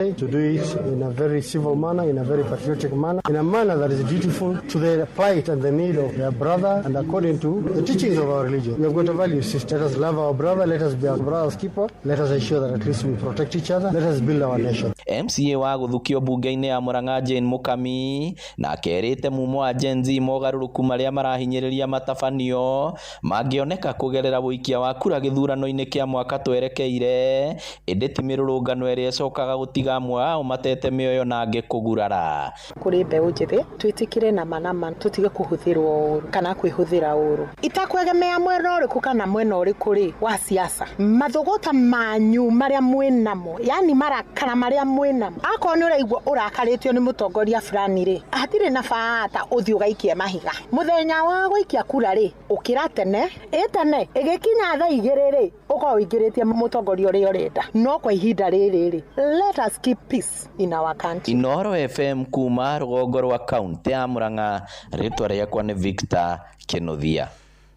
To do it in a very civil manner, in a very patriotic manner, in a manner that is dutiful to the plight and the need of their brother and according to the teachings of our religion. We have got a value system. Let us love our brother, let us be our brother's keeper, let us ensure that at least we protect each other, let us build our nation. MCA wa guthukio bunge-ini ya Murang'a Jane Mukami na kerite mumo wa Gen Z mogaruruku maria marahinyiriria matabanio mangioneka kugerera buikia wa kura githurano-ini kia mwaka twerekeire indi ti mirurungano iria icokaga gutiga amwe ao matete mioyo na angi kugurara. Kuri mbeũ njithi twitikire na manama tutige kuhuthirwo uru kana kwihuthira uru itakwegemea mwena uriku kana mwena uriku ri wa siasa mathogota manyu maria mwinamo yani marakara maria mwinamo akoo ni uraigwa urakaritio ni mutongoria fulani ri atire na faata uthi ugaikie mahiga muthenya wa guikia kura ri ukira tene etene igikinya tha igiri ri ukoingiritie mutongoria uri urenda no kwa ihinda riri ri let us keep peace in our country. Inooro FM kuma rugongo rwa kaunti ya Murang'a, ritwa riakwa ni Victor Kinuthia.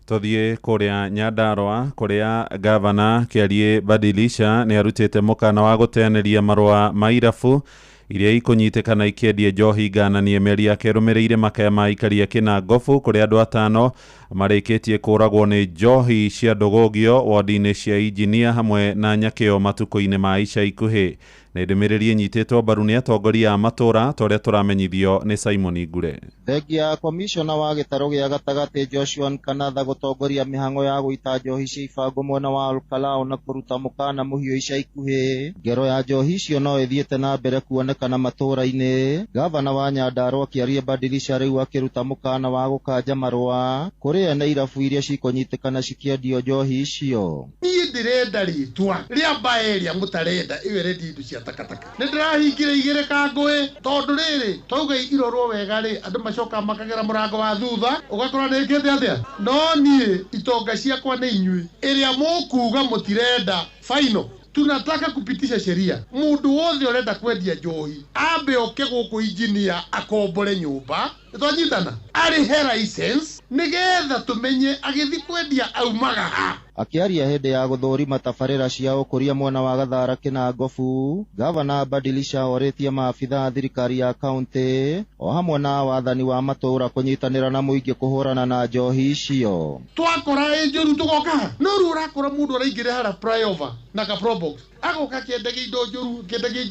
Tuthie kuria Nyandarua kuria gavana Kiarie Badilisha ni arutite mukana wa guteneria marua mairafu iria ikunyitikana ikiendie njohi ngananie meri yake rumireire makaya ma ikaria Kinangofu kuria andu atano marikitie kuragwo ni njohi cia ndogogio wodi-ini cia injinia hamwe na nyakeo matuko-ini ma ica ikuhi. Na ndumiriri nyititwo mbaru ni atongoria a matura toria turamenyithio ni Simon Ngure. Thengia komishona wa gitaro gia gatagati Joshua Nkanatha gutongoria mihango ya guita njohi cia ibango mwena wa Olkalau na kuruta mukana muhio ica ikuhi. Ngero ya njohi icio no ithiete na mbere kuonekana matura-ini. Gavana wa Nyandarua Kiarie Badilisha riu akiruta mukana wa gukanja marua kuri ene irabu iria cikunyitikana cikiendio njohi icio. Ni ndirenda ritwa ria baeria mutarenda iwe rendi indu cia takataka ndirahingire igire kangwe tondu riri twauga irorwo wega ri andu macoka makagera murango wa thutha ugakora ni ngende atia no nie itonga ciakwa ni inyui iria mukuga mutirenda final. Tunataka kupitisha sheria mundu wothe urenda kwendia njohi ambe oke guku injinia akombore nyumba twanyitana arihe license nigetha tumenye agithi kwendia aumaga ha. Akiaria hende ya guthurima tabarira cia ukuria mwena wa Gathara Kinangofu, gavana Badilisha oretie maafitha thirikari ya kaunti o hamwe na wathani wa matura kunyitanira na muingi kuhurana na njohi icio. Twakora enjoru tugoka no rurakora mundu araingire hara flyover na ka probox agoka kiendege indo njoru kiendege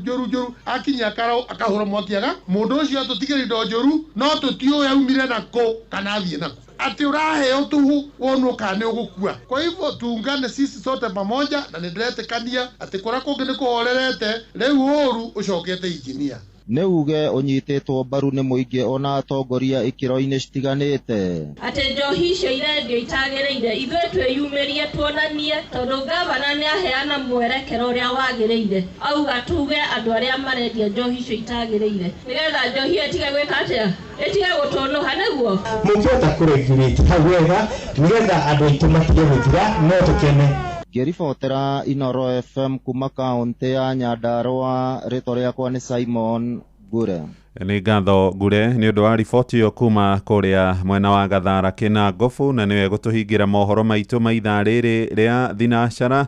njoru akinya karao akahura mwakiaga mundu ucio tutigire indo njoru no tutio yaumire nako kana athie nako ati uraheo tuhu wonu kana ugukua. Kwa hivyo tuungane sisi sote pamoja na nidiretekania ati korako ngene kuhorerete riu oru ucokete injinia ne uge onyititwo mbaru ni muingi ona atongoria ikiro-ini citiganite ati njohi icio irendio itagereire ithwe twiyumirie tuonanie tondu gavana ni aheana mwerekero uria wagereire auga tuge andu aria marendia njohi icio itagereire nigetha njohi etige gwika atia etige gutonoha neguo mukiota kuregulate hau wega nigetha andu aitu matige guthira no tukene. Ngiribotera Inooro FM kuma kaunti ya Nyandarua, ritwa riakwa ni Simon Ngure. Ni ngatho Ngure ni undu wa riboti yo kuma kuria mwena wa Gathara Kinangofu na niwe gutuhingira mohoro maitu ma ithaa riri ria thinacara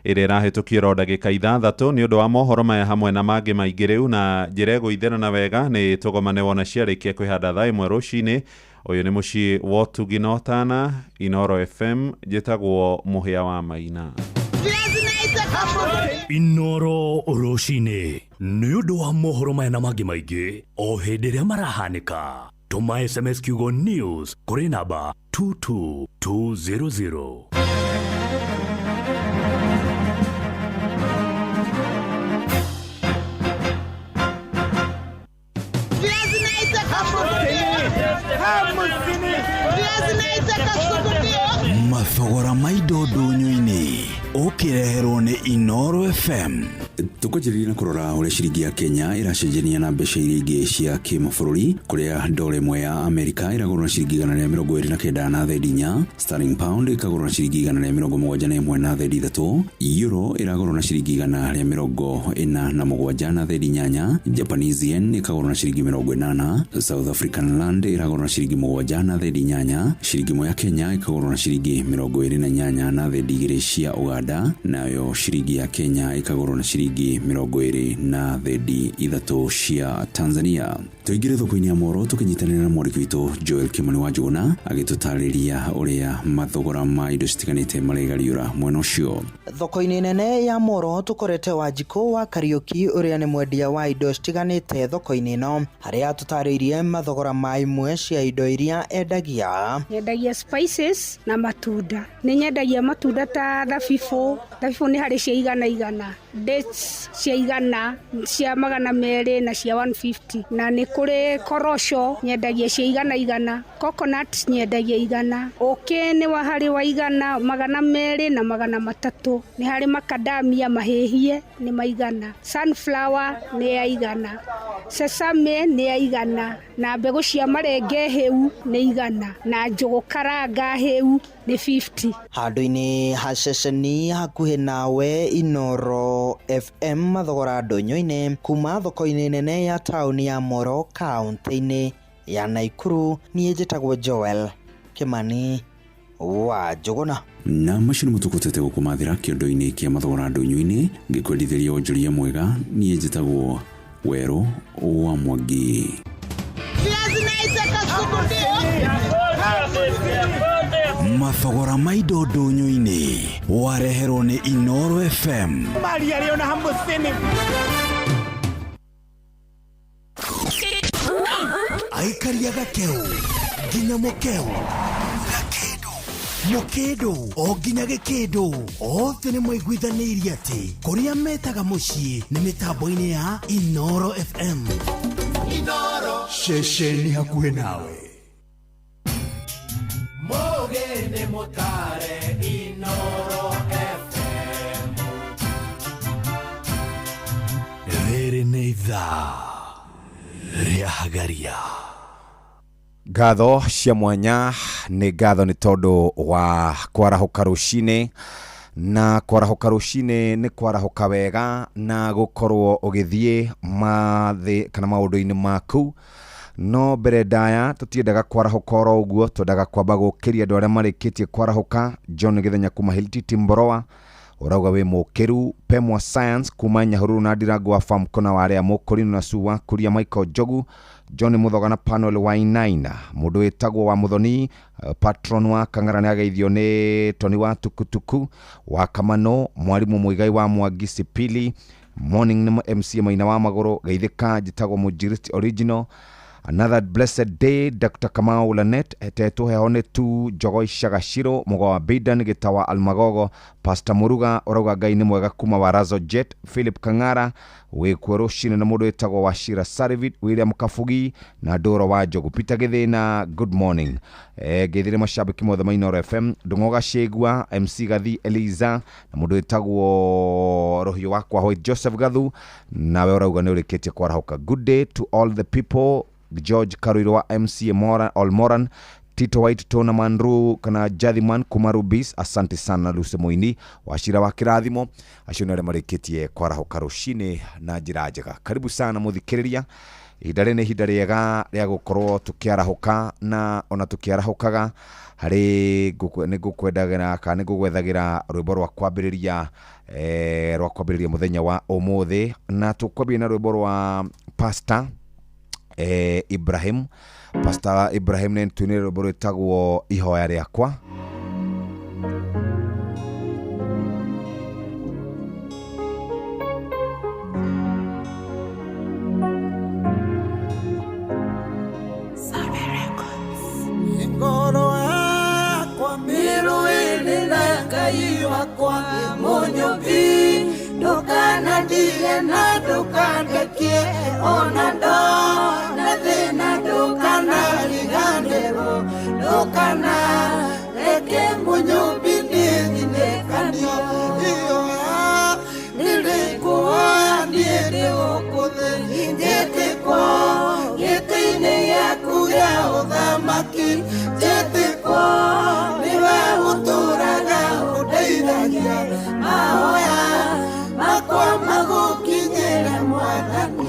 ire rahitukio ndagika 6 ni undu wa mohoro maya hamwe na mangi maingi riu na njire guitherana wega ni tugomane wona ciarikia kwihanda thaa imwe rucini. Uyu ni mucii wa Tuginotana, Inooro FM, jitagwo Muhia wa Maina. Inooro rucini ni undu wa mohoro maya na mangi maingi o hindi ria marahanika. Tuma SMS kiugo news kuri namba 22200. Mathogora maidodo nyoini ukireherwo ni Inooro FM. Tukujirira kurora ule shiringi ya Kenya iracenjania na mbeca iria ingi cia kimabũrũri kuria dola imwe ya Amerika iragũrwo na ciringi 129 na thendi 4, sterling pound ikagũrwo na ciringi 171 na thendi 3, euro iragũrwo na ciringi 147 na thendi 8, Japanese yen ikagũrwo na ciringi 80, South African rand iragũrwo na ciringi 7 na thendi 8, shiringi imwe ya Kenya ikagũrwo na ciringi 28 na thendi 2 cia Uganda, nayo shiringi ya Kenya ikagũrwo na ciringi ciringi 23 cia Tanzania. Tuingire thoko-ini ya Moro tukinyitanira na mwandiki witu Joel Kimani wa Njuguna agitutariria uria mathogora ma indo citiganite maregariura mwena ucio. Thoko-ini nene ya Moro tukorete Wanjiko wa Kariuki uria ni mwendia wa indo citiganite thoko-ini no haria tutaririe mathogora ma imwe cia indo iria endagia. Nyendagia spices na matunda. Ni nyendagia matunda ta thabibu ni hari cia igana, dates cia igana, cia 200 na cia 150, na ni kuri korosho nyendagia cia igana, coconut nyendagia igana, okay ni wa hari wa igana 200 na 300, ni hari macadamia mahehie ni maigana, sunflower ni ya igana, sesame ni ya igana, na mbegu cia marenge heu ni igana, na njugu karanga heu ni 50. Handu-ini haceceni hakuhi nawe Inoro FM mathogora ndonyo-ini kuma thoko-ini nene ya tauni ya Moro kaunti-ini ya Naikuru. Nie njitagwo Joel Kimani wa Njuguna. Na macio mutukutete gukumathira kiondo-ini kia mathogora ndonyo-ini ngikwendithiria onjoria mwega. Nie njitagwo Wero wa Mwangi. Mathogora ma indo ndonyo-ini wareherwo ni Inoro FM. Mali aliona hambusini. Aikaria gakeu ginya mukeu mukedo o ginya gekedo othe ni mwaiguithanirie ati kuria metaga mucii ni mitambo-ini ya Inoro FM. Inoro shesheni hakuhe nawe. Mogene motare Inoro FM. Rere neitha ria hagaria. Ngatho cia mwanya ni ngatho ni tondu wa kwarahuka rucini, na kwarahuka rucini ni kwarahuka wega na gukorwo ugithie mathi kana maundu-ini maku. No mbere ndaya tutiendaga kwarahuka oro uguo, twendaga kwamba gukiria andu aria marikitie kwarahuka. John Githenya kuma Hilti Mboroa urauga wi mukiru. Pemwa Science kuma Nyahururu na Ndirangu wa farm kona waria mukurinu na suwa kuria Michael Jogu. John Muthoga na Panel wa Inaina. Mundu witagwo wa Muthoni patron wa Kang'ara ni ageithio ni Tony wa Tukutuku wa Kamano. Mwarimu Muigai wa Mwangisi Pili. Morning ni MC Maina wa Magoro. Geithika jitagwo Mujirist Original. Another blessed day. Dr. Kamau Lanet etetu hehone tu Jogoi Shagashiro Mugo wa Bidan Gitawa Almagogo. Pastor Muruga urauga Ngai ni mwega kuma wa Razo Jet. Philip Kang'ara wikweru shine na mundu witagwo wa Shira Sarivit. William Kafugi na Doro wa Jogu. Peter Githina good morning. Geithire mashabiki mothe ma Inoro FM. Ndungoga Shegwa MC Gathi Eliza na mundu witagwo Rohio wakwa Hoyt Joseph Gathu na we urauga ni urikitie kwarahuka. Good day to all the people. George Karuiro wa MC Olmoran. Tito White Tona Mandru kana Jadhiman Kumarubis. Asante sana Luse Muini Washira wa Kirathimo acionere marikitie kwarahuka rucini na njira njega. Karibu sana muthikiriria idare ne hidariega ria gukorwo tukiarahuka na ona tukiarahukaga hari gukwendagira kana gugwethagira rwimbo rwa kwambiriria muthenya wa umuthi, na tukwambia na rwimbo rwa Pastor Ibrahim. Pastor Ibrahim ne tunire rwimbo rwitagwo ihoya riakwa. Ngoro akwa miruini na Ngai wakwa munyumbi, ndukana ndie na ndukandekie ona ndona thina, ndukana riganirwo, ndukana reke munyumbi nithinekanio. Iyoya nilikuoya ndie ndiukuthi, njetikwo giti-ini giaku gia uthamaki, njetikwo niwe uturaga undeithagia, mahoya makwa magukinyire Mwathani.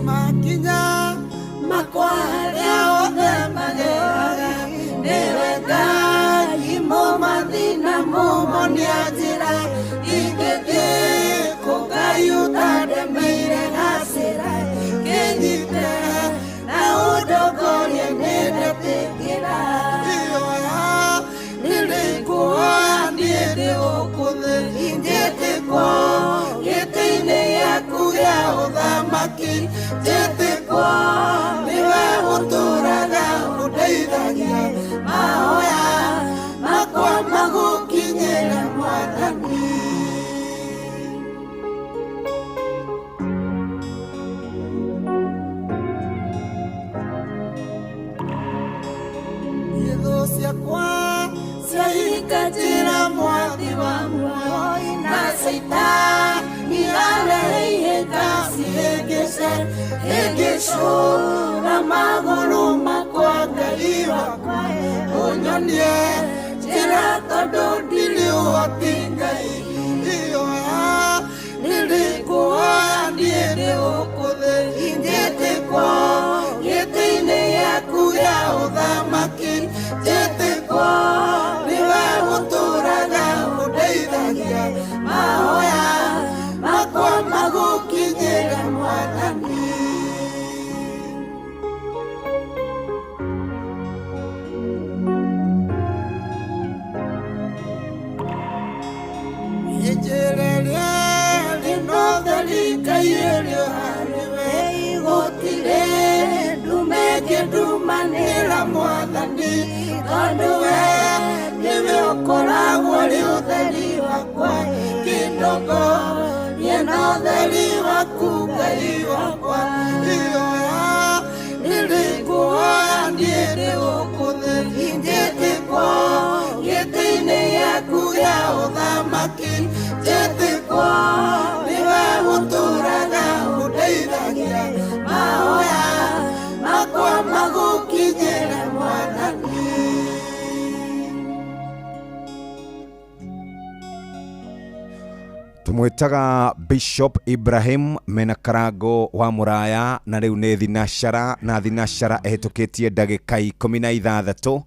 Makinya makwa thũ ciakwa ciahingatĩra mwathi wa muoyo na Saitani arehe ngasi ĩngĩcũra magũrũ makwa Ngai wakwa ũnyonie njĩra tondũ ndirĩ ũhoti Ngai ĩyoya nĩndĩkũhoya niĩ ndĩgũkũthĩ njĩtĩkwo gĩtĩ-inĩ gĩaku gĩa ũthamaki njĩtĩkwo nĩwe ũtũũraga ũndeithagia mahoya makwa magũkinyĩra Mwathani. Ĩnjĩrĩria rĩnotheri Ngai ĩrĩ harĩwe gũtirĩ ndume ngĩndumanĩra Mwathani tondũ we nĩwe ũkoragwo ũrĩ ũtheri wakwa kĩndongoria na ũtheri waku Ngai wakwa ĩyoya nĩndĩkũhoya niĩ ndĩgũkũthĩ njĩtĩkwo gĩtĩ-inĩ gĩaku gĩa ũthamaki njĩtĩkwo nĩwe ũtũũraga ũndeithagia mahoya makwa magũkinyĩra Mwathani. tumwĩtaga Bishop Ibrahim mena Karango wa Muraya na rĩu nĩ thinacara na thinacara ehĩtũkĩtie ndagĩka 16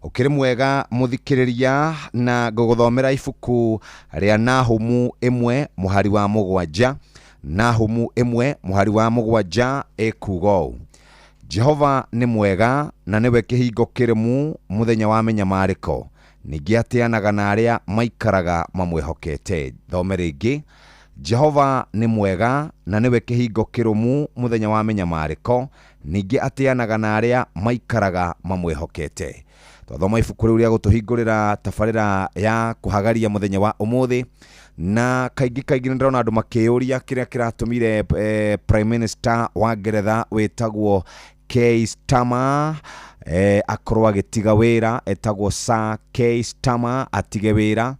ukĩrĩ mwega mũthikĩrĩria na ngũgũthomera ibuku rĩa Nahumu 1 mũhari wa 7 Nahumu 1 mũhari wa 7 ekuga ũũ: Jehova nĩ mwega na nĩwe kĩhingo kĩrĩmu mũthenya wa mĩnyamarĩko, ningĩ ateanaga na arĩa maikaraga mamwĩhokete. Thome rĩngĩ: Jehova nĩ mwega na nĩwe kĩhingo kĩrũmu mũthenya wa mĩnyamarĩko, ningĩ ateanaga na arĩa maikaraga mamwĩhokete. Twathoma ibuku rĩu rĩa gũtũhingũrĩra tabarĩra ya kũhagaria mũthenya wa ũmũthĩ, na kaingĩ nĩndĩrona andũ makĩũria kĩrĩa kĩratũmire Prime Minister wa Ngeretha wĩtagwo Keir Starmer akorwo agĩtiga wĩra. Etagwo Sir Keir Starmer atige wĩra.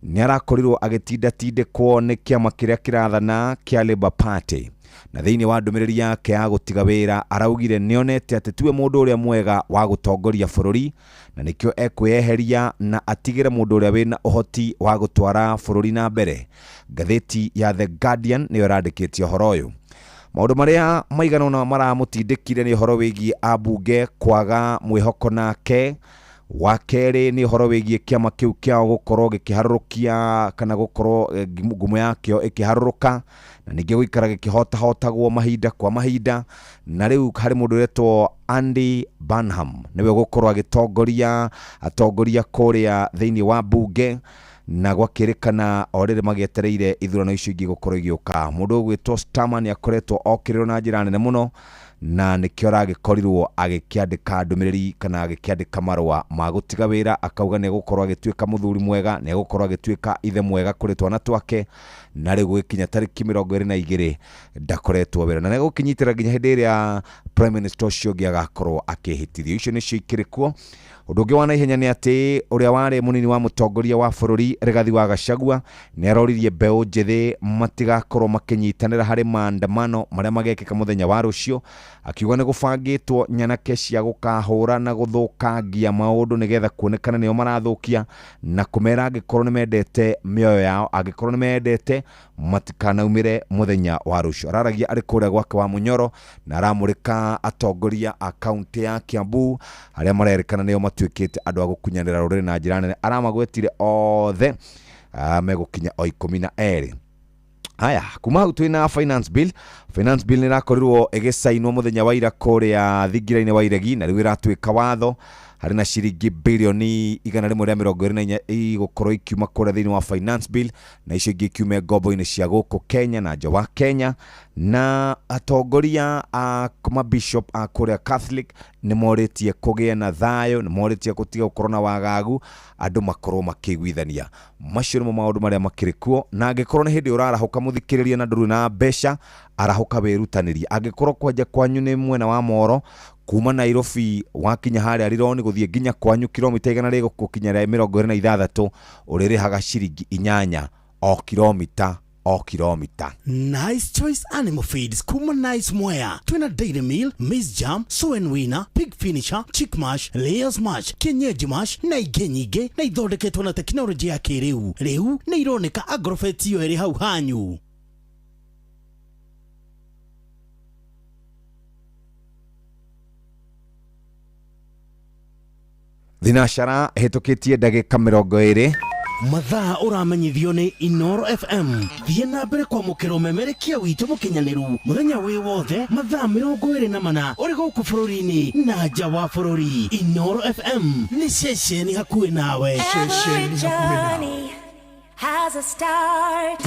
Nĩarakorirwo agĩtindatindĩkwo nĩ kĩama kĩrĩa kĩrathana kĩa Labour Party, na thĩinĩ wa ndũmĩrĩri yake ya gũtiga wĩra araugire nĩonete atĩ tiwe mũndũ ũrĩa mwega wa gũtongoria bũrũri, na nĩkĩo ekwĩyeheria na atigĩre mũndũ ũrĩa wĩna ũhoti wa gũtwara bũrũri na mbere. Ngathĩti ya The Guardian nĩyo ĩrandĩkĩtie ũhoro ũyũ. Maũndũ marĩa maigana ũna maramũtindĩkire nĩ ũhoro wĩgiĩ ambunge kwaga mwĩhoko nake. Wa kerĩ nĩ ũhoro wĩgiĩ kĩama kĩu kĩao gũkorwo gĩkĩharũrũkia kana gũkorwo ngumo yakĩo ĩkĩharũrũka, na ningĩ gũikara gĩkĩhotahotagwo mahinda kwa mahinda. Na rĩu harĩ mũndũ wetwo Andy Burnham nĩwe gũkorwo atongoria kũrĩa thĩinĩ wa bunge, na gwakĩrĩkana o rĩrĩ magĩetereire ithurano icio ingĩ gũkorwo igĩũka. Mũndũ ũgwĩtwo Starmer nĩakoretwo okĩrĩrwo na njĩra nene mũno, na nĩkĩo aragĩkorirwo agĩkĩandĩka ndũmĩrĩri kana agĩkĩandĩka marũa ma gũtiga wĩra. Akauga nĩegũkorwo agĩtuĩka mũthuri mwega, nĩegũkorwo agĩtuĩka ithe mwega kũrĩ twana twake, na rĩu gũgĩkinya tarĩki 22 ndakoretwo wĩra, na nĩegũkinyitĩra nginya hĩndĩ ĩrĩa Prime Minister ũcio ũngĩ agakorwo akĩhĩtithio. Icio nĩcio ikĩrĩ kuo. Ũndũ ũngĩ wa naihenya nĩ atĩ ũrĩa warĩ mũnini wa mũtongoria wa bũrũri Rigathi wa Gachagua nĩaroririe mbeũ njĩthĩ matigakorwo makĩnyitanĩra harĩ maandamano marĩa magekĩka mũthenya wa rũciũ, akiuga nĩ gũbangĩtwo nyanake cia gũkahũra na gũthũkangia maũndũ nĩgetha kuonekana nĩo marathũkia, na kũmera angĩkorwo nĩmendete mĩoyo yao, angĩkorwo nĩmendete matikanaumĩre mũthenya wa rũciũ. Araragia arĩ kũrĩa gwake wa Munyoro na aramũrĩka atongoria a kaunti ya Kiambu arĩa marerĩkana nĩo matuĩkĩte andũ a gũkunyanĩra rũrĩrĩ na njĩra nene. Aramagwetire othe megũkinya o 12. Haya, kuma hau twĩna finance bill nĩrakorirwo ĩgĩsainwo mũthenya wa ira kũrĩa thingira-inĩ wa iregi, na rĩu ĩratuĩka watho. Harĩ na ciringi bilioni 124 igũkorwo ikiuma kũrĩa thĩinĩ wa finance bill, na icio ingĩ ikiume ngombo-inĩ cia gũkũ Kenya na nja wa Kenya. Na atongoria a mabishop a kũrĩa Catholic nĩmorĩtie kũgĩa na thayũ, nĩmorĩtie gũtiga gũkorwo na wagagu, andũ makorwo makĩiguithania. Macio nĩmo maũndũ marĩa makĩrĩ kuo, na angĩkorwo nĩ hĩndĩ ũrarahũka mũthikĩrĩria na ndũrĩ na mbeca, arahũka wĩrutanĩria. Angĩkorwo kwanja kwanyu nĩ mwena wa Moro, kuma Nairobi wakinya haria Rironi guthie nginya kwanyu kilomita 100 gukinya 26 uririhaga ciringi 8 o kilomita. Nice Choice Animal Feeds kuma Nice Mwea twina Dairy Meal, Maize Jam, Soen Winner, Pig Finisher, Chick Mash, Layers Mash, Kienyeji Mash na ingĩ nyingĩ na ithondeketwo na tekinoronjĩ ya kĩrĩu. Rĩu nĩ ironeka Agrovet yo ĩrĩ hau hanyu. Thinashara hĩtũkĩtie ndagĩka 20 mathaa ũramenyithio nĩ Inoro FM. Thiĩ na mbere kwamũkĩra ũmemerekia witũ mũkinyanĩru mũthenya wĩ wothe mathaa 24 ũrĩ gũkũ bũrũri-inĩ na nja wa bũrũri. Inoro FM nĩ ceceni hakuhĩ nawe. Has a start.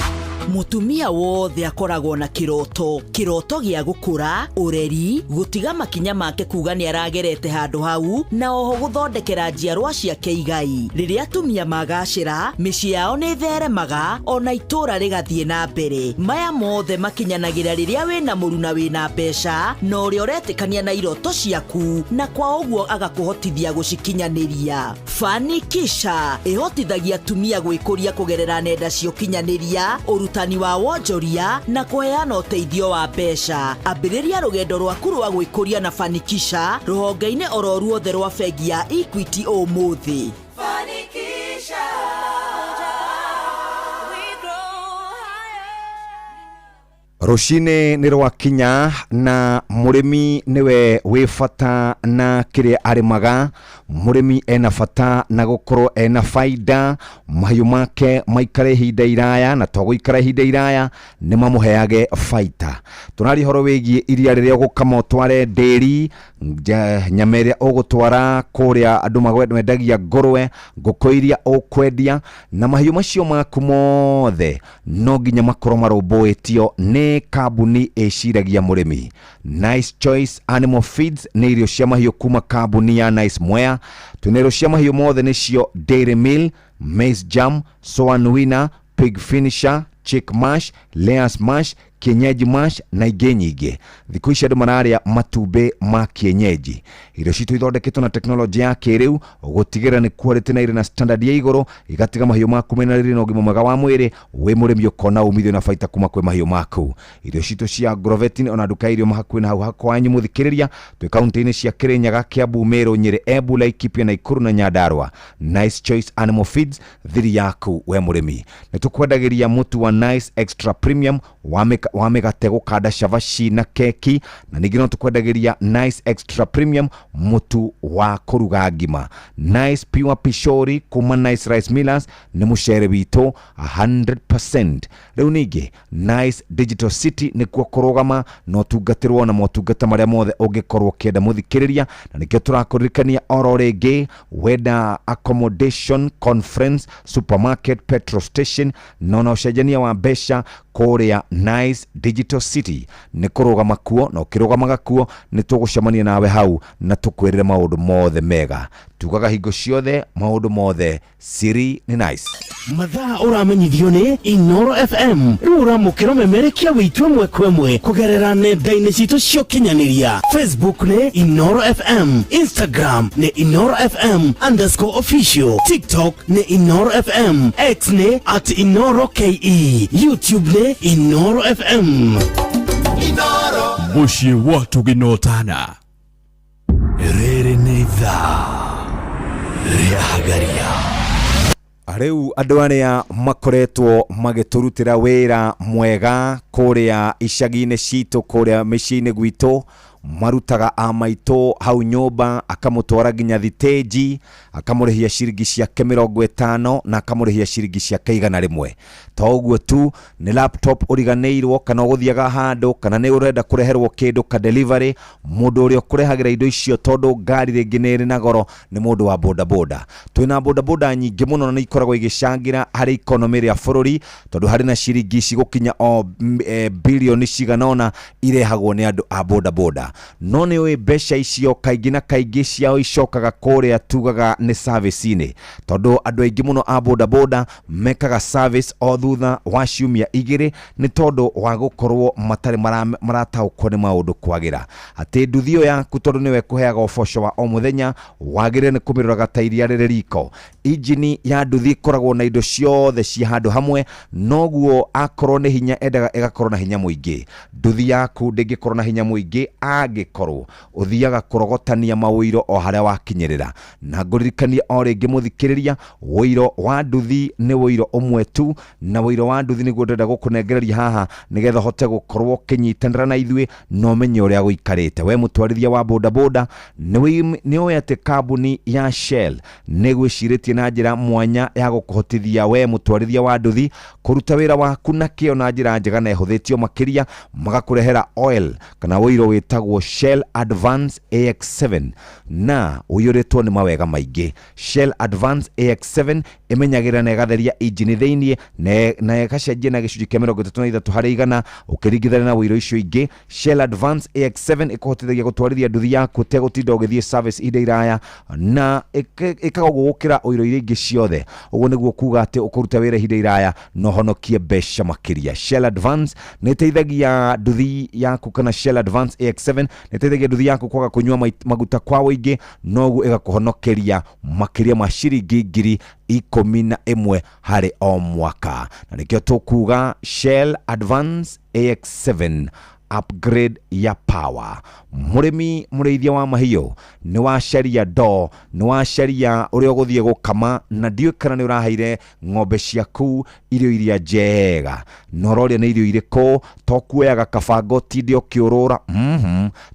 Mutumia wothe akoragwo na kiroto gĩa gũkũra, ũreri, gũtiga makinya make kuga nĩ aragerete handũ hau na oho gũthondekera njiarwa ciake igai. Rĩrĩa atumia magacĩra, mĩciĩ yao nĩ theremaga ona itũra rĩgathiĩ na mbere. Maya mothe makinyanagĩra rĩrĩa wĩna mũru na wĩna mbeca na ũrĩa ũretĩkania na iroto ciaku na kwa ũguo agakũhotithia gũcikinyanĩria. Fanikisha ĩhotithagia atumia gwĩkũria kũgerera nenda cia ũkinyanĩria, ũrutani wa wonjoria na kũheana ũteithio wa mbeca. Ambĩrĩria rũgendo rwaku rwa gwĩkũria na Fanikisha rũhonge-inĩ oro ruothe rwa bengi ya Equity ũmũthĩ. Fanikisha. Rucini nĩ rwakinya na mũrĩmi nĩwe wĩ bata na kĩrĩa arĩmaga. Mũrĩmi ena bata na gũkorwo ena faida, mahiũ make maikare ihinda iraya na to gũikara ihinda iraya nĩ mamũheage faida. Tũnari horo wĩgiĩ iria rĩrĩa ũgũkama ũtware ndĩri, nyama ĩrĩa ũgũtwara kũrĩa andũ mendagia ngũrwe, ngũkũ iria ũkwendia na mahiũ macio maku mothe no nginya makorwo marũmbũĩtio nĩ kambuni ĩciragia mũrĩmi. Nice Choice Animal Feeds nĩ irio cia mahiũ kuma kambuni ya Nice Mwea. Twĩna irio cia mahiũ mothe nĩcio Dairy Meal, Maize Jam, Soan Winner, Pig Finisher, Chick Mash, Layers Mash, Kienyeji Mash na ingĩ nyingĩ. Thikũ ici andũ mararĩa matumbĩ ma kienyeji. Irio citũ ithondeketwo na tekinoronjĩ ya kĩrĩu gũtigĩrĩra nĩ quality na irĩ na standard ya igũrũ, igatiga mahiũ maku mena riri na ũgima mwega wa mwĩrĩ, wĩ mũrĩmi ũkona umithio na baita kuma kwĩ mahiũ maku. Irio citũ cia Agrovet ona nduka irio mahakuhĩ na hau hakwanyu mũthikĩrĩria, twĩ kaunti-inĩ cia Kĩrĩnyaga, Kiambu, Meru, Nyĩrĩ, Embu, Laikipia, Nakuru na Nyandarua. Nice Choice Animal Feeds, thiri yaku we mũrĩmi. Nĩ tũkwendagĩria mũtu wa Nice Extra Premium wa mĩgate gũkanda cabaci na keki, na ningĩ no tũkwendagĩria Nice Extra Premium mũtu wa kũruga ngima. Nice Pure Pishori kuma Nice Rice Millers nĩ mũcere witũ 100%. Rĩu ningĩ Nice Digital City nĩkuo kũrũgama no tungatĩrwo na motungata marĩa mothe ũngĩkorwo kĩenda mũthikĩrĩria, na nĩkĩo tũrakũririkania oro rĩngĩ wenda accommodation, conference, supermarket, petrol station no ũcenjania wa mbeca kũrĩa Nice Digital City nĩ kũrũgama kuo, na ũkĩrũgamaga kuo nĩ tũgũcemania nawe hau na tũkwĩrĩre maũndũ mothe mega. Tugaga hingo ciothe maũndũ mothe siri nĩ Nice. Mathaa ũramenyithio nĩ Inoro FM. Rĩu ũramũkĩra ũmemerekia witũ ĩmwe kwa ĩmwe kũgerera nenda-inĩ citũ cia ũkinyanĩria. Facebook nĩ Inoro FM, Instagram nĩ Inoro FM_official, TikTok nĩ Inoro FM, X nĩ @InoroKE, YouTube nĩ Inoro FM. Inoro muciĩ watu ginotana. Rĩrĩ nĩ thaa rĩa hagaria. Rĩu andũ arĩa makoretwo magĩtũrutĩra wĩra mwega kũrĩa icagi-inĩ citũ, kũrĩa mĩciĩ-inĩ gwitũ, marutaga amaitũ hau nyũmba, akamũtwara nginya thitĩnji, akamũrĩhia ciringi ciake 50 na akamũrĩhia ciringi ciake 100. To ũguo tu, nĩ laptop ũriganĩirwo kana ũgũthiaga handũ kana nĩ ũrenda kũreherwo kĩndũ ka delivery, mũndũ ũrĩa ũkũrehagĩra indo icio tondũ ngari rĩngĩ nĩ ĩrĩ na goro nĩ mũndũ wa bodaboda. Twĩna bodaboda nyingĩ mũno na ikoragwo igĩcangĩra harĩ economy ya bũrũri, tondũ harĩ na ciringi cigũkinya o bilioni ciganona irehagwo nĩ andũ a bodaboda. no nĩ ũĩ mbeca icio kaingĩ na kaingĩ ciao icokaga kũrĩa tugaga nĩ service-inĩ, tondũ andũ aingĩ mũno a bodaboda mekaga service o thutha wa ciumia 2 nĩ tondũ wa gũkorwo matarĩ marataũkwo nĩ maũndũ kwagĩra. Atĩ nduthi ĩyo yaku tondũ nĩwe kũheaga ũboco wa o mũthenya wagĩrĩire nĩ kũmĩroraga ta iria rĩrĩ riko. Injini ya nduthi ĩkoragwo na indo ciothe ci handũ hamwe, noguo akorwo nĩ hinya endaga ĩgakorwo na hinya mũingĩ. Nduthi yaku ndĩngĩkorwo na hinya mũingĩ angĩkorwo ũthiaga kũrogotania mawĩiro o harĩa wakinyĩrĩra. Na ngũririkanie o rĩngĩ mũthikĩrĩria, wĩiro wa nduthi nĩ wĩiro ũmwe tu, na wĩiro wa nduthi nĩguo ndĩrenda gũkũnengereria haha nĩgetha hote gũkorwo kĩnyitanĩra na ithuĩ no menye ũrĩa gũikarĩte. We mũtwarithia wa bodaboda nĩ ũĩ atĩ kambuni ya Shell nĩ gwĩcirĩtie na njĩra mwanya ya gũkũhotithia we mũtwarithia wa nduthi kũruta wĩra waku na kĩo na njĩra njega na ĩhũthĩtio makĩria, magakũrehera oil kana wĩiro wĩtagwo Shell Advance AX7 na ũiyũrĩtwo nĩ mawega maingĩ. Shell Advance AX7 ĩmenyagĩrĩra na ĩgatheria injini thĩinĩ na ĩgacenjia na gĩcunjĩ kĩa 33% ũkĩringithania na wĩiro icio ingĩ. Shell Advance AX7 ĩkũhotithagia gũtwarithia nduthi yaku ũtegũtinda ũgĩthiĩ service ihinda iraya na ĩkagwo gũkĩra ũiro iria ingĩ ciothe. Ũguo nĩguo kuga atĩ ũkũruta wĩra ihinda iraya no honokie mbeca makĩria. Shell Advance nĩ ĩteithagia nduthi yaku kana Shell Advance AX7 nĩ ĩteithagia nduthi yaku kwaga kũnyua maguta kwa wĩingĩ, noguo ĩgakũhonokeria makĩria ma ciringi 11,000 harĩ o mwaka. Na nĩkĩo tũkuga Shell Advance AX7 upgrade ya power. Mũrĩmi mũrĩithia wa mahiũ nĩ wacaria ndoo, nĩ wacaria ũrĩa ũgũthiĩ gũkama, na ndiũĩ kana nĩ ũraheire ng'ombe ciaku irio iria njega. No roria nĩ irio irĩkũ? To kuoyaga kabango tinde ũkĩũrũra,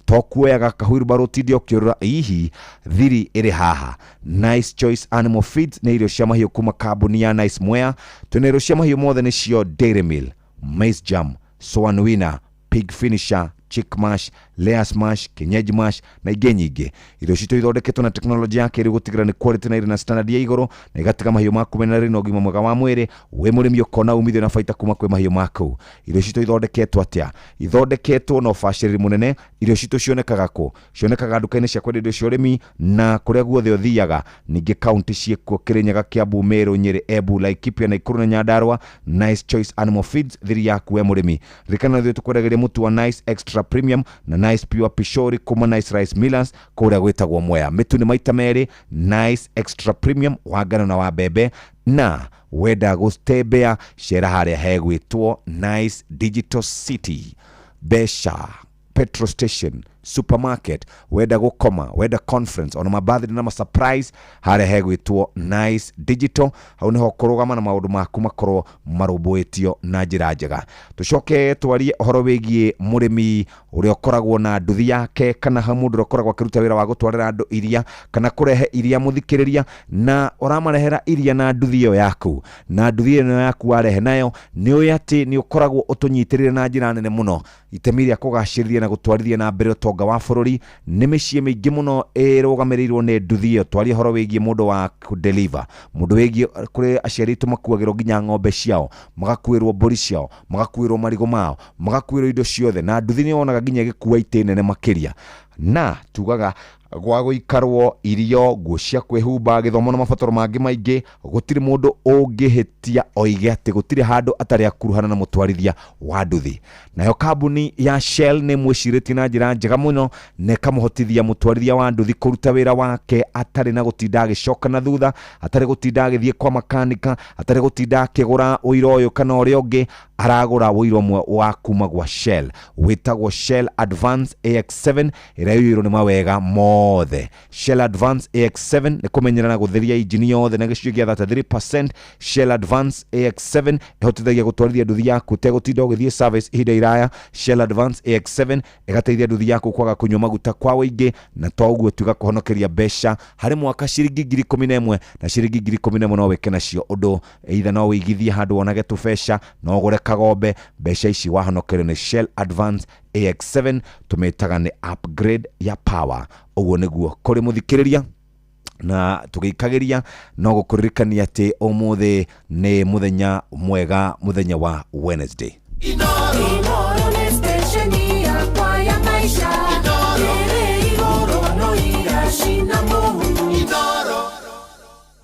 to kuoyaga kahuirubaro tinde ũkĩũrũra. Ihi thiri ĩrĩ haha. Nice Choice Animal Feeds nĩ irio cia mahiũ kuma kambuni ya Nice Mwea. Twĩna irio cia mahiũ mothe nĩcio Dairy Meal, Maize Jam, Swan Winner, Pig Finisher, Chick Mash, Layers Mash, Kienyeji Mash na ingĩ nyingĩ. Irio citũ ithondeketwo na teknolojia ya kĩrĩu gũtigĩrĩra nĩ quality na irĩ na standard ya igũrũ na igatiga mahiũ maku mena rĩ na ũgima mwega wa mwĩrĩ. We mũrĩmi ũkona umithio na baita kuma kwĩ mahiũ maku. Irio citũ ithondeketwo atĩa? Ithondeketwo na ũbacĩrĩri mũnene. Irio citũ cionekaga kũ? Cionekaga nduka-inĩ cia kwendia indo cia ũrĩmi na kũrĩa guothe ũthiaga. Ningĩ kaunti ciĩkuo Kĩrĩnyaga, Kiambu, Meru, Nyeri, Embu, Laikipia, Nakuru na Nyandarua. Nice Choice Animal Feeds thiri yaku we mũrĩmi. Ririkana ithuĩ tũkwendagĩria mũtu wa Nice Extra Premium na Nice Pure Pishori kuma Nice Rice Millers kũrĩa gwĩtagwo Mwea. Mĩtu nĩ maita merĩ, Nice Extra Premium wa ngano na wa mbembe. Na wenda gũtembea cera harĩa hegwĩtwo Nice Digital City, Besha petrol station, supermarket, wenda gũkoma, wenda conference, ona mabirthday na surprise, harĩa hegwĩtwo Nice Digital. Hau nĩho kũrũgama na maũndũ maku makorwo marũmbũĩtio na njĩra njega. Tũcoke twarie ũhoro wĩgiĩ mũrĩmi ũrĩa ũkoragwo na nduthi yake, kana ha mũndũ ũrĩa ũkoragwo akĩruta wĩra wa gũtwarĩra andũ iria kana kũrehe iria mũthikĩrĩria, na ũramarehera iria na nduthi ĩyo yaku, na nduthi ĩyo yaku warehe nayo nĩ ũĩ atĩ nĩ ũkoragwo ũtũnyitĩrĩire na njĩra nene mũno itemi rĩa kũgacĩrithia na gũtwarithia na mbere ũtonga wa bũrũri. Nĩ mĩciĩ mĩingĩ mũno ĩrũgamĩrĩirwo nĩ nduthi ĩyo. Twarie ũhoro wĩgiĩ mũndũ wa kũdeliver, mũndũ wĩgiĩ kũrĩ aciari aitũ makuagĩrwo nginya ng'ombe ciao, magakuĩrwo mbũri ciao, magakuĩrwo marigũ mao, magakuĩrwo indo ciothe, na nduthi nĩ wonaga nginya gĩkua itĩ nene makĩria. Na tugaga gwa gũikarwo, irio, nguo cia kwĩhumba, gĩthomo na mabataro mangĩ maingĩ, gũtirĩ mũndũ ũngĩhĩtia oige atĩ gũtirĩ handũ atarĩ akuruhana na mũtwarithia wa nduthi. Nayo kambuni ya Shell nĩ mwĩcirĩtie na njĩra njega mũno na ĩkamũhotithia mũtwarithia wa nduthi kũruta wĩra wake atarĩ na gũtinda agĩcoka na thutha, atarĩ gũtinda agĩthiĩ kwa makanika, atarĩ gũtinda akĩgũra ũiro ũyũ kana ũrĩa ũngĩ. Aragũra ũiro ũmwe wa kuma gwa Shell wĩtagwo Shell Advance AX7 ĩrĩa yũirwo nĩ mawega mothe. Shell Advance AX7 nĩ kũmenyera na gũtheria injini yothe na gĩcunjĩ gĩa 33%. Shell Advance AX7 ĩhotithagia gũtwarithia nduthi yaku ũtegũtinda ũgĩthiĩ service ihinda iraya. Shell Advance AX7 ĩgateithia nduthi yaku kwaga kũnyua maguta kwa wĩingĩ, na to ũguo tu ĩgakũhonokeria mbeca harĩ mwaka ciringi 11,000, na ciringi 11,000 no wĩke nacio ũndũ. Either no wĩigithie handũ wonage tũbeca, no ũgũre kagombe. Mbeca ici wahonokerio nĩ Shell Advance AX7, tũmĩtaga nĩ upgrade ya power. Ũguo nĩguo kũrĩ mũthikĩrĩria, na tũgĩikagĩria no gũkũririkania atĩ ũmũthĩ nĩ mũthenya mwega, mũthenya wa Wednesday. Inoro nĩ station yakwa ya maisha.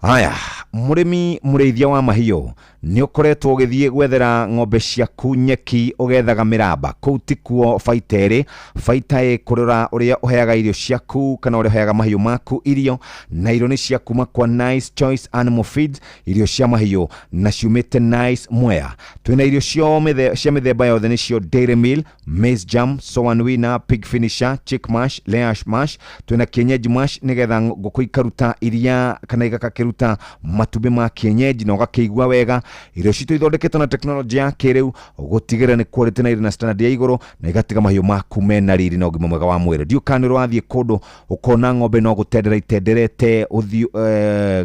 Haya, murimi mureithia wa mahiũ nĩ ũkoretwo ũgĩthiĩ gwethera ng'ombe ciaku nyeki ũgethaga mĩramba kũu tikuo baita ĩrĩ. Baita ĩ kũrora ũrĩa ũheaga irio ciaku kana ũrĩa ũheaga mahiũ maku irio, na irio nĩ cia kuma kwa Nice Choice Animal Feeds, irio cia mahiũ na ciumĩte Nice Mwea. Twĩna irio cia mĩthemba yothe nĩcio Dairy Meal, Maize Jam, Soan Winner, Pig Finisher, Chick Mash, Layer Mash. Twĩna kienyeji mash nĩgetha ngũkũ ikaruta iria kana igakakiruta matumbĩ ma kienyeji na ũgakĩigua wega. Irio citũ ithondeketwo na teknolojĩ ya kĩrĩu gũtigĩrĩra nĩ quality na irĩ na standard ya igũrũ na igatiga mahiũ maku mena riri na ũgima mwega wa mwĩrĩ. Ndiũkanĩrwo wathiĩ kũndũ ũkona ng'ombe no gũtendera itenderete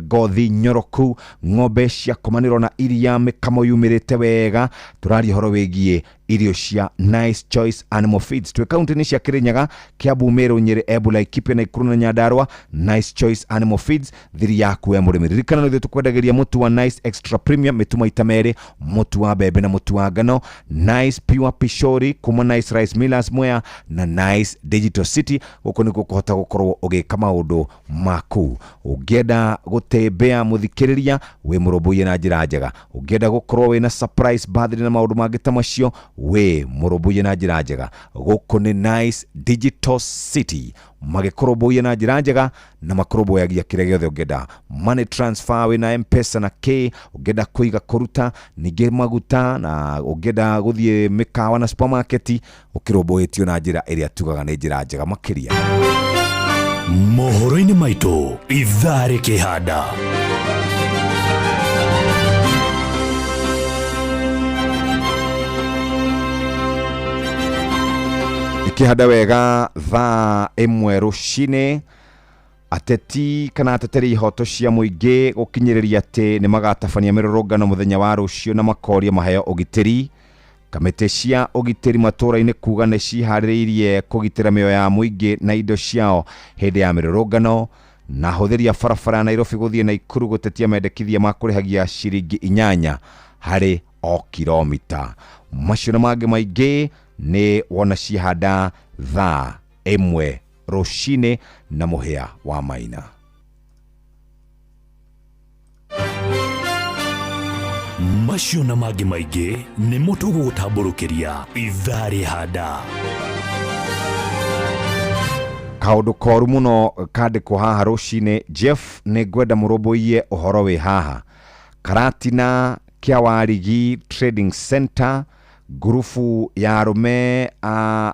ngothi nyoroku, ng'ombe cia komanĩrwo na iria mĩkamo yumĩrĩte wega. Tũraria ũhoro wĩgiĩ irio cia Nice Choice Animal Feeds. Twĩ kaunti-inĩ cia Kĩrĩnyaga, Kiambu, Meru, Nyeri, Embu, Laikipia, Nakuru na Nyandarua. Nice Choice Animal Feeds, thiri yaku we mũrĩmi. Ririkana no ithuĩ tũkwendagĩria mũtu wa Nice Extra Premium, mĩtu maita merĩ, mũtu wa mbembe na mũtu wa ngano, Nice Pure Pishori kuma Nice Rice Millers Mwea na Nice Digital City. Gũkũ nĩkuo kũhota gũkorwo ũgĩka maũndũ maku. Ũngĩenda gũtembea mũthikĩrĩria wĩ mũrũmbũiye na njĩra njega, ũngĩenda gũkorwo wĩna surprise birthday na maũndũ mangĩ ta macio we mũrũmbũiye na njĩra njega, gũkũ nĩ Nice Digital City. Magĩkũrũmbũiye na njĩra njega na makũrũmbũyagia kĩrĩa gĩothe ũngĩenda. Money transfer wĩna M-Pesa na K, ũngĩenda kũiga kũruta, ningĩ maguta, na ũngĩenda gũthiĩ mĩkawa na supermarket, ũkĩrũmbũyĩtio na njĩra ĩrĩa tugaga nĩ njĩra njega makĩria. Mohoro-inĩ maitũ ithaa rĩkĩhanda. Ikihanda wega thaa ĩmwe rũcinĩ, ateti kana ateteri ihoto cia mũingĩ gũkinyĩrĩria atĩ nĩ magatabania mĩrũrũngano mũthenya wa rũciũ na makoria maheo ũgitĩri. Kamĩtĩ cia ũgitĩri matũũra-inĩ kuga nĩ ciharĩrĩirie kũgitĩra mĩoyo ya mũingĩ na indo ciao hĩndĩ ya mĩrũrũngano. Na hũthĩri ya barabara ya Nairobi gũthiĩ Nakuru gũtetia mendekithia ma kũrĩhagia ciringi 8 harĩ o kilomita. Macio na mangĩ maingĩ nĩ wona cihanda thaa ĩmwe rũcinĩ na Mũhĩa wa Maina. Macio na mangĩ maingĩ nĩ mũtugo gũtambũrũkĩria ithaa rĩhanda. Kaũndũ koru mũno kandĩkwo haha rũcinĩ. Jeff nĩ ngwenda mũrũmbũiye ũhoro wĩ haha. Karatina kĩa Warigi Trading Center, grupu ya arũme a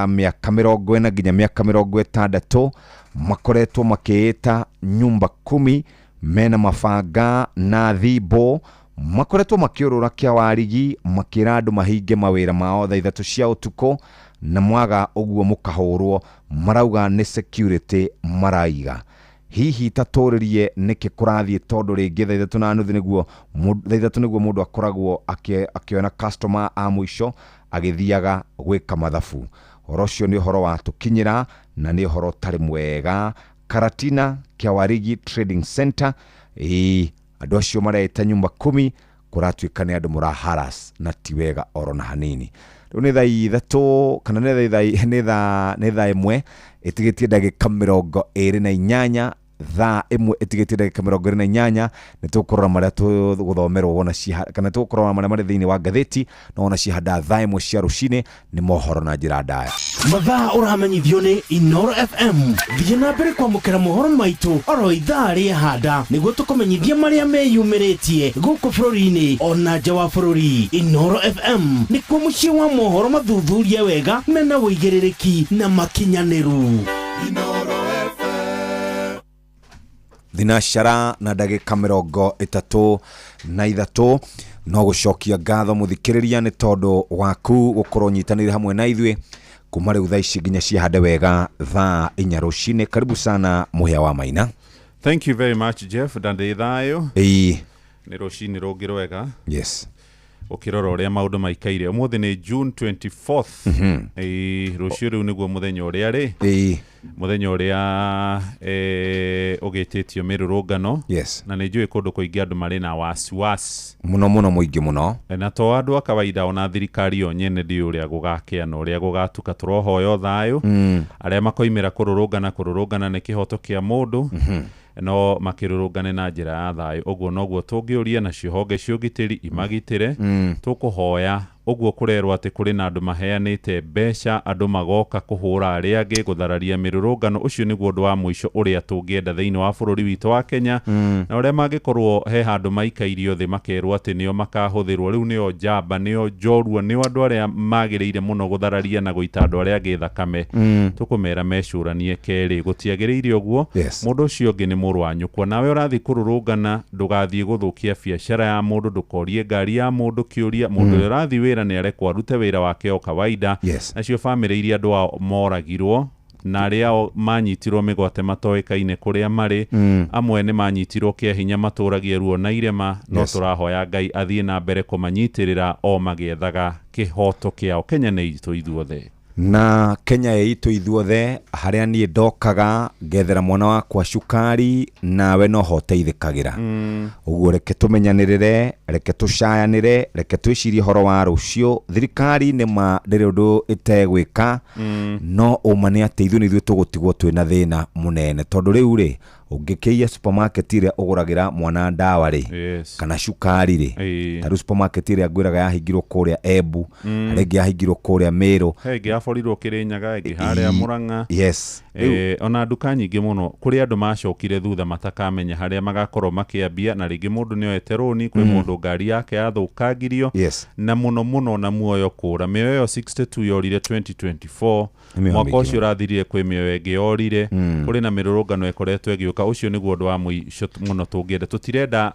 mĩaka 40 nginya mĩaka 60 makoretwo makĩĩta nyumba 10 mena mabanga na thibo. Makoretwo makĩũrũra kĩa Warigi makĩra andũ mahinge mawĩra mao thaa 3 cia ũtukũ, na mwaga ũguo mũkahũrwo. Marauga nĩ security maraiga. Hihi tatũrĩrie nĩkĩ kũrathiĩ, tondũ rĩngĩ thaa 3:30 nĩguo mũndũ akoragwo akĩona customer a mũico agĩthiaga gwĩka mathabu. Ũhoro ũcio nĩ ũhoro wa tũkinyĩra na nĩ ũhoro tarĩ mwega. Karatina kĩa Warigi Trading Center, andũ acio mareita nyumba 10 kũratuĩka nĩ andũ mũraharas na ti wega oro na hanini. Rĩu nĩ thaa 3 kana nĩ thaa 1 ĩtigĩtie ndagĩka 28, thaa 1 ĩtigĩtie ndagĩka 28. Nĩ tũkũrora marĩa tũgũthomerwo wona kana tũkũrora marĩa thĩinĩ wa ngathĩti na wona cihanda thaa 1 cia rũcinĩ nĩ mohoro na njĩra ndaya. Mathaa ũramenyithio nĩ Inoro FM. Thiĩ na mbere kwamũkĩra mohoro maitũ oro ithaa rĩhanda nĩguo tũkũmenyithia marĩa meyumĩrĩtie gũkũ bũrũri-inĩ ona nja wa bũrũri. Inoro FM nĩkuo mũciĩ wa mohoro mathuthurie wega mena wũigĩrĩrĩki na makinyanĩru. Inoro Thinashara na ndagĩka 33 no gũcokia ngatho mũthikĩrĩria nĩ tondũ waku gũkorwo nyitanĩire hamwe na ithuĩ kuma rĩu thaa ici nginya cihande wega thaa 4 rũcinĩ. Karibu sana Mũhĩa wa Maina. Thank you very much Jeff. Ndandĩ thayo. Nĩ rũcinĩ rũngĩ rwega. Yes. Ukirora ũrĩa maũndũ maikaire. Ũmũthĩ nĩ June 24th. Rũciũ rĩu nĩguo mũthenya ũrĩa rĩ. Mũthenya ũrĩa ũgĩtĩtio mĩrũrũngano. Yes. Na nĩ njũĩ kũndũ kũingĩ andũ marĩ na wasiwasi mũno mũingĩ mũno. Na to andũ a kawaida ona thirikari yo nyene ndiũ ũrĩa gũgakĩa na ũrĩa gũgatuka. Tũrohoya thayũ arĩa makoimĩra kũrũrũngana nĩ kĩhoto kĩa mũndũ. no makirurungane na njira ya thayu uguo noguo tungiuria na cihonge ciugitiri imagitire tukuhoya uguo kurerwo ati kuri na andu maheanite mbeca andu magoka kuhura aria angi guthararia mirurungano ucio niguo undu wa muico uria tungienda thiini wa bururi witu wa Kenya na uria mangikorwo he handu maikairio thi makerwo ati nio makahuthirwo riu nio njamba nio njorua nio andu aria magiriire muno guthararia na guita andu aria angi thakame tukumera mecuranie keri gutiagiriire uguo mundu ucio ungi ni muru wa nyukwa nawe urathi kururungana ndugathie guthukia biashara ya mundu ndukorie ngari ya mundu kiuria mundu urathi wira ni arekwo arute wira wake o kawaida nacio family iria andu moragirwo na aria manyitirwo migwate matoekaine kuria mari amwe ni manyitirwo kia hinya maturagie ruo na irema no turahoya Ngai athie na mbere kumanyitirira o magiethaga kihoto kiao. Kenya ni itu ithuothe na Kenya itu ithuothe haria nie ndokaga ngethera mwana wakwa cukari nawe no hoteithikagira uguo reke tumenyanirire reke tucayanire reke twicirie horo wa rucio thirikari ni ma ndiri undu itegwika no umane ati ithu ni ithu tugutigwo twina thina munene tondu riu ri ungikia supermarket ire uguragira mwana ndawa ri kana cukari ri taru supermarket ire agwiraga yahingirwo kuria Embu rege yahingirwo kuria Meru hege aforirwo Kirinyaga ege haria Murang'a ona nduka nyingi muno kuri andu macokire thutha matakamenya haria magakorwo makiambia na ringi mundu ni oeteroni kwi mundu ngari yake yathukangirio na muno na muoyo kura mioyo 62 yorire 2024 mwaka ucio urathirie kwi mioyo enge yorire kuri na mirurungano ekoretwo egiuka ucio niguo undu wa muico muno tungienda tutirenda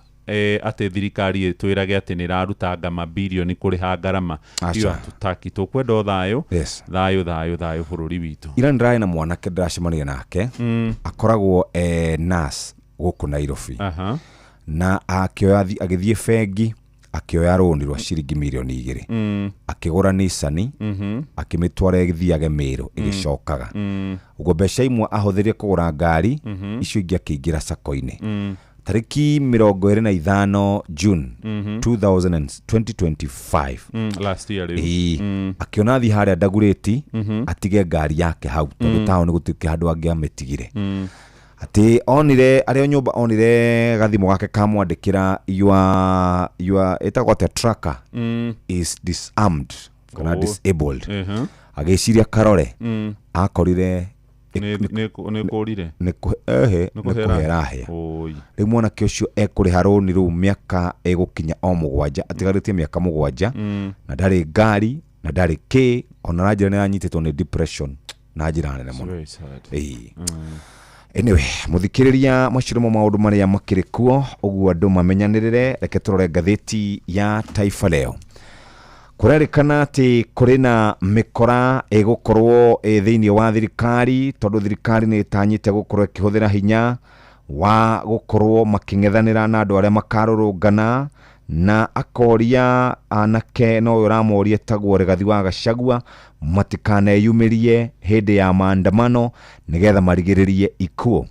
ate thirikari twirage ati ni rarutanga mabilioni kuriha ngarama iyo tutaki tukwenda thayu thayu bururi witu ira ndrai na mwanake ndacemania nake akoragwo nurse guku Nairobi na akioya agithie bengi akioya roni rwa ciringi milioni 2 akigura Nissan akimitwara igithiage Meru igicokaga ugo mbeca imwe ahuthirie kugura ngari icio ingi akiingira sako-ini tariki 25 June 2025 last year akiona thi haria Ndagureti atige ngari yake hau tondu taoni gutike handu angi ametigire ati onire ari nyumba onire gathimo gake kamwandikira your etagwo ate tracker is disarmed kana disabled agiciria karore akorire ne kurire ne kuherahe riu mwanake ucio ekuri haroni riu miaka egukinya o mugwanja atigaritie miaka mugwanja na ndari ngari na ndari ki ona ranjira ni anyititwo ni depression na njira nene muno anyway muthikiriria macirimo maundu maria makirikuo uguo andu mamenyanirire reke turore ngatheti ya Taifa Leo kurerikana ati kuri na mikora egukorwo thiini wa thirikari tondu thirikari ni itanyite gukorwo ikihuthira hinya wa gukorwo making'ethanira na andu aria makarurungana na akoria anake no uramoria tagwo Rigathi wa Gachagua matikaneyumirie hindi ya maandamano nigetha marigiririe ikuo.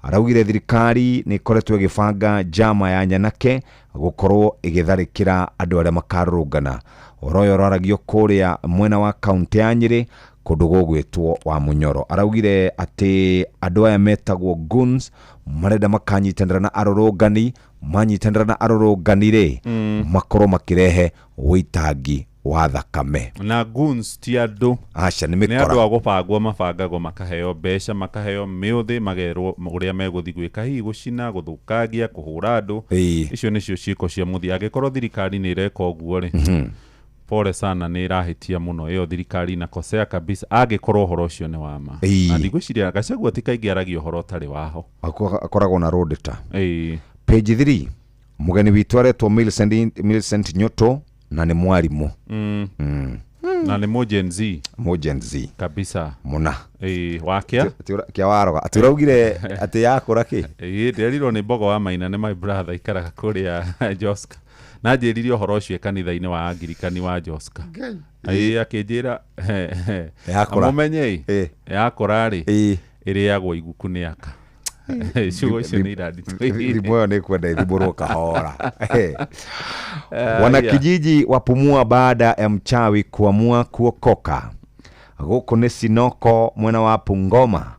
Araugire thirikari ni ikoretwo igibanga jama ya nyanake gukorwo igitharikira andu aria makarurungana. Oroyo raragio kuria mwena wa kaunti ya Nyeri kundu gugwitwo wa Munyoro. Araugire ati andu aya metagwo goons marenda makanyitanira na arurungani manyitanira na arurunganire makorwo makirehe witangi wa thakame na goons ti andu acha ni mikora andu agopagwo mabangagwo makaheo mbeca makaheo miuthi magerwo uria meguthi gwika hi gucina guthukangia kuhura andu icio nicio ciiko cia muthi agikorwo thirikari ni ireka uguo ri pole sana ni irahitia muno iyo thirikari na kosea kabisa agikorwo horo ucio ni wama andigwiciria Gachagua tikaingi aragio horo tari waho akoragwo na rodeta page 3 mugeni witu aretwo Millicent Nyoto na ni mwarimu na ni Gen Z kabisa muna wakia kia waroga aturaugire ati yakora ki nderirwo ni Mbogo wa Maina ni my brother ikaraga kuria Joska na njiririo horo ucio kanitha-ini wa Anglikani wa Joska akinjira amumenye yakora ri iriagwo iguku ni aka shugo icio ni rimwe ni kwenda ithimurwo kahora wanakijiji wapumua baada ya mchawi kuamua kuokoka. guku ni Sinoko mwena wa Pungoma.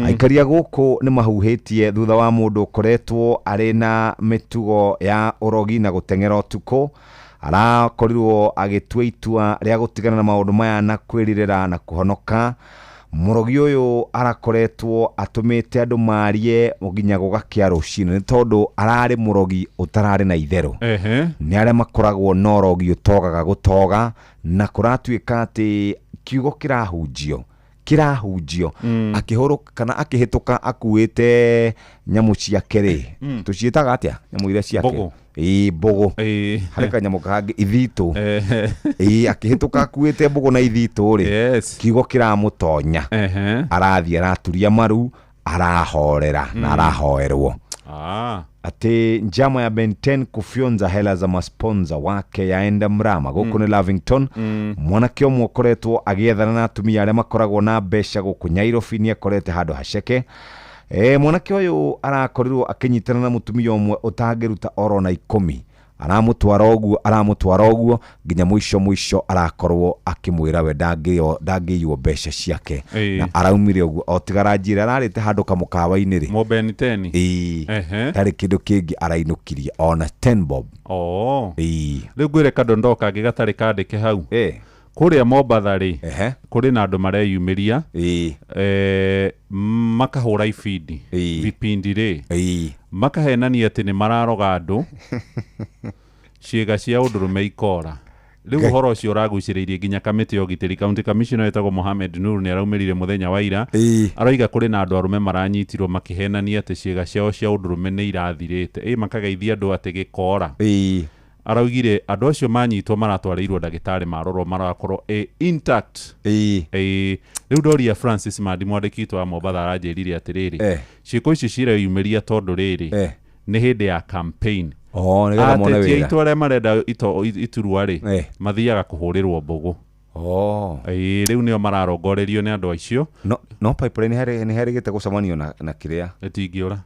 Aikaria guku ni mahuhitie thutha wa mundu ukoretwo ari na mitugo ya urogi na gutengera utuko. Arakorirwo agitua itua ria gutigana na maundu maya na kwiririra na kuhonoka. Murogi uyu arakoretwo atumite andu marie muginya gugakia rucini ni tondu arari murogi utarari na itherũ. Ni aria makoragwo na urogi utogaga gutoga na kuratuika ati kiugo kirahunjio akihuruka kana akihituka akuite nyamu ciake ri tuciitaga atia nyamu iria ciake mbogo harika nyamu kangi ithitu akihituka akuite mbogo na ithitu ri kiugo kiramutonya arathie araturia maru arahorera na arahoerwo ati njama ya Ben 10 kufyonza hela za masponza wake yaenda mrama guku ni Lavington. Mwanake omwe ukoretwo agiethana na atumia aria makoragwo na mbeca guku Nyairobi ni akorete handu haceke. Mwanake uyu arakorirwo akinyitana na mutumia omwe utagiruta oro na 10. aramutwara oguo nginya mwisho arakorwo akimwira we ndangiywo mbeca ciake na araumire oguo otigara njira ararite handu kamukawa-ini ri Mobeni 10 tari kindu kingi arainukirie ona 10 bob riu ngwire kadondoka ngigatari kandike hau kuria Mombatha ri kuri na andu mareyumiria makahura ibindi vipindi ri makahenania ati ni mararoga andu ciega cia undurume ikora riu uhoro ucio uraguciriirie nginya kamiti ya ugitiri county commissioner etagwo Mohamed Nur ni araumirire muthenya wa ira aroiga kuri na andu arume maranyitirwo makihenania ati ciega ciao cia undurume ni irathirite makageithia andu ati gikora araugire andu acio manyitwo maratwareirwo ndagitari marorwo marakorwo intact riu Doria Francis Madi mwandikitwo wa Mombatha aranjirire atiriri ciiko ici cireyumiria tondu riri ni hindi ya campaign nigetha mone wira itware marenda iturua ri mathiaga kuhurirwo mbogo riu nio mararongorerio ni andu acio no pipeline ni herigite gucemanio na kiria etingiura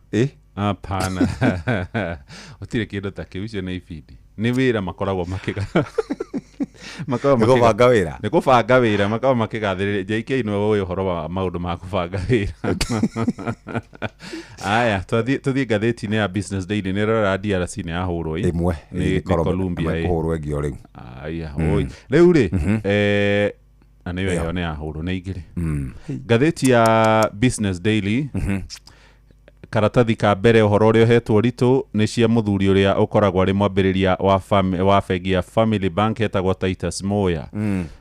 apana utire kindu ta kiu cio ni ibindi ni wira makoragwo makiga ni kubanga wira makao makigathiriria JK no we uhoro wa maundu ma kubanga wira aya tuthie ngatheti-ini ya Business Daily ni rora DRC ni ahurwo imwe ni Colombia kuhurwo engio riu aya riu ri aniwe yo ni ahurwo ni igiri ngatheti ya Business Daily karatathi ka mbere uhoro uria hetwo ritu ni cia muthuri uria ukoragwo ari mwambiriria wa bengi ya Family Bank etagwo Titus Moya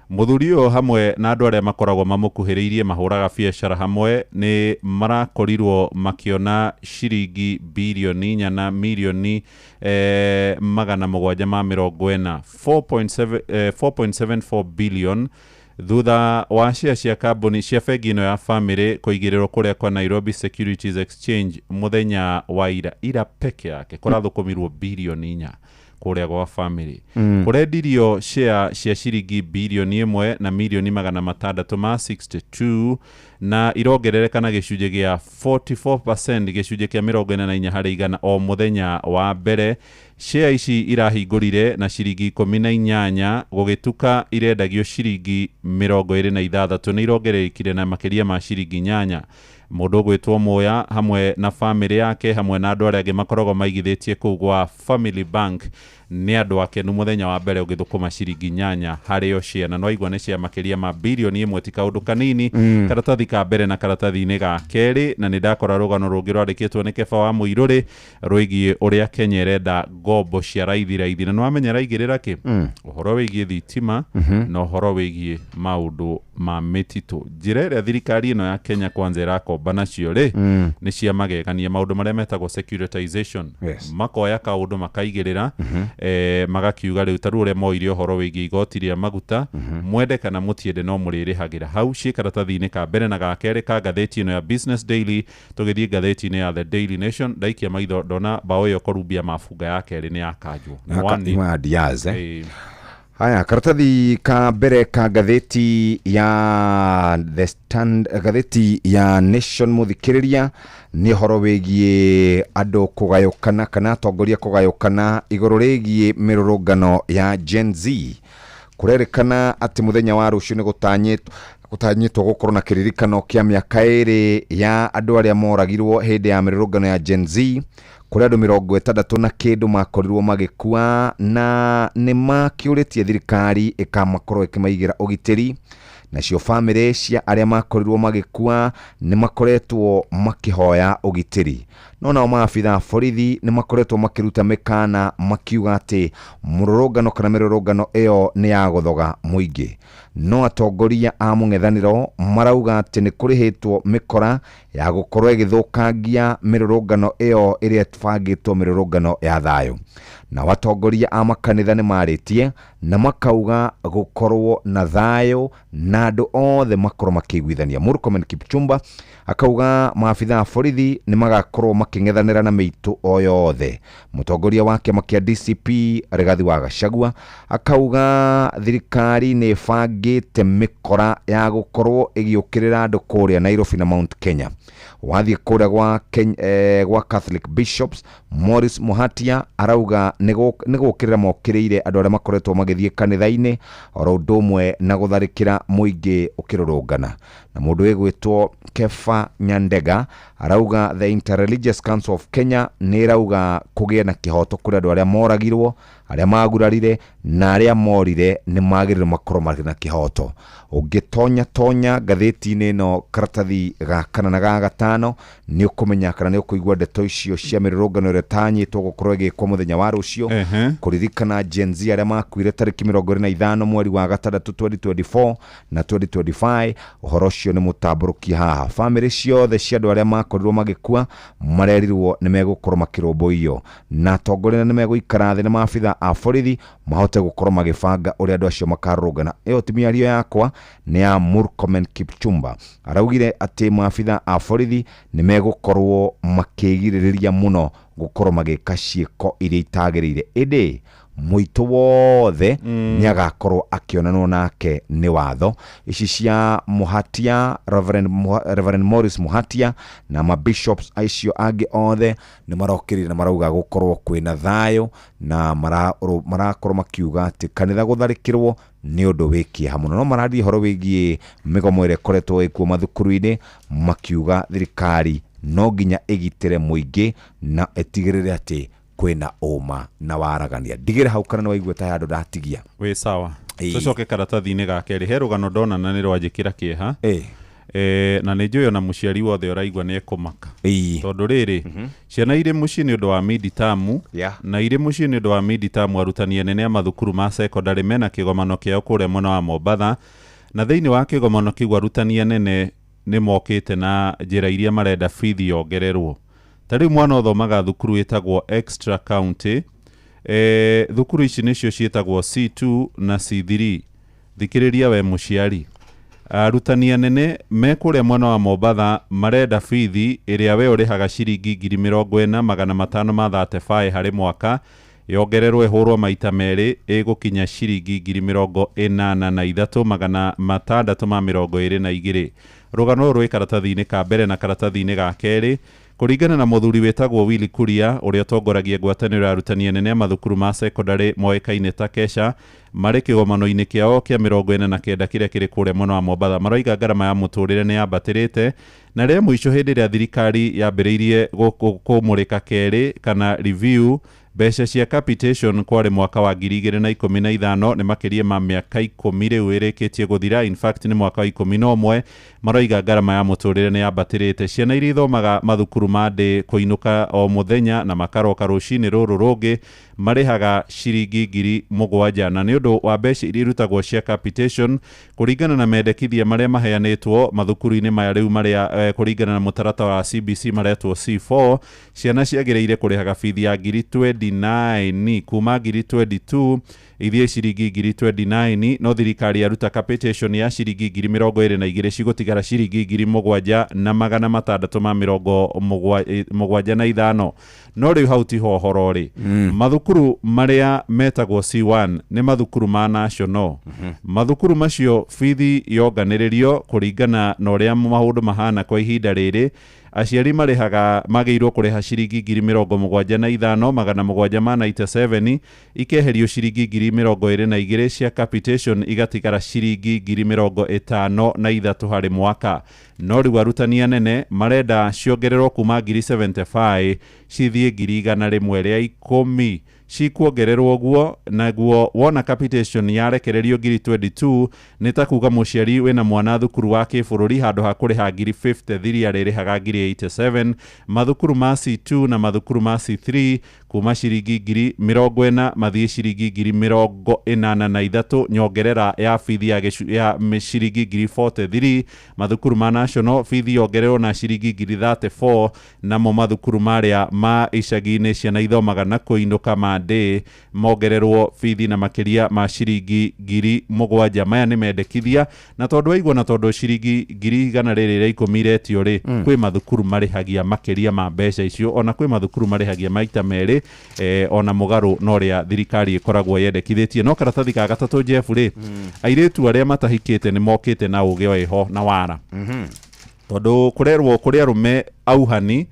muthuri uyu hamwe na andu aria makoragwo mamukuhiriirie mahuraga biacara hamwe ni marakorirwo makiona ciringi bilioni 4 na milioni 740 4.74 billion thutha wa share cia kambuni cia bengi ino ya Family kuigirirwo kuria kwa Nairobi Securities Exchange muthenya wa ira peke yake kurathukumirwo bilioni 4 kuria kwa Family kurendirio share cia ciringi bilioni 1 na milioni 662 na irongerereka gicunje gia 44% gicunje kia 44 harĩ igana o muthenya wa mbere. Share ici irahingurire na ciringi 18 gugituka irendagio ciringi 26 ni irongererekire na makiria ma ciringi 8. Mundu gwitwo Moya hamwe na family yake hamwe na andu aria makoragwo maigithitie kuu gwa Family Bank ni andu ake nu muthenya wa mbere ugithukuma ciringi 8 harĩ o ciana no igwa ni cia makiria ma bilioni 1 ti kaundu kanini karatathi ka mbere na karatathi-ini ga keri na ni ndakora rugano rungi rwandikitwo ni Keba wa Muiruri rwigie uria Kenya irenda ngombo cia raithi na nwamenya raigirira ki uhoro wigie thitima na uhoro wigie maundu ma mititu njira iria thirikari ino ya Kenya kwanza irakomba nacio ri ni cia magegania maundu maria metagwo securitization makoya kaundu makaigirira magakiuga riu taru uria moirie uhoro wigie igoti ria maguta mwende kana mutiende no muririhagira hau ci karatathi-ini ka mbere na ga keri ka ngatheti ino ya Business Daily tugithie ngatheti-ini ya The Daily Nation ndaikia maitho ndona bao yo korubia mafunga ya keri ni akanjwo ni Diaz haya karatathi ka mbere ka ngatheti ya The Stand ngatheti ya Nation muthikiriria ni horo wigie andu kugayukana kana atongoria kugayukana iguru rigie mirurungano ya Gen Z kurerekana ati muthenya wa rucio ni gutanyitwo gutanyitwo gukorwo na kiririkano kia miaka iri ya andu aria moragirwo hindi ya mirurungano ya Gen Z kuria andu 60 na kindu makorirwo magikua na ni makiuritie thirikari ikamakorwo ikimaigira ugitiri nacio family cia aria makorirwo magikua ni makoretwo makihoya ugitiri no nao maabitha borithi ni makoretwo makiruta mikana makiuga ati mururungano kana mirurungano iyo ni ya guthoga muingi no atongoria a mung'ethaniro marauga ati ni kurihitwo mikora ya gukorwo igithukangia mirurungano iyo iria tfagitwo mirurungano ya thayo na watongoria a makanitha ni maritie na makauga gukorwo na thayo na andu othe makorwo makiguithania. Murkomen Kipchumba akauga maabitha borithi ni magakorwo making'ethanira na mitu o yothe. Mutongoria wake makia DCP Rigathi wa Gachagua akauga thirikari ni bangite mikora ya gukorwo igiukirira andu kuria Nairobi na Mount Kenya. Wathie kuria gwa Catholic Bishops Morris Muhatia arauga ni gukirira mokiriire andu aria makoretwo magithie kanitha-ini oro ndomwe na gutharikira muingi ukirurungana na mundu wigwitwo Kefa Nyandega arauga the Interreligious Council of Kenya ni rauga kugia na kihoto kuri andu aria moragirwo aria magurarire na aria morire ni magirire makorwo mari na kihoto. Ungitonya gatheti-ini no karatathi ga kana na ga gatano ni ukumenya kana ni ukuigwa ndeto icio cia mirurungano ire tanyitwo gukorwo igikwo muthenya wa rucio kuririkana Gen Z aria makuire tariki 25 mweri wa gatandatu 2024 na 2025. Uhoro ucio ni mutamburuki haha family ciothe cia andu aria makorirwo magikua marerirwo ni megukorwo makirumbuiyo na atongoria ni meguikara thi na maabitha a borithi mahote gukorwo magibanga uria andu acio makarurungana. Iyo ti miario yakwa ni ya Murkomen Kipchumba araugire ati maabitha a borithi ni megukorwo makigiririria muno gukorwo magika ciiko iria itagirire indi muito wothe ni agakorwo akionanwo nake ni watho. Ici cia Muhatia Reverend Morris Muhatia na mabishops aicio angi othe ni marokirire na marauga gukorwo kwina thayo na marakorwo makiuga ati kanitha gutharikirwo ni undu wikia muno. No maradi horo wigie migomo ire koretwo ikuo mathukuru-ini makiuga thirikari no nginya igitire muingi na etigirire ati kwina uma na waragania. Ndigire hau kana waigwe ta andu datigia we sawa tucoke karatathi-ini gake ri herugano ndona na ni rwajikira kieha na ni njuyo na muciari wothe uraigwa ni ekumaka tondu riri ciana iri mucii ni undu wa mid-term na iri mucii ni undu wa mid-term arutani anene a mathukuru ma secondary mena kigomano kiao kuria mwena wa Mombatha na thiini wa kigomano kiu arutani anene ni mokite na njira iria marenda bithi yongererwo. Tari mwana othomaga thukuru itagwo extra county thukuru ici nicio cietagwo C2 na C3. Thikiriria we muciari arutani anene mekuria mwana wa Mombatha marenda bithi iria we urihaga ciringi 40,535 hari mwaka yongererwo ihurwo maita meri igukinya ciringi 83,622. Rugano rwi karatathi-ini ka mbere na karatathi-ini ga keri kuringana na muthuri wetagwo Willy Kuria uria tongoragia ngwataniro ya arutani anene a mathukuru ma secondary moekaine ta Kesha mari kigomano-ini kiao kia 49 kiria kiri kuria mwena wa Mombatha maroiga ngarama ya muturire ni yambatirite na ria muico hindi ria thirikari yambiriirie kumurika keri kana review Besha cia capitation kwari mwaka wa 2015 ni makiria ma miaka 10 riu irikitie guthira. In fact ni mwaka wa 11 maroiga ngarama ya muturire ni yambatirite. Ciana iria ithomaga mathukuru mandi kuinuka o muthenya na makaroka rucini ruru rungi marihaga ciringi 7,000 na ni undu wa mbeca iria irutagwo cia capitation kuringana na mendekithia maria maheanitwo mathukuru-ini maya riu maria kuringana na mutaratara wa CBC maretwo C4 ciana ciagiriire kurihaga bithi ya 29 kuma 22 ithie ciringi 29 no thirikari yaruta capitation ya ciringi 22 cigotigara ciringi 7,675 no riu hau tiho horo ri mathukuru maria metagwo C1 ni mathukuru ma national mathukuru macio bithi yonganiririo kuringana na uria maundu mahana kwa ihinda riri aciari marihaga magĩrĩirwo kũrĩha ciringi 75,797 ikeherio ciringi 22,000 cia capitation igatigara ciringi 53,000 harĩ mwaka. No rĩu arutani anene marenda ciongererwo kuma 75 cithiĩ 100,000 rĩa 10 cikuongererwo guo, naguo wona capitation yarekererio 22 nĩ ta kuga mũciari wĩna mwana thukuru wa kĩbũrũri handũ ha kũrĩha 50 thiri arĩrĩhaga 87. Mathukuru ma C2 na mathukuru ma C3 kuma ciringi 40,000 mathiĩ ciringi 83,000 nyongerera ya bithi ya ciringi 43. Mathukuru ma national bithi yongererwo na ciringi 34, namo mathukuru marĩa ma icagi-inĩ ciana ithomaga na kũinũka mande mongererwo bithi na makĩria ma ciringi 7,000. Maya nĩ mendekithia, na tondũ waigua na tondũ ciringi 100 rĩrĩ 10 iretio rĩ, kwĩ mathukuru marĩhagia makĩria ma mbeca icio, ona kwĩ mathukuru marĩhagia maita merĩ, ona mũgarũ no rĩa thirikari ĩkoragwo yendekithĩtie. No karatathi ka gatatũ Jeff rĩ, airĩtu arĩa matahikĩte nĩ mokĩte na ũgĩ wa iho na wara. Tondũ kũrerwo kũrĩ arũme auhani,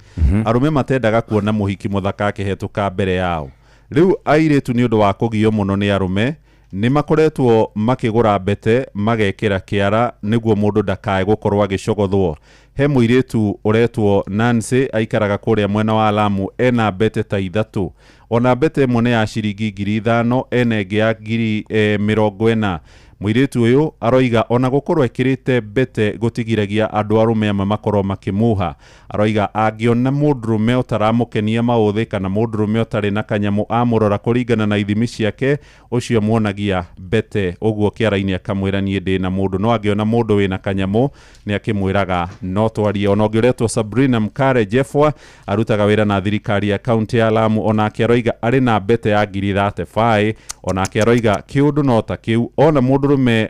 arũme matendaga kuona mũhiki mũthaka akĩhetũka mbere yao. Rĩu airĩtu nĩ ũndũ wa kũgio mũno nĩ arũme nĩ makoretwo makĩgũra mbete magekĩra kĩara nĩguo mũndũ ndakae gũkorwo agĩcogothwo. He mũirĩtu ũretwo Nancy aikaraga kũrĩa mwena wa Lamu, ena mbete ta 3. Ona mbete ĩmwe nĩ ya ciringi 5,000, ena ĩngĩ ya 40,000. Mũirĩtu ũyũ aroiga ona gũkorwo ekĩrĩte mbete gũtigiragia andũ arũme amwe makorwo makĩmuha. Aroiga angĩona mũndũrũme ũtaramũkenia maũthĩ kana mũndũrũme ũtarĩ na kanyamũ amũrora kũringana na ithimi ciake, ũcio muonagia mbete. Ũguo kĩara-inĩ akamwĩra niĩ ndĩ na mũndũ, no angĩona mũndũ wĩna kanyamũ nĩ akĩmwĩraga no twarie. Ona ũngĩ ũretwo Sabrina Mkare Jeffwa arutaga wĩra na thirikari ya kaunti ya Lamu, onake aroiga arĩ na mbete ya 35. Onake aroiga kĩũndũ no ta kĩu, ona mũndũrũme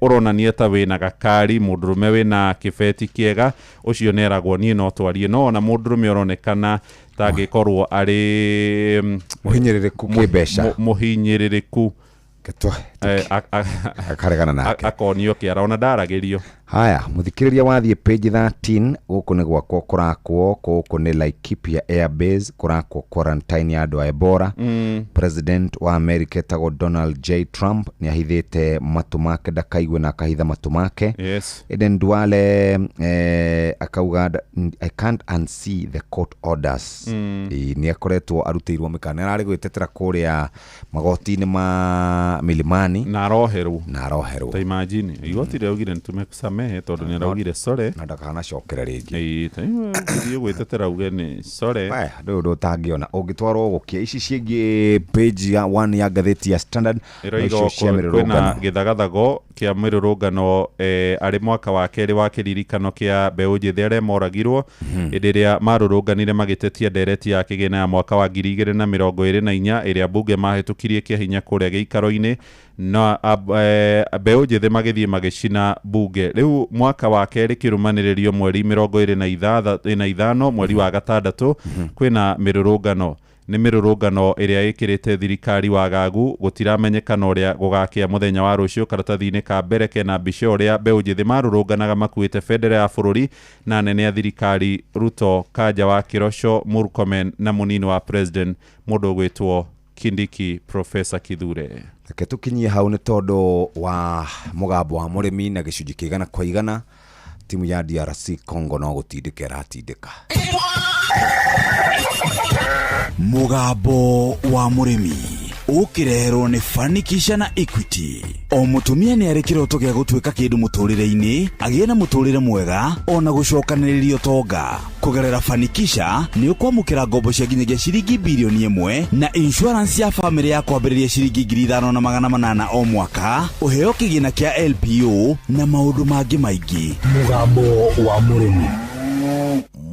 ũronania ta wĩna gakari, mũndũrũme wĩna kĩbeti kĩega, ũcio nĩeragwo niĩ no twarie. No ona mũndũrũme ũronekana ta angĩkorwo arĩ mũhinyĩrĩrĩku kĩmbeca, mũhinyĩrĩrĩku akaregana nake, akonio kĩara ona ndaragĩrio. Haya, muthikiriria wathiĩ page 13 gũkũ nĩ gwakwo kũrakwo, gũkũ nĩ Laikipia Air Base kũrakwo quarantine ya andũ a Ebola. President wa America etagwo Donald J. Trump nĩ ahithĩte matu make ndakaigwe na akahitha matu make. Eden Duale akauga I can't unsee the court orders. Nĩ akoretwo arutĩirwo mĩkana, ararĩ gwĩtetera kũrĩa magoti-inĩ ma Milimani na aroherwo ta imagine igoti rĩaugire nĩtũmekusame tondũ nĩ araugire core na ndakanacokera rĩngĩ. Thiĩ gwĩtetera uge nĩ core. Ndũndũ ũtangĩona ũngĩtwarwo gũkia ici ciĩgiĩ page ya 1 ya ngathĩti ya Standard. Kwĩna gĩthagathago kĩa mĩrũrũngano arĩ mwaka wa kerĩ wa kĩririkano kĩa mbeũ njĩthĩ arĩa moragirwo hĩndĩ ĩrĩa marũrũnganire magĩtetia ndereti ya kĩgĩna ya mwaka wa 2024 ĩrĩa bunge mahĩtũkirie kĩa hinya kũrĩa gĩikaro-inĩ, na mbeũ njĩthĩ magĩthiĩ magĩcina bunge. Rĩu mwaka wa kerĩ kĩrũmanĩrĩrio mweri 25 mweri wa gatandatũ kwĩna mĩrũrũngano. Nĩ mĩrũrũngano ĩrĩa ĩkĩrĩte thirikari wagagu, gũtiramenyekana ũrĩa gũgakĩa mũthenya wa rũciũ. Karatathi-inĩ ka mbere kena mbica ũrĩa mbeũ njĩthĩ marũrũnganaga makuĩte bendera ya bũrũri na nene ya thirikari Ruto, Kanja wa Kirosho, Murkomen na mũnini wa president mũndũ ũgwĩtwo Kindiki Professor Kithure. Reke tũkinyie hau nĩ tondũ wa mũgambo wa mũrĩmi na gĩcunjĩ kĩigana kwa igana, timu ya DRC Congo no gũtindĩka ĩratindĩka. Mũgambo wa mũrĩmi ũkĩreherwo nĩ Fanikisha na Equity. O mũtumia nĩ arĩ kĩroto gĩa gũtuĩka kĩndũ mũtũrĩre-inĩ, agĩe na mũtũrĩre mwega ona gũcokanĩrĩrio tonga. Kũgerera Fanikisha nĩ ũkwamũkĩra ngombo cia nginyagia ciringi bilioni 1 na insurance ya famĩlĩ ya kwambĩrĩria ciringi 5,800 o mwaka, ũheo kĩgĩna kĩa LPO na maũndũ mangĩ maingĩ. Mũgambo wa mũrĩmi.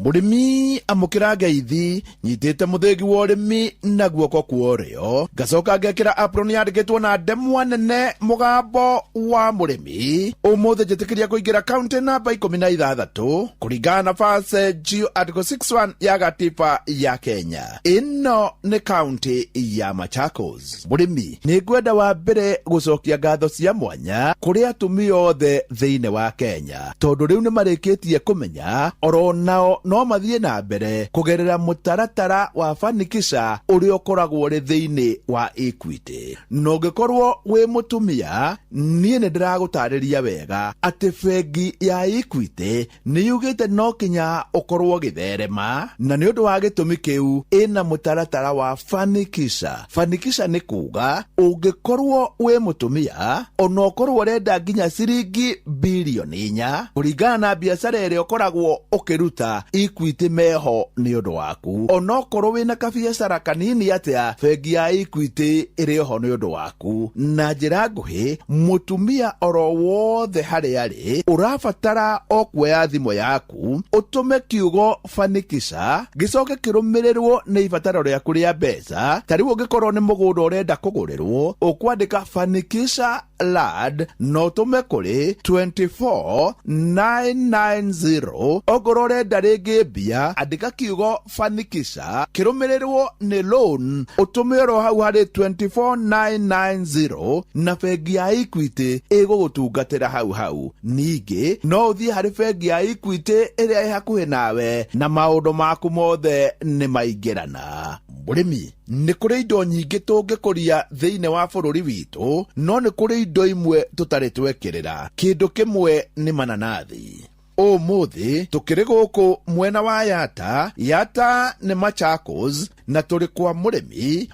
murimi amukira ngeithi nyitite muthegi wa urimi na guoko kuorio gacoka ngekira apron yandikitwo na ndemwa nene mugambo wa murimi umuthe njitikiria kuingira kaunti namba 16 kuringana na fase Geo Article 61 ya gatiba ya Kenya. Ino ni kaunti ya Machakos. Murimi ni ngwenda wa mbere gucokia ngatho cia mwanya kuri atumia othe thiine wa Kenya tondu riu ni marikitie kumenya oro nao no mathie na mbere kugerera mutaratara wa Fanikisha uria ukoragwo ri thiine wa Equity. No ngikorwo wi mutumia nie ni ndiragutariria wega ati bengi ya Equity ni yugite no kinya ukorwo githerema na ni undu wa gitumi kiu ina mutaratara wa Fanikisha. Fanikisha ni kuga ungikorwo wi mutumia ono ukorwo renda nginya ciringi bilioni 4 kuringana na biacara ire ukoragwo ukiruta Equity meho ni undu waku. Ono ukorwo wina kabiacara kanini atia bengi ya Equity ire ho ni undu waku. Na njira nguhi mutumia oro wothe hari ari urabatara okuoya thimo yaku utume kiugo Fanikisha gicoke kirumirirwo ni ibataro riaku ria mbeca. Tariu ungikorwo ni mugunda urenda kugurirwo ukwandika Fanikisha lad no tume kuri 24990. Ogoro urenda ringi mbia andika kiugo Fanikisha kirumirirwo ni loan utume ro hau hari 24990 na bengi ya Equity igugutungatira hau. Ningi no uthie hari bengi ya Equity iria i hakuhi nawe na maundu maku mothe ni maingirana. Murimi ni kuri indo nyingi tungikuria thiine wa bururi witu no ni kuri indo imwe tutari twekirira. Kindu kimwe ni mananathi. Umuthi tukiri guku mwena wa Yata ni Machakos na turi kwa murimi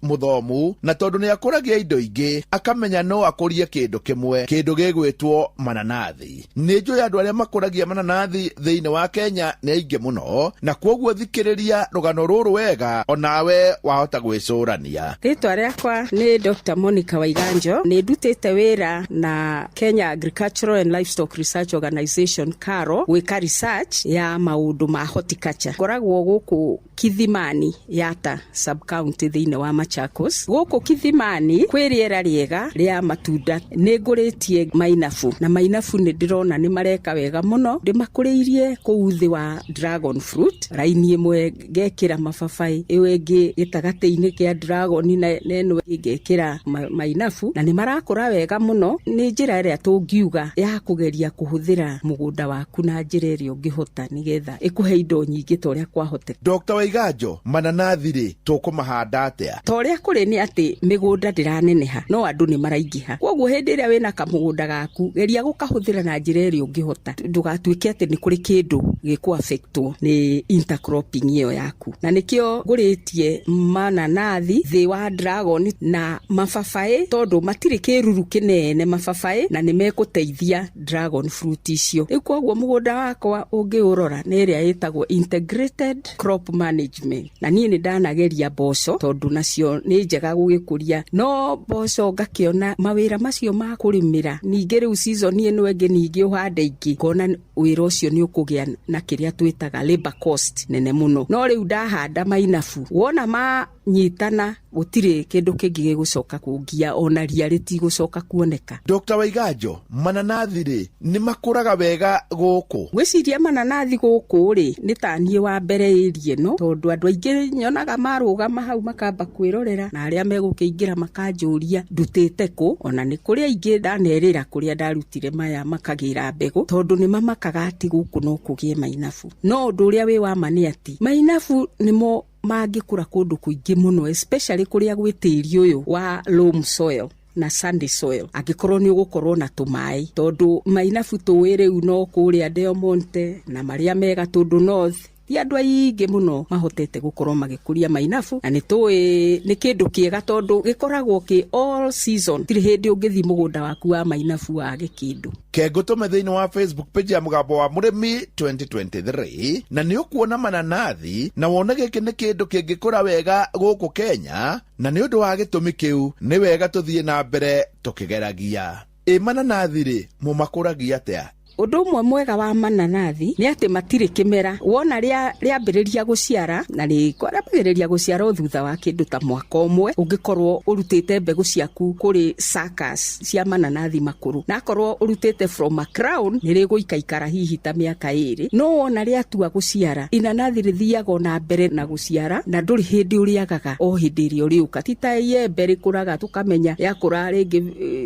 muthomu na tondu ni akuragia indo ingi akamenya no akurie kindu kimwe kindu gigwitwo mananathi. Ni njui andu aria makuragia mananathi thiine wa Kenya ni aingi muno na kwoguo thikiriria rugano ruru wega onawe wahota gwicurania. Ritwa riakwa ni Dr. Monica Waiganjo. Ni ndutite wira na Kenya Agricultural and Livestock Research Organization Karo gwika research ya maundu ma horticulture. Koragwo guku Kithimani Yata sub county thiine wa Machakos. Guku Kithimani kwi riera riega ria matunda ni nguritie mainafu na mainafu ni ndirona ni mareka wega muno. Ndimakuriirie kuuthi wa dragon fruit raini imwe ngekira mababai iwe ngi gitagati-ini kia dragon na neno ngekira mainafu na ni marakura wega muno. Ni njira iria tungiuga ya kugeria kuhuthira mugunda waku na njira iria ungihota nigetha ikuhe indo nyingi toria kwahoteka. Dr. Waiganjo, mananathi ri tukumahanda atia? Toria kuri ni ati migunda ndiraneneha no andu ni maraingiha. Kwoguo hindi iria wina kamugunda gaku geria gukahuthira na njira iria ungihota. Ndugatuike ati ni kuri kindu giku affectwo ni intercropping iyo yaku. Na nikio nguritie mananathi thi wa dragon na mababai tondu matiri kiruru kinene mababai na ni mekuteithia dragon fruit icio. Kwoguo mugunda wakwa ungiurora ni iria yetagwo integrated crop management. Na nie ni ndanageria mboco tondu nacio ni njega gugikuria no mboco ngakiona mawira macio ma kurimira ningi riu season ino engi ningi uhande ingi kona wira ucio ni ukugia na kiria twitaga labor cost nene muno. No riu ndahanda mainafu wona ma nyitana gutire kindu kingi gigucoka kungia ona ria ritigocoka kuoneka. Dr. Waiganjo, mananathi ri ni makuraga wega guku? Gwiciria mananathi guku ri ni tanie wa mbere irie no tondu andu aingi nyonaga marugama hau makamba kwirorera na aria megukiingira makanjuria ndutite ku ona ni kuri aingi ndanerira kuria ndarutire maya makagira mbegu tondu ni mamakaga ati guku no kugie mainafu. No undu uria wi wa mani ati mainafu nimo mangikura kundu kuingi muno especially kuria gwitiri uyu wa loam soil na sandy soil agikorwo ni ugukorwo na tumai tondu mainafu tuwire uno kuria Delmonte na maria mega tondu north ti andu aingi muno mahotete gukorwo magikuria mainafu na ni kindu kiega tondu gikoragwo ki all season. Tiri hindi ungithi mugunda waku wa mainafu wa gikindu kengutume thiini wa Facebook page ya mugambo wa murimi 2023 na ni ukuona mananathi na wona giki ni kindu kingikura wega guku Kenya na ni undu wa gitumi kiu ni wega tuthie na mbere tukigeragia. Mananathi ri mumakuragia atia? Undu umwe mwega wa mananathi ni ati matire kimera wona riambiriria guciara na riambiriria guciara thutha wa kindu ta mwaka umwe ungikorwo urutite mbegu ciaku kuri suckers cia mananathi makuru na korwo urutite from a crown ni riguikaikara hihi ta miaka 2 no wona riatua guciara inanathi rithiaga na mbere na guciara na nduri hindi uriagaga o hindi ri uriuka tita yembe rikuraga tukamenya yakura ringi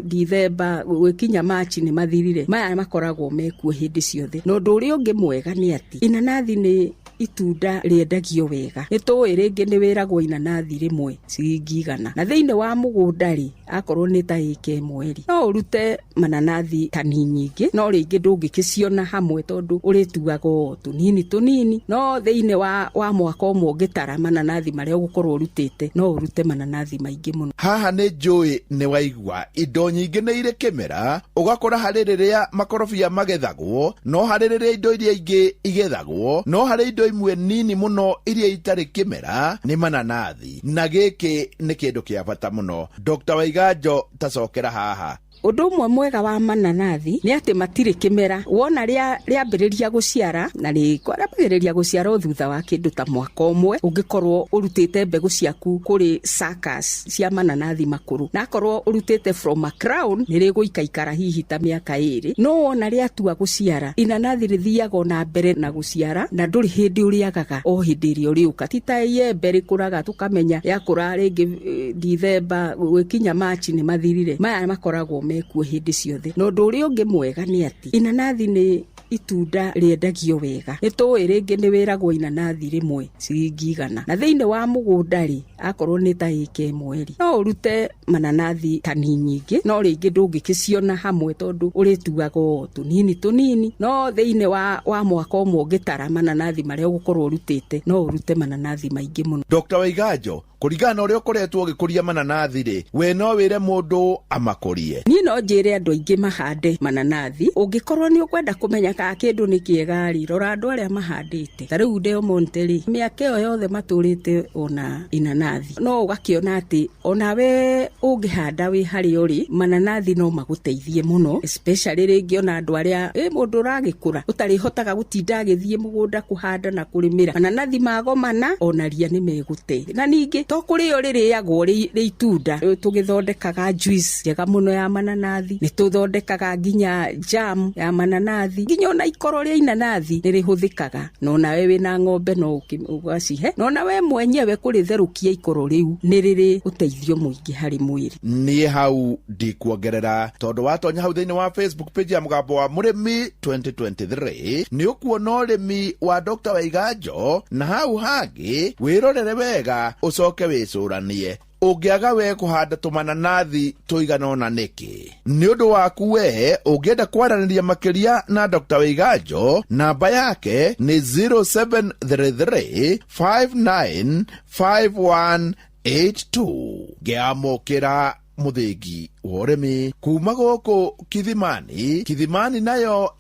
Dithemba gwikinya Machi ni mathirire maya makoragwo mekuo hindi ciothe no nduri ungi mwega ni ati inanathi ni itunda riendagio wega nitoi ringi ni wiragwo inanathi rimwe ciringi 100 na thiini wa mugunda ri akorwo ni ta ike mweri no urute mananathi tani nyingi no ringi ndungikiciona hamwe tondu urituaga tunini no thiini wa mwaka umwe ngitara mananathi maria ugukorwo urutite no urute mananathi maingi muno. Haha ni njui ni waigua indo nyingi ni ire kimera ugakora hari riria makorobia magethagwo no hari riria indo iria ingi igethagwo no hari indo imwe nini muno iria itari kimera ni mananathi na giki ni kindu kia bata muno. Dr. Waiganjo tacokera haha. Undu umwe mwega wa mananathi ni ati matire kimera wona riambiriria guciara na riambiriria guciara thutha wa kindu ta mwaka umwe ungikorwo urutite mbegu ciaku kuri suckers cia mananathi makuru na korwo urutite from a crown ni riguikaikara hihi ta miaka 2 no wona riatua guciara inanathi rithiaga na mbere na guciara na nduri hindi uriagaga o hindi ri uriuka tita yembe rikuraga tukamenya yakura ringi Dithemba gwikinya Machi ni mathirire maya makoragwo mekuo hindi ciothe no nduri ungi mwega ni ati inanathi ni itunda riendagio wega nitoi ringi ni wiragwo inanathi rimwe ciringi 100 na thiini wa mugunda ri akorwo ni ta ike mweri no urute mananathi tani nyingi no ringi ndungikiciona hamwe tondu urituaga tunini no thiini wa mwaka umwe ngitara mananathi maria ugukorwo urutite no urute mananathi maingi muno. Dr. Waiganjo kurigana uria ukoretwo gikuria mananathi ri we no wire mundu amakurie ni no njire andu aingi mahande mananathi ungikorwo ni ukwenda kumenya ka kindu ni kiega ri rora andu aria mahandite tariu Deo Monte ri miaka iyo yothe maturite ona inanathi no ugakiona ati ona we ungihanda wi hari uri mananathi no maguteithie muno especially ringi ona andu aria mundu uragikura utari hotaga gutinda agithie mugunda kuhanda na kurimira mananathi magomana ona ria ni megute na ningi to kuri yo ririagwo ri itunda tugithondekaga juice njega muno ya mananathi ni tuthondekaga nginya jam ya mananathi nginya ona ikoro ria inanathi ni rihuthikaga no na wewe na ng'ombe no ugacihe no na we mwenyewe kuritherukia ikoro riu ni riri uteithio muingi hari mwiri. Ni hau ndikuongerera tondu watonya hau thiini wa Facebook page ya Mugambo wa Murimi 2023 ni ukuona urimi wa Dr. Waiganjo na hau hangi wirorere wega ucoke wicuranie ungiaga we kuhanda tumananathi tuiganona niki ni undu waku we ungienda kwaraniria makiria na Dr. Waiganjo namba yake ni 0733595182 ngiamukira muthingi wa urimi kuma guku Kithimani nayo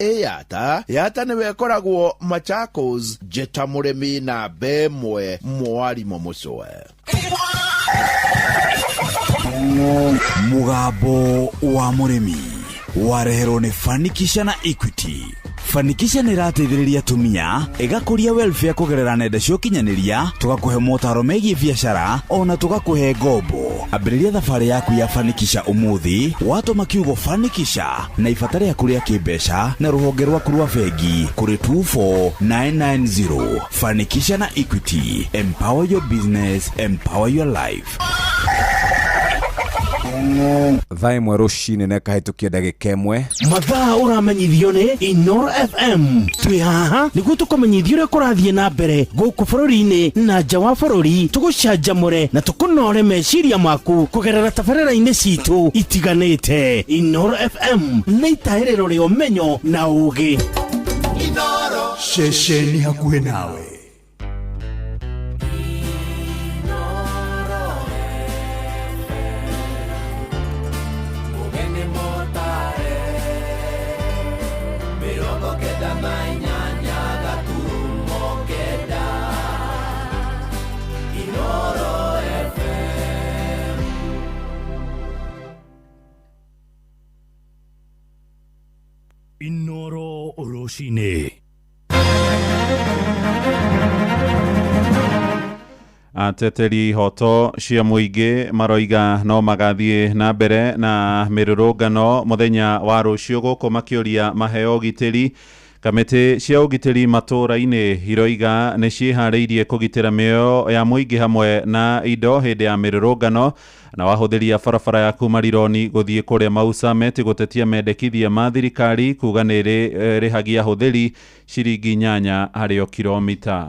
yata niwe koragwo Machakos Jeta Murimi na bemwe mwarimo mucwe. Mugambo wa Murimi wareherwo ni Fanikisha na Equity. Fanikisha ni rateithĩrĩria tumia igakuria welfare kugerera nenda cia ukinyaniria tugakuhe motaro megie biashara ona tugakuhe ngombo. Ambĩrĩria thabarĩ yaku ya Fanikisha umuthi watũma kiugo Fanikisha na ibatari yaku ria kĩmbeca na rũhonge rwaku rwa bengi kuri 24990. Fanikisha na Equity, empower your business, empower your life. Thaa imwe rucini nekahitukia ndagika imwe mathaa uramenyithio ni Inoro FM twi haha niguo tukumenyithio uria kurathie na mbere guku bururi-ini na nja wa bururi tugucanjamure na tukunore meciria maku kugerera tabarĩra-inĩ citu itiganĩte. Inoro FM nĩ itaĩrĩro rĩa ũmenyo na ũũgĩ. Inoro ceceni hakuhĩ nawe. Inoro rũcinĩ. Ateteri hoto cia muingi maroiga no magathie na mbere na mirurungano muthenya wa rucio guku makioria maheo gitiri. Kamiti cia ugitiri matura-ini iroiga ni ciihariirie kugitira mioyo ya muingi hamwe na indo hindi ya mirurungano na wahuthiria barabara ya kuma Rironi guthie kuria Mausa meti gutetia mendekithia ma thirikari kuga ni rihagia huthiri ciringi 8 harĩ o kilomita.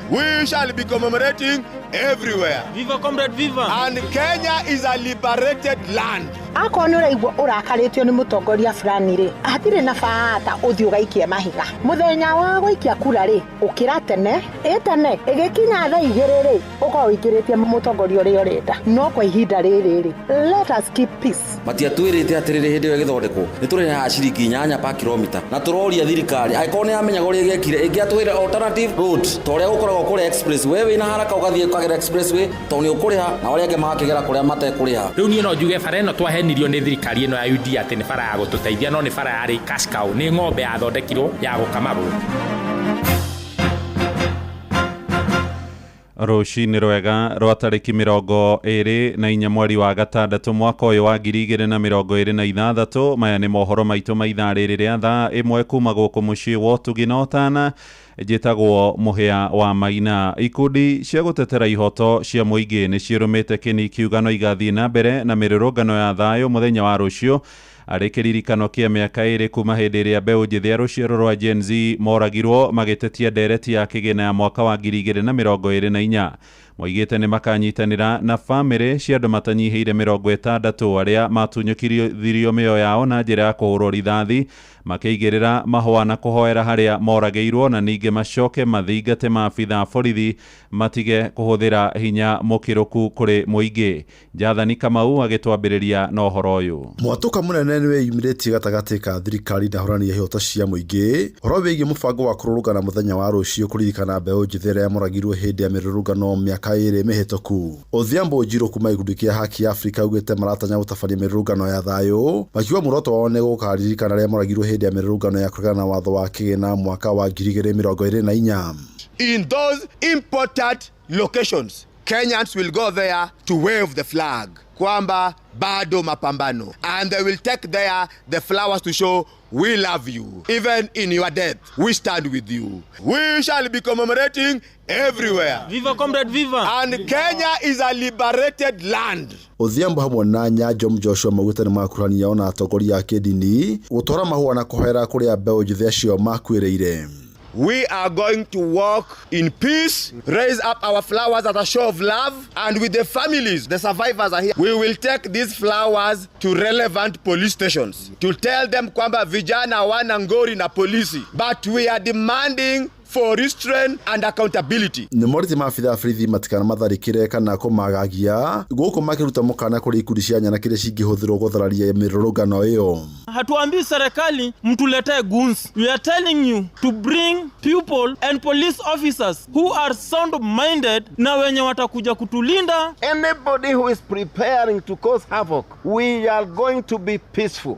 We shall be commemorating everywhere. Viva comrade, viva! And Kenya is a liberated land. Akona uraigwa urakaritio ni mutongoria fulani ri atire na bata uthi ugaikia mahiga muthenya wa guikia kura ri ukira tene etene igikinya tha igiri ri uko wikiritie mutongoria uri urenda no kwa ihinda riri ri let us keep peace. Matia twirite atiriri hindi we githondeko ni turi ha ciringi 8 pa kilomita na turoria thirikari aikone amenya gori gegekire ingiatwira alternative road toria ukoragwo kuri express wewe ina haraka ugathie ukagera expressway to ni ukuriha na wale ange makigera kuria matekuriha riu ni no njuge bara ino twahenirio ni thirikari ino ya UD ati ni bara ya gututeithia no ni bara ya cash cow ni ng'ombe ya thondekirwo ya gukamarwo. Rucinĩ rwega rwa tarĩki 24 mweri wa gatandatũ mwaka ũyũ wa 2026. Maya nĩ mohoro maitũ ma ithaa rĩrĩ rĩa thaa ĩmwe kuma gũkũ mũciĩ wa Ũtugi njĩtagwo Mũhĩa wa Maina. Ikundi cia gũtetera ihoto cia mũingĩ nĩ ciĩrũmĩte kiugano igathiĩ na mbere na mĩrũrũngano ya thayũ mũthenya wa rũciũ arĩ kĩririkano kĩa mĩaka 2 kuma hĩndĩ ĩrĩa mbeũ njĩthĩ ya rũciaro rwa Gen Z moragirwo magĩtetia ndereti ya kĩgĩna ya mwaka wa 2024. Moigĩte nĩ makanyitanĩra na bamĩrĩ cia andũ matanyihĩire 60 arĩa matunyũkirio mĩoyo yao na njĩra ya kũhũrwo rithathi makĩigĩrĩra mahũa na kũhoera harĩa moragĩirwo na ningĩ macoke mathingate maabitha borithi matige kũhũthĩra hinya mũkĩrũku kũrĩ mũingĩ. Njathani Kamau agĩtwambĩrĩria na ũhoro ũyũ. Mwatũka mũnene nĩ weyumĩrĩtie gatagatĩ ka thirikari na hũrani ya ihoto cia mũingĩ ũhoro wĩgiĩ mũbango wa kũrũrũngana mũthenya wa rũciũ kũririkana mbeũ njĩthĩ arĩa moragirwo hĩndĩ ya mĩrũrũngano mĩaka 2 mĩhĩtũku. Odhiambo Njirũ kuma gĩkundi kĩa Haki Africa augĩte maratanya gũtabania mĩrũrũngano ya thayũ makiuga muoroto wao nĩ gũkaririkana arĩa moragirwo hĩndĩ ya mĩrũrũngano ya kũregana na watho wa kĩgĩna mwaka wa 2024. In those important locations, Kenyans will go there to wave the flag kwamba bado mapambano, and they will take there the flowers to show we love you. Even in your death, we stand with you. We shall be commemorating everywhere. Viva comrade, viva! And Kenya is a liberated land. Odhiambo hamwe na Nyanjom Joshua maugĩte nĩ makuruhania ona atongoria a kĩndini gũtwara mahũa na kũhoera kũrĩa mbeũ njĩthĩ acio makuĩrĩire. We are going to walk in peace, raise up our flowers as a show of love, and with the families, the survivors are here. We will take these flowers to relevant police stations to tell them kwamba vijana wana ngori na polisi, but we are demanding for restraint and accountability. Nĩ morĩte maabitha a borithi matikana matharĩkĩre kana kũmagagia gũkũ makĩruta mũkana kũrĩ ikundi cia nyana kĩrĩa cingĩhũthĩrwo gũthararia mĩrũrũngano ĩyo. Hatuambii serikali mtuletee guns. We are telling you to bring people and police officers who are sound-minded na wenye watakuja kutulinda. Anybody who is preparing to cause havoc, we are going to be peaceful.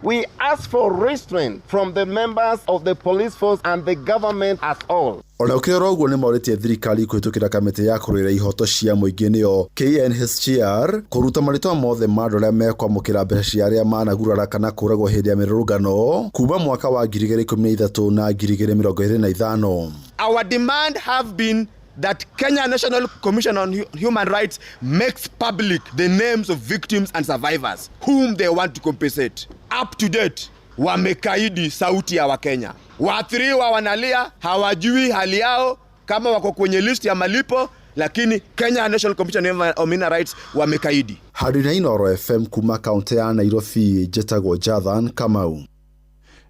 We ask for restraint from the members of the police force and the government as all. Ona ũkĩrora ũguo nĩ morĩtie thirikari kũhĩtũkĩra kamĩtĩ ya kũrũĩra ihoto cia mũingĩ nĩyo KNHCR kũruta marĩtwa mothe ma andũ arĩa mekwamũkĩra mbeca cia arĩa managurara kana kũragwo hĩndĩ ya mĩrũrũngano kuma mwaka wa 2013 na 2025. Our demand have been that Kenya National Commission on Human Rights makes public the names of victims and survivors whom they want to compensate. Up to date, wamekaidi sauti ya Wakenya. Waathiriwa wanalia, hawajui hali yao kama wako kwenye list ya malipo, lakini Kenya National Commission on Human Rights wamekaidi. Harĩ na Inooro FM kuma kaunti ya Nairobi, njĩtagwo Jathan Kamau.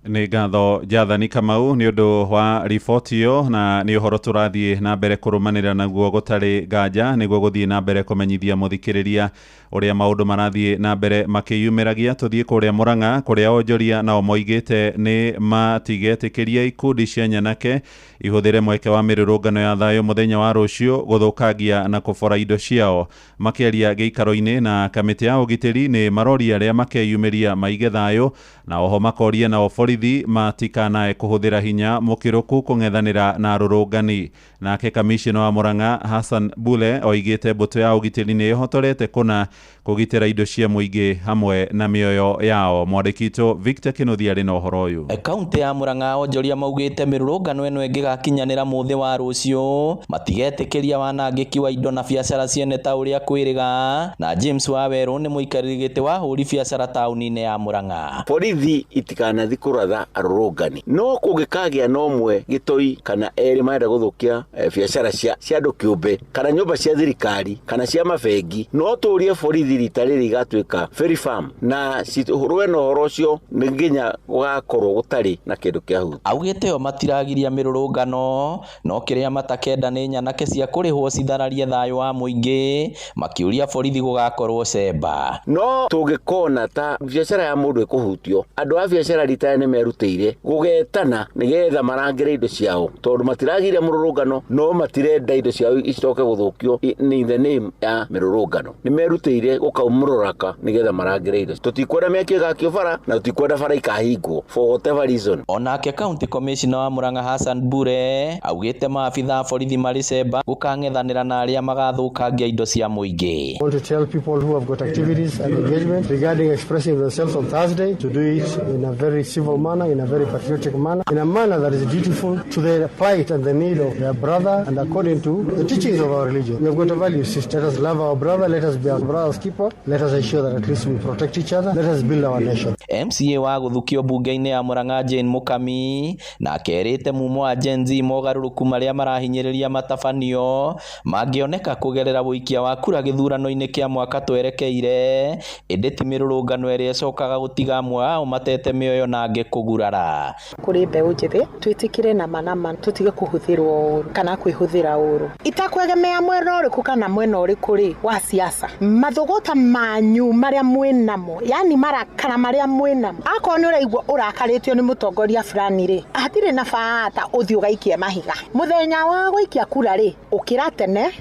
Nĩ ngatho Jathani Kamau nĩ ũndũ wa riboti ĩyo, na nĩ ũhoro tũrathiĩ na mbere kũrũmanĩra naguo gũtarĩ nganja nĩguo gũthiĩ na mbere kũmenyithia mũthikĩrĩria ũrĩa maũndũ marathiĩ na mbere makĩyumĩragia. Tũthiĩ kũrĩa Mũrang'a kũrĩa onjoria nao moigĩte nĩ matigetĩkĩria ikundi cia nyanake ihũthĩre mweke wa mĩrũrũngano ya thayũ mũthenya wa rũciũ gũthũkangia na kũbora indo ciao. Makĩaria gĩikaro-inĩ na kamĩtĩ ya ũgitĩri nĩ maroria arĩa makeyumĩria maige thayũ, na oho makoria nao borithi matikanae kũhũthĩra hinya mũkĩrũku kũng'ethanĩra na arũrũngani. Nake kamishina wa Mũrang'a Hassan Bule oigĩte mbũtũ ya ũgitĩri nĩ ĩhotorete kũna kũgitĩra indo cia mũingĩ hamwe na mĩoyo yao. Mwandĩki witũ Victor Kĩnuthia arĩ na ũhoro ũyũ. Kaunti ya Mũrang'a onjoria maugĩte mĩrũrũngano ĩno ĩngĩgakinyanĩra mũthĩ wa rũciũ matigetĩkĩria wanangĩki wa indo na biacara ciene ta ũrĩa kwĩrĩga. Na James Waweru nĩ mũikarĩri gĩtĩ wa hũri biacara taũni-inĩ ya Mũrang'a. Borithi itikanathi kũratha arũrũngani, no kũngĩkagĩa na ũmwe gĩtoi kana erĩ marenda gũthũkia biacara cia andũ kĩũmbe kana nyũmba cia thirikari kana cia mabengi, no tũrie borithi rita rĩrĩ igatuĩka very firm na rũe na ũhoro ũcio nĩ nginya gũgakorwo gũtarĩ na kĩndũ kĩa hu. Augĩte o matiragiria mĩrũrũngano, no kĩrĩa matakenda nĩ nyanake cia kũrĩhwo cithararie thayũ wa mũingĩ, makĩũria borithi gũgakorwo cemba. No tũngĩkona ta biacara ya mũndũ ĩkũhutio, andũ a biacara rita nĩ merutĩire gũgetana nĩgetha marangĩre indo ciao, tondũ matiragiria mũrũrũngano no matirenda indo ciao icoke gũthũkio in the name ya mĩrũrũngano. Nĩ merutĩire gũkaumũrũraka nĩgetha marangĩre indo. Tũtikwenda mekio gakio bara na tũtikwenda bara ikahingwo for whatever reason. Onake county commissioner wa Mũrang'a Hassan Bure augĩte maabitha borithi marĩ cemba gũkang'ethanĩra na arĩa magathũkangia indo cia mũingĩ. I want to tell people who have got activities and engagement regarding expressing themselves on Thursday to do it in a very civil manner, in a very patriotic manner, in a manner that is dutiful to the plight and the need of their brother and according to the teachings of our religion. We have got a value system. Let us love our brother, let us be our brother's keeper, let us ensure that at least we protect each other, let us build our nation. MCA wa gũthukio bunge-inĩ ya Mũrang'a Jane Mũkami na kerĩte mumo wa Gen Z mogarũrũku marĩa marahinyĩrĩria matabanio mangĩoneka kũgerera wũikia wa kura gĩthurano-inĩ kĩa mwaka twerekeire, ĩndĩ ti mĩrũrũngano ĩrĩa ĩcokaga gũtiga amwe ao matete mĩoyo na angĩ kũgurara. Kũrĩ mbeũ njĩthĩ twĩtĩkĩre na manama tũtige kũhũthĩrwo ũũru kana kwĩhũthĩra ũũru. Itakwegemea mwena ũrĩkũ kana mwena ũrĩkũ rĩ wa siasa, mathũgũta manyu marĩa mwĩnamo, yani marakara marĩa mwĩnamo, akorwo nĩ ũraigua ũrakarĩtio nĩ mũtongoria fulani rĩ, hatirĩ na bata ũthiĩ ũgaikie mahiga. Mũthenya wa gũikia kura rĩ, ũkĩra tene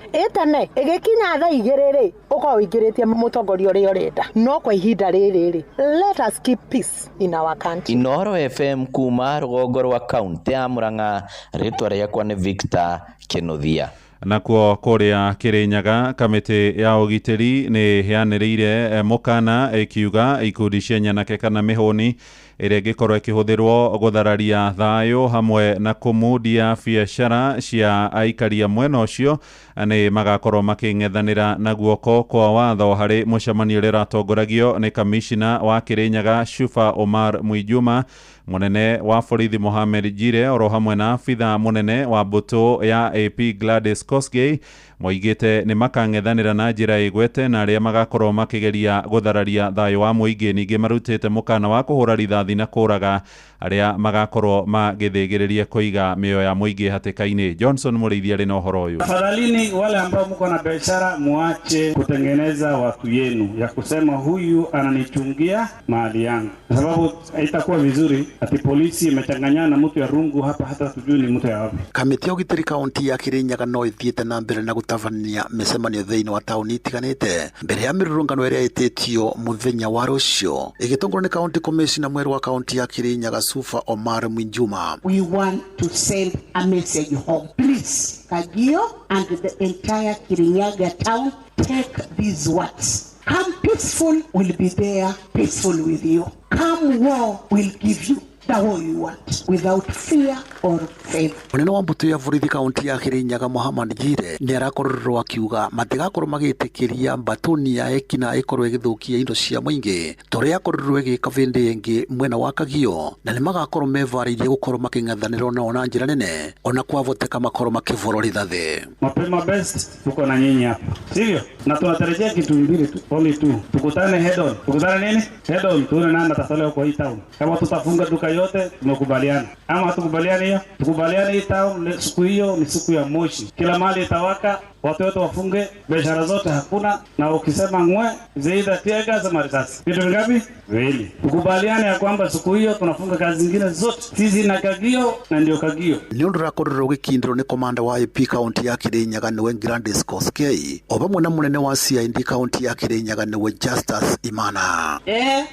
ĩgĩkinya thaa igĩrĩ rĩ, ũkorwo ũingĩrĩtie mũtongoria ũrĩa ũrenda. No kwa ihinda rĩrĩ rĩ, let us keep peace in our country. Inooro FM kuma rũgongo rwa kaunti ya Mũrang'a, rĩtwa rĩakwa nĩ Victor Kĩnuthia. Nakuo kũrĩa Kĩrĩnyaga kamĩtĩ ya ũgitĩri nĩ heanĩrĩire mũkana ĩkiuga ikundi cia nyanake kana mĩhũni ĩrĩa ĩngĩkorwo ĩkĩhũthĩrwo gũthararia thayũ hamwe na kũmundia biacara cia aikaria mwena ũcio nĩ magakorwo makĩng'ethanĩra na guoko kwa watho harĩ mũcemanio ũrĩa ũratongoragio nĩ kamishina wa Kĩrĩnyaga Shufa Omar Mwijuma, munene wa borithi Mohamed Jire oro hamwe na abitha munene wa mbũtũ ya AP Gladys Kosgei moigĩte nĩ makang'ethanĩra na njĩra ĩgwete na arĩa magakorwo makĩgeria gũthararia thayũ wa mũingĩ. Ningĩ marutĩte mũkana wa kũhũra rithathi na kũraga arĩa magakorwo magĩthĩgĩrĩria kũiga mĩoyo ya mũingĩ hatĩka-inĩ. Johnson Mũrĩithi arĩ na ũhoro ũyũ. Tafadhalini wale ambao mko na biashara muache kutengeneza watu yenu ya kusema huyu ananichungia mali yangu, kwa sababu haitakuwa vizuri ati polisi imechanganyana na mtu ya rungu hapa hata tujui ni mtu ya wapi. Kamĩtĩ ya ũgitĩri kaunti ya Kĩrĩnyaga no ĩthiĩte na mbere na gũtabania mĩcemanio thĩinĩ wa taũni itiganĩte mbere ya mĩrũrũngano ĩrĩa ĩtĩtio mũthenya wa rũciũ, ĩgĩtongorwo nĩ county commissioner mwerũ wa kaunti ya Kĩrĩnyaga Shufa Omar Mwijuma. We want to send a message home. Please, Kagio and the entire Kirinyaga town, take these words. Come peaceful, will be there, peaceful with you. Come war, will give you the war you want, without fear or faith. Munene wa mbũtũ ya borithi kaunti ya Kĩrĩnyaga Mohamed Jire nĩ arakororwo akiuga matigakorwo magĩtĩkĩria mbatoni ya ekina ĩkorwo ĩgĩthũkia indo cia mũingĩ torĩa yakororwo ĩgĩka bĩndĩ ĩngĩ mwena wa Kagio, na nĩ magakorwo mevarĩirie gũkorwo makĩng'ethanĩra nao na njĩra nene ona kwavoteka makorwo makĩvorwo rithathi. Mapema best tuko na nyinyi hapa, sivyo? Na tunatarajia kitu mbili tu, only two. Tukutane head on. Tukutane nini? Head on. Tuone nani atasalewa kwa hii town. Kama tutafunga duka yote tumekubaliana. Ama hatukubaliani hiyo? Tukubaliani hii town siku hiyo ni siku ya moshi. Kila mali itawaka, watu wote wafunge, biashara zote hakuna, na ukisema ngwe zaida tiaga za marisasi. Vitu vingapi? Viwili. Tukubaliane ya kwamba siku hiyo tunafunga kazi zingine zote. Sisi na Kagio na ndio Kagio. Ni undura kororo gikindiro ni komanda wa IP county ya Kirinyaga niwe Grandes Koskei. Obamwe na munene wa CID county ya Kirinyaga niwe Justus Imana.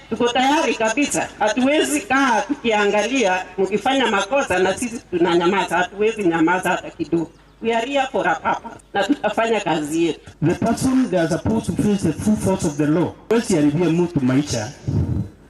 Tuko tayari kabisa. Hatuwezi kaa tukiangalia mkifanya makosa na sisi tunanyamaza. Hatuwezi nyamaza hata kidogo. We are here for a purpose. Na tutafanya kazi yetu. The person that is supposed to face the full force of the law. Wesi haribia mtu maisha.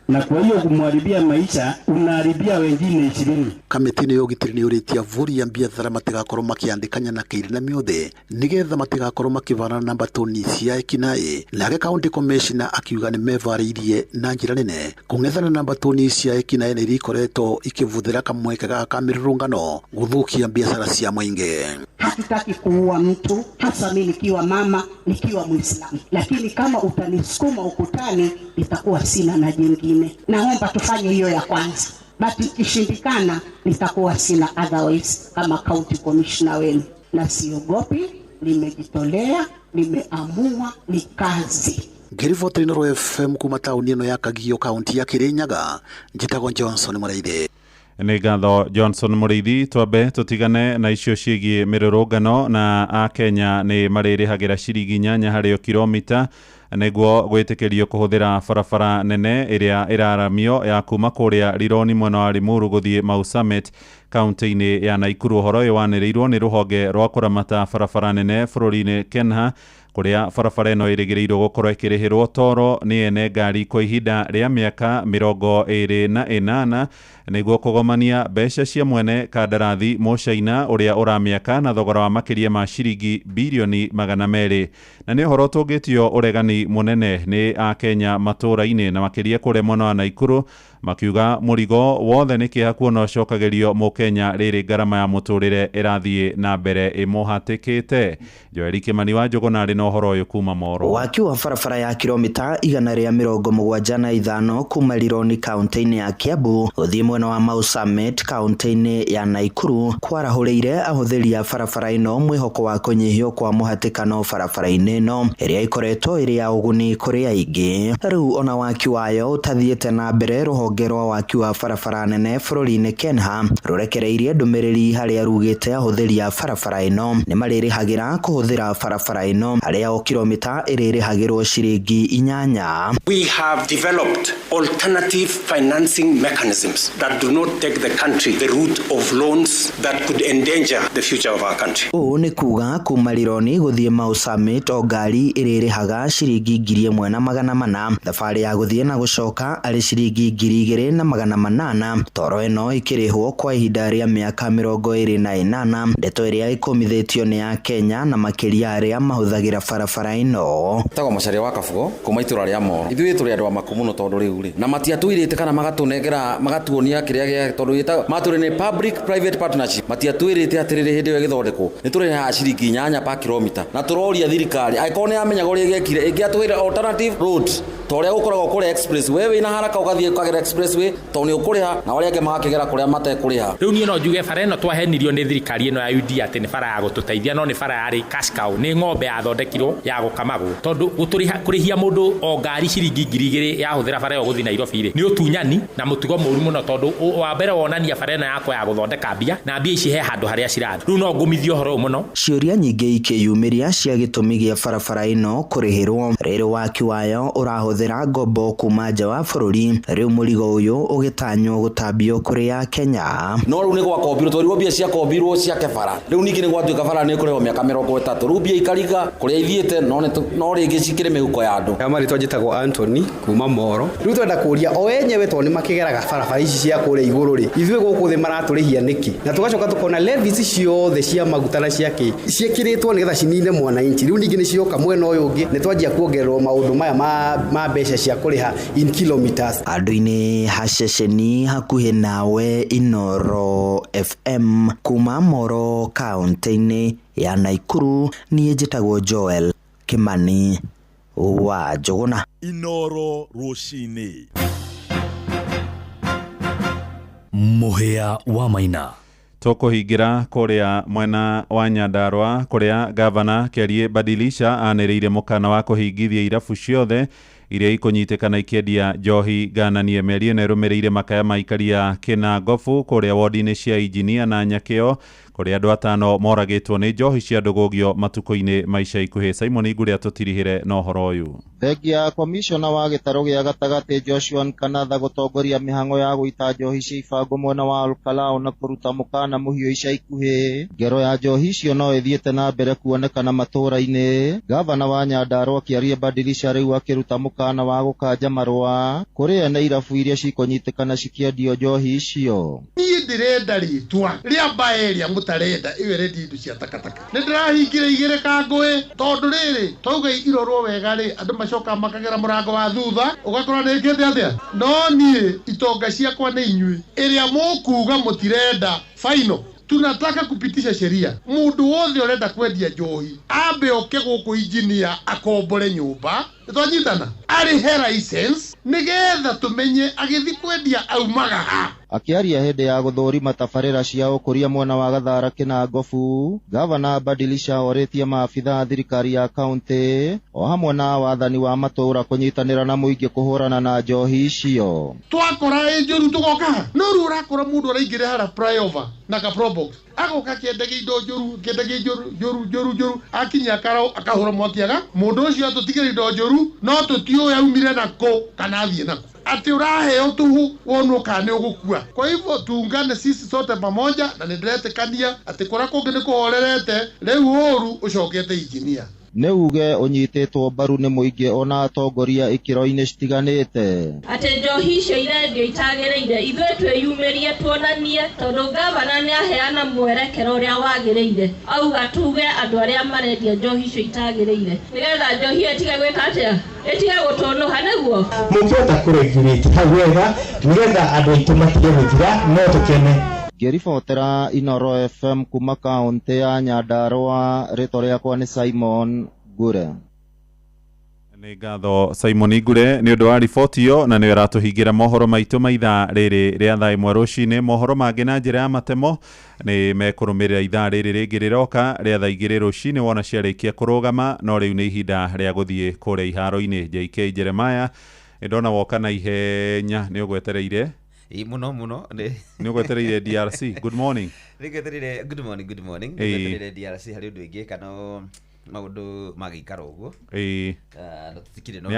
Na kwa hiyo kumharibia maisha unaharibia wengine 20. Kamitini yogitiri ni uritia vuri ya biathara matigakorwo makiandikanya na kairi na miothe nigetha matigakorwo makivana na batoni cia ekinae. Nake county commissioner akiuga ni mevarĩirie na njĩra nene kung'ethana na batoni cia ekinae nĩ ikoretwo ikivuthĩra kamweke ka mirurungano guthukia biashara cia mwingi. Hatutaki kuua mtu, hasa mimi nikiwa mama, nikiwa Muislamu. Lakini kama utanisukuma ukutani, itakuwa sina na jingine. Naomba tufanye hiyo ya kwanza. But ikishindikana, nitakuwa sina otherwise kama county commissioner wenu. Na siogopi, nimejitolea, nimeamua, ni kazi. Ngiriboti Inooro FM kuma tauni ino ya Kagio county ya Kirinyaga, njitagwo Johnson Mũraithi. Nĩ ngatho Johnson Mũrĩithi. Twambe tutigane na icio ciĩgiĩ mĩrũrũngano na Akenya nĩ marĩrĩhagĩra ciringi 8 harĩ o kilomita nĩguo gwĩtĩkĩrio kũhũthĩra barabara nene ĩrĩa ĩraramio ya kuma kũrĩa Rironi mwena wa Limuru gũthiĩ Mau Summit kaunti-inĩ ya Naikuru. Ũhoro ũyũ wanĩrĩirwo nĩ rũhonge rwa kũramata barabara nene bũrũri-inĩ Kenya, kũrĩa barabara ĩno ĩrĩgĩrĩirwo gũkorwo ĩkĩrĩhĩrwo toro nĩ ene ngari kwa ihinda rĩa mĩaka 28 nĩguo kũgomania mbeca cia mwene kandarathi Mũchaina ũrĩa ũramĩaka na thogora wa makĩria ma ciringi bilioni 200. Na nĩ ũhoro tũngĩtio ũregani mũnene nĩ Akenya matũũra-inĩ na makĩria kũrĩa mwena wa Naikuru, makiuga mũrigo wothe nĩ kĩeha kuona ũcokagĩrio Mũkenya rĩrĩ ngarama ya mũtũrĩre ĩrathiĩ na mbere ĩmũhatĩkĩte. Joeli Kimani wa Njũgũna arĩ na ũhoro ũyũ kuma Moro. Waki wa barabara ya kilomita 175 kuma Rironi kaunti-inĩ ya Kiambu gũthiĩ mwena wa Mau Summit kaunti-inĩ ya Naikuru kwarahũrĩire ahũthĩri a barabara ĩno mwĩhoko wa kũnyihio kwa mũhatĩkano barabara-inĩ ĩno ĩrĩa ĩkoretwo ĩrĩ ya ũguni kũrĩ aingĩ. Rĩu ona waki wayo ũtathiĩte na mbere, rũhonge rwa waki wa barabara nene bũrũri-inĩ Kenya rũrekereirie ndũmĩrĩri harĩa rugĩte ahũthĩri a barabara ĩno nĩ marĩrĩhagĩra kũhũthĩra barabara ĩno harĩa o kilomita ĩrĩrĩhagĩrwo ciringi 8. We have developed alternative financing mechanisms that do not take the country the route of loans that could endanger the future of our country. Ũũ nĩ kuga kuma Rironi gũthiĩ Mau Summit o ngari ĩrĩrĩhaga ciringi 1,400, thabarĩ ya gũthiĩ na gũcoka arĩ ciringi 2,800. Toro ĩno ĩkĩrĩhwo kwa ihinda rĩa mĩaka 28. Ndeto ĩrĩa ĩkomithĩtio nĩ ya Kenya na makĩria arĩa mahũthagĩra barabara ĩno. Tagwo Macharia wa Kabugo kuma itũra rĩa Moro. Ithuĩ tũrĩ andũ a maku mũno tondũ rĩu rĩ na matiatwĩrĩte kana magatũnengera magatuonia kĩrĩa gĩa tondũ matũrĩ nĩ public private partnership. Matiatwĩrĩte atĩrĩrĩ hĩndĩ ĩyo gĩthondekwo nĩ tũrĩhaga ciringi 8 pa kilomita na tũroria thirikari angĩkorwo nĩ yamenya ũrĩa gĩekire ĩngĩatwĩra alternative route torĩa gũkoragwo kũrĩa express wewe ina haraka ũgathiĩ ũkagera expressway to nĩ ũkũrĩha na arĩa angĩ magakĩgera kũrĩa matekũrĩha. Rĩu niĩ no njuge bara ĩno twahenirio nĩ thirikari ĩno ya UD atĩ nĩ bara ya gũtũteithia, no nĩ bara yarĩ cash cow, nĩ ng'ombe yathondekirwo ya gũkamagwo tondũ kũrĩhia mũndũ o ngari ciringi 2,000 yahũthĩra bara ĩyo gũthiĩ Nairobi rĩ nĩ ũtunyani na mũtugo mũru mũno tondũ wa mbere wonania bara ĩno yakwa ya gũthondeka mbia na mbia ici he handũ harĩa cirathiĩ. Rĩu no ngũmithio ũhoro mũno. Ciũria nyingĩ ikĩyumĩria cia gĩtũmi gĩa barabara ĩno kũrĩhĩrwo. Rĩrĩ waki wayo ũrahũthĩra ngombo kuma nja wa bũrũri, rĩu mũrigo ũyũ ũgĩtanywo gũtambio kũrĩ a Kenya. No rĩu nĩ gwakombirwo tondũ mbia cia kombirwo cia kebara. Rĩu ningĩ nĩ gwatuĩka bara nĩ kũrĩhwo mĩaka 30. Rĩu mbia ikariga kũrĩa ithiĩte no rĩngĩ cikĩrĩ mĩhuko ya andũ. Kama rĩtwa njĩtagwo Anthony kuma Moro. Rĩu twenda kũria o enyewe tondũ nĩ makĩgeraga barabara ici cia kũrĩa igũrũ rĩ ithuĩ gũkũ thĩ maratũrĩhia nĩki na tũgacoka tũkona levies ciothe cia maguta na ciake ciĩkĩrĩtwo nĩgetha cinine mwananchi. Rĩu ningĩ nĩ cioka mwena ũyũ ũngĩ nĩ twanjia kuongererwo maũndũ maya ma mbeca cia kũrĩha in kilometers. Andũ-inĩ ha ceceni hakuhĩ nawe Inooro FM kuma Moro kaunti-inĩ ya Naikuru, niĩ njĩtagwo Joel Kimani wa Njũgũna. Inooro rũcinĩ. Muhia wa Maina. Tukuhingira kuria mwena wa Nyandarua kuria gavana Kerie Badilisha anĩrĩire mukana wa kuhingithia irabu ciothe iria ikunyitikana ikiendia njohi gananie mĩeri ĩno ĩrũmĩrĩire makaya maikaria Kĩnangobu kuria wodi-inĩ cia Injinia na Nyakĩo kuria andũ 5 moragĩtwo nĩ njohi cia ndũgũgio matukũ-inĩ maica ikuhĩ. Simon Igũrĩa tũtirihire na ũhoro ũyũ. Thengia komishona wa gĩtarũ gĩa gatagatĩ Joshua Nkanatha gũtongoria mĩhang'o ya gũita njohi cia ibango mwena wa Olkalau na kũruta mũkana mũhiũ ica ikuhĩ. Ngero ya njohi icio no ĩthiĩte na mbere kuonekana matũũra-inĩ. Gavana wa Nyandarua Kerie Badilisha rĩu akĩruta mũkana wa gũkanja marũa kũrĩ ene irabu iria cikũnyitĩkana cikĩendio njohi icio. Niĩ ndĩrenda rĩtwa rĩa mbaeria mũtarenda iwe rendi indo cia takataka. Nĩ ndĩrahingire igĩrĩ kangũĩ tondũ rĩrĩ twauga irorwo wega rĩ andũ macoka makagera mũrango wa thutha ũgakora nĩkĩte atĩa. No niĩ itonga ciakwa nĩ inyuĩ ĩrĩa mũkuga mũtirenda final. Tunataka kupitisha sheria mundu wothe urenda kwendia njohi ambe oke gũkũ Injinia akombore nyũmba twanyitana arihe license nigetha tumenye agĩthi kwendia aumaga ha. Akiaria hĩndĩ ya gũthũrima tabarĩra cia ũkũria mwena wa Gathara Kĩnangobu, gavana Badilisha orĩtie maabitha thirikari ya kaunti o hamwe na wathani wa matũũra kũnyitanĩra na mũingĩ kũhũrana na njohi icio. Twakora njũru tugoka no rĩu ũrakora mũndũ araingĩra hara flyover na ka probox agoka kĩendagia indo njũru kĩendagia njũru akinya akahũra mwakiaga mũndũ ũcio atũtigĩra indo njũru no tũtiũĩ aumire nako kana athiĩ nako ati uraheo tuhu wonu kana ũgũkua. Kwa hivyo tuungane sisi sote pamoja na nĩndĩretĩkania atĩ kũrĩa kũngĩ nĩ kũhorerete rĩu ũru ũcokete Injinia. Nĩ uge ũnyitĩtwo mbaru nĩ mũingĩ ona atongoria ikĩro-inĩ citiganĩte. Atĩ njohi icio irendio itagĩrĩire ithuĩ twĩyumĩrie tuonanie tondũ gavana nĩ aheana mwerekero ũrĩa wagĩrĩire auga tuge andũ arĩa marendia njohi icio itagĩrĩire nĩgetha njohi ĩtige gwĩka atĩa ĩtige gũtũnũha nĩguo. Mũngĩhota kũregulate hau wega nĩgetha andũ aitũ matige gũthira no tũkene. Ngĩribotera Inoro FM kuma kaunti ya Nyandarua, rĩtwa rĩakwa nĩ Simon Ngure. Nĩ ngatho Simon Igure nĩ ũndũ wa riboti ĩyo na nĩ ũratũhingĩra mohoro maitũ ma ithaa rĩrĩ rĩa thaa ĩmwe rũcinĩ. Mohoro mangĩ na njĩra ya matemo nĩ mekũrũmĩrĩra ithaa rĩrĩ rĩngĩ rĩroka rĩa thaa igĩrĩ rũcinĩ wona ciarĩkia kũrũgama, no rĩu nĩ ihinda rĩa gũthiĩ kũrĩa iharo-inĩ. JK Jeremiah ndona woka na ihenya nĩ ũgwetereire muno nĩ ũgwetereire DRC. Good morning. Good morning. Nĩgwetereire DRC harĩ ũndũ ĩngĩ kana maũndũ magĩikara ũguo. Nĩ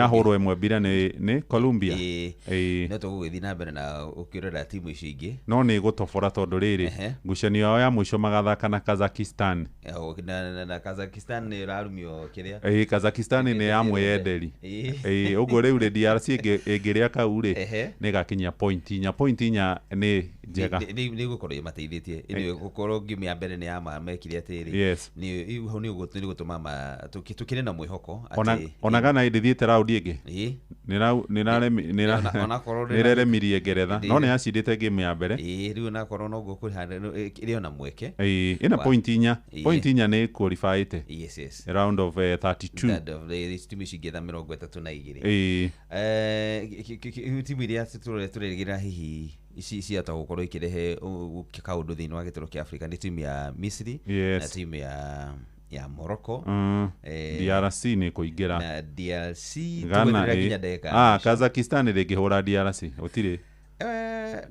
ahũrwo ĩmwe mbira nĩ Colombia. No tũgũgĩthiĩ na mbere na ũkĩrora timu icio ingĩ. No nĩ gũtobora tondũ rĩrĩ ngucanio yao ya mũico magathaka na Kazakhstan. Na Kazakhstan nĩ ĩrarumio kĩrĩa. Kazakhstan nĩ ya mwĩyenderi. Ũguo rĩu DRC ĩngĩrĩa kau rĩ nĩ gakinyia point inya nĩ njega. Nĩ gũkorwo ĩmateithĩtie. Ĩno gũkorwo ngimi ya mbere nĩ ya mekire atĩrĩ. Nĩ gũtũma tukire na mwihoko ati onagana ndithiite raundi ĩngĩ nĩreremirie Ngeretha no nĩ acindĩte game ya mbere rĩu nakorwo no guo ĩrĩ ona mweke ina point inya nĩ qualified round of 32 timu cingĩtha 32 timu iria tũrerĩgĩrĩra hihi ici ciata gũkorwo ikĩrehe kaũndũ thĩinĩ wa gĩtaro kĩa Afrika nĩ timu ya Misri na timu ya Morocco. DRC nĩ kũingĩra na DRC Ghana Kazakhstan rĩngĩhũra DRC ũtirĩ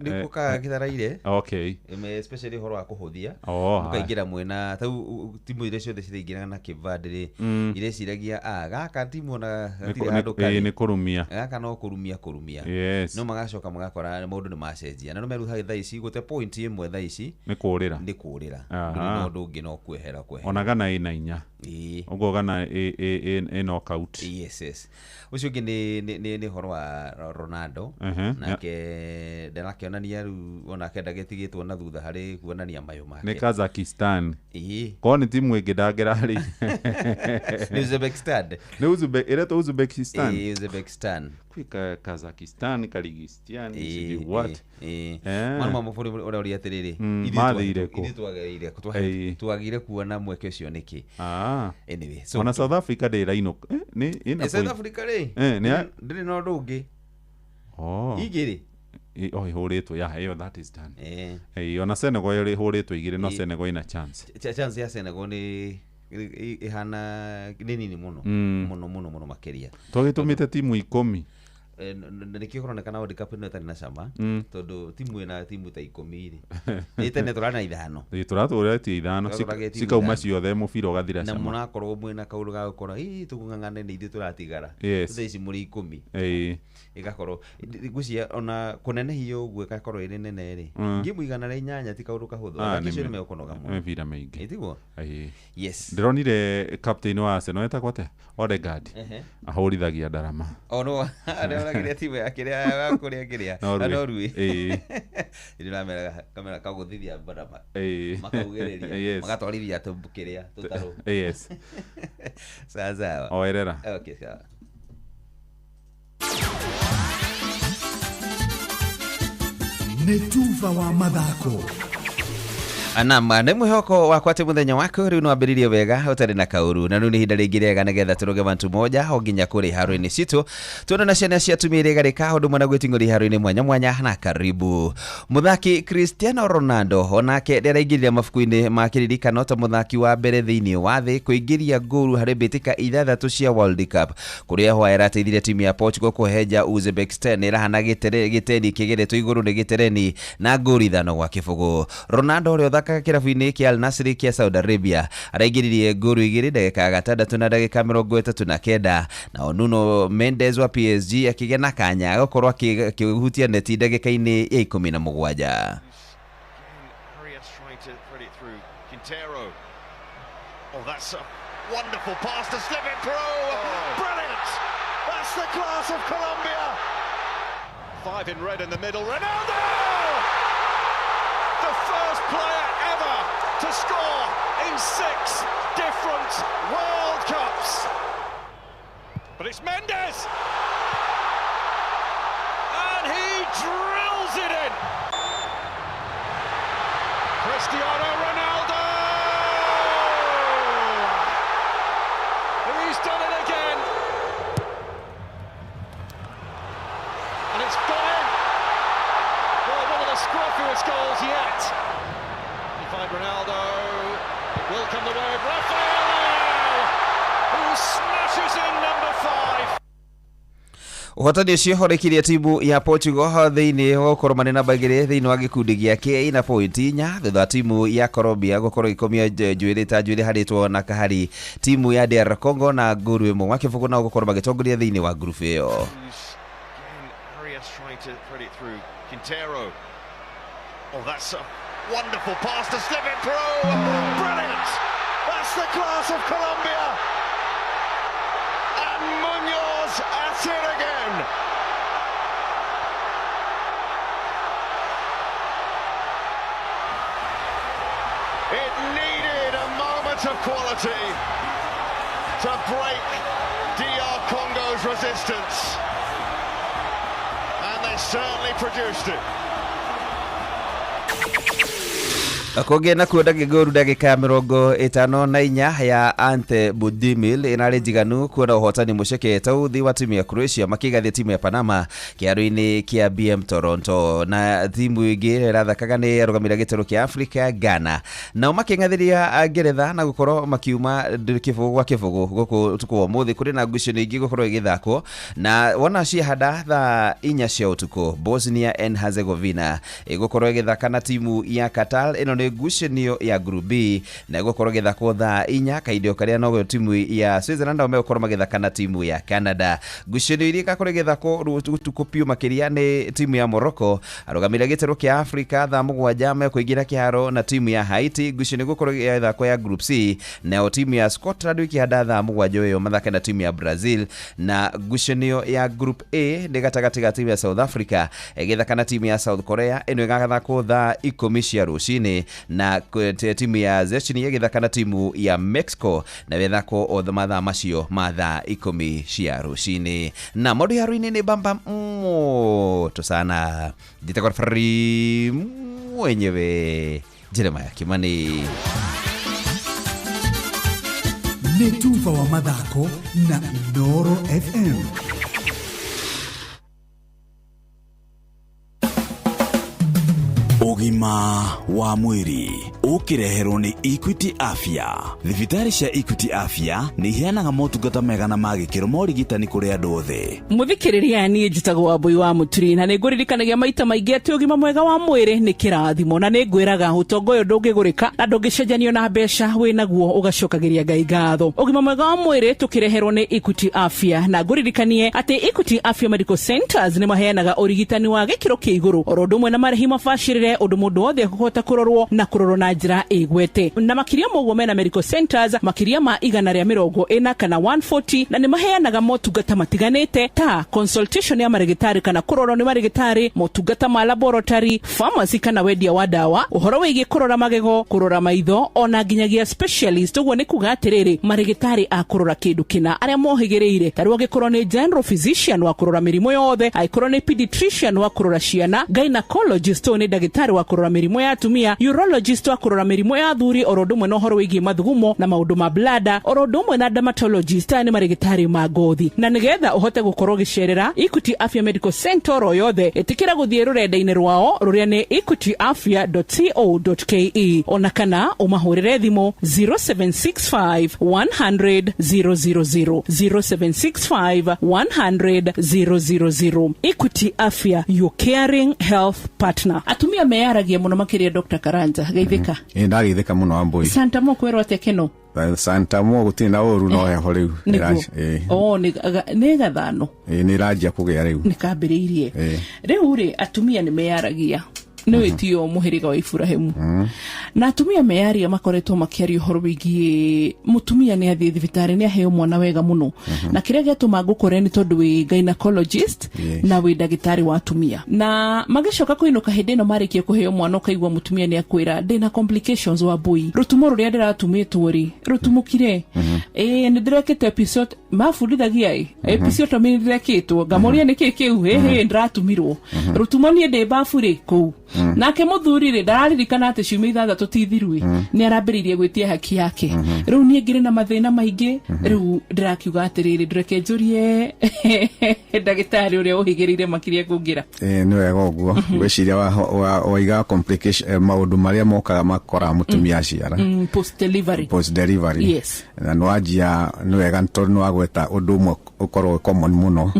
nĩ kuka gĩtharaire okay especially horo wa kũhũthia mũkaingĩra mwena tau timu iria ciothe ciraingĩra na Cape Verde iria ciragia gaka timu na handũ kari nĩ kũrumia gaka no kũrumia no magacoka magakora maũndũ nĩ macenjia na no meruha thaa ici gũte point ĩmwe thaa ici nĩ kũũrĩra no ũndũ ũngĩ no kwehera ona Ghana ĩna inya ũguo Ghana ĩ knockout ũcio ũngĩ nĩ horo wa Ronaldo nake ndakĩonania rĩu onake ndagĩtigĩtwo na thutha harĩ kuonania mayo make nĩ Kazakhstan ko nĩ timu ĩngĩ ndangĩrarĩ Uzbekistan kwika Kazakhstan Kyrgyzstan what mwana mabũrũri ũrĩa ũrĩa atĩrĩrĩ ithuĩ twagire kuona mweke ũcio nĩkĩ anyway ona South Africa ndĩrainũka South Africa rĩ ndĩrĩ na ũndũ ũngĩ igĩrĩ Ihuritwo that is done. Ona Senegal ihuritwo 2 no Senegal ina chance. Chance ya Senegal ni ihana nini muno muno makeria. Twagitumite timu 10. Nikio kuronekana World Cup ino tari na cama tondu timu ina timu ta 10 ni tene turana 5 turaturetie 5 cikauma ciothe mubira ugathira cama na munakorwo mwina kaundu ga gukora tugung'ang'ane ni ithu turatigara thaici muri 10 igakorwo gucia ona kunenehio uguo gakorwo iri nene ri ngimu igana ri 8 ti kaundu kahuthu akicio ni mekonoga muno mibira maingi itiguo yes ndironire captain wa Arsenal etakwate Odegaard ahurithagia ndarama no aragiria timu ya kiria kuria kiria Norway ndiramera kamera kaguthithia ndarama makaugereria magatwarithia kiria tutaru yes sasa oerera okay sawa Netuva wa mathako Anama nĩ mwĩhoko wakwa atĩ mũthenya waku rĩu no ambĩrĩrie wega ũtarĩ na kaũru na rĩu nĩ ihinda rĩngĩ rĩega nĩgetha tũroge bantu moja o nginya kũrĩ haro-inĩ citũ tuona na ciana cia tumia iria garĩka ũndũ mwana gwĩting'ũria haro-inĩ mwanya mwanya na karibu mũthaki Cristiano Ronaldo onake ndĩraingĩrire mabuku-inĩ ma kĩririkano ta mũthaki wa mbere thĩinĩ wa thĩ kũingĩria ngũru harĩ mbĩtĩka 6 cia World Cup kũrĩa hwa yarateithire timu ya Portugal kũheja Uzbekistan ĩrahana gĩteni kĩgeretwo igũrũ nĩ gĩtereni na ngũru 5 gwa kĩbũgũ. Ronaldo ũrĩa kirabu-inĩ kia Al Nassr kia Saudi Arabia araingĩririe ngũru 2 ndagĩka 6 na ndagĩka 39 na Nuno Mendes wa PSG akĩgĩa na kanya gũkorwo akĩhutia neti ndagĩka-inĩ ya 17. Oh, that's a wonderful pass to Sliven Pro. Brilliant. That's the class of Colombia. 5 in red in the middle. Ronaldo! The first player ever to score in 6 different World Cups. But it's Mendes. And he drills it in. Cristiano Ronaldo. He's done it again. And it's gone in. Well, one of the scruffiest goals yet. You find Ronaldo. It will come the way of Rafael, who smashes in number 5. Ũhotani ũcio ũhorekirie timu ya Portugal thĩinĩ wa gũkorwo marĩ namba 2 thĩinĩ wa gĩkundi gĩake na pointi 4 thutha wa timu ya Colombia gũkorwo ikomia njuĩrĩ ta njuĩrĩ harĩtwo na kahari timu ya DR Congo na ngũru 1 gwa kĩbũgũ na gũkorwo magĩtongoria thĩinĩ wa group ĩyo. Oh, that's a wonderful pass to Sliven Pro. Brilliant. That's the class of Colombia. And Munoz at it again. It needed a moment of quality to break DR Congo's resistance. And they certainly produced it. Kũgĩa na kuonda ngũru ndagĩka 54 ya Ante Budimil ĩnarĩ njiganu kuona ũhotani mũceke ta ũthi wa timu ya Croatia makĩgathia timu ya Panama kĩharo-inĩ kĩa BM Toronto na timu ĩngĩ ĩrathakaga nĩ arũgamĩrĩra gĩtaro kĩa Africa Ghana nao makĩng'athĩria Ngeretha na gũkorwo makiuma kĩbũgũ gwa kĩbũgũ gũkũ ũtukũ wa ũmũthĩ kũrĩ na ngucanio ingĩ gũkorwo igĩthakwo na wona ciahanda thaa 4 cia ũtukũ Bosnia and Herzegovina ĩgũkorwo ĩgĩthaka na timu ya Qatar ĩno nĩ ngucanio ya group B na gũkorwo gĩthakwo thaa 4 kaindio karĩa no timu ya Switzerland megũkorwo magĩthaka na timu ya Canada. Ngucanio iria igakorwo igĩthakwo ũtukũ piũ makĩria nĩ timu ya Morocco arũgamĩrĩra gĩtaro kĩa Africa thaa 7 mekũingĩra kĩharo na timu ya Haiti. Ngucanio gũkorwo igĩthakwo ya group C na timu ya Scotland ikĩhanda thaa 7 ĩyo mathaka na timu ya Brazil na ngucanio ya group A nĩ gatagatĩ ga timu ya South Africa ĩgĩthaka na timu ya South Korea ĩno ĩgathakwo thaa 10 cia rũcinĩ na timu ya Zechini ĩgĩthaka na timu ya Mexico na wethako o mathaa macio ma thaa 10 cia rũcinĩ na maũndũ ya rũinĩ nĩ bamba moto sana. Jitakuwa free mwenyewe Jeremiah Kimani. Netuva wa mathako na Noro FM. Ũgima wa mwĩrĩ ũkĩreherwo nĩ Equity Afya. Thibitarĩ cia Equity Afya nĩ iheanaga motungata mega na ma gĩkĩro ma ũrigitani kũrĩ andũ othe. Mũthikĩrĩria niĩ njĩtagwo Wambui wa Mũturi na nĩngũririkanagia maita maingĩ atĩ ũgima mwega wa mwĩrĩ nĩ kĩrathimo na nĩngwĩraga ũtonga ũyũ ndũngĩgũrĩka na ndũngĩcenjanio na mbeca wĩnaguo ũgacokagĩria Ngai ngatho. Ũgima mwega wa mwĩrĩ tũkĩreherwo nĩ Equity Afya na ngũririkanie atĩ Equity Afya Medical Centers nĩ maheanaga ũrigitani wa gĩkĩro kĩa igũrũ oro ũndũ ũmwe na marĩhi mabacĩrĩre ũndũ mũndũ wothe kũhota kũrorwo na njĩra ĩgwete. Na makĩria moguo mena medical centers makĩria ma 140 kana 140 na nĩ maheanaga motungata matiganĩte ta consultation ya marigitari kana kũrorwo nĩ marigitari, motungata ma laboratory, pharmacy kana wendia wa dawa, ũhoro wĩgiĩ kũrora magego, kũrora maitho ona nginyagia specialist. Ũguo nĩ kuga atĩrĩrĩ marigitari a kũrora kĩndũ kĩna arĩa mohĩgĩrĩire. Tarĩu angĩkorwo nĩ general physician wa kũrora mĩrimũ yothe, angĩkorwo nĩ pediatrician wa kũrora ciana, gynecologist nĩ ndagĩtarĩ wa kũrora mĩrimũ ya atumia, urologist wa kũrora mĩrimũ ya athuri oro ũndũ ũmwe na ũhoro wĩgiĩ mathugumo na maũndũ ma bladder, oro ũndũ ũmwe na dermatologist nĩ marigitari ma ngothi. Na nĩgetha ũhote gũkorwo gĩcerera Equity Afya Medical Center o yothe, ĩtĩkĩra gũthiĩ rũrenda-inĩ rwao rũrĩa nĩ equityafya.co.ke ona kana ũmahũrĩre thimũ 0765 100 000 0765 100 000. Equity Afya, your caring health partner. Atumia meyaragia mũno makĩria Dr. Karanja. Geithĩka. Ndageithĩka mũno Wambui. Santa Mo kwĩrwo atĩa keno? Santa Mo gũtirĩ na ũru no heho rĩu. Nĩ gathano. Nĩ ranjia kũgĩa rĩu. Nĩ kambĩrĩirie. Rĩu rĩ atumia nĩ meyaragia. No etio mũhĩrĩga wa Ibrahimu. Na atumia meyaria makoretwo makĩaria ũhoro wĩgiĩ mũtumia nĩ athiĩ thibitarĩ nĩ aheo mwana wega mũno. Na kĩrĩa gĩatũma ngũkore nĩ tondũ wĩ gynecologist na wĩ ndagĩtarĩ wa atumia. Na magĩcoka kũinũka hĩndĩ ĩno marĩkia kũheo mwana ũkaigua mũtumia nĩ akwĩra ndĩna complications wa Wambui. Rũtumo rũrĩa ndĩratumĩtwo rĩ rũtumũkire. Nĩ ndĩrekĩte episode mabundithagia episiotomy nĩ ndĩrekĩtwo ngamoria nĩkĩ kĩu ndĩratumirwo. Rũtumo niĩ ndĩ bafu rĩ kũu. Nake mũthuri rĩ ndararirikana atĩ ciumia ithathatũ ti thiru nĩ arambĩrĩirie gwĩtia haki yake. Rĩu niĩ ngĩrĩ na mathĩna maingĩ rĩu ndĩrakiuga atĩrĩrĩ ndũreke njũrie ndagĩtarĩ ũrĩa ũhĩgĩrĩire makĩria kũngĩra. Nĩ wega ũguo gwĩciria waiga complication maũndũ marĩa mokaga makora mũtumia aciara post delivery. Yes. Na nwanjia nĩ wega tondũ nĩ wagweta ũndũ ũmwe ũkorwo common mũno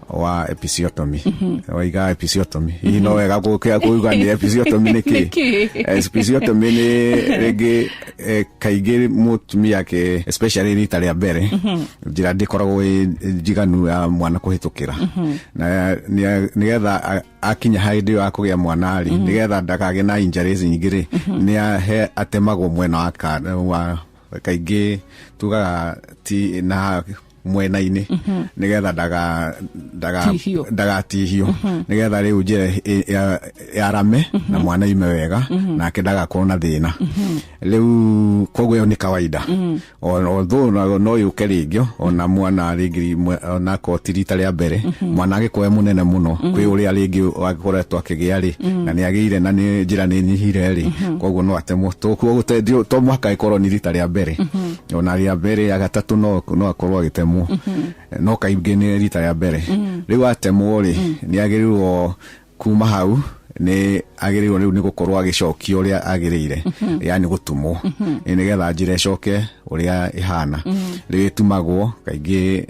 wa episiotomy. Waiga episiotomy hihi no wega kuuga ni episiotomy nĩkĩ? Episiotomy nĩ rĩngĩ kaingĩ mũtumia ke especially rita rĩa mbere njĩra ndĩkoragwo njiganu ya mwana kũhĩtũkĩra. Na nĩgetha akinya hĩndĩ ya kũgĩa mwana rĩ nĩgetha ndakagĩe na injuries nyingĩ nĩ atemagwo mwena wa kaingĩ tugaga ti na mwena-inĩ nĩgetha ndagatihio nĩgetha rĩu njĩra yarame na mwana ime wega nake ndagakorwo na thĩna. Rĩu koguo ĩyo nĩ kawaida. Although no yũke rĩngĩ ona mwana rĩngĩ ona koti rita rĩa mbere mwana agĩkorwo mũnene mũno kwĩ ũrĩa rĩngĩ agĩkoretwo akĩgĩa rĩ na nĩ agĩire na nĩ njĩra nĩ nyihire rĩ koguo no atemwo to mũhaka ĩkorwo nĩ rita rĩa mbere ona rĩa mbere ya gatatũ no akorwo agĩtemwo no kaingĩ nĩ rita rĩa mbere. Rĩu atemwo rĩ nĩ agĩrĩirwo kuma hau nĩ agĩrĩirwo rĩu nĩ gũkorwo agĩcokio ũrĩa agĩrĩire yani gũtumwo nĩgetha njĩra ĩcoke ũrĩa ĩhana. Rĩu ĩtumagwo kaingĩ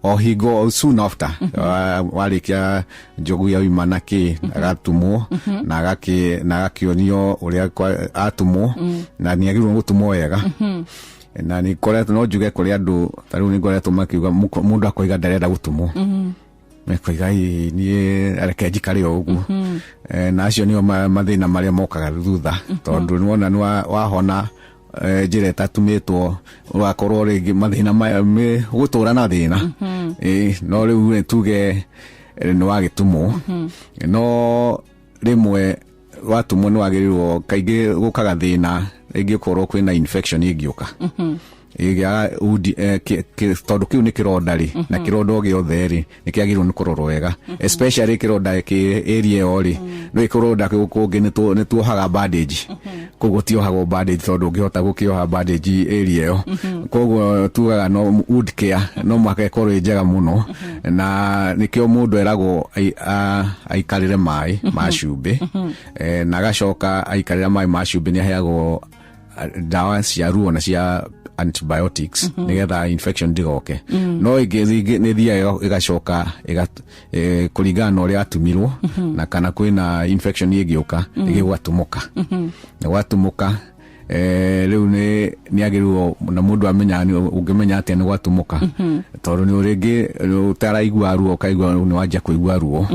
o hingo soon after warĩkia njogu ya uma nakĩ agatumwo na agakĩonio ũrĩa atumwo na nĩ agĩrĩirwo gũtumwo wega. Na nĩ koretwo no njuge kũrĩ andũ tarĩu nĩ ngoretwo makiuga mũndũ akoiga ndarenda gũtumwo mekoiga niĩ areke njikare o ũguo. Na acio nĩo mathĩna marĩa mokaga thutha tondũ nĩwona nĩ wahona njĩra ĩtatumĩtwo ũgakorwo rĩngĩ mathĩna gũtũra na thĩna. No rĩu tuge nĩ wagĩtumwo no rĩmwe watumwo nĩ wagĩrĩirwo kaingĩ gũkaga thĩna rĩngĩ korwo kwĩna infection ĩngĩũka iga udi tondu kiu ni kironda ri na kironda giothe ri ni kiagirwo ni kurorwo wega especially kironda ki area ori no ikironda kungi ni tuohaga bandage koguo tiohagwo bandage tondu ngihota gukioha bandage area yo koguo tugaga no wood care no mwaka ikorwo njega muno na nikio mundu eragwo aikarire mai ma cumbi na agacoka aikarira mai ma cumbi ni aheagwo dawa cia ruo na cia antibiotics nigetha infection ndigoke no ni thia igacoka kuringana na uria atumirwo na kana kwina infection igiuka igigwatumuka na gwatumuka riu ni agirirwo na mundu amenya ungimenya ati ni gwatumuka tondu ni uringi utaraigua ruo kaigua ni wanja kuigua ruo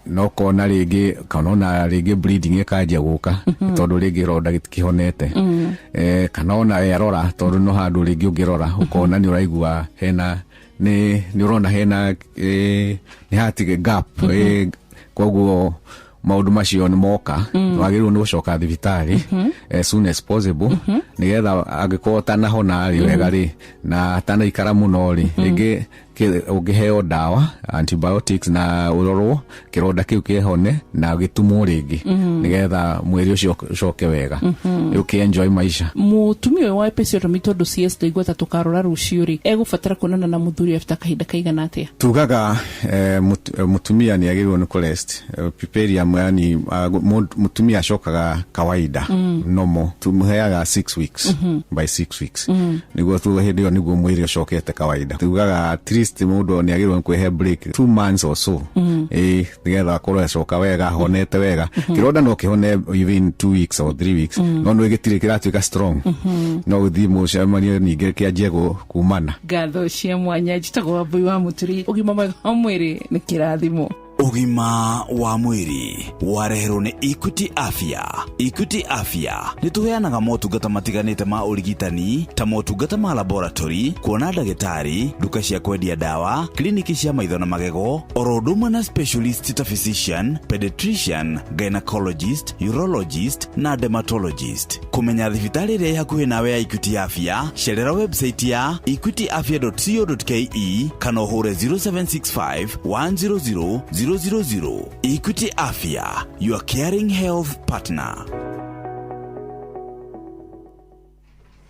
no kona ringi kana ona ringi bleeding ikaje guka tondu ringi ronda gitikihonete kana ona erora tondu no handu ringi ungirora ukona ni uraigua hena ni urona hena ni hatige gap koguo maundu macio ni moka wagirwo ni gucoka thibitari as soon as possible nigetha angikorwo tanahona ri wega ri na tanaikara muno ri ringi ungiheo dawa antibiotics na urorwo kironda kiu kihone na gitumwo ringi nigetha mwiri ucio ucoke wega ukienjoy maisha. Mutumia wa episiotomy tondu CS ndaigua ta tukarora rucio ri egubatara kuonana na muthuri after kahinda kaigana atia? Tugaga mutumia ni agirwo ni kurest prepare yani mutumia acokaga kawaida nomo tumuheaga 6 weeks by 6 weeks niguo tu hindi niguo mwiri ucokete kawaida. Tugaga at least mundu ni agirwo kwehe break 2 months or so nigetha akorwo acoka wega honete wega kironda no kihone even 2 weeks or 3 weeks no no igitire kiratuika strong no guthii mucemania ninge kianjie kumana. Ngatho cia mwanya njitagwo Wambui wa Muturi. Ugima mwega wa mwiri ni kirathimo. Ugima wa mwiri wareherwo ni Equity Afya. Equity Afya ni tuheanaga motungata matiganite ma urigitani ta motungata ma laboratory, kuona ndagitari, duka cia kwendia dawa, kliniki cia maitho na magego, oroduma na specialist ta physician, pediatrician, gynecologist, urologist na dermatologist. Kumenya thibitari ria hakuhi nawe ya Equity Afya, cerera website ya equityafya.co.ke kana uhure 0765 100 000. Equity Afya, your caring health partner.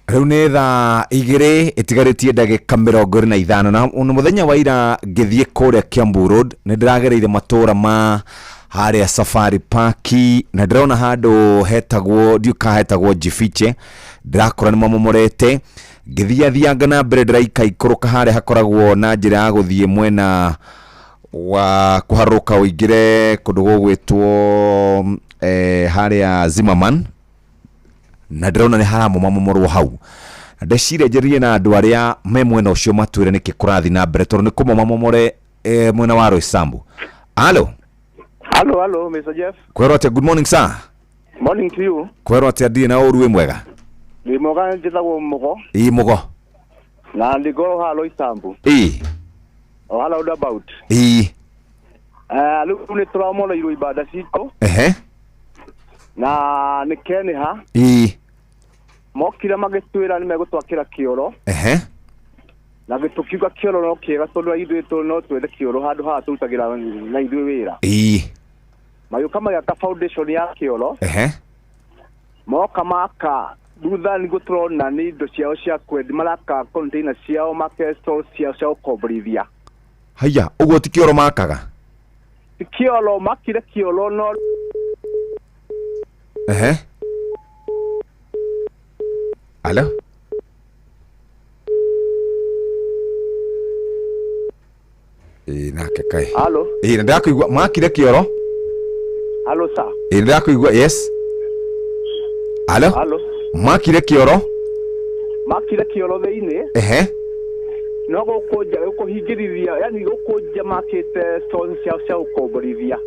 Riu ni thaa igiri itigaritie ndagika 25 na muthenya wa ira ngithie kuria Kiambu Road ni ndiragereire matura ma haria Safari Park na ndirona handu hetagwo hetagwo Jifiche ndirakora ni mamomorete ngithianga na mbere ndiraika ikuruka haria hakoragwo na njira ya guthie mwena wa kuharuka uingire kundu gugwitwo haria Zimmerman na ndirona ni haramu mamomorwo hau ndecire njerie na andu aria me mwena ucio matwire niki kurathi na mbere tondu ni kuma mamomore mwena wa Roysambu. Hello Mr. Jeff. Kwero atia? Good morning sir. Morning to you. Kwero atia ndi na oruwe mwega? Ni mwega njitagwo Mugo. Mugo. Na ndigoro ha Roysambu. O hala about. Alu ni turamona iru ibada cito. Na nikene ha. Mokira magitwira ni megutwakira kioro. Na gitukiuga kioro no kiega tondu ithuĩ no twende kioro handu ha tutagira na ithuĩ wira. Mayo kama ya foundation ya kioro. Moka maka thutha ni gutrona ni indo ciao cia kwendi maraka container ciao makesto ciao kobrithia. Haya, ugo ti kioro makaga? Kioro makire kioro no. Hello? Nake kai. Hello? Ndakuigua makire kioro? Hello sir. Ndakuigua yes. Hello? Hello? Makire kioro? Makire kioro theine? No gukunja ukuhingirithia yani gukunja makite stores cia ukomborithia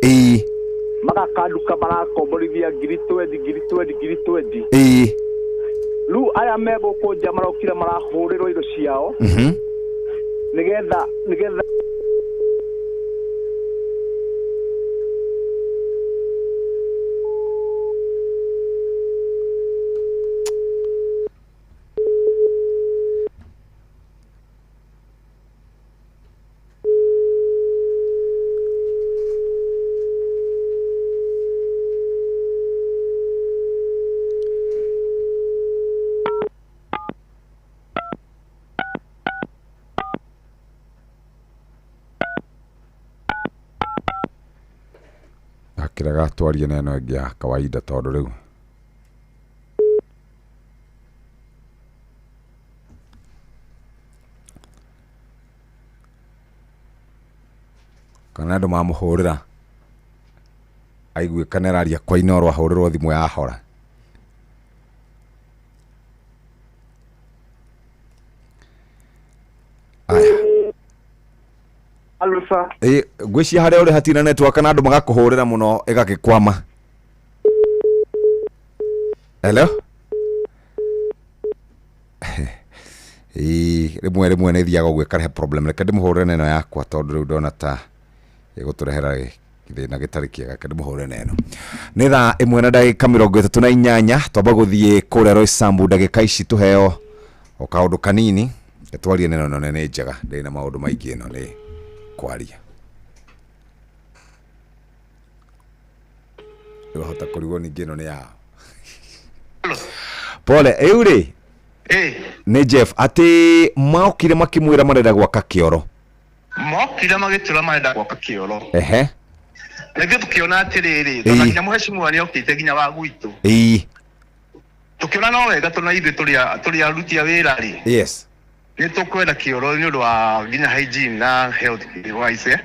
magakanduka marakomborithia ngiri 20 lu aya mego kunja marokira marahurirwo indo ciao nigetha kiraga twarie neno ĩngĩ ya kawaida tondũ rĩu kana andũ mamũhũrĩra aigue kana araria kwa Inoro ahũrĩrwo thimũ ya hora. Alusa. Ngwĩcia harĩa ũrĩ hatina network kana andũ magakũhũrĩra mũno ĩgagĩkwama. Hello? Rĩmwe nĩ thiaga ũguo ĩkarehe problem. Reke ndĩmũhũrĩre neno yakwa tondũ rĩu ndona ta ĩgũtũrehera gĩthĩna gĩtarĩ kĩega. Reke ndĩmũhũrĩre neno. Nĩ thaa 1:38 twamba gũthiĩ kũrĩa Roysambu ndagĩka ici tũheo o kaũndũ kanini. Twarie neno nene nĩ njega ndĩna maũndũ maingĩ ĩno nĩ kwaria. Ndĩhota kũrigwo ningĩ ĩno nĩ yao. Pole, rĩ? Nĩ Jeff, atĩ maokire makĩmwĩra marenda gwaka kĩoro. Mokire magĩtũra marenda gwaka kĩoro. Ehe. Nĩguo tũkĩona atĩrĩrĩ, tondũ nginya mũhecimwa nĩ okĩte nginya wa gwitũ. Tũkĩona no wega tondũ ithuĩ tũrĩ aruti a wĩra rĩ. Yes. Nĩ tũkwenda kĩoro nĩ ũndũ wa nginya hygiene na health wise.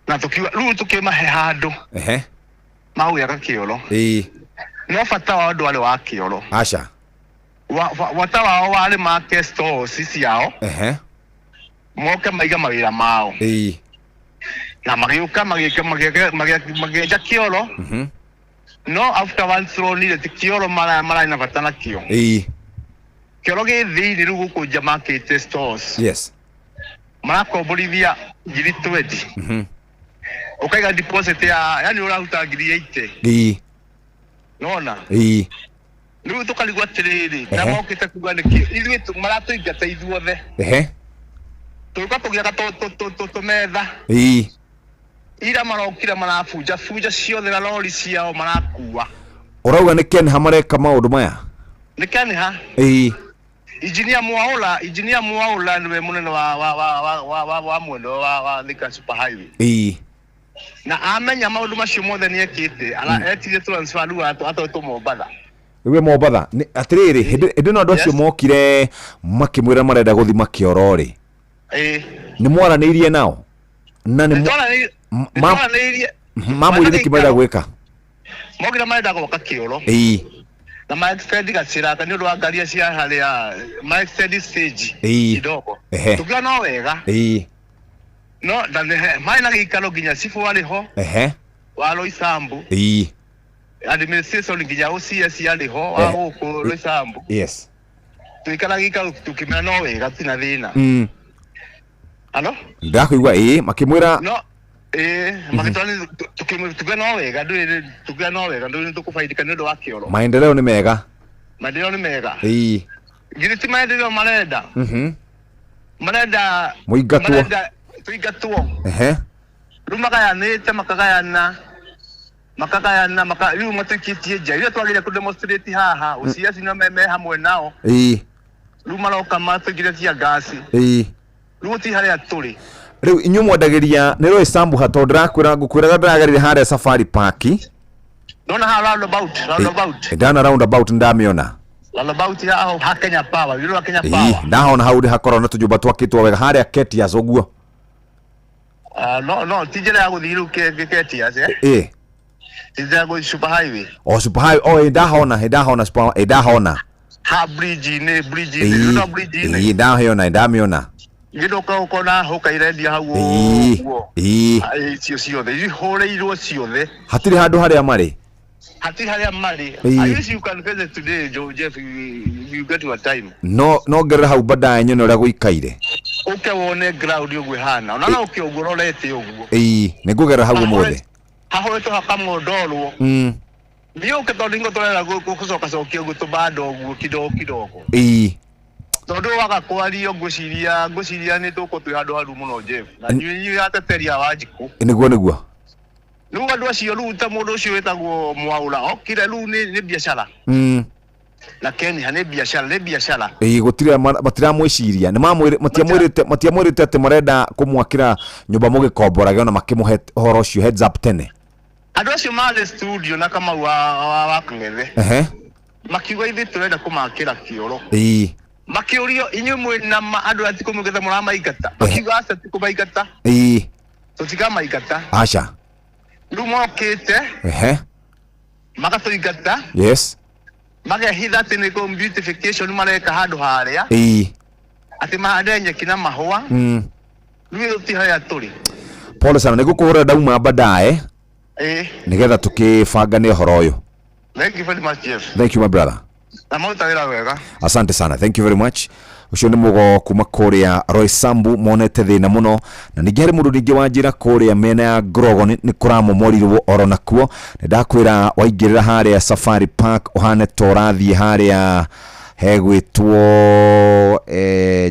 Na tũkiuga rĩu tũkĩmahe handũ. Ehe. Magwĩaka kĩoro. No bata wa andũ arĩ wa kĩoro. Aca. Wata wao warĩ make stores ciao. Ehe. Moke maiga mawĩra mao. Na magĩũka magĩenja kĩoro. No after one throw nire ti kĩoro mara ina bata na kĩo. Kĩoro gĩthĩinĩ rĩu gũkũ nja makĩte stores. Yes. Marakomborithia 20. Ukaiga deposit ya yani ũraruta 80. Nona? Rĩu tũkarigwo atĩrĩrĩ, na mokĩte kuga nĩkĩ ithuĩ maratũingata ithuothe. Tũka tũgĩaka tũmetha. Ira marokire marabuja ciothe na lori ciao marakua. Ũrauga nĩ Kenha mareka maũndũ maya? Nĩ Kenha? Engineer Mwaula niwe munene wa mwendo wa Thika Super Highway. Na amenya maũndũ macio mothe nĩ ekĩte, ala etire transfer rĩu atotwo Mombatha. Iwe Mombatha, atĩrĩrĩ, hĩndĩ no andũ acio mokire makĩmwĩra marenda gũthima kĩoro rĩ. Nĩ mwaranĩirie nao? Na nĩ mamwĩrire nĩkĩ marenda gwĩka? Mokire marenda gwaka kĩoro. Na ma extend gacira nĩ ũndũ wa ngari cia harĩa ma extend stage kidogo. Tukiona no wega. No ndane mai na gĩikaro nginya cifu warĩ ho. Wa Roysambu. Administration nginya OCS yarĩ ho wa gũkũ Roysambu. Yes. Tuikara gĩikaro tukimena no wega tina thĩna. Hello? Ndakũigua makĩmwĩra. No magĩtwani tukimena no wega tukimena no wega ndio tũkũfaidika nĩ ũndũ wa kĩoro. Maendeleo nĩ mega. Maendeleo nĩ mega. Githĩ maendeleo marenda. Marenda mũingatwo. Tuingatwo. Rĩu makagayana rĩu matũikĩtie nja rĩrĩa twagĩrĩire kũ demonstrate haha OCS no me hamwe nao. Rĩu maroka matũigire cia gasi. Rĩu ti harĩa tũrĩ. Rĩu inyuĩ mwendagĩria nĩ Roysambu hato ngũkwĩraga ndĩragerire harĩa Safari Park. Ndona ha roundabout. Ndana roundabout ndamĩona. Roundabout ya ha Kenya Power, yule wa Kenya Power. Ndahona hau hakorwo na tũnyũmba twakĩtwo wega harĩa Ketias ũguo. No, tijere ya gũthiĩ rĩu Ketias tijere gũthiĩ Super Highway. Super Highway, ndahona. Ha bridge nĩ ndamĩona. Gĩdoka ũkona hoka irendia hau ũguo. Icio ciothe ihũrĩirwo ciothe. Hatirĩ handũ harĩa marĩ. I wish you can visit today, Jeff, you get your time. No ngerera hau baadaye nyone ũrĩa gũikaire. Uke wone ground ũguo ihana. Ona no ũkĩũguo ũrorete ũguo. Nĩngũgerera hau ũmũthĩ. Hahoretwo hakamondorwo. Ndiũke tondũ ingo tũrera gũcoka-cokia ũguo tũbanda ũguo kidogo. Tondũ waga kwaria ngũciria nĩ tũkũ twĩ handũ haru mũno Jeff. Na niĩ ateteria wa Wanjikũ. Nĩguo. Rĩu andũ acio rĩu ta mũndũ ũcio wĩtagwo Mwaura okire rĩu nĩ biacara. Na Kenya nĩ biacara. Gũtirĩ matiramwĩciria matiamwĩrĩte atĩ marenda kũmwakĩra nyũmba mũgĩkomborage ona makĩmũhe ũhoro ũcio heads up tene. Andũ acio marĩ studio na kama wa Kang'ethe. Makiuga ithe turenda kumakira kioro. Makiurio inyu mwina andũ atiko mugetha muramaigata. Makiuga aca tiko maigata. Tutika maigata. Acha. Lumokete. Magatuigata. Yes. Magahitha tene ko beautification mareka handu haria. Ati mahadenye kina mahua. Ndio tihaya tuli. Pole sana nigukuhura dauma baadaye. Nigetha tukifangane horo uyu. Thank you very much, Jeff. Thank you my brother. Asante sana. Thank you very much. Ucio ni mugo kuma kuria Roy Sambu monete thina muno na nigere mundu ningi wanjira kuria mena ya Grogo ni kuramo morirwo oro nakuo ndakwira waingirira haria Safari Park uhane torathi haria hegwitwo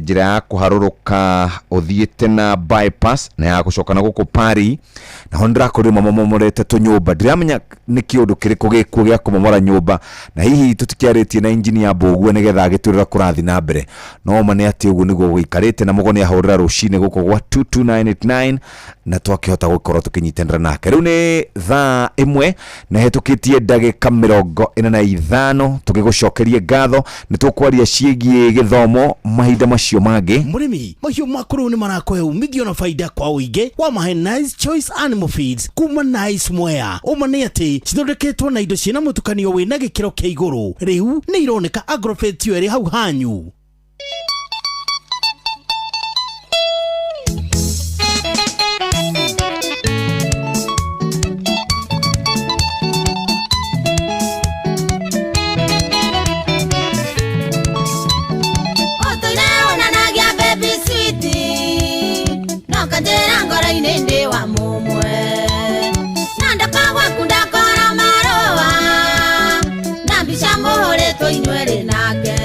njira ya kuharuruka uthiete na bypass na ya gucoka na guku Pari na hondra kuri momomorete to nyumba ndiramenya ni kiundu kiriko gikuo gya kumomora nyumba na hihi tutikiaretie na engineer Boguo nigetha agiturira kurathi na mbere no mane ati ugu nigo gwikarite na mugo ni ahurira rushine guko gwa 22989 na twakihota gukorwo tukinyitendera nake riu ni thaa imwe na hetukitie ndagika 45 tukigucokerie ngatho tukwaria ciĩgie githomo mahinda macio mangĩ murimi mahiũ makuru ni marakohe umithio na faida kwa uige wa mahe Nice Choice Animal Feeds kuma Nice Mwea umane ati cithondeketwo na indo ciĩna mũtukanio wĩna gĩkĩro kĩa igũrũ rĩu nĩ ironeka Agrovet ĩrĩ hau hanyu. Nende wa mumwe nanda kawa kunda kora maroa nambisha mohore to inywere nake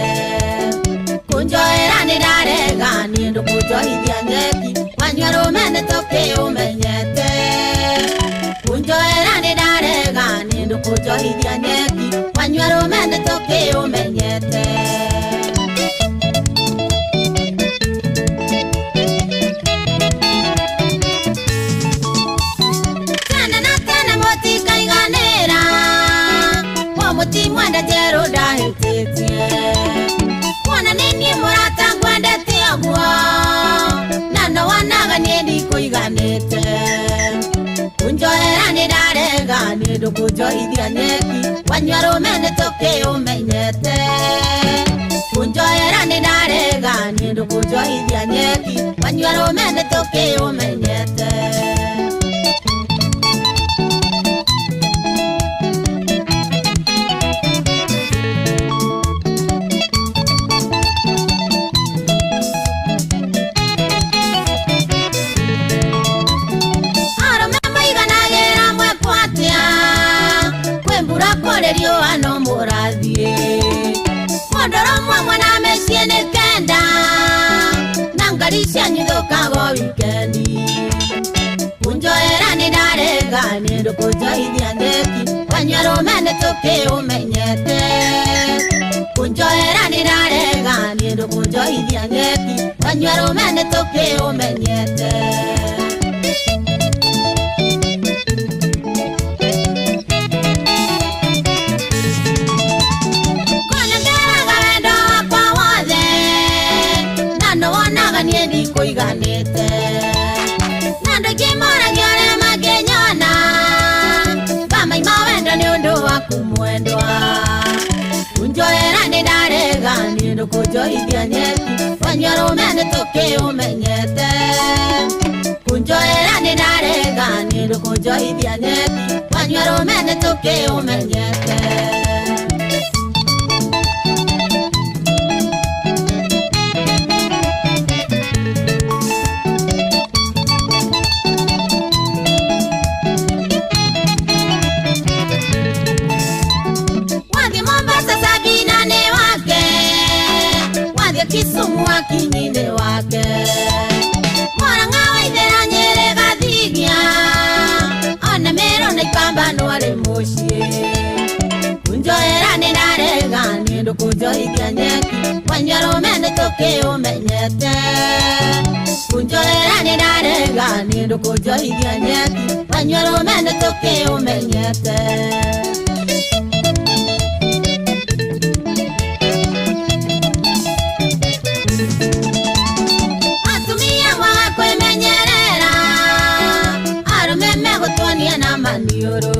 kunjoera ni darega ni ndo kujohithia nyeki wanywero mene toke umenyete kunjoera ni darega ni ndo kujohithia nyeki wanywero mene toke umenyete. Mwenda jero da hetetie wana nini murata ngwende tiagwo nano wanaga niedi kuiganete kunjoera ni darega ni ndukujohithia nyeki wanywaro mene toke umenyete kunjoera ni darega ni ndukujohithia nyeki wanywaro mene toke umenyete. Rio ano morathie Mondoro mwa na mesiene kenda Nangarisha nyithoka go weekendi Kunjoera ni darega ni ndukujohithia nyeki wanywero mene toke umenyete Kunjoera ni darega ni ndukujohithia nyeki wanywero mene toke umenyete. Niedi kuiganete nando kimora nyore magenyona kama imawenda ni undu wa kumwendwa kunjoera ni darega ni ndo kujohithia nyeki wanywero mene toke umenyete kunjoera ni darega ni ndo kujohithia nyeki wanywero mene toke umenyete. Kisumu akinyine wake mwana ngawa idera nyere gathigia ona mero na ikamba no ari mushie kunjoera ni narega ni ndukunjoithia nyeki wanyarume ni tukiumenyete kunjoera ni narega ni ndukunjoithia nyeki wanyarume ni tukiumenyete na manioro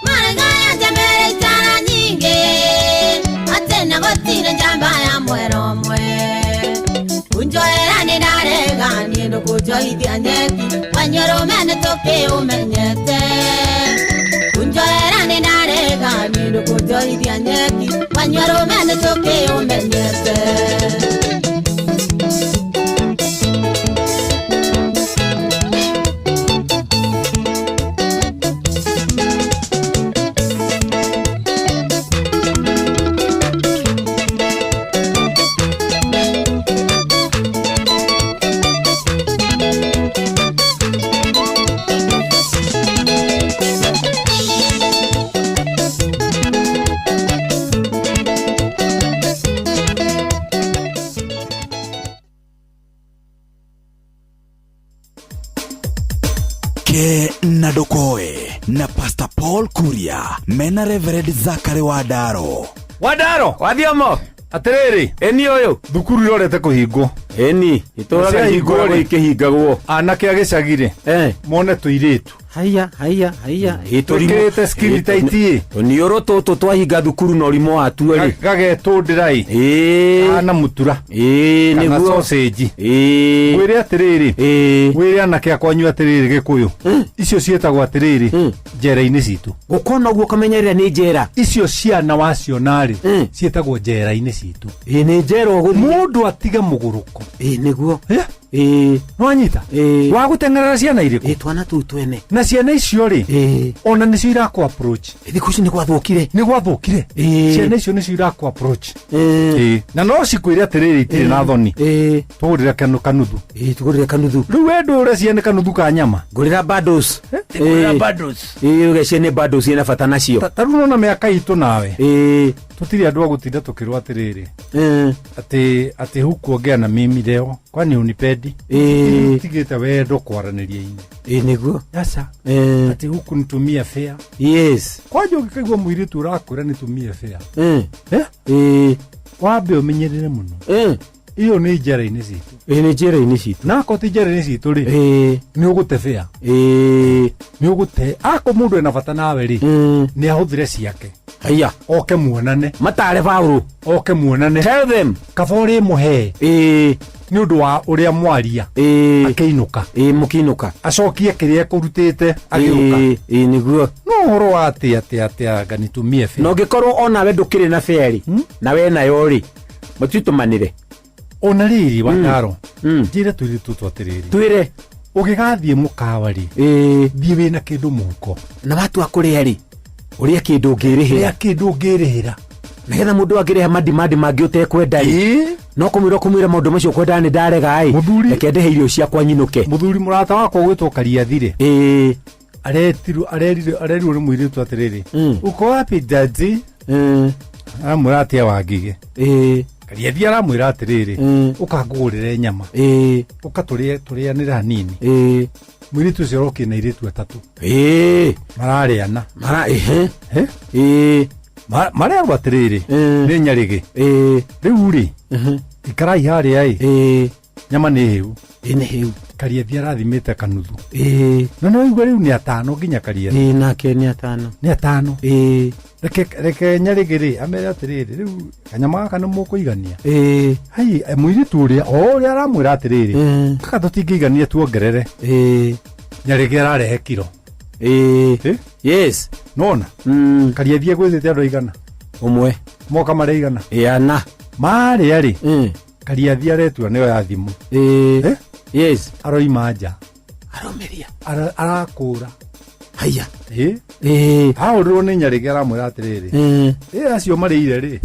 maragaya jambere tara nyingi atena gotire jamba ya mwero mwe kunjoera ni narega ni ndo kujoithia nyeki wanyoro mene toke umenyete kunjoera ni narega ni ndo kujoithia nyeki wanyoro mene toke umenyete Nadokoe na Pastor Paul Kuria mena Reverend Zachary Wadaro wathiomo atiriri eni uyu thukuru irorete kuhingwo eni ituraga hingwo ri ikihingagwo anake agicagire mone tuiritu haya iturite skiritaiti onioro toto twahinga thukuru no rimo watu ri gagetundirai ana mutura niguo sausage wire atiriri wire anake akwanyu atiriri gikuyu icio cietagwo atiriri njera-ini citu gukona guo kamenyerera ni njera icio ciana wacionari cietagwo njera-ini citu ni njera uguthi mundu atiga muguruko niguo nwanyita wagutengerera ciana iriku twana tu twene na ciana icio ri ona nicio irakwa approach thikuci ni gwathukire ciana icio nicio irakwa approach na no cikwire atiriri itire na thoni tugurira kanuthu tugurira kanuthu riu wendu ure ciana kanuthu ka nyama ngurira bundles ugecie ni bundles ina bata nacio taru nona miaka itu nawe tutiri andu agutinda tukirwa atiriri ati huku ongea na mimi leo kwani unipendi tigite wendo kwaraniria ini niguo yasa ati huku nitumia fare yes kwaje ukikaigwa mwiritu urakwira nitumia fare wambe umenyerere muno iyo ni njera-ini citu ni njera-ini citu nako ti njera-ini citu ri ni ugute fare ni ugute ako mundu ena bata nawe ri ni ahuthire ciake haya oke muonane matare Paulo oke muonane tell them kabori muhe ni undu wa uria mwaria akiinuka mukiinuka acokie kiria kurutite agiuka niguo no horo ati ganitumie fe no gikorwo ona we ndukire na feri na we nayo ri mutitumanire ona riri Wadaro njire turitu twatiriri twire ugigathie mukawa ri thie wina kindu muko na watu akuria ri uria kindu ngirihira nagetha mundu angiriha madimandi mangi utekwenda no kumwira maundu macio kwenda ni ndarega reke ndehe irio ciakwa nyinuke muthuri murata wakwa gwitwo Kariathire arerirwo ni mwiritu atiriri uko wapi daddy amuratia wangige Kariathire aramwira atiriri ukangugurire nyama ukaturianira hanini mwiritu ucio roki na iritu atatu marariana mararwa atiriri ni nyarigi riu ri ikarai haria nyama ni hiu Kariathire arathimite kanuthu no igwa riu ni 5 nginya Kariathire nake ni 5 reke nyarigi ri amere atiriri riu kanyama gaka ni mukuigania hai mwiritu uria uria aramwira atiriri kaka tutingigania tuongerere nyarigi ararehe kiro yes nona Kariathire gwithite andu aigana umwe moka mari igana ana mari ari Kariathire aretua niyo ya thimu yes aroima nja aromeria arakura haya aurwo ni nyarigi aramwira atiriri acio marire ri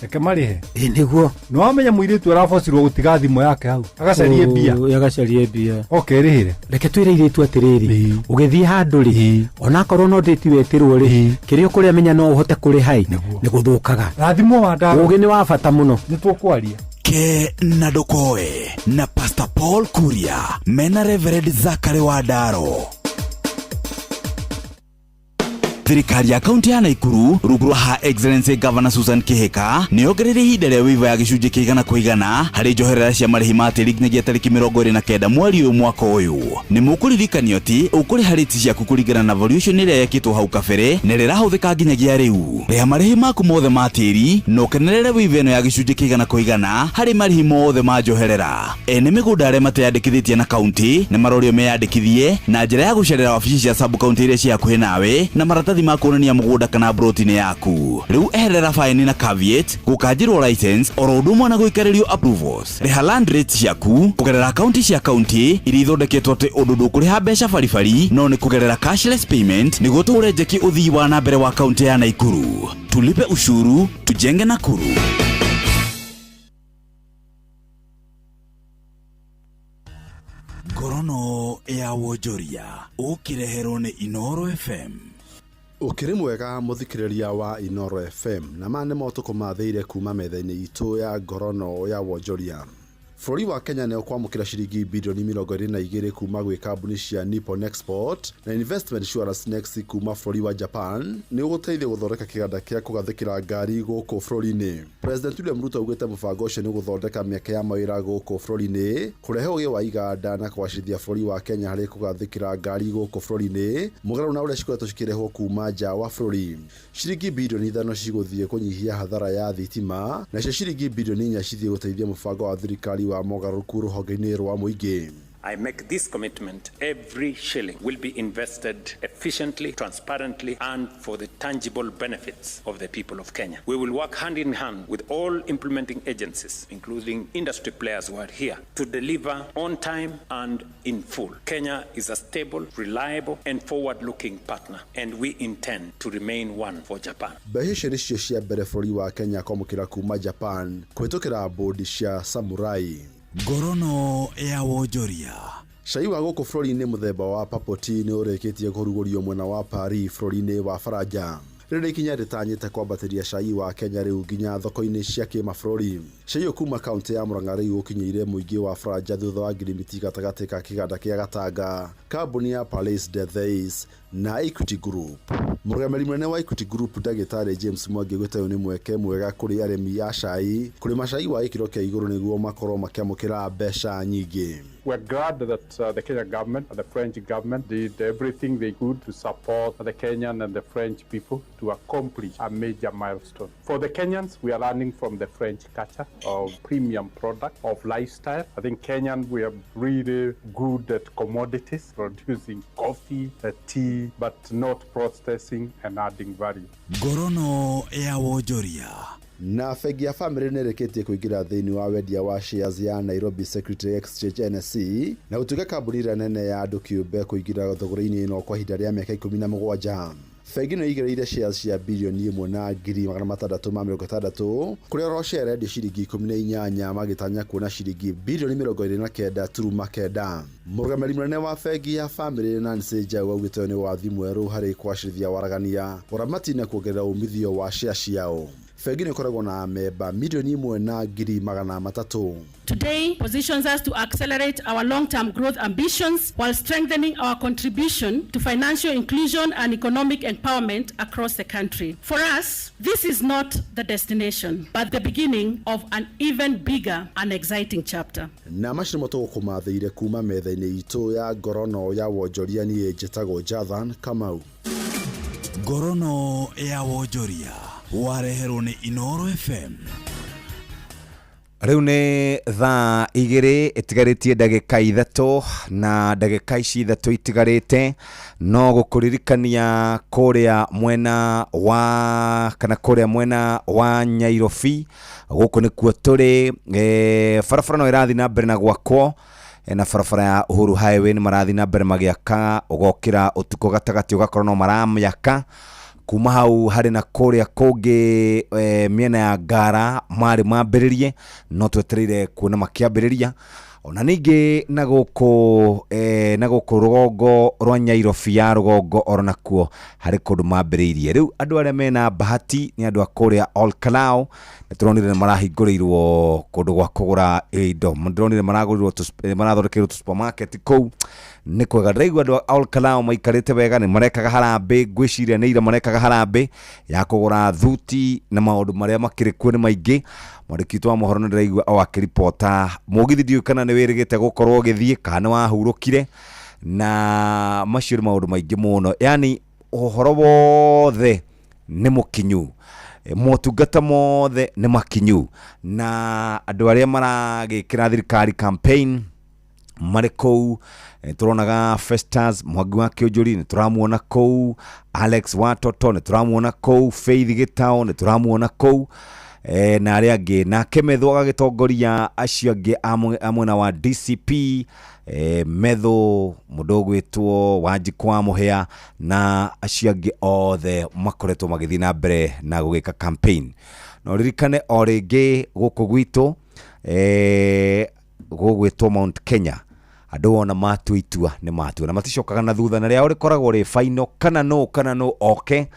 reke marihe niguo no amenya muiritu arabocirwo gutiga thimo yake hau agacarie mbia agacarie mbia okerihire reke twire iritu atiriri ugithii handu ri ona korwo no nditi wetirwo ri kirio kuri amenya no uhote kuri hai ni guthukaga rathimo wa ndaro ugi ni wa bata muno ni tukwaria ke na ndokoe na Pastor Paul Kuria mena Reverend Zakari wa Ndaro. Thirikari ya kaunti ya Naikuru ruguru ha Excellency Governor Susan Kihika niongerere ihinda rĩa wiva ya gĩcunjĩ kĩigana kũigana harĩ njoherera cia marĩhi ma tĩri nginyagia tarĩki 29 mweri ũyũ mwaka ũyũ. Nĩ mũkũririkanio atĩ ũkũrĩha rĩti ciaku kũringana na valuation ĩrĩa yekĩtwo hau kabere na ĩrahũthĩka nginyagia rĩu. Rĩha marĩhi maku mothe ma tĩri na ũkenerere wiva ĩno ya gĩcunjĩ kĩigana kũigana harĩ marĩhi mothe ma njoherera. Ene mĩgũnda arĩa mateyandĩkithĩtie na kaunti nĩ marorio meyandĩkithie na njĩra ya gũcerera wabici cia sub county iria ciĩ hakuhĩ nawe na maratathi ma kuonania mũgũnda kana broti-inĩ yaku. Rĩu eherera faini na caveat gũkanjĩrwo license oro ũndũ ũmwe na gũikarĩrio approvals. Rĩha land rates ciaku kũgerera akaunti cia kaunti iria ithondeketwo atĩ ũndũ ndũkũrĩha mbeca baribari no nĩ kũgerera cashless payment nĩguo tũũre njeki ũthii wa na mbere wa kaunti ya Naikuru. Tulipe ushuru tujenge Nakuru. Ngorono ya wonjoria ũkĩreherwo nĩ Inoro FM. Ukiri mwega muthikiriria wa Inoro FM na mane motuko matheire kuma metha-inĩ itu ya ngorono ya wonjoria. Bũrũri wa Kenya nĩ ũkwamũkĩra ciringi bilioni 22 kuma gwĩ kambuni cia Nippon Export na Investment Insurance Next kuma bũrũri wa Japan nĩ ũgũteithia gũthondeka kĩganda kĩa kũgathĩkĩra ngari gũkũ bũrũri-inĩ. President William Ruto augĩte mũbango ũcio nĩ gũthondeka mĩeke ya mawĩra gũkũ bũrũri-inĩ, kũrehe ũgĩ wa iganda na kũgacĩrithia bũrũri wa Kenya harĩ kũgathĩkĩra ngari gũkũ bũrũri-inĩ, mũgarũ na ũrĩa cikoretwo cikĩrehwo kuma nja wa bũrũri. Ciringi bilioni 5 cigũthiĩ kũnyihia hathara ya thitima, nacio ciringi bilioni 4 cithiĩ gũteithia mũbango wa thirikari wa mogarũrũku rũhonge-inĩ rwa mũingĩ. I make this commitment. Every shilling will be invested efficiently, transparently, and for the tangible benefits of the people of Kenya. We will work hand in hand with all implementing agencies, including industry players who are here, to deliver on time and in full. Kenya is a stable, reliable, and forward-looking partner, and we intend to remain one for Japan. Behisha nĩcio cia mbere bũrũri wa Kenya kwamũkĩra kuma Japan kũhĩtũkĩra bodi cia Samurai. Ngorono ya wonjoria. Cai wa gũkũ bũrũri-inĩ mũthemba wa Purple Tea nĩ ũrĩkĩtie kũrugũrio mwena wa Paris bũrũri-inĩ wa Faranja. Rĩrĩ ikinya rĩtanyĩte kwambatĩria cai wa Kenya rĩu nginya thoko-inĩ cia kĩmabũrũri. Cai ũyũ kuma kaunti ya Murang'a rĩu ũkinyĩire mũingĩ wa Faranja thutha wa ngirimiti gatagatĩ ka kĩganda kĩa Gatanga, kambuni ya Palace de Thais na Equity Group. Mũrũgamĩrĩri mũnene wa Equity Group Ndagĩtarĩ James Mwangi augĩte ũyũ nĩ mweke mwega kũrĩ arĩmi a cai kũrĩma cai wa gĩkĩro kĩa igũrũ nĩguo makorwo makĩamũkĩra mbeca nyingĩ. We're glad that the Kenya government and the French government did everything they could to support the Kenyan and the French people to accomplish a major milestone. For the Kenyans, we are learning from the French culture of premium product, of lifestyle. I think Kenyan, we are really good at commodities, producing coffee, tea, but not processing and adding value. Ngorono ya wonjoria. Na bengi ya Family nĩrĩkĩtie kũingĩra thĩinĩ wa wendia wa shares ya Nairobi Security Exchange NSE na gũtuĩka kambuni ĩrĩa nene ya andũ kĩũmbe kũingĩra thogora-inĩ ĩno kwa ihinda rĩa mĩaka 17. Bengi nĩ ĩigĩrĩire shares cia bilioni 1,660 kũrĩa oro share endio ciringi 18 magĩtanya kuona ciringi bilioni 29.9. Mũrũgamĩrĩri mũnene wa bengi ya Family Nancy Njau augĩte nĩ wathi mwerũ harĩ kwacĩrithia waragania, ũramati na kuongerera umithio wa share ciao. Bengi nĩ ĩkoragwo na memba milioni 1,300,000. Today positions us to accelerate our long-term growth ambitions while strengthening our contribution to financial inclusion and economic empowerment across the country. For us, this is not the destination, but the beginning of an even bigger and exciting chapter. Na macini moto kũmathĩire kuma metha-inĩ itũ ya ngorono ya wonjoria niĩ njĩtagwo Jathan Kamau. Ngorono ya wonjoria wareherwo nĩ Inoro FM. Rĩu nĩ thaa 2 itigarĩtie ndagĩka 3 na ndagĩka ici 3 itigarĩte no gũkũririkania kũrĩa mwena wa Nyairobi gũkũ nĩkuo tũrĩ barabara no ĩrathiĩ na mbere na gwakwo na barabara ya Uhuru Highway nĩ marathiĩ na mbere magĩaka ũgokĩra ũtukũ gatagatĩ ũgakorwo no maramĩaka kuma hau hari na korea kongi miena ya Ngara mari mambiririe no twetereire kuona makiambiriria ona ningi na guku rugongo rwa Nyairobi ya rugongo orona kuo hari kundu mambiririe riu andu aria mena bahati ni andu a kuria Olkalau turonire marahinguriirwo kundu gwa kugura indo turonire maragurirwo marathondekerwo supermarket kou ni kwega ndiraigua andu a Olkalau maikarite wega ni marekaga harambe ngwiciria ni ira marekaga harambe ya kugura thuti na maundu maria makiri kuo ni maingi mwandiki wa mohoro ndiraigua o akiripota mugithi ndiu kana ni wirigite gukorwo githie kana wahurukire na macio maundu maingi muno yani uhoro wothe ni mukinyu motungata mothe ni makinyu na andu aria maragikira thirikari campaign mari kou turonaga Festus Mwangi wa Kĩonjũri ni turamuona kou Alex Watoto ni turamuona kou Faith Gitao ni turamuona kou na aria angi na Kemethwo agagitongoria acio angi amwe wa DCP Metho mundu gwitwo Wanjikwa Muhia na acio angi othe makoretwo magithii na mbere na gugika campaign no ririkane o ringi guku gwitu gugwitwo Mount Kenya andu ona matuitua ni matua na maticokaga na thutha na ria urikoragwo ri final kana no oke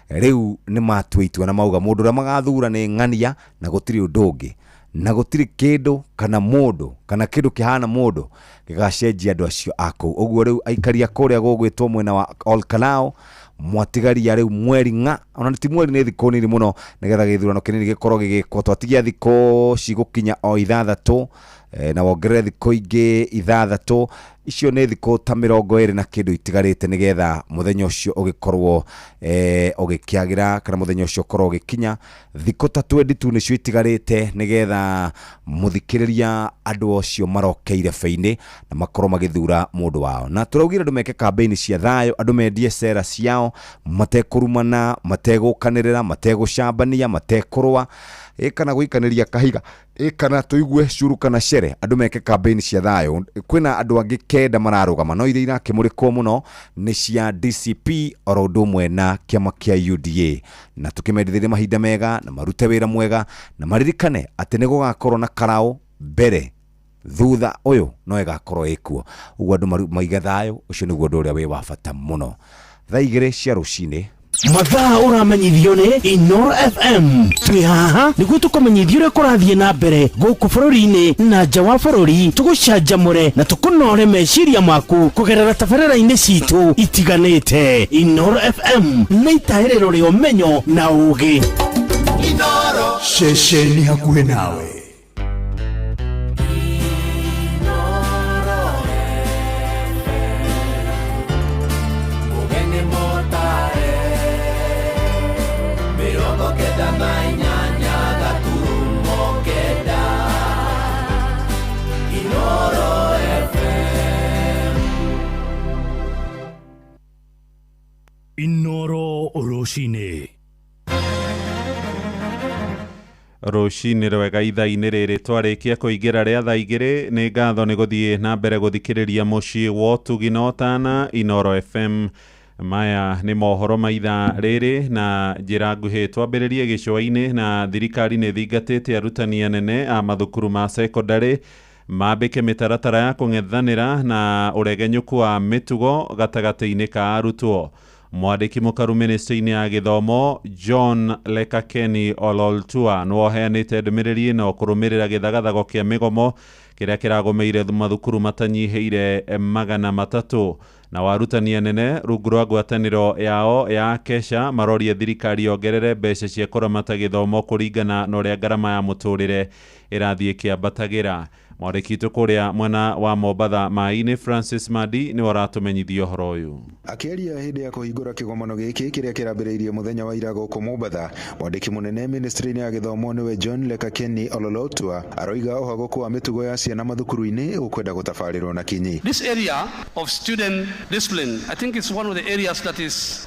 riu ni matuitua na mauga mundu ria magathura ni ng'ania na gutiri undu ungi na gutiri kindu kana mundu kana kindu kihana mundu gigacenjia andu acio ako uguo riu aikaria kuria gugwitwo mwena wa Olkalau mwatigaria riu mweri nga ona ti mweri ni thiko nini muno nigetha githurano kinini gikorwo gigikwo twatigia thiko cigukinya o 6 na wongerere thiko ingi 6 icio ni thiko ta 20 na kindu itigarite nigetha muthenya ucio ugikorwo ugikiagira kana muthenya ucio ukorwo ugikinya thiko ta 22 nicio itigarite nigetha muthikiriria andu acio marokeire feini na makorwo magithura mundu wao na turaugira andu meke campaign cia thayo andu mendie sera ciao matekurumana mategukanirira mategucambania matekurwa kana guikaniria kahiga kana tuigue curu kana cere andu meke campaign cia thayo kwina andu angi kenda mararugama no iria irakimurikwo muno ni cia DCP orondo mwe na kiama kia UDA na tukimendithia mahinda mega na marute wira mwega na maririkane ati ni gugakorwo na karao mbere thutha uyu no igakorwo ikuo uguo andu maiga thayo ucio niguo ndu uria wi wa bata muno thaigire cia rucini mathaa uramenyithio ni Inoro FM twi haha niguo tukumenyithio uria kurathie na mbere guku bururi-ini na nja wa bururi tugucanjamure na tukunore meciria maku kugerera tabarĩra-inĩ citu itiganite Inoro FM na itaĩrĩro rĩa ũmenyo na ũũgĩ Inoro ceceni hakuhĩ nawe. Inoro Roshine Roshine rwega ithaa-inĩ rĩrĩ twarĩkia kũingĩra rĩa thaa igĩrĩ nĩ ngatho nĩ gũthiĩ na mbere gũthikĩrĩria mũciĩ wa ũtugi na ũtana Inoro FM maya nĩ mohoro ma ithaa rĩrĩ na njĩra nguhĩ twambĩrĩrie gĩcũa-inĩ na thirikari nĩ thingatĩte arutani anene a mathukuru ma secondary mambĩke mĩtaratara ya kũng'ethanĩra na ũregenyũku wa mĩtugo gatagatĩ-inĩ ka arutwo mwandĩki mũkaru ministry-inĩ ya gĩthomo John Lekakeni Ololtua nĩwoheanĩte ndũmĩrĩri ĩno kũrũmĩrĩra gĩthagathago kĩa mĩgomo kĩrĩa kĩragomeire mathukuru matanyihĩire 300 na warutani anene rungu rwa ngwatanĩro yao ya Kesha maroria thirikari yongerere mbeca cia kũramata gĩthomo kũringana na ũrĩa ngarama ya mũtũrĩre ĩrathiĩ kĩambatagĩra mwandĩki kũrĩa mwena wa Mombatha Maĩ-inĩ Francis Madi nĩ waratũmenyithia ũhoro ũyũ akĩaria hĩndĩ ya kũhingũra kĩgomano gĩkĩ kĩrĩa kĩrambĩrĩirie mũthenya wa ira gũkũ Mombatha mwandĩki mũnene ministry-inĩ ya gĩthomo nĩwe John Lekakeni Ololtua aroiga ũhagũku wa mĩtugo ya ciana mathukuru-inĩ ũkwenda gũtabarĩrwo na kinyi. This area of student discipline I think it's one of the areas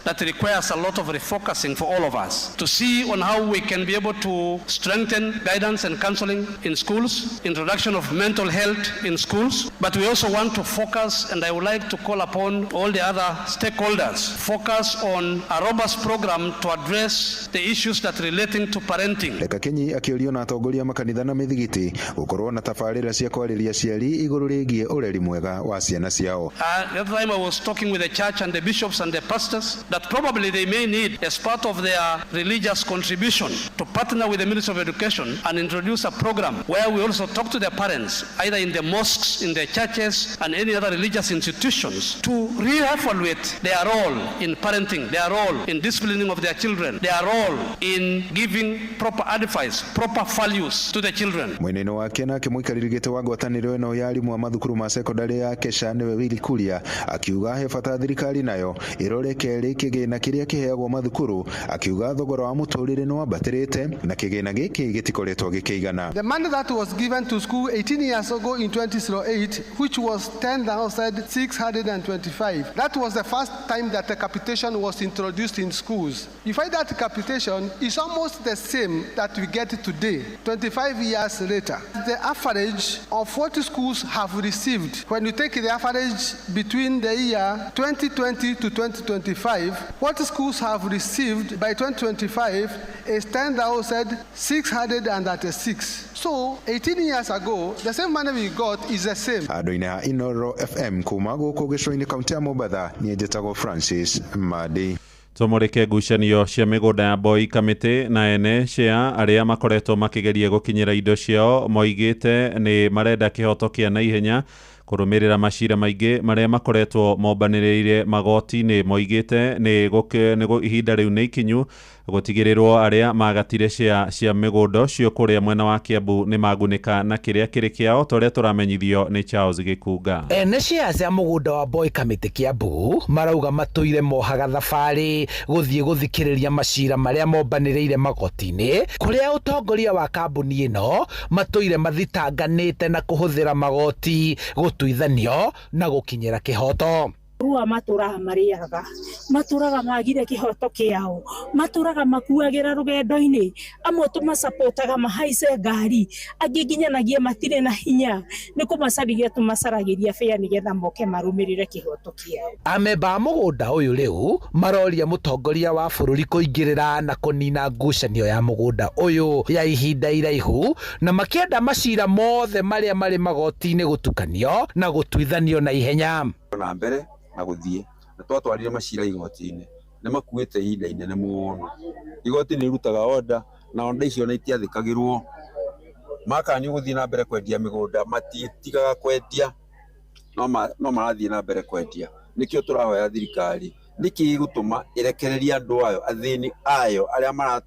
that requires a lot of refocusing for all of us to see on how we can be able to strengthen guidance and counseling in schools, introduction of mental health in schools, but we also want to focus, and I would like to call upon all the other stakeholders, focus on a robust program to address the issues that relating to parenting. Leka Kenyi akĩũrio na atongoria makanitha na mĩthigiti gũkorwo na tabarĩra cia kwarĩria aciari igũrũ rĩgiĩ ũreri mwega wa ciana ciao. The other time I was talking with the church and the bishops and the pastors that probably they may need, as part of their religious contribution, to partner with the Ministry of Education and introduce a program where we also talk to the parents, either in the mosques, in the churches, and any other religious institutions, to re-evaluate their role in parenting, their role in disciplining of their children, their role in giving proper advice, proper values to the children. Mwene wake na mũikarĩri gĩtĩ wa ngwatanĩro ĩno ya arimũ a mathukuru ma sekondarĩ ya Kesha nĩwe Willy Kuria akiuga he bata thirikari nayo ĩrore kerĩ kĩgĩna kĩrĩa kĩheagwo mathukuru, akiuga thogora wa mũtũrĩre nĩ wambatĩrĩte na kĩgĩna gĩkĩ gĩtikoretwo gĩkĩigana. The money that was given to school 18 years ago in 2008, which was 10,625, that was the first time that the capitation was introduced in schools. You find that capitation is almost the same that we get today, 25 years later. The average of what schools have received, when you take the average between the year 2020 to 2025, what schools have received by 2025 is 10,636. So 18 years ago, the same money we got is the same. Andũ-inĩ ha Inoro FM kuma gũkũ gĩcũa-inĩ kaunti ya Mombatha, niĩ njĩtagwo Francis Madi. Tũmũrĩke ngucanio cia mĩgũnda ya Moi kamĩtĩ na ene cia arĩa makoretwo makĩgeria gũkinyĩra indo ciao moigĩte nĩ marenda kĩhoto kĩa naihenya kũrũmĩrĩra macira maingĩ marĩa makoretwo mombanĩrĩire magoti-inĩ. Moigĩte nĩ ihinda rĩu nĩ ikinyu gũtigĩrĩrwo arĩa magatire cia mĩgũnda ũcio kũrĩa mwena wa Kiambu nĩ magunĩka na kĩrĩa kĩrĩ kĩao, torĩa tũramenyithio nĩ Charles Gĩkunga. Ene cia mũgũnda wa Moi kamĩtĩ Kiambu marauga matũire mohaga thabarĩ gũthiĩ gũthikĩrĩria macira marĩa mombanĩrĩire magoti-inĩ, kũrĩa ũtongoria wa kambuni ĩno matũire mathitanganĩte na kũhũthĩra magoti gũtuithanio na gũkinyĩra kĩhoto. Rua matũraga marĩaga, matũraga magire kĩhoto kĩao, matũraga makuagĩra rũgendo-inĩ, amwe tũmasapotaga mahaice ngari, angĩ nginyanagia matirĩ na hinya, nĩ kũmacariria tũmacaragĩria bĩa nĩgetha moke marũmĩrĩre kĩhoto kĩao. Amemba a mũgũnda ũyũ rĩu maroria mũtongoria wa bũrũri kũingĩrĩra na kũnina ngucanio ya mũgũnda ũyũ ya ihinda iraihu, na makĩenda macira mothe marĩa marĩ magoti-inĩ gũtukanio na gũtuithanio na ihenya. Na mbere na gũthiĩ na twatwarire macira igoti-inĩ nĩ makuĩte ihinda inene mũno. Igoti nĩ irutaga order na order icio nĩ itiathĩkagĩrwo, makanyu gũthiĩ na mbere kwendia mĩgũnda, matitigaga kwendia, no marathiĩ na mbere kwendia. Nĩkĩo tũrahoya thirikari nĩkĩ gũtũma ĩrekereria andũ ayo athĩni ayo arĩa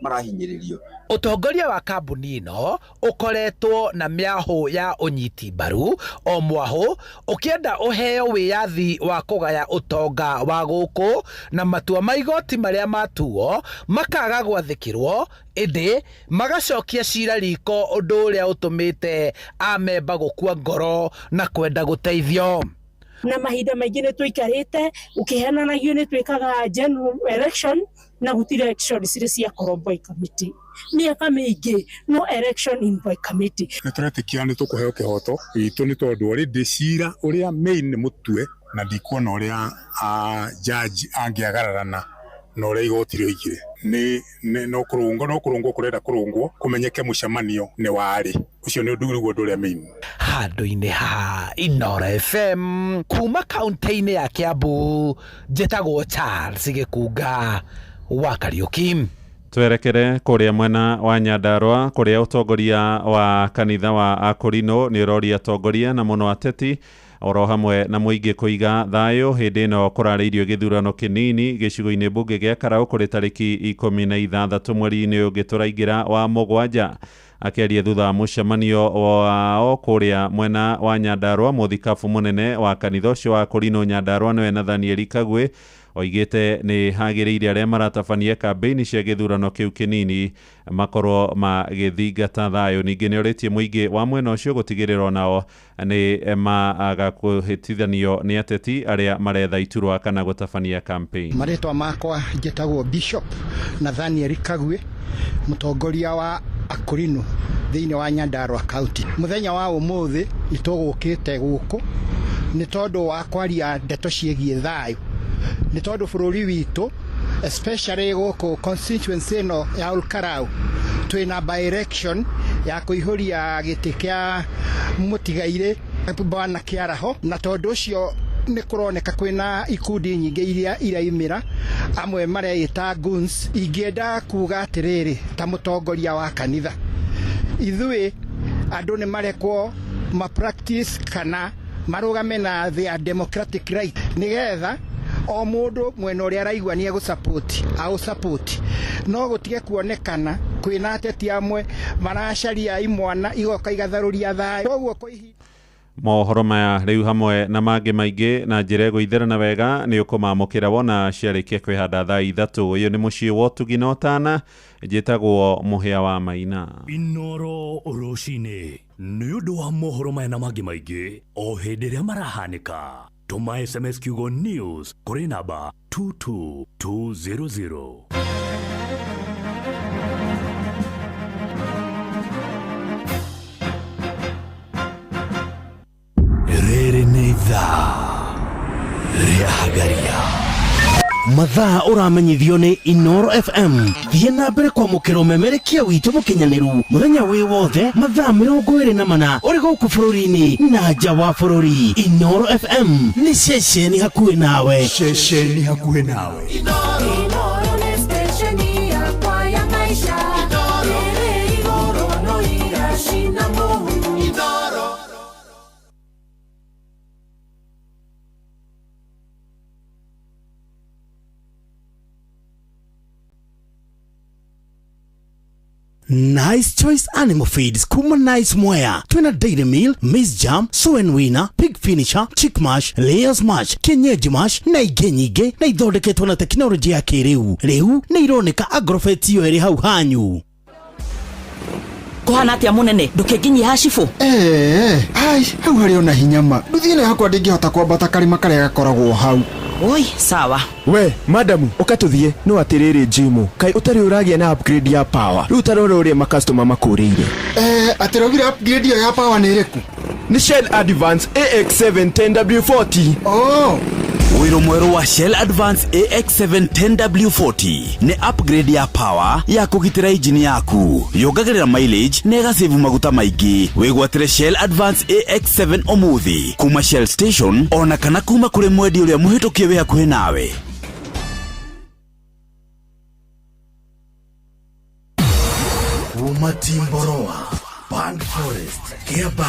marahinyĩrĩrio. Ũtongoria wa kambuni ĩno ũkoretwo na mĩahũ ya ũnyiti mbaru o mwahũ ũkĩenda ũheo wĩyathi wa kũgaya ũtonga wa gũkũ, na matua ma igoti marĩa matuo makaga gwathĩkĩrwo, ĩndĩ magacokia cira riko, ũndũ ũrĩa ũtũmĩte amemba gũkua ngoro na kwenda gũteithio. Na mahinda maingĩ nĩ tũikarĩte ũkĩhenanagio nĩ twĩkaga general election na gũtirĩ election cirĩ ciakorwo Moi committee. Mĩaka mĩingĩ no election in Moi committee. Nĩ tũretĩkia nĩ tũkũheo kĩhoto gitũ nĩ tondũ already cira ũrĩa main nĩ mũtue, na ndikuona ũrĩa judge angĩagararana na ũrĩa igoti rĩoigire. No kũrũngwo kũrenda kũrũngwo kũmenyeke mũcemanio nĩ warĩ. Ũcio nĩ ũndũ ũrĩa main. Handũ-inĩ ha Inoro FM kuma kaunti-inĩ ya Kiambu, njĩtagwo Charles Gĩkunga wa Kariũki. Twerekere kũrĩa mwena wa Nyandarua kũrĩa ũtongoria wa kanitha wa Akũrinũ nĩ ũroria atongoria na mũno ateti oro hamwe na mũingĩ kũiga thayũ hĩndĩ ĩno kũrarĩirio gĩthurano kĩnini gĩcigo-inĩ mbunge gĩa Karaũ kũrĩ tarĩki 16 mweri-inĩ ũngĩ tũraingĩra wa mũgwanja. Akĩaria thutha wa mũcemanio wao kũrĩa mwena wa Nyandarua, mũthikabu mũnene wa kanitha ũcio wa Akũrinũ Nyandarua nĩwe Nathaniel Kagwe oigĩte nĩ hagĩrĩire arĩa maratabania kambeini cia gĩthurano kĩu kĩnini makorwo magĩthingata thayũ. Ningĩ nĩ orĩtie mũingĩ wa mwena ũcio gũtigĩrĩrwo nao nĩ magakũhĩtithanio nĩ ateti arĩa maretha iturwa kana gũtabania campaign. Marĩtwa makwa njĩtagwo Bishop Nathaniel Kagwe, mũtongoria wa Akurino thiini wa Nyandarua County. Muthenya wa umuthi itugukite guku ni tondu wa kwaria ndeto ciegie thayu, ni tondu bururi witu especially guku constituency no ya Olkarau twina by election ya kuihuria giti kia mutigaire bwana Kiaraho, na tondu ucio ni kuroneka kwina ikundi nyingi iria iraimira amwe mareita guns. Ingienda kuga atiriri ta mutongoria wa kanitha, ithui andu ni marekwo ma practice kana marugame na their democratic right nigetha o mundu mwena uria araigua ni gusupport au support, no gutige kuonekana kwina ateti amwe maracaria imwana igoka igatharuria thayu. Koguo koihi mohoro maya riu hamwe na mangi maingi na njira guitherana wega ni ukumamukira wona ciarikia kwihanda thaa 3. Uyu ni mucii wa Tuginotana, njitagwo Muhia wa Maina. Inoro rucini ni undu wa mohoro maya na mangi maingi o hindi ria marahanika. Tuma SMS kiugo news kuri namba 22200. Rere ni thaa ria hagaria mathaa uramenyithio ni Inoro FM. Thie na mbere kwa mukiro memerekia witu mukinyaniru muthenya wi wothe mathaa 24 uri guku bururi-ini na nja wa bururi. Inoro FM ni ceceni hakuhi nawe, ceceni hakuhi nawe. Inoro ni stesheni yakwa ya maisha. Inoro no irashina Mungu. Inoro Nice Choice Animal Feeds kuma Nice Mwea. Twina Dairy Meal, Maize Jam, Soen Wiener, Pig Finisher, Chick Mash, Layers Mash, Kienyeji Mash na ingĩ nyingĩ na ithondeketwo na teknolojĩ ya kĩrĩu. Rĩu nĩ ironeka Agrovet iyo ĩrĩ hau hanyu. Kuhana atia munene ndukinginyi hashifu ai hau hari ona hinyama nduthiene hakwa ndingihota kwambata karima karia gakoragwo hau. Oi sawa we madamu ukatuthie no atiriri jimu kai utari uragia na upgrade ya power riu tarora uria ma customer makurire atirogire upgrade ya power ni iriku ni Shell Advance AX7 10W40. Oh wiro mwero wa Shell Advance AX7 10W40 ni upgrade ya power ya kugitira engine yaku yongagirira mileage nega save maguta maingi. Wigwatire Shell Advance AX7 omuthi kuma Shell Station ona kana kuma kuri mwedi uria muhitukie we hakuhi nawe. Umatimboroa, Band Forest, Kiaba,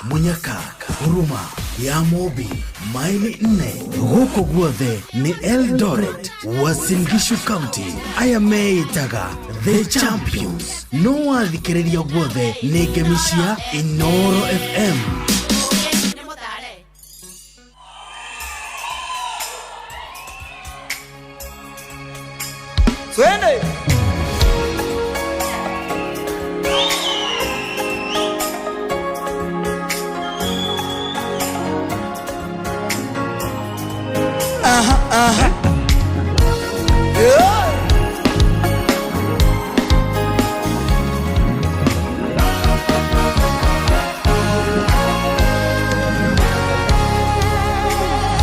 Munyaka, Huruma, Yamobi, Maili 4, huko guothe ni Eldoret, Uasin Gishu County. Aya meitaga The Champions. No wathikiriria guothe ni gemishia Inoro FM. Twende yeah.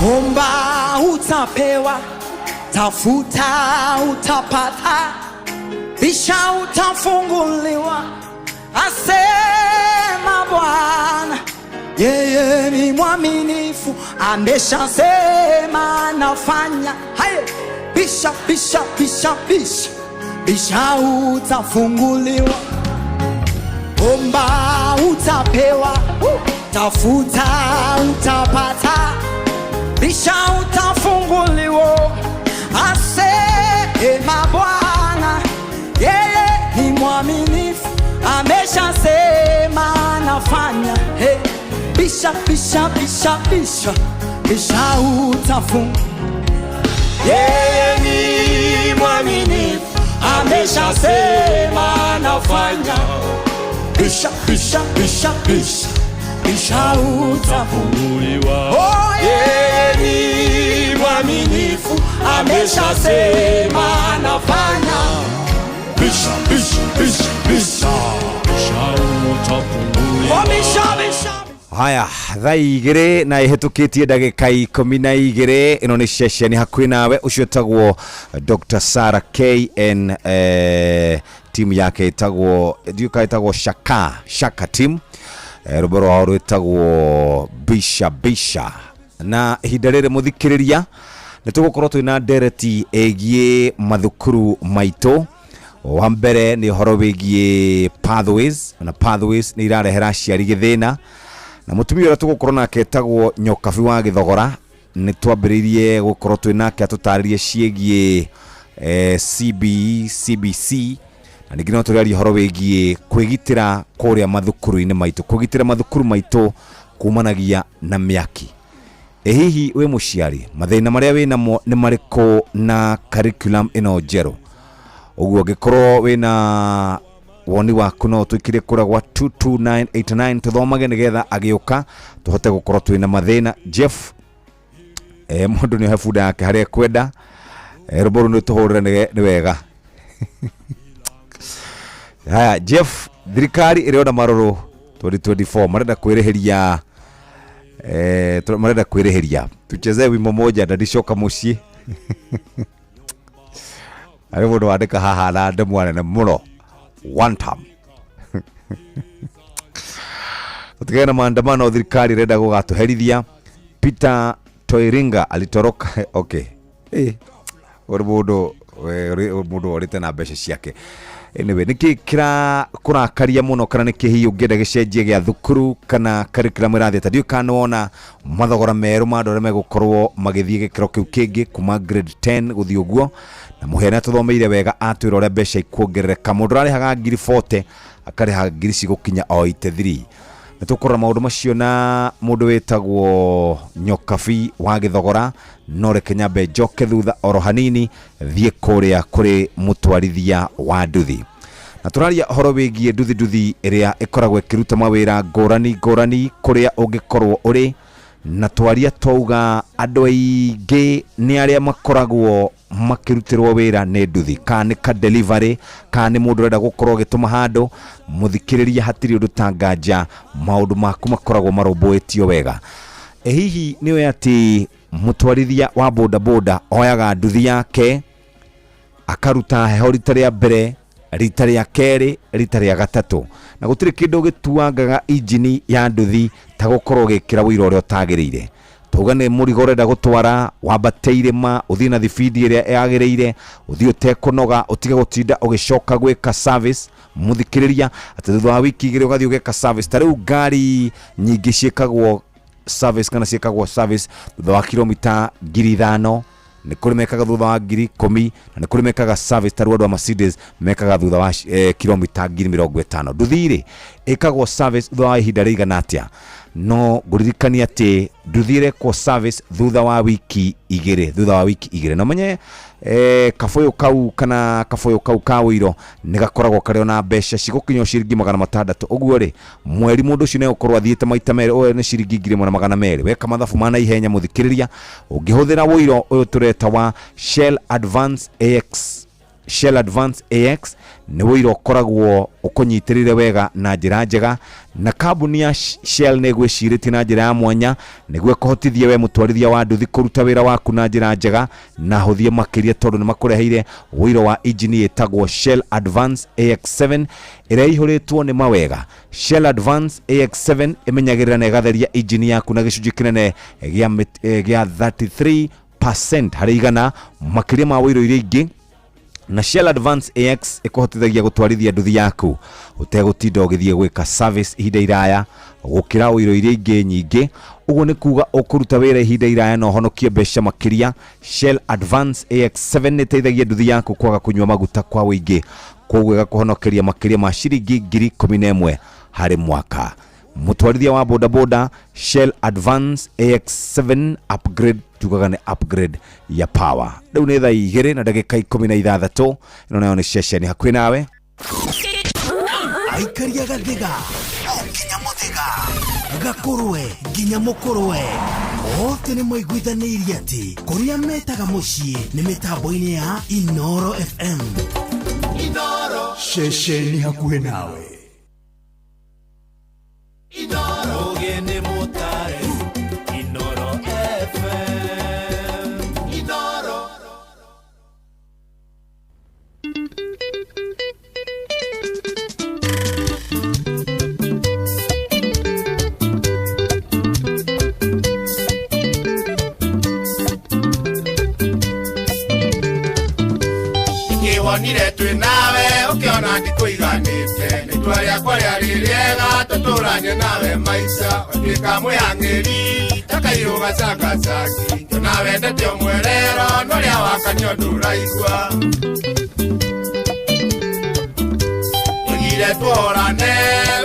Omba utapewa, tafuta utapata, bisha utafunguliwa, asema Bwana. Yeye ni mwaminifu, ameshasema nafanya. Haye, bisha, bisha, bisha, bisha, bisha utafunguliwa. Omba utapewa, tafuta utapata, bisha utafunguliwa, asema Bwana. Yeye ni mwaminifu, ameshasema nafanya. Hey. Bisha, bisha, bisha, bisha, bisha utafunguliwa. Yeye ni mwaminifu, ameshasema nafanya. Bisha, bisha, bisha, bisha, bisha utafunguliwa. Oh, yeye ni mwaminifu, ameshasema nafanya. Bisha, bisha, bisha, Haya, thaa igĩrĩ na ihĩtũkĩtie ndagĩka 12. ĩno nĩ ceceni hakuhĩ nawe, ũcio tagwo Dr. Sarah KN, timu yake ĩtagwo Shaka team, rũmbo rwao rwĩtagwo Bisha, na ihinda rĩrĩ mũthikĩrĩria nĩtũgũkorwo twĩna ndereti ĩgiĩ mathukuru maitũ. Wa mbere nĩ ũhoro wĩgiĩ pathways, na pathways nĩ irarehera aciari gĩthĩna, na mutumia ũrĩa tũgũkorwo nake etagwo Nyokabi wa Gĩthogora nĩ twambĩrĩirie gũkorwo twĩ nake atũtarĩrie ciĩgiĩ CBE, CBC, na ningĩ no tũrĩarie ũhoro wĩgiĩ kwĩgitĩra kũrĩa mathukuru-inĩ maitũ, kwĩgitĩra mathukuru maitũ kumanagia na mĩaki. Hihi wĩ mũciari, mathĩna marĩa wĩ namo nĩ marĩkũ na curriculum ĩno njerũ? Ũguo ũngĩkorwo wĩna woni waku no twĩkĩre kũra gwa 22989 tũthomage nĩgetha agĩũka tũhote gũkorwo twĩna mathĩna. Jeff, mũndũ nĩ ohe bunda yake harĩa kwenda, rũmbo nĩ tũhũrĩre nĩ wega. Haya Jeff, thirikari ĩrĩona marũrũ 2024 marenda kwĩrĩhĩria tucheze wimbo moja ndadicoka mũciĩ. Arĩ mũndũ wandĩka haha na ndemũ mwanene mũno one time. Tutigena maandamano thirikari reda gũgatũherithia. Peter Toiringa alitoroka. Okay, mũndũ orĩte na mbeca ciake. Anyway, niki kũrakaria mũno kana niki hihi ũngĩenda gĩcenjie gĩa thukuru kana curriculum ĩrathiĩ ta ndiũ kanona mathogora merũ ma andũ arĩa megũkorwo magĩthiĩ gĩkĩro kĩu kĩngĩ kuma grade 10 gũthiĩ ũguo, na mũhena tũthomeire wega atwĩra ũrĩa mbeca ikuongerereka. Mũndũ ararĩhaga 40 akarĩha 1000 gũkinya o 83. Nĩtũkorora maũndũ macio na mũndũ wĩtagwo Nyokabi wa Gĩthogora, no reke nyambe njoke thutha oro hanini thiĩ kũrĩa kũrĩ mũtwarithia wa nduthi. Na tũraria ũhoro wĩgiĩ nduthi ĩrĩa ĩkoragwo ĩkĩruta mawĩra ngũrani kũrĩa ũngĩkorwo ũrĩ, na twaria twauga andũ aingĩ nĩ arĩa makoragwo makĩrutĩrwo wĩra nĩ nduthi, kana nĩ delivery, kana nĩ mũndũ ũrenda gũkorwo agĩtũma handũ. Mũthikĩrĩria hatirĩ ũndũ ta nganja, maũndũ maku makoragwo marũmbũĩtio wega. Hihi nĩwe atĩ mũtwarithia wa bodaboda oyaga nduthi yake akaruta heho rita rĩa mbere, rita rĩa kerĩ, rita rĩa gatatũ, na gũtirĩ kĩndũ gĩtuangaga injini ya nduthi ta gũkorwo gĩkĩra wĩra ũrĩa ũtagĩrĩire. Tuga nĩ mũrigo ũrenda gũtwara, wambate irĩma, ũthiĩ na thibidi ĩrĩa yagĩrĩire, ũthiĩ ũtekũnoga, ũtige gũtinda ũgĩcoka gwĩka service. Mũthikĩrĩria atĩ thutha wa wiki 2 ũgathiĩ ũgeka service. Ta rĩu ngari nyingĩ ciĩkagwo service kana ciĩkagwo service thutha wa kilomita 5,000, nĩ kũrĩ mekaga thutha wa 10,000, na nĩ kũrĩ mekaga service ta rĩu andũ a Mercedes mekaga thutha wa kilomita 50,000. Nduthi-rĩ ĩkagwo service thutha wa ihinda rĩigana atĩa? No ngũririkania atĩ nduthi ĩrekwo service thutha wa wiki 2. Na menye kaboyo kau ka wĩiro nĩ gakoragwo karĩ na mbeca cigũkinya ciringi 600. Ũguo rĩ, mweri mũndũ ũcio nĩ gũkorwo athiĩte maita merĩ, oyo nĩ ciringi 1,200. Weka mathabu ma naihenya mũthikĩrĩria, ũngĩhũthĩra wĩiro ũyũ tũreta wa Shell Advance AX nĩ wĩiro ũkoragwo ũkũnyitĩrĩire wega na njĩra njega, na kambuni ya Shell nĩ gwĩcirĩtie na njĩra ya mwanya nĩguo kũhotithia we mũtwarithia wa nduthi kũruta wĩra waku na njĩra njega na hũthie makĩria, tondũ nĩ makũreheire wĩiro wa injini ĩtagwo Shell Advance AX7 ĩrĩa ihũrĩtwo nĩ mawega. Shell Advance AX7 ĩmenyagĩrĩra na ĩgatheria injini yaku na gĩcunjĩ kĩnene gĩa 33% harĩ igana makĩria ma wĩiro iria ingĩ. Na Shell Advance AX ĩkũhotithagia gũtwarithia nduthi yaku ũtegũtinda ũgĩthiĩ gwĩka service ihinda iraya gũkĩra wĩiro iria ingĩ nyingĩ. Ũguo nĩ kuga ũkũruta wĩra ihinda iraya na ũhonokie mbeca makĩria. Shell Advance AX7 nĩ ĩteithagia nduthi yaku kwaga kũnyua maguta kwa wĩingĩ, koguo ĩgakũhonokeria makĩria ma ciringi 11,000 harĩ mwaka. Mũtwarithia wa bodaboda, Shell Advance AX7 upgrade, tugaga nĩ upgrade ya power. Rĩu nĩ thaa 2 na ndagĩka 16. Ĩno nayo nĩ ceceni hakuhĩ nawe. Aikaria gathiga nginya mũthĩga, gakũrwe nginya mũkũrwe, othe nĩ maiguithanĩirie atĩ kũrĩa metaga mũciĩ nĩ mĩtambo-inĩ ya Inoro FM. Inoro Shesheni hakuhe nawe. Inoro gene motare Inoro FM Inoro Ikiwonire twi nawe ukiona ndikuiganite nitwa riakwa riaririega tuturanye nawe maica watuika mwihang'iri takairuga cakacaki kiona wendete omwerero noria wakanio nduraigua tugire tworane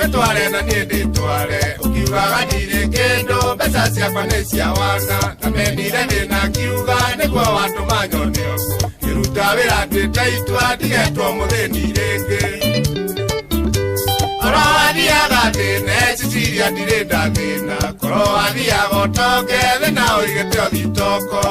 witware na nie nditware ukiugaga ndirĩ kĩndũ mbeca ciakwa nĩ cia wana na menire thĩna kiuga nĩguo watũma nyone ũguo ngĩruta wĩra ndĩte itua ndigetwo mũthĩni rĩngĩ korwo wathiaga thĩna ciciria ndirĩ ndathĩna korwo wathiaga ũtonge thĩna ũigĩte ũthitoko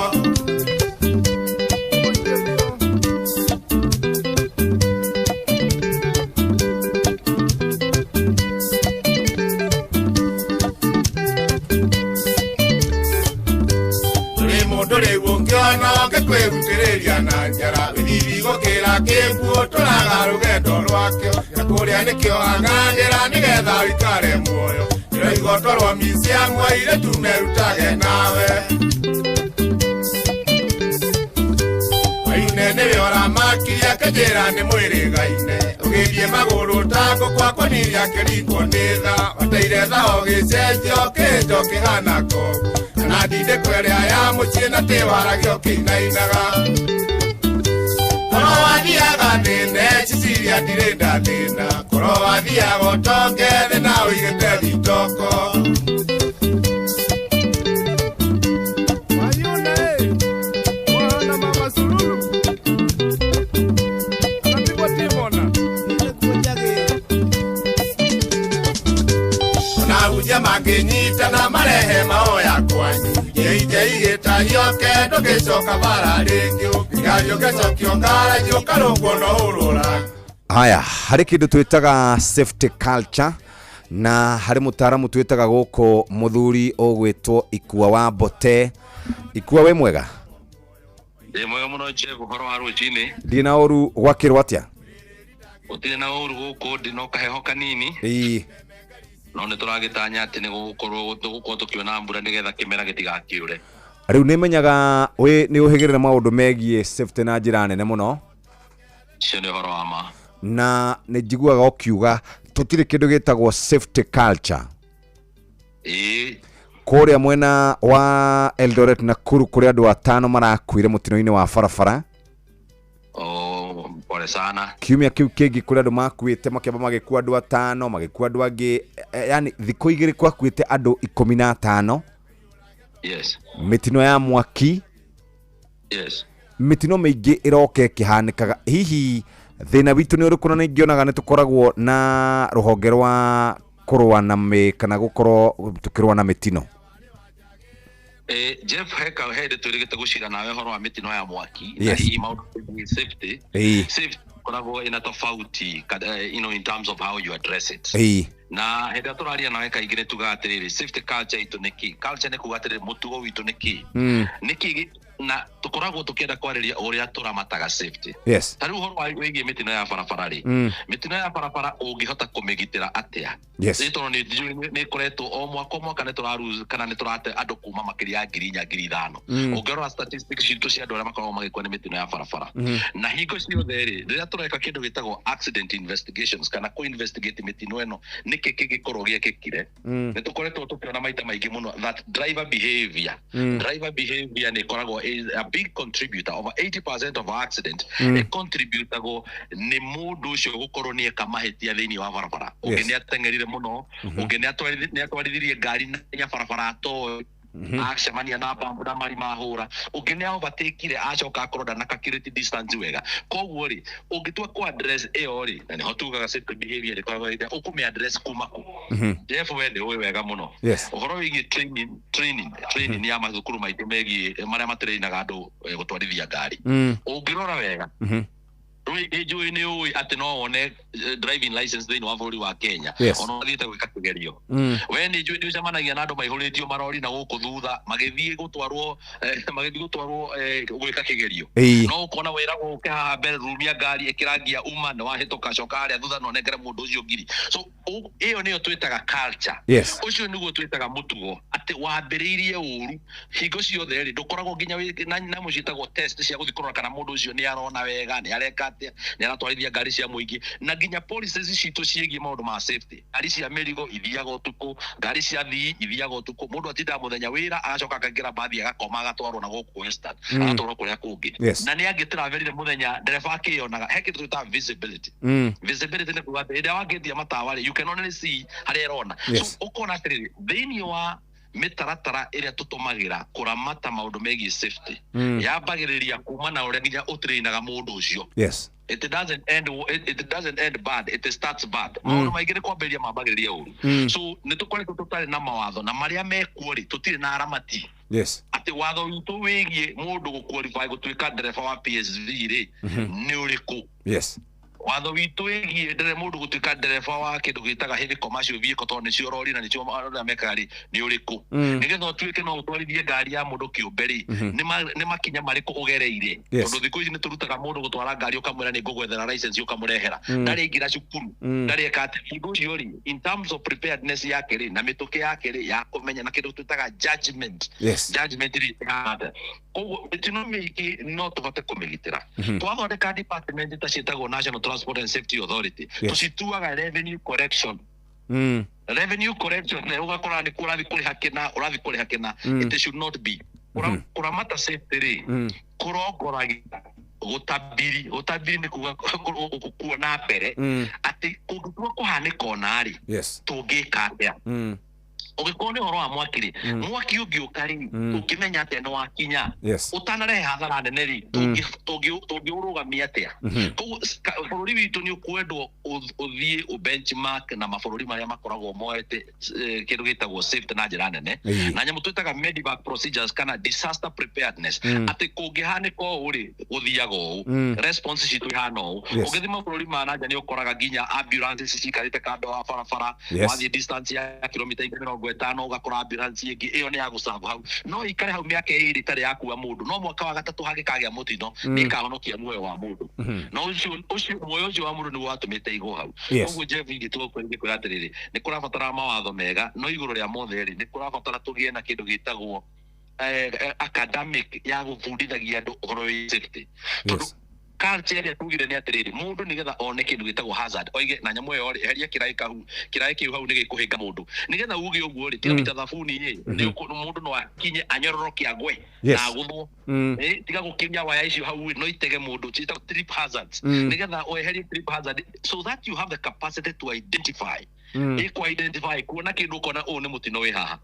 ndũrĩ ũngĩona ngĩkwĩrutĩrĩria na njara wĩthithi gũkĩra kĩguũ tũraga rũgendo rwakĩo na kũrĩa nĩkĩo ang'ang'ĩra nĩgetha ũikare muoyo ĩro igoto rwa miciamu airĩtu merutage nawe waine nĩwe ũramakirie kĩnjĩra nĩ mwĩrĩgaine ũgĩthiĩ magũrũ ta ngũkwa kũniria kĩringo nĩ tha wateire tha o gĩcenjio kĩnjo kĩhana kogu na ndinde kwerea ya mũciĩ na tĩwaragio kĩinainaga korwo wathiaga thĩna ciciria ndirĩ ndathĩna korwo wathiaga ũtonge thĩna ũigĩte thitoko Uja mangĩnyita na marehe maoya kwanyu Yeite igĩtahioke ndũgĩcoka bara rĩngĩ ũkĩgario gĩcokio ngaragio karũngwo no ũrũra haya harĩ kĩndũ twĩtaga safety culture na harĩ mũtaaramu twĩtaga gũkũ mũthuri ũgwĩtwo Ikua wa Mbote Ikua we mwega mwega mũno Jeff ũhoro wa rũcinĩ ndĩ na ũru gwakĩrwo atĩa ũtirĩ na ũru gũkũ ndĩ no kaheho kanini no nĩ tũragĩtanya atĩ nĩ gũkorwo tũkĩona mbura nĩgetha kĩmera gĩtigakiure rĩu nĩmenyaga nĩ ũhĩgĩrĩra maũndũ megiĩ safety na njĩra nene mũno cio nĩ ũhoro wa ma na nĩ njiguaga ũkiuga tũtirĩ kĩndũ gĩtagwo safety culture kũrĩa mwena wa Eldoret na Nakuru kũrĩa andũ 5 marakuire mũtino-inĩ wa barabara pole sana kiumia kiu kĩngĩ kũrĩa andũ makuĩte makĩamba magĩkua andũ 5 magĩkua andũ angĩ yani thikũ igĩrĩ kwakuĩte andũ 15 yes mĩtino ya mwaki yes mĩtino mĩingĩ ĩroka ĩkĩhanĩkaga hihi thĩna witũ nĩ ũrĩkũ na nĩngĩonaga nĩ tũkoragwo na rũhonge rwa kũrũa na kana gũkorwo tũkĩrũa na mĩtino Jeff heka hede tũrĩgĩte gũcira nawe horo wa mĩtino ya mwaki na hihi maũndũ safety safety koragwo ina tofauti in terms of how you address it na hĩndĩ tũraria nawe kaingĩ nĩ tugaga atĩrĩrĩ safety culture itũ nĩkĩ culture nĩ kuga atĩrĩrĩ mũtugo witũ nĩkĩ na tukoragwo tukienda kwarĩria ũrĩa tũramataga safety ta rĩu ũhoro wĩgiĩ mĩtino ya barabara rĩ mĩtino ya barabara ũngĩhota kũmĩgitĩra atĩa tondũ nĩ ĩkoretwo o mwaka nĩ tũraruza kana nĩ tũrate andũ kuma makĩria ya 5,000 ũngĩrora statistics citũ cia andũ arĩa makoragwo magĩkua nĩ mĩtino ya barabara na hingo ciothe rĩ rĩrĩa tũreka kĩndũ gĩtagwo accident investigations kana kũ-investigate mĩtino ĩno nĩkĩ kĩngĩkorwo gĩekĩkire nĩ tũkoretwo tũkĩona maita maingĩ mũno that driver behavior nĩ ĩkoragwo is a big contributor. Over 80% of accident contribute go nĩ mũndũ ũcio gũkorwo nĩ eka mahĩtia thĩinĩ wa barabara ũngĩ nĩatengerire mũno ũngĩ nĩatwarithirie ngari na barabara to acemania na mbambura mari mahura ũngĩ nĩ overtake acoka akorwo ndanakakirĩti distance wega koguo rĩ ũngĩtua ku address ĩyo rĩ na nĩho tugaga safety behavior rĩkoragwo ũkũmĩ address kuma ku Jeff we nĩ ũĩ wega mũno ũhoro wĩgiĩ training ya mathukuru maitũ megiĩ marĩa matreinaga andũ gũtwarithia ngari ũngĩrora wega Ejui ni ui ati no one driving license thini wa bũrũri wa Kenya ono thiĩte gwĩka kĩgerio we nĩ njui nĩ ũcemanagia na andũ maihũrĩtio marori na gũkũ thutha magĩthiĩ gũtwarwo gwĩka kĩgerio no ũkona wĩragwo ũke haha mbere room ya ngari ĩkĩrangia uma nĩ wahĩtũka coka harĩa thutha no nengere mũndũ ũcio ngiri so ĩyo nĩyo twĩtaga culture ũcio nĩguo twĩtaga mũtugo atĩ wambĩrĩirie ũru hingo ciothe rĩ ndũkoragwo nginya na mũciĩtagwo test cia gũthiĩ kũrora kana mũndũ ũcio nĩ arona wega nĩ areka atĩa nĩ aratwarithia ngari cia mũingĩ na nginya policies citũ ciĩgiĩ maũndũ ma safety ngari cia mĩrigo ithiaga ũtukũ ngari cia thii ithiaga ũtukũ mũndũ atindaga mũthenya wĩra agacoka akaingĩra bathi agakoma agatwarwo na gũkũ Western agatwarwo kũrĩa kũngĩ na nĩ angĩtravelire mũthenya ndereba akĩonaga he kĩndũ twĩtaga visibility visibility nĩ kuuga atĩ hĩndĩ ĩrĩa wangĩtia matawa rĩ you can only see harĩa ĩrona so ũkona atĩrĩrĩ thĩinĩ wa mĩtaratara ĩrĩa tũtũmagĩra kũramata maũndũ megiĩ safety yambagĩrĩria kuma na ũrĩa nginya ũtrainaga mũndũ ũcio it doesn't end bad, it starts bad. Maũndũ maingĩ nĩ kwambĩrĩria mambagĩrĩria ũru so nĩ tũkoretwo tũtarĩ na mawatho na marĩa mekuo rĩ tũtirĩ na aramati atĩ watho witũ wĩgiĩ mũndũ gũqualify gũtuĩka ndereba wa PSV rĩ nĩ ũrĩkũ watho witũ wĩgiĩ mũndũ gũtuĩka ndereba wa kĩndũ gĩtaga heavy commercial vehicle tondũ nĩcio rori na nĩcio arĩa mekaga rĩ nĩ ũrĩkũ nĩgetha ũtuĩke no ũtwarithie ngari ya mũndũ kĩũmbe rĩ nĩ makinya marĩkũ ũgereire tondũ thikũ ici nĩ tũrutaga mũndũ gũtwara ngari ũkamwĩra nĩ ngũgwethera license ũkamũrehera ndarĩ aingĩra cukuru ndarĩ eka atĩ hingo icio rĩ in terms of preparedness yake rĩ na mĩtũkĩ yake rĩ ya kũmenya na kĩndũ twĩtaga judgment rĩ koguo mĩtino mĩingĩ no tũhote kũmĩgitĩra twathondeka department ta ciĩtagwo National Transport and Safety Authority tũcituaga revenue correction revenue correction nĩ ũgakora nĩ ũrathiĩ kũrĩha kĩna it should not be kũramata safety rĩ kũrongoragia gũtabiri nĩ kuona mbere atĩ kũngĩtua kũhanĩka ona rĩ tũngĩka atĩa ũgĩkorwo nĩ ũhoro wa mwaki rĩ mwaki ũngĩũka rĩ ũkĩmenya atĩa nĩ wakinya ũtanarehe hathara nene rĩ tũngĩũrũgamia atĩa koguo bũrũri witũ nĩ ũkwendwo ũthiĩ benchmark na mabũrũri marĩa makoragwo moete kĩndũ gĩtagwo safety na njĩra nene na nyamũ twĩtaga medevac procedures kana disaster preparedness atĩ kũngĩhanĩka ũũ rĩ gũthiaga ũũ response citũ ihana ũũ ũgĩthiĩ mabũrũri ma nanja nĩ ũkoraga nginya ambulances cikarĩte kando wa barabara wathiĩ distance ya kilomita 50 ugakora ambulance ingĩ ĩyo nĩ ya gũcamba hau no ikare hau mĩaka ĩrĩ itarĩ yakua mũndũ no mwaka wa gatatũ hangĩkagĩa mũtino nĩ ĩkahonokia muoyo wa mũndũ no ũcio muoyo ũcio wa mũndũ nĩ watũmĩte igũ hau koguo Jeff ingĩkwĩra atĩrĩrĩ nĩ kũrabatara mawatho mega no igũrũ rĩa mothe rĩ nĩ kũrabatara tũgĩe na kĩndũ gĩtagwo academic ya gũbundithagia andũ ũhoro wa safety culture ĩrĩa tugire nĩ atĩrĩrĩ mũndũ nĩgetha one kĩndũ gĩtagwo hazard oige na nyamũ ĩyo rĩ heria kĩraĩ kĩu hau nĩ gĩkũhĩnga mũndũ nĩgetha uge ũguo rĩ tiga mita thabuni nĩ mũndũ no akinye anyororoke agwe na agũthwo tiga gũkinya waya icio hau no itege mũndũ cita trip hazards nĩgetha weherie trip hazard so that you have the capacity to identify identify kuona kĩndũ kona ũũ nĩ mũtino wĩ haha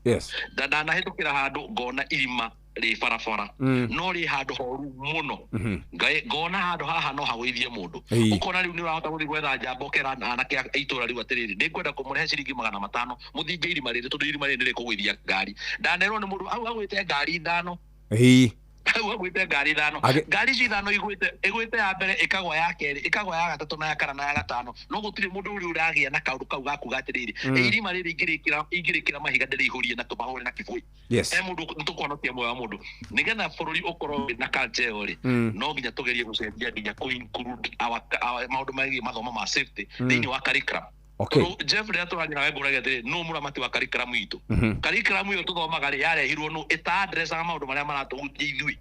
ndanahĩtũkĩra handũ ngona irima rĩ barabara no rĩ handũ horu mũno ngona handũ haha no hagũithie mũndũ ũkona rĩu nĩ ũrahota gũthiĩ gwetha njamba ũkera anake itũra rĩu atĩrĩrĩ nĩ ngwenda kũmũrehe ciringi 500 mũthinge irima rĩrĩ tondũ irima rĩrĩ nĩ rĩkũgũithia ngari ndanerwo nĩ mũndũ au agwĩte ngari ithano agwĩte ngari ithano ngari ici ithano igwĩte ya mbere ĩkagwa ya kerĩ ĩkagwa ya gatatũ na ya kana na ya gatano no gũtirĩ mũndũ ũrĩa ũragĩa na kaũndũ kau gakuga atĩrĩrĩ irima rĩrĩ ingĩrĩkĩra mahiga ndĩrĩihũrie na tũmahũre na kĩbũi mũndũ nĩtũkũhonokia muoyo wa mũndũ nĩgetha bũrũri ũkorwo na culture ĩyo rĩ no nginya tũgerie gũcenjia nginya kũ-include maũndũ megiĩ mathomo ma safety thĩinĩ wa curriculum Jeff rĩa tũranyira wengũragia atĩrĩ no mũramati wa curriculum itũ curriculum ĩyo tũthomaga rĩ yarehirwo no ĩta-addressaga maũndũ marĩa maratũhutia ithuĩ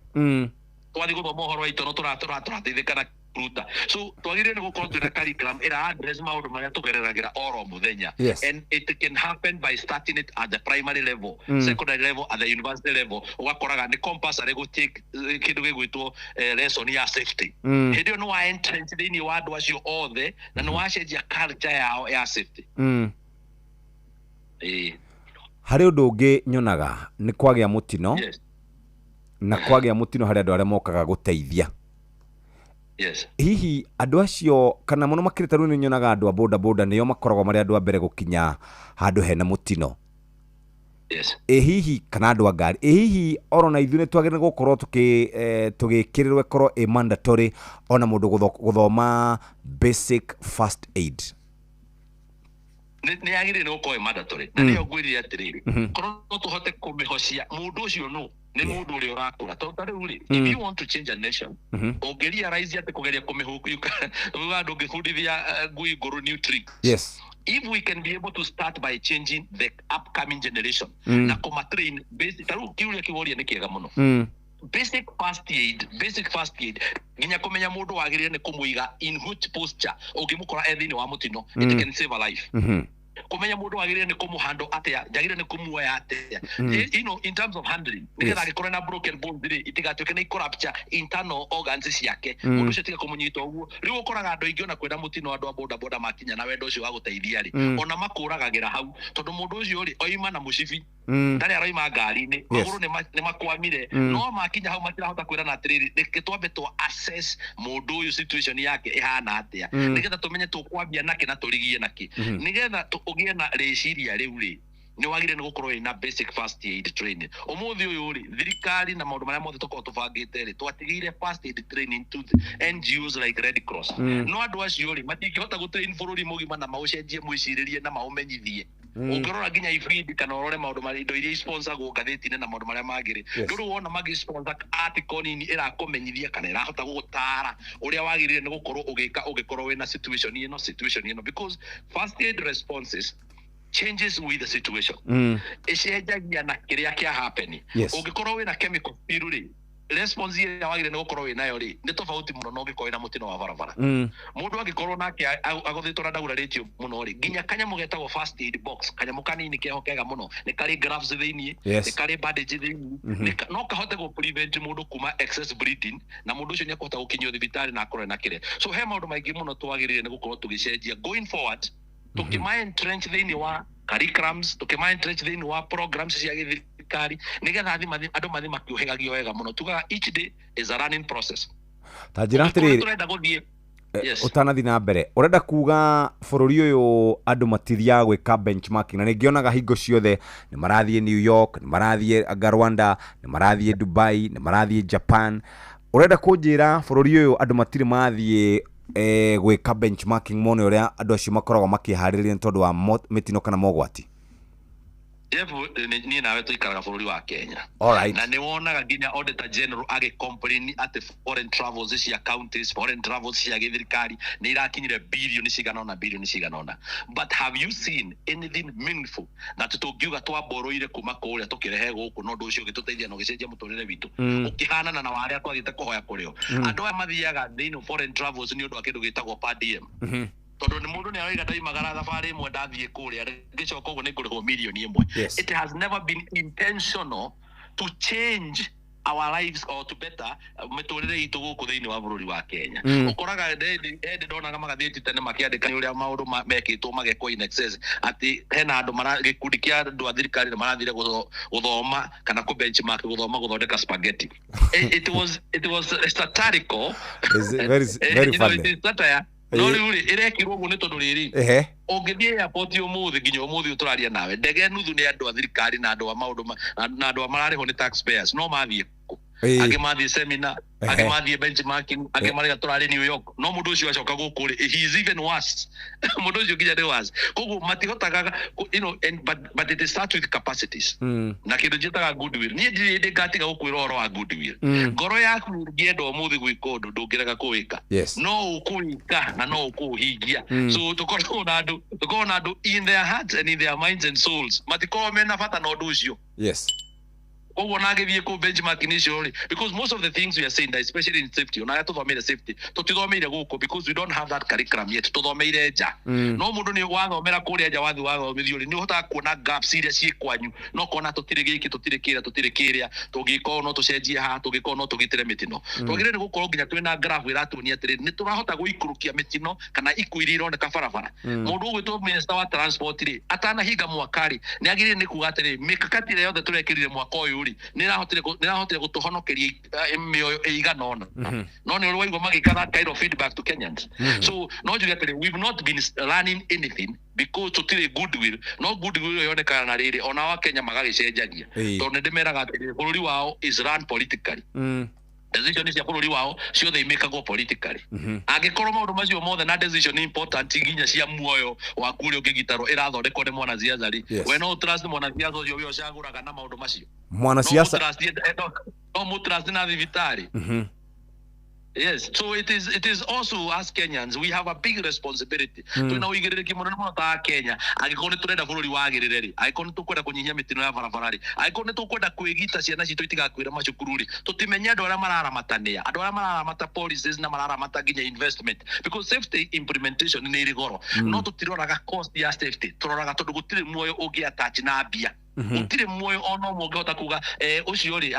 twathiĩ gũthoma ũhoro wa itono tũrateithĩka na ruta so twagĩrĩire nĩ gũkorwo twĩna curriculum ĩra address maũndũ marĩa tũgereragĩra oro mũthenya and it can happen by starting it at the primary level secondary level at the university level ũgakoraga nĩ compulsory gũtake kĩndũ gĩgwĩtwo lesson ya safety hĩndĩ ĩyo nĩ wa entrance thĩinĩ wa andũ acio othe na nĩ wacenjia culture yao ya safety harĩ ũndũ ũngĩ nyonaga nĩ kwagĩa mũtino na kwagĩa mũtino harĩ andũ arĩa mokaga gũteithia hihi andũ acio kana mũno makĩrĩta rĩu nĩ nyonaga andũ a boda boda nĩo makoragwo marĩ andũ a mbere gũkinya handũ hena mũtino Yes. Hihi kana andu a ngari hihi orona ithuĩ nĩ twagĩrĩire gũkorwo tũgĩkĩrĩrwo ĩkorwo ĩ mandatory ona mũndũ gũthoma basic first aid? Nĩ yagĩrĩire gũkorwo ĩ mandatory na nĩyo ngwĩrire atĩrĩrĩ korwo no tũhote kũmĩhocia mũndũ ũcio nĩ mũndũ ũrĩa ũrakũra tondũ rĩu rĩ if you want to change a nation ũngĩrealize atĩ kũgeria kũmĩhũkia andũ ũngĩbundithia ngui ngũrũ new tricks. Yes. If we can be able to start by changing the upcoming generation na kũmatrain basic tarĩu kiuria kĩgoria nĩ kĩega mũno. Basic first aid nginya kũmenya mũndũ wagĩrĩire nĩ kũmũiga in which posture ũngĩmũkora thĩinĩ wa mũtino it can save a life. Kũmenya mũndũ wagĩrĩire nĩ kũmũhandle atĩa njagĩrĩire nĩ kũmuoya atĩa you know in terms of handling nĩgetha agĩkorwo na broken bones rĩ itigatuĩke nĩ corrupture internal organs ciake mũndũ ũcio tiga kũmũnyita ũguo. Rĩu ũkoraga andũ aingĩ ona kwenda mũtino andũ a boda boda makinya na wendo ũcio wa gũteithia rĩ ona makũragagĩra hau tondũ mũndũ ũcio rĩ oima na mũcibi ndarĩ aroima ngari-inĩ magũrũ nĩ makwamire no makinya hau matirahota kwĩrana atĩrĩrĩ reke twambe tũ assess mũndũ ũyũ situation yake ĩhana atĩa nĩgetha tũmenye tũkwambia nakĩ na tũrigie nakĩ nĩgetha ũgĩe na rĩciria rĩu rĩ nĩ wagĩrĩire nĩ gũkorwo ĩna basic first aid training. Ũmũthĩ ũyũ rĩ thirikari na maũndũ marĩa mothe tũkorwo tũbangĩte rĩ twatigĩire first aid training to NGOs like Red Cross no andũ acio rĩ matingĩhota gũtrain bũrũri mũgima na maũcenjie mwĩcirĩrie na maũmenyithie. Ũngĩrora nginya ibindi kana ũrore maũndũ marĩa indo iria sponsor ngathĩti-inĩ na maũndũ marĩa mangĩ rĩ ndũrĩ wona magi sponsor article nini ĩrakũmenyithia kana ĩrahota gũgũtara ũrĩa wagĩrĩire nĩ gũkorwo ũgĩka ũngĩkorwo wĩna situation ĩno because first aid responses changes with the situation. Ĩcenjagia na kĩrĩa kĩa happen. Ũngĩkorwo wĩna chemical spill rĩ response ĩrĩa wagĩrĩire nĩ gũkorwo wĩnayo rĩ nĩ tofauti mũno na ũngĩkorwo wĩna mũtino wa barabara. Mũndũ angĩkorwo nake agũthĩtwo na ndaurarĩtio mũno rĩ nginya kanyamũ getagwo first aid box kanyamũ kanini keho kega mũno nĩ karĩ gloves thĩinĩ nĩ karĩ bandage thĩinĩ no kahote gũ prevent mũndũ kuma excess bleeding na mũndũ ũcio nĩ akũhota gũkinyio thibitarĩ na akorwo na kĩrĩa. So he maũndũ maingĩ mũno twagĩrĩire nĩ gũkorwo tũgĩcenjia going forward tukĩma-entrench thĩinĩ wa curriculums tukĩma-entrench thĩinĩ wa programs cia gĩthirikari nĩgetha andũ mathi makĩũhĩgagio wega mũno tugaga each day is a running process. Ta njĩra atĩrĩrĩ ũtanathi na mbere ũrenda kuga bũrũri ũyũ andũ matithiaga gwĩka benchmarking na nĩngĩonaga hingo ciothe nĩ marathiĩ New York nĩ marathiĩ Rwanda nĩ marathiĩ Dubai nĩ marathiĩ Japan ũrenda kũnjĩra bũrũri ũyũ andũ matirĩ mathiĩ gwĩka benchmarking mone ũrĩa andũ acio makoragwo makĩharĩrĩria tondũ wa mĩtino kana mogwati? Niĩ nawe tũikaraga bũrũri wa Kenya na nĩ wonaga nginya auditor general agĩcomplain atĩ foreign travels cia counties foreign travels cia gĩthirikari nĩ irakinyire billion cigana ũna but have you seen anything meaningful that tũngiuga twamboroire kuma kũrĩa tũkĩrehe gũkũ no ũndũ ũcio ũgĩtũteithia na ũgĩcenjia mũtũrĩre witũ ũkĩhanana na warĩa twathiĩte kũhoya kũrĩo andũ aya mathiaga thĩinĩ foreign travels nĩ ũndũ wa kĩndũ gĩtagwo per diem tondũ nĩ mũndũ nĩ aroiga ndaimagara thabarĩ ĩmwe ndathiĩ kũrĩa ngĩcoka ũguo nĩ ngũrĩhwo mirioni ĩmwe. It has never been intentional to change our lives or to better mĩtũrĩre itũ gũkũ thĩinĩ wa bũrũri wa Kenya. Ũkoraga ndonaga magathĩti tene makĩandĩka ũrĩa maũndũ mekĩtwo magekwo in excess atĩ hena andũ gĩkundi kĩa andũ a thirikari nĩ marathire gũthoma kana kũ benchmark gũthoma gũthondeka spaghetti. It was satirical. Very funny. No rĩu rĩ ĩrekirwo ũguo nĩ tondũ rĩrĩ ũngĩthiĩ airport ũmũthĩ nginya ũmũthĩ ũtũraria nawe ndege nuthu nĩ andũ a thirikari na andũ a maũndũ na andũ a mararĩhwo nĩ taxpayers no mathiĩ angĩ mathiĩ seminar angĩ mathiĩ benchmarking angĩ marĩa tũrarĩ New York no mũndũ ũcio acoka gũkũ rĩ he is even worse mũndũ ũcio nginya nĩ worse koguo matihotaga but it starts with capacities na kĩndũ njĩtaga goodwill niĩ ndirĩ ngatiga gũkwĩra ũhoro wa goodwill ngoro yaku ngĩenda ũmũthĩ gwĩka ũndũ ndũngĩrega kũwĩka no ũkũwĩka na no ũkũũhingia so tũkoragwo na andũ in their hearts and in their minds and souls matikoragwo mena bata na ũndũ ũcio koguo nagĩthiĩ kũ benchmarking icio rĩ because most of the things we are saying especially in safety ona tũthomeire safety tũtithomeire gũkũ because we don't have that curriculum yet tũthomeire nja no mũndũ nĩ wathomera kũrĩa nja wathi wathomithio rĩ nĩ ũhotaga kuona gaps iria ciĩ kwanyu no kona tũtirĩ gĩkĩ tũtirĩ kĩrĩa tũngĩkorwo no tũcenjie haha tũngĩkorwo no tũgitĩre mĩtino twagĩrĩire gũkorwo nginya twĩna graph ĩratuonia atĩrĩrĩ nĩ tũrahota gũikũrũkia mĩtino kana ikuũ iria ironeka barabara mũndũ ũgwĩtwo minister wa transport rĩ atanahinga mwaka rĩ nĩ agĩrĩire nĩ kuga atĩrĩrĩ mĩkakati ĩrĩa yothe tũrekĩrire mwaka ũyũ ri nirahotire gutuhonokeria mioyo iganona no ni urwaigwa magikara kind of feedback to Kenyans so no juge atiri we've not been learning anything because tutire goodwill no goodwill yonekana na riri ona wa Kenya magagicenjagia to ndimeraga atiri bururi wao is run politically decision cia bururi wao ciothe imekagwo politically angikorwo maundu macio mothe na decision important nginya cia muoyo wa kuri ukigitaro irathondekwo ni mwana ciaca ri we no trust mwana ciaca ucio we ocaguraga na maundu macio mwana ciaca no mutrust na thibitari yes so it is also as Kenyans we have a big responsibility tuna uigiriki muno muno ta Kenya agikone turenda bururi wagirire ri agikone tukwenda kunyihia mitino ya barabarari agikone tukwenda kwigita ciana citu itigakwira macukururi tutimenya andu aria mararamatania andu aria mararamata policies na mararamata ginya investment because safety implementation ni iri goro no tutiroraga cost ya safety turoraga tondu gutire muoyo ungi attach na bia utire muoyo ono mungehota kuga ucio ri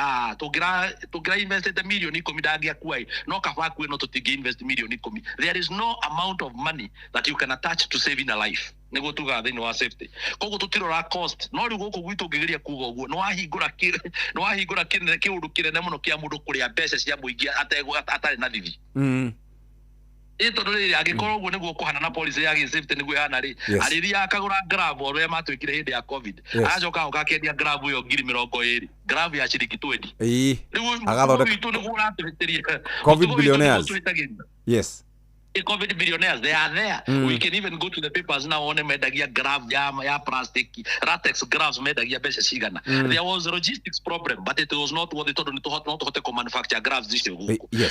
tugira invested million 10 ndagia kuai no kabaku no tutingi invest million 10 there is no amount of money that you can attach to saving a life nego tuga thini wa safety koguo tutirora cost no ri guku gwitu ngigeria kuga uguo no wahingura kinene kiundu kinene muno kia mundu kuria mbeca cia muingi atari na thithi ito riri agikorwo uguo niguo kuhana na policy ya safety niguo yana ri ariria akagura grave oria matwikire hindi ya covid ajoka ukakendia grave yo 2020 grave ya ciringi 20 agathondeka covid billionaires yes COVID billionaires they are there we can even go to the papers now on medagia grave ya plastic latex graves medagia besa cigana there was a logistics problem but it was not what they told not to manufacture graves this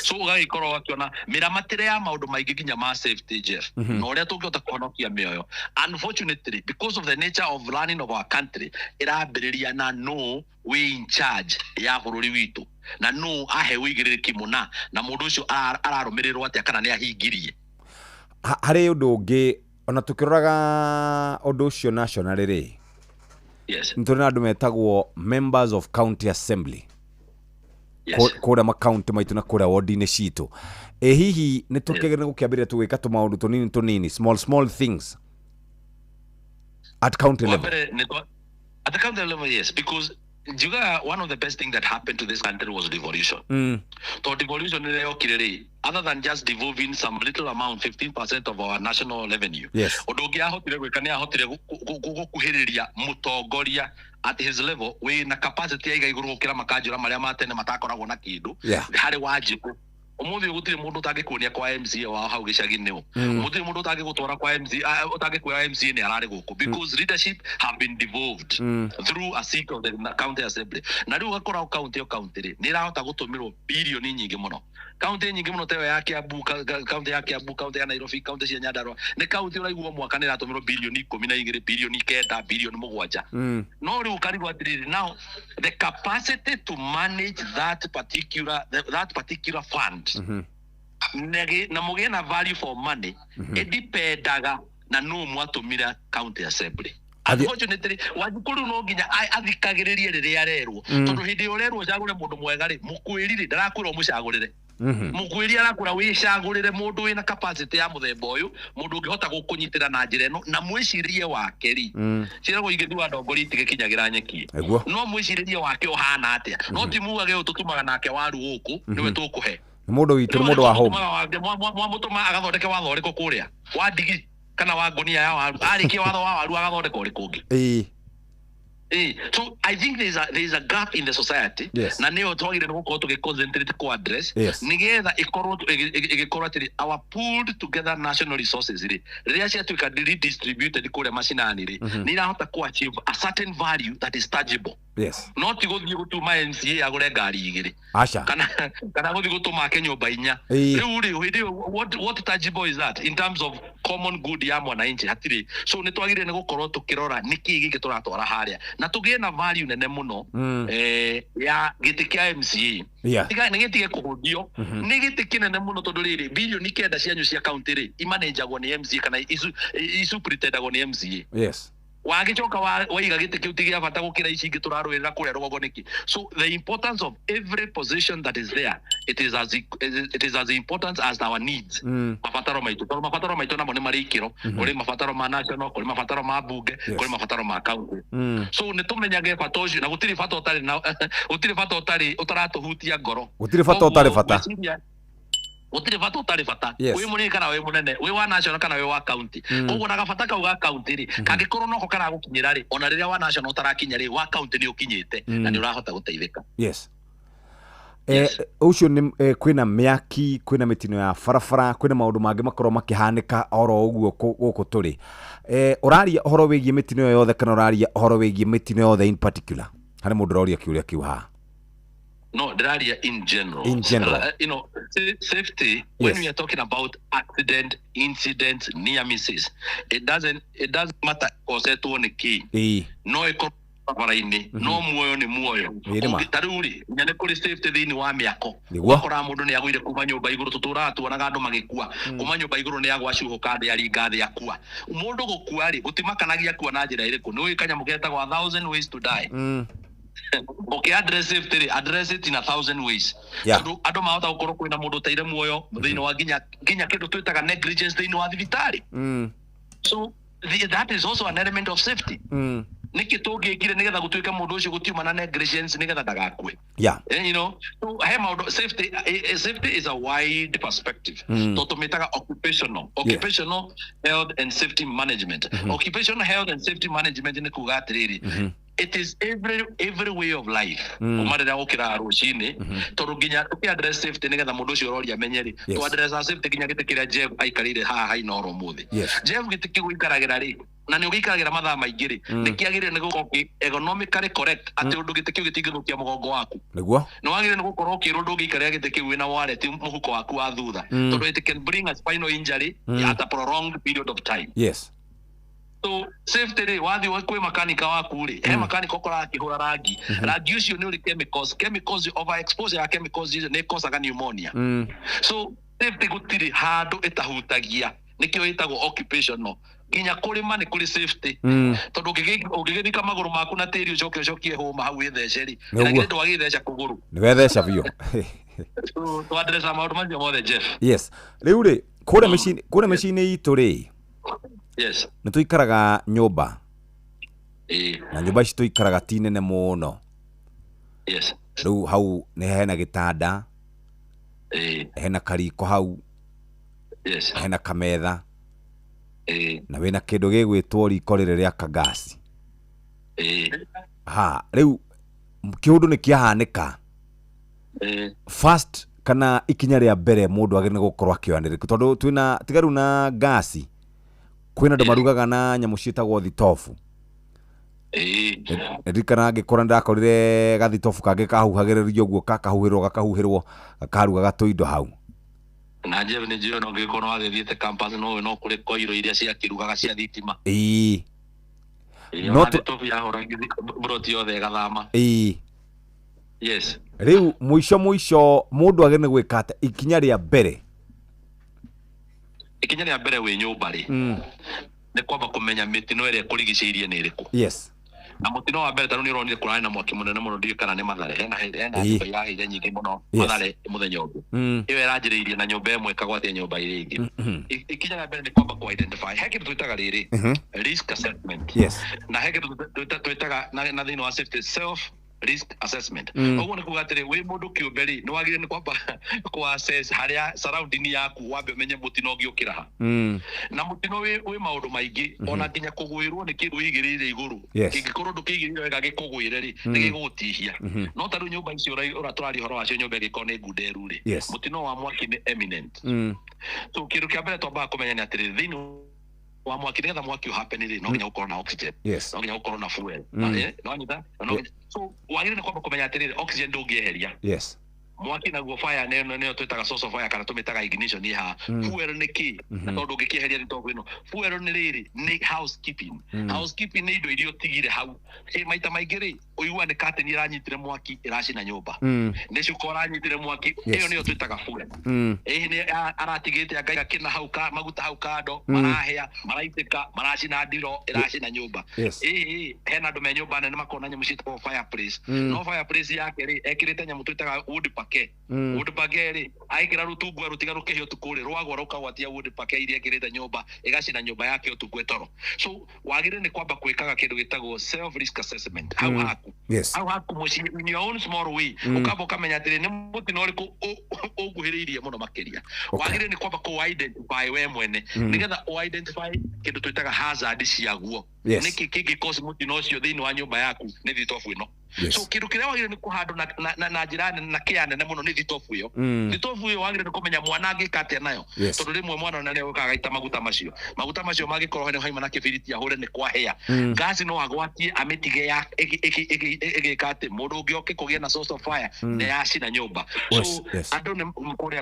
so ugaikoro wakiona miramatire ya maundu maingi ginya ma safety Jeff no uria tungihota kuhonokia mioyo unfortunately because of the nature of running of our country irambiriria na no we in charge ya bururi witu na no ahe wigiriki muna na mundu ucio ararumirirwo atia kana ni ahingirie hari undu ungi ona tukiroraga undu ucio national ri yes nturi andu metagwo members of county assembly kura ma county maitu na kura ward-ini citu hihi ni tukigere gukiambira tuwika tumaundu tunini small things at county level at the county level yes because Juga, one of the best things that happened to this country was devolution. So devolution other than just devolving some little amount, 15% of our national revenue. Yes. Odogia hotire gwekania hotire gukuhiriria mutongoria at his level we na capacity ya iguru gukira makanjura maria matene matakoragwo na kindu hari wajibu umuthi gutire mundu tangikunia kwa MCA wa hau gicagini umuthi mundu tangigutwara kwa MCA utangikuya MCA ni arari guku because leadership have been devolved through a seat of the county assembly na riu gakora county ri ni rahota gutumirwo bilioni nyingi muno county nyingi muno tewe yake abu county yake abu county ya Nairobi county cia Nyandarua ni county uraigwa mwaka ni ratumirwo bilioni 12 bilioni 9 bilioni 7 no riu karibu atiriri now the capacity to manage that particular fund na mugie na value for money edipendaga na no mwatumira county assembly unfortunately wajukuru no nginya athikagiririe riria arerwo tondu hindi urerwo cagure mundu mwega ri mukwirire ndarakwira mucagurire mukwiri arakura wicagurire mundu wina capacity ya muthemba uyu mundu ungihota gukunyitira na njira eno na mwicirie wake ri ciragwo ingithua ndongori itigikinyagira nyeki no mwicirie wake uhana atia no timuage ututumaga nake waru guku niwe tukuhe mundu witu mundu wa home mwamutuma agathondeke watho uriko kuria wa digi kana wa ngonia ya waru arikia watho wa waru agathondeka uriko ungi so I think there is a gap in the society na neo twagire gukorwo tugiconcentrate ku address nigetha ikorwo atiri our pooled together national resources riria ciatuika redistributed kuria macinani ni irahota ku achieve a certain value that is tangible not guthii gutuma MCA agure ngari igiri kana guthii gutuma ke nyumba inya riu what tangible is that in terms of common good ya mwananchi hatiri so ni twagire ni gukorwo tukirora niki giki turatwara haria na tugie na value nene muno ya giti kia MCA tiga ni giti gikuhudio ni giti kinene muno tondu riri bilioni 9 cianyu cia county ri imanagagwo ni MCA kana isupritendagwo ni MCA wagicoka waiga gite kiu tigia bata gukira ici ingi turarwirira kuria rugogo niki. So the importance of every position that is there, it is as important as our needs. Mabataro maitu namo ni marikiro kuri mabataro ma national, kuri mabataro ma bunge, kuri mabataro ma county. So ni tumenyage batoji na gutiri bata utari na gutiri bata utari utaratuhutia ngoro. Gutiri bata utari bata. Utire bata utari bata. We munini kana we munene, we wa national kana we wa county. Koguo na gabata kau ga county ri kangikorwo no ko kana gukinyira ri ona riria wa national utarakinya ri wa county ni ukinyite na ni urahota guteithika. Yes. Ucio ni kwina miaki, kwina mitino ya farafara, kwina maundu mangi makorwo makihanika oro uguo guku turi. Uraria horo wigie mitino yothe kana uraria horo wigie mitino yothe in particular. Hari mundu roria kiuria kiu ha. No, Draria in general. In general. You know, safety, when we are talking about accident, incidents, near misses, it doesn't matter cause to one key. No baraini no muoyo ni muoyo taruri nyane kuri safety thini wa miako wakora mundu ni agwire kuma nyumba iguru tutura tuonaga andu magikua kuma nyumba iguru ni agwa cuhuka ndi ari ngathi yakua mundu gukua ri gutimakanagia kuwa na njira iriku ni wikanya mugeta gwa 1000 ways to die. Okay, address safety, address it in 1,000 ways. Ado mahota ukoro kwina mundu taire muoyo thini wa ginya kindu twitaga negligence thini wa thibitari. So that is also an element of safety. Niki tugikire nigetha gutuika mundu ucio gutiuma na negligence nigetha ndagakue. And you know, so safety is a wide perspective. Totometaga occupational health and safety management. Occupational health and safety management ni kuga atiriri. It is every way of life. Umarira ukira rucini tondu nginya address safety nigetha mundu ucio roria menyeri to address safety nginya gitikira Jeff aikarire haha ino romuthi. Jeff gitikigwo ikaragira ri na ni ugikaragira mathaa maingi ri nikiagirire ni gukorwo economically correct ati undu gitikio gitingithukia mugongo waku niguo no wagire ni gukorwo ukirwo ndu gikarira gitikio wina wallet muhuko waku wa thutha tondu it can bring a spinal injury at a prolonged period of time. So safety ri wathi kwi makanika waku ri he makanika ukora akihura rangi rangi ucio ni uri chemicals overexposure ya chemicals ni causaga pneumonia. So safety gutiri handu itahutagia nikio itagwo occupational kinya kurima ni kuri safety tondu ugigithika maguru maku na tiri ucokie homa hau itheceri na kindu wagitheca kuguru ni wetheca bio to address maundu macio mothe Jeff. Yes, riu ri kure machine itu ri ni tuikaraga nyumba na nyumba ici tuikaraga ti nene muno. Riu hau ni hena gitanda hena kariko hau hena kametha na wina kindu gigwitwo riko rire ria kagasi. Riu kiundu ni kiahanika first kana ikinya ria mbere mundu agire gukorwo akioanirika tondu twina tigaru na gasi kwina ndo marugaga na nyamu ciitagwo thitofu. Ndikana ngikora ndakorire gathitofu kage kahuhagiririo guo kakahuhirwo gakaruga gatuindo hau na Jeff ni jio no ngikora wathiite campus no kuri koiro iria cia kirugaga cia thitima. No to ya hora broti yothe gathama. Riu muico mundu agene gwikata ikinya ria mbere wi nyumba ri ni kwamba kumenya mitino iria kurigiceirie ni iriku. Na mutino wa mbere tanu ni uronire kurani na mwaki munene muno ndio kana ni Mathare hena ya hire nyingi muno Mathare muthenya ungi iyo iranjiriirie na nyumba imwe kagwatia nyumba iri ingi ikinya ya mbere ni kwamba ku identify heke twitaga riri risk assessment na heke twitaga na thini wa safety self risk assessment. Oguo ni kugatire wi mundu kiumberi ni wagire ni kwamba ku assess haria surrounding yaku wambe menye mutino giukira ha na mutino wi maundu maingi ona nginya kugwirwo ni kindu igirire iguru kingikorwo ndukigirire wega gikugwire ri ni gigutihia no taru nyumba icio uratwari horo wacio nyumba giko ni ngunderu ri mutino wa mwaki ni eminent. So kindu kia mbere twamba kumenya ni atiri thini wa mwaki nigetha mwaki happen ri no nginya ukorwo na oxygen no nginya ukorwo na fuel no nyita so wagire ni kwamba kumenya atiri oxygen ndungieheria mwaki naguo fire neno twitaga source of fire kana tumitaga ignition ni ha fuel ni ki na tondu ngikieheria ni tondu ino fuel ni riri ni housekeeping ni indo irio tigire hau maita maingi ri uigua ni curtain iranyitire mwaki iracina nyumba ni cuko ranyitire mwaki iyo niyo twitaga fuel ni aratigite akaiga kina hauka maguta hauka marahia maraitika maracina ndiro iracina nyumba hena ndume nyumba nene makona nyamu citagwo fireplace no fireplace yake ri ekirite nyamu twitaga wood pake ri aikira rutungu rutiga rukihio tukuri rwagwa rukagwatia wood pake iria ekirite nyumba igacina nyumba yake utungu toro so wagire ni kwamba kwikaga kindu gitagwo self risk assessment how haku muci in your own small way ukabo kamenya atiri ni mutino riku uguhiririe muno makiria wagire ni kwamba ko identify we mwene nigetha o identify kindu twitaga hazard ciaguo niki kingi cause mutino ucio thiini wa nyumba yaku ni thitofu ino so kindu kiria wagire ni kuhandu na jirani na kiane na muno ni thitofu iyo wagire ni kumenya mwana angikate nayo tondu rimwe mwana na leo kagaita maguta macio magikorwo hene haima na kibiriti ahure ni kwa hea gas no agwatie amitige ya egekate mundu ungioke kugia na source of fire ne yacina nyumba so andu ni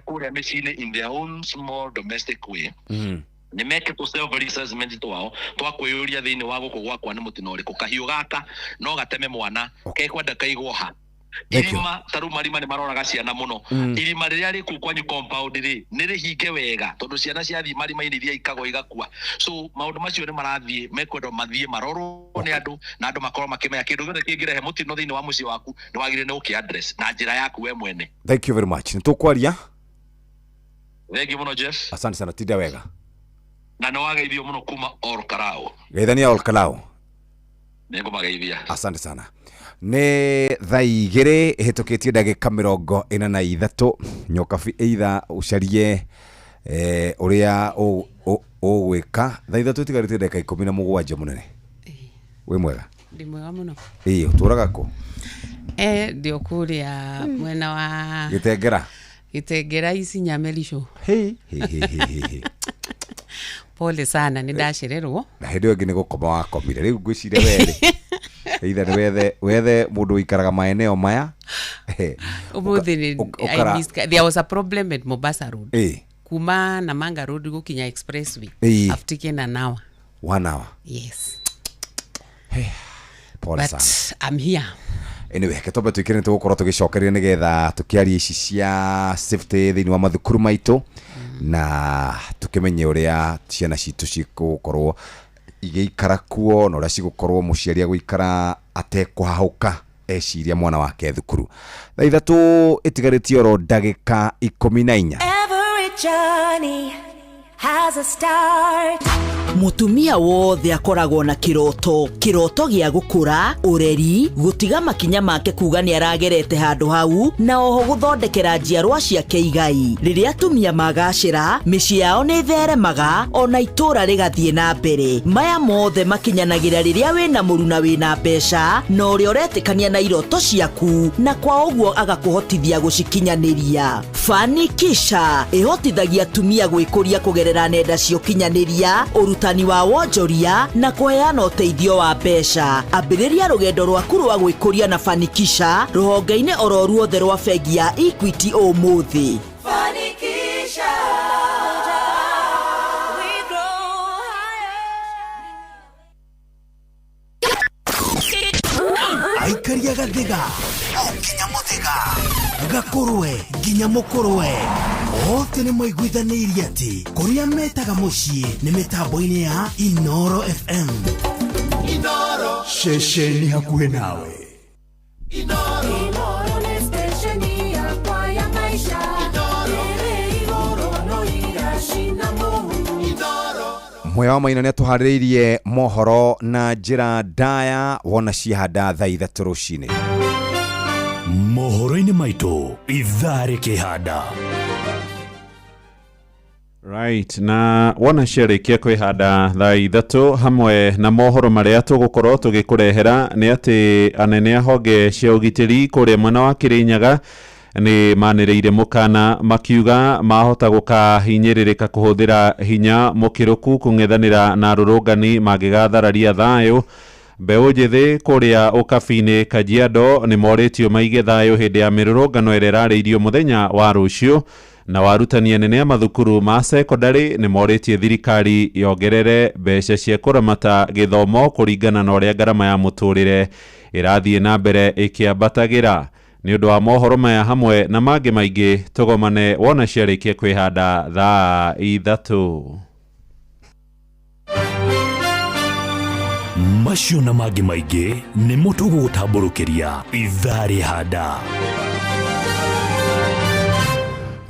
kuria micine in their own small domestic way ni meke to self assessment twao twakwiyuria thiini wa guku gwakwa ni mutino uriku kahiu gaka no gateme mwana kekwenda kaigwo ha irima taru marima ni maroraga ciana muno irima riria riku kwanyu compound ri ni rihinge wega tondu ciana ciathi marima ini iria ikagwo igakua so maundu macio ni marathie mekwendo mathie marorwo ni andu na andu makorwo makimenya kindu githe kingirehe mutino thiini wa muci waku ni wagire ni uki address na njira yaku we mwene. Thank you very much. Nitukwaria. Thank you muno Jeff. Asante sana tida wega. Na no wageithio muno kuma Olkalao. Geithania Olkalao. Nengo mageithia. Asante sana. Nĩ thaa igĩrĩ hĩtũkĩtie ndagĩka 43 nyokabi either ucarie ũrĩa ũgwĩka thaa ithatũ itigarĩte ndagĩka 17 mũnene wĩ mwega ndi mwega mũno ũtũraga kũ ndio kũrĩa mwena wa Gĩtengera ici Nyamelisho pole sana nĩ ndacererwo na hĩndĩ ĩyo ĩngĩ nĩ gũkoma wakomire rĩu ngwĩciria were either ni wethe mundu ikaraga maeneo maya there was a problem at Mombasa Road kuma Namanga Road gukinya expressway I've taken an hour 1 hour yes pole sana I'm here anyway ketobe twikire tugukorwo tugicokeria nigetha tukiaria ici cia safety thiini wa mathukuru maitu na tukimenye uria ciana citu cigukorwo igĩikara kuo na ũrĩa cigũkorwo mũciari agũikara atekũhahũka eciria mwana wake thukuru. Thaa ithatũ ĩtigarĩtie oro ndagĩka 14. Every journey has a start. Mutumia wothe akoragwo na kiroto gĩa gũkũra ureri gutiga makinya make kuga ni aragerete handu hau na oho guthondekera njiarwa ciake igai riria atumia magacira mĩciĩ yao nĩ theremaga ona itura rigathie na mbere maya mothe makinyanagira riria wina mũru na wina mbeca na ũrĩa ũretikania na iroto ciaku na kwa ũguo agakuhotithia gucikinyaniria. Fanikisha ihotithagia atumia gwĩkũria kugerera nenda cia ũkinyanĩria urutani wa wonjoria na kuheana uteithio wa mbeca. Ambĩrĩria rũgendo rwaku rwa gwĩkũria na Fanikisha rũhonge-inĩ oro ruothe rwa bengi ya Equity ũmũthĩ. Fanikisha we grow higher. Aikaria gathiga nginya mũthĩga gakurwe nginya mũkũrwe othe nĩ moiguithanĩirie atĩ kũrĩa metaga mũciĩ nĩ mĩtambo-inĩ ya Inoro FM. Inoro ceceni hakuhĩ nawe. Inoro nĩ stesheni yakwa ya maisha. Inoro no iracina mũhu. Inoro Mwe wa Maina nĩ atuharĩrĩirie mohoro na njĩra ndaya wona ciahanda thaa ithatũ rũcinĩ. Mohoro-inĩ maitũ ithaa rĩkĩhanda. Right, na wona ciarĩkia kwĩhanda thaa ithatũ hamwe na mohoro marĩa tũgũkorwo tũgĩkũrehera nĩ atĩ anene a honge cia ũgitĩri kũrĩa mwena wa Kĩrĩnyaga nĩ manĩrĩire mũkana makiuga mahota gũkahinyĩrĩrĩka kũhũthĩra hinya mũkĩrũku kũng'ethanĩra na arũrũngani mangĩgathararia thayũ. Mbeũ njĩthĩ kũrĩa ũkabi-inĩ Kajiado nĩ morĩtio maige thayũ hĩndĩ ya mĩrũrũngano ĩrĩa ĩrarĩirio mũthenya wa rũciũ na warutani anene a mathukuru ma secondary nĩ morĩtie thirikari yongerere mbeca cia kũramata gĩthomo kũringana na ũrĩa ngarama ya mũtũrĩre ĩrathiĩ na mbere ĩkĩambatagĩra. Nĩ ũndũ wa mohoro maya hamwe na mangĩ maingĩ tũgomane wona ciarĩkia kwĩhanda thaa 3. Macio na mangĩ maingĩ nĩ mũtũgũtambũrũkĩria ithaa rĩhanda.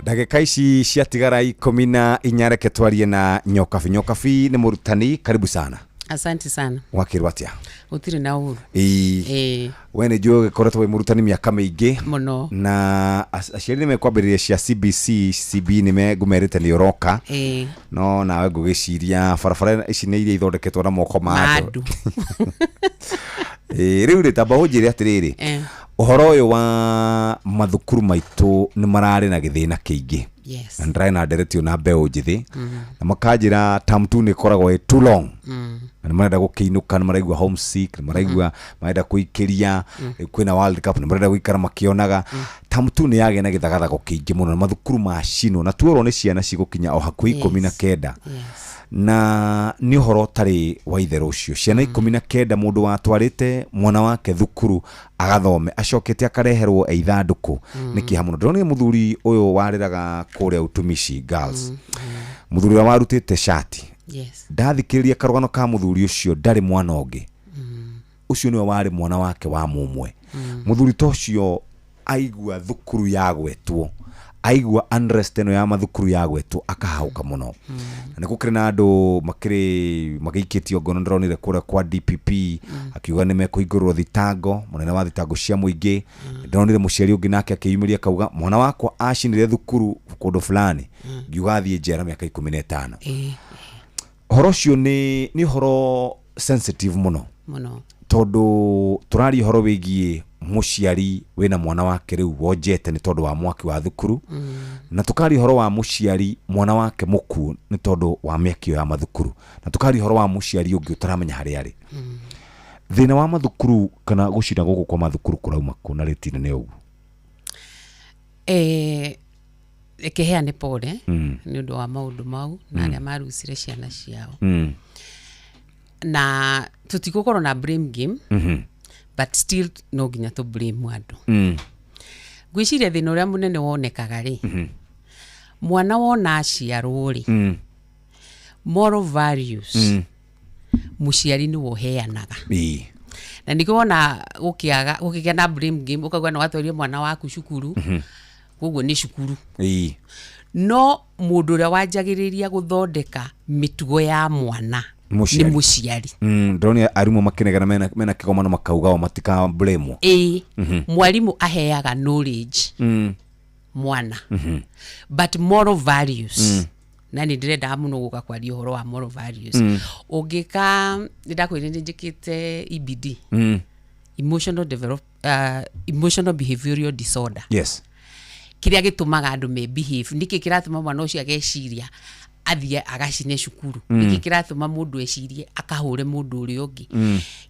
Ndagĩka ici ciatigara 14 reke twarie na Nyokabi. Nyokabi nĩ mũrutani, karibu sana. Asante sana. Wakĩrwo atĩa? Gũtirĩ na ũru. We nĩ njũĩ gĩkoretwo wĩ mũrutani mĩaka mĩingĩ mũno, na aciari nĩmekwambĩrĩria cia CBC CB nĩmengũmerĩte nĩ ũroka, no nawe ngũgĩciria barabara ici nĩ iria ithondeketwo na moko ma andũ. Rĩu rĩ tamba ũnjĩre atĩrĩrĩ, ũhoro ũyũ wa mathukuru maitũ nĩ mararĩ na gĩthĩna kĩingĩ. Yes. Na ndĩrarĩ na nderetio na mbeũ njĩthĩ na makanjĩra term 2 nĩ ĩkoragwo too long. Na marenda gũkĩinũka, nĩ maraigua homesick, nĩ maraigua marenda kũikĩria, kwĩna World Cup nĩ marenda gũikara makĩonaga. Term 2 nĩ yagĩa na gĩthagathago kĩingĩ mũno na mathukuru macinwo na tuorwo nĩ ciana cigũkinya o hakuhĩ 19. Na nĩ ũhoro tarĩ wa itherũ ũcio, ciana 19 mũndũ watwarĩte mwana wake thukuru agathome acokete akareherwo ithandũkũ nĩ kĩha mũno. Ndĩronire mũthuri ũyũ warĩraga kũrĩa Utumishi Girls, mũthuri ũrĩa warutĩte shati. Ndathikĩrĩria karũgano ka mũthuri ũcio, ndarĩ mwana ũngĩ, ũcio nĩwe warĩ mwana wake wa mũmwe. Mũthuri tocio aigua thukuru yagwetwo, aigua unrest ĩno ya mathukuru yagwetwo akahauka mũno. Na nĩ gũkĩrĩ na andũ magĩikĩtio ngono, ndĩronire kũrĩa kwa DPP akiuga nĩ mekũhingũrĩrwo thitango, mũnene wa thitango cia mũingĩ. Ndĩronire mũciari ũngĩ nake akĩyumĩria akauga mwana wakwa acinire thukuru kũndũ fulani, ngiuga athiĩ njera mĩaka 15. Ũhoro ũcio nĩ ũhoro sensitive mũno, tondũ tũraria ũhoro wĩgiĩ mũciari wĩna mwana wake rĩu wonjete nĩ tondũ wa mwaki wa thukuru, na tũkari ũhoro wa mũciari mwana wake mũkuũ nĩ tondũ wa mĩaki ya mathukuru, na tũkari ũhoro wa mũciari ũngĩ ũtaramenya harĩa arĩ. Thĩna wa mathukuru kana gũcina gũkũ kwa mathukuru kũrauma kũ na rĩti nene ũguo? Ĩkĩheane pole nĩ ũndũ wa maũndũ mau na arĩa marucire ciana ciao. Na tũtigũkorwo na blame game, but still no nginya to blame andũ. Ngwĩciria thĩna ũrĩa mũnene wonekaga rĩ, mwana wona aciarwo rĩ, moral values mũciari nĩwe ũheanaga. Na nĩkĩo wona gũkĩgĩa na blame game ũkauga no watwarire mwana waku cukuru, koguo nĩ cukuru. No mũndũ ũrĩa wanjagĩrĩria gũthondeka mĩtugo ya mwana nĩ mũciari. Ndĩronire arimũ makĩnegana mena kĩgomano makauga o matika blame. Mwarimũ aheaga knowledge mwana, but moral values na nĩ ndĩrenda mũno gũka kwaria ũhoro wa moral values. Ũngĩka nĩndakwĩrire nĩ njĩkĩte EBD, emotional behavioral disorder. Yes. Kĩrĩa gĩtũmaga andũ me behave, nĩkĩ kĩratũma mwana ũcio ageciria athiĩ agacine cukuru, nĩkĩ kĩratũma mũndũ ecirie akahũre mũndũ ũrĩa ũngĩ.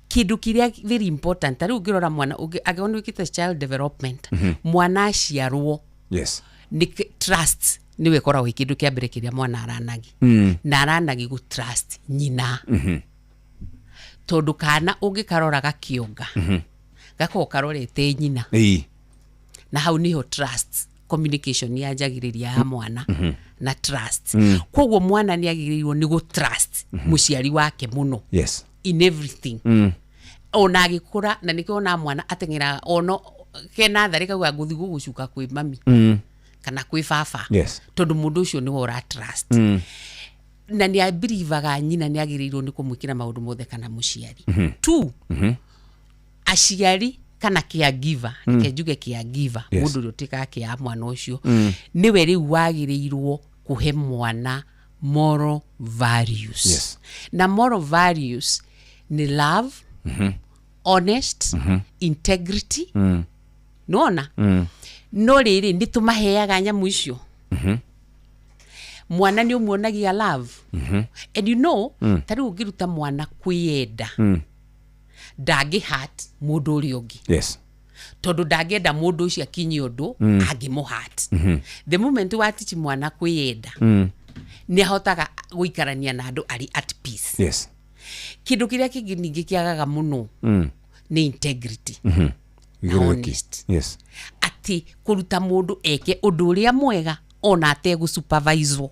Kĩndũ kĩrĩa very important, rĩu ũngĩrora mwana angĩona wĩkĩte child development, mwana aciarwo, nĩ trust nĩwe koragwo kĩndũ kĩa mbere kĩrĩa mwana aranagi, na aranagi gũ trust nyina. Tondũ kana ũngĩkarora gakĩonga gakorwo karorete nyina, na hau niho trust communication yanjagĩrĩria ya mwana na trust. Koguo mwana nĩ agĩrĩirwo nĩ gũ trust mũciari wake mũno in everything. Ona agĩkũra, na nĩkĩo ona mwana ateng'era ono kena tharĩ kauga ngũthi gũgũcuka kwĩ mami kana kwĩ baba, tondũ mũndũ ũcio nĩwe ũra trust. Na nĩ abirivaga nyina nĩ agĩrĩirwo nĩ kũmwĩkĩra maũndũ mothe kana mũciari. Tu aciari kana caregiver, reke njuge caregiver, mũndũ ũrĩa ũtĩkaga kĩa mwana ũcio, nĩwe rĩu wagĩrĩirwo kũhe mwana moral values. Na moral values nĩ love, honest, integrity. Nona? No rĩrĩ nĩ tũmaheaga nyamũ icio. Mwana nĩ ũmuonagia love. And you know, tarĩ ũngĩruta mwana kwĩenda, ndangĩ hurt mũndũ ũrĩa ũngĩ. tondu ndangenda mundu ucio akinye undu angimuhat the moment wa teach mwana kwiyenda ni ahotaga guikarania na andu ari at peace. Yes. Kindu kiria kingi ningi kiagaga muno ni integrity. Honest. Yes. Ati kuruta mundu eke undu uria mwega ona ategu supervisor.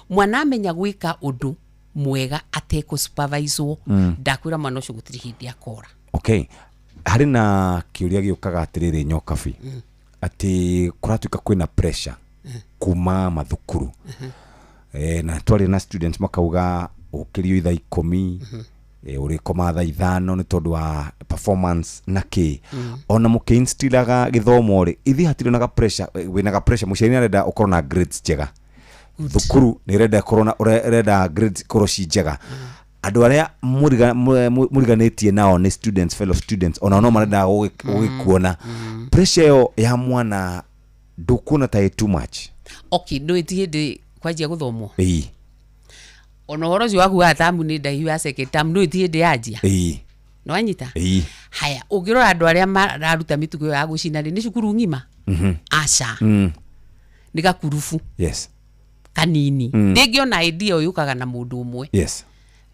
Mwana amenya gwika undu mwega ateko supervisor ndakwira mwana ucio gutiri hindi akora. Okay. Hari na kiuria giukaga atiriri nyokabi ati kuratuika kwina pressure kuma mathukuru na twari na students makauga ukirio itha 10 urikoma tha 5 ni tondu wa performance na ki ona mukinstilaga githomo ri ithi hatirinaga pressure winaga pressure muciari arenda ukorwo na grades njega thukuru ni renda corona renda grades koroshi njega andu aria muriganitie nao ni students fellow students ona no marenda gugikuona pressure yo ya mwana ndukuna ta too much. Okay, no itihinde kwajia guthomo ona horo cio waku atamu ni ndaihu ya second term no itihinde yajia no anyita haya ugirora andu aria mararuta mitugo ya gucina ni cukuru ngima aca ni gakurufu yes kanini ndingi ona idea uyukaga na mundu umwe yes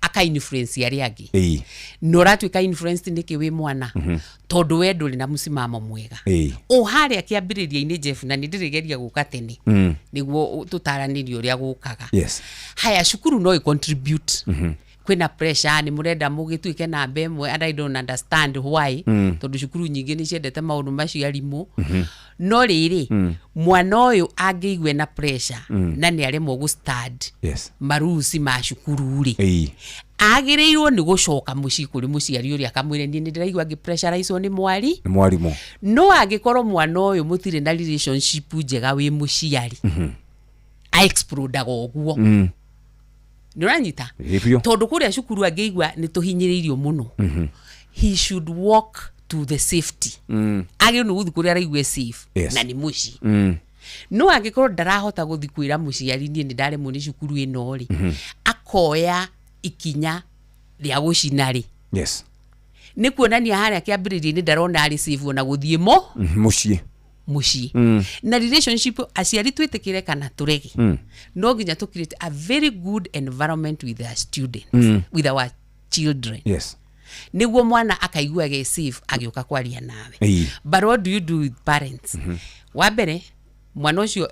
aka influence aria angi no ratuika influence niki wi mwana tondu we nduri na musimamo mwega o haria kiambiriria ini Jeff na ndirigeria guka tene niguo tutaranirio uria gukaga yes haya cukuru no contribute kwina pressure ni murenda mugituike na mbemwe and I don't understand why tondu cukuru nyingi ni ciendete maundu macio arimu no riri mwana uyu angiigwe na pressure na ni arimo gu study yes marusi ma cukuru ri agirirwo ni gucoka muci kuri muciari uria akamwire ni ndiraigwa ngi pressurize ni mwarimu no agikorwo mwana uyu mutire na relationship njega wi muciari a explode oguo nuranyita tondu kuria cukuru angiigwa ni tuhinyiririo muno he should walk to the safety agi no guthi kuria raigwe safe na ni muci no angikorwo ndarahota guthi kwira muciari ni ndare mu ni cukuru ino ri akoya ikinya ria gucinari yes ni kuonania haria kiambiriria ni ndarona ari safe na guthie muci na relationship aciari twitikire kana turegi no nginya to create a very good environment with our students with our children yes niguo mwana akaigua ge safe agioka kwaria nawe but what do you do with parents wa mbere mwana ucio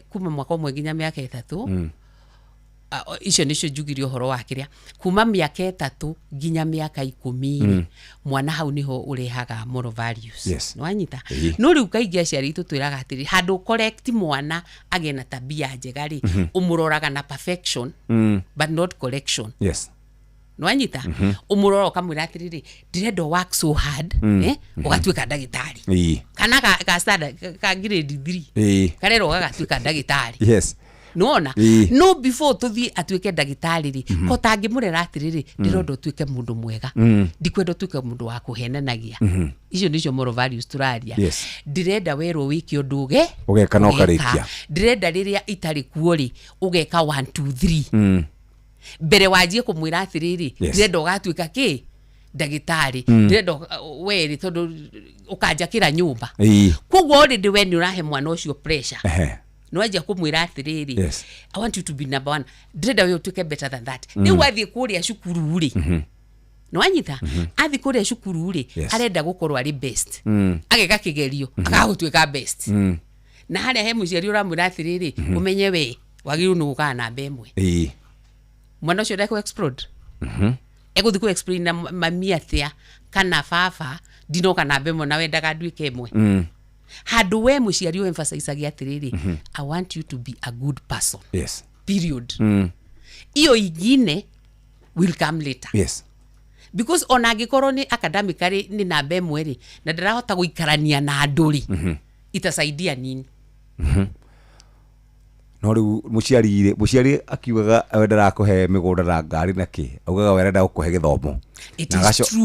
kuma mwaka umwe nginya miaka 3 icio nicio njugirio horo wa kiria kuma miaka 3 nginya miaka 10 mwana hau niho urehaga moral values yes no anyita no riu kaingi aciari itu twiraga atiri handu correct mwana agena tabia njega ri umuroraga na perfection but not correction yes no anyita umuroro kamwira atiri ndirenda work so hard ugatuika ndagitari kana ka start ka grade 3 karero gagatuika ndagitari yes nona no before tuthi atuike ndagitari ri ko tangimurera atiriri ndirondo tuike mundu mwega ndikwenda tuike mundu wa kuhenenagia icio nicio moral values turaria ndirenda wero wiki unduge ugeka no karikia ndirenda riria itari kuori ugeka 1 2 3 mbere wajie kumwira atiriri ndirenda ugatuika ki ndagitari ndirenda weri tondu ukanja kira nyumba kugwo already when urahe mwana ucio pressure no aje kumwira atiriri I want you to be number 1 ndirenda we utuke better than that ni wathi kuria cukuru ri no anyita athi kuria cukuru ri arenda gukorwo ari best ageka kigerio akagutuika best na haria he muciari uramwira atiriri umenye we wagiru no gukana mbemwe mwana ucio ndako explode eguthi ku explain na mami atia kana baba ndinoka na mbemwe na wendaga nduike imwe handu we muciari emphasize atiriri I want you to be a good person yes period iyo igine will come later yes because ona gikorwo ni academically ni na mbemwe ri na ndarahota guikarania na anduri itasaidia nini no riu muciari akiugaga wendera kuhe migunda na ngari naki augaga werenda gukuhe githomo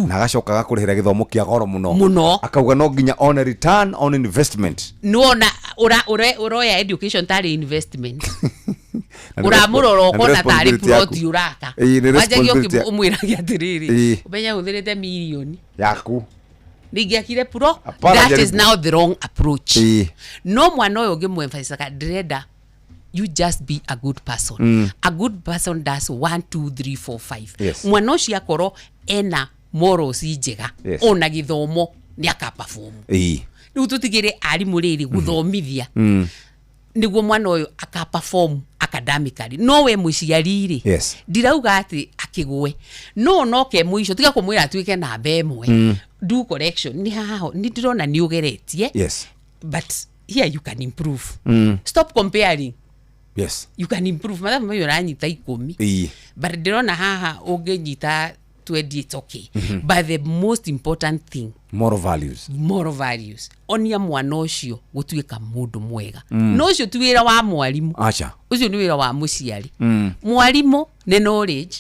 na gacokaga kurihira githomo kia goro muno akauga no nginya on a return on investment nuona uroya education tari investment uramuroro ukona tari plot uraka wajagio umwiragia atiriri umenya uthirite milioni yaku ningiakire puro that is now the wrong approach no mwana uyu ngimwemphasize ndrenda you just be a good person a good person does 1 2 3 4 5 mwana ucio akoro ena morals njega ona githomo ni akaperform riu tutigire arimu riri guthomithia niguo mwana uyu akaperform academically no we muciariri ndirauga ati akigwe no ke muico tiga kumwira atuike na bemwe do correction ni haho ni ndirona ni ugeretie but here you can improve stop comparing you can improve madam mayo ranyita 10 but ndirona haha ungenyita 20 it's okay but the most important thing moral values onia mwana ucio gutuika mundu mwega no ucio tu wira wa mwalimu ucio ni wira wa muciari mwalimu ne knowledge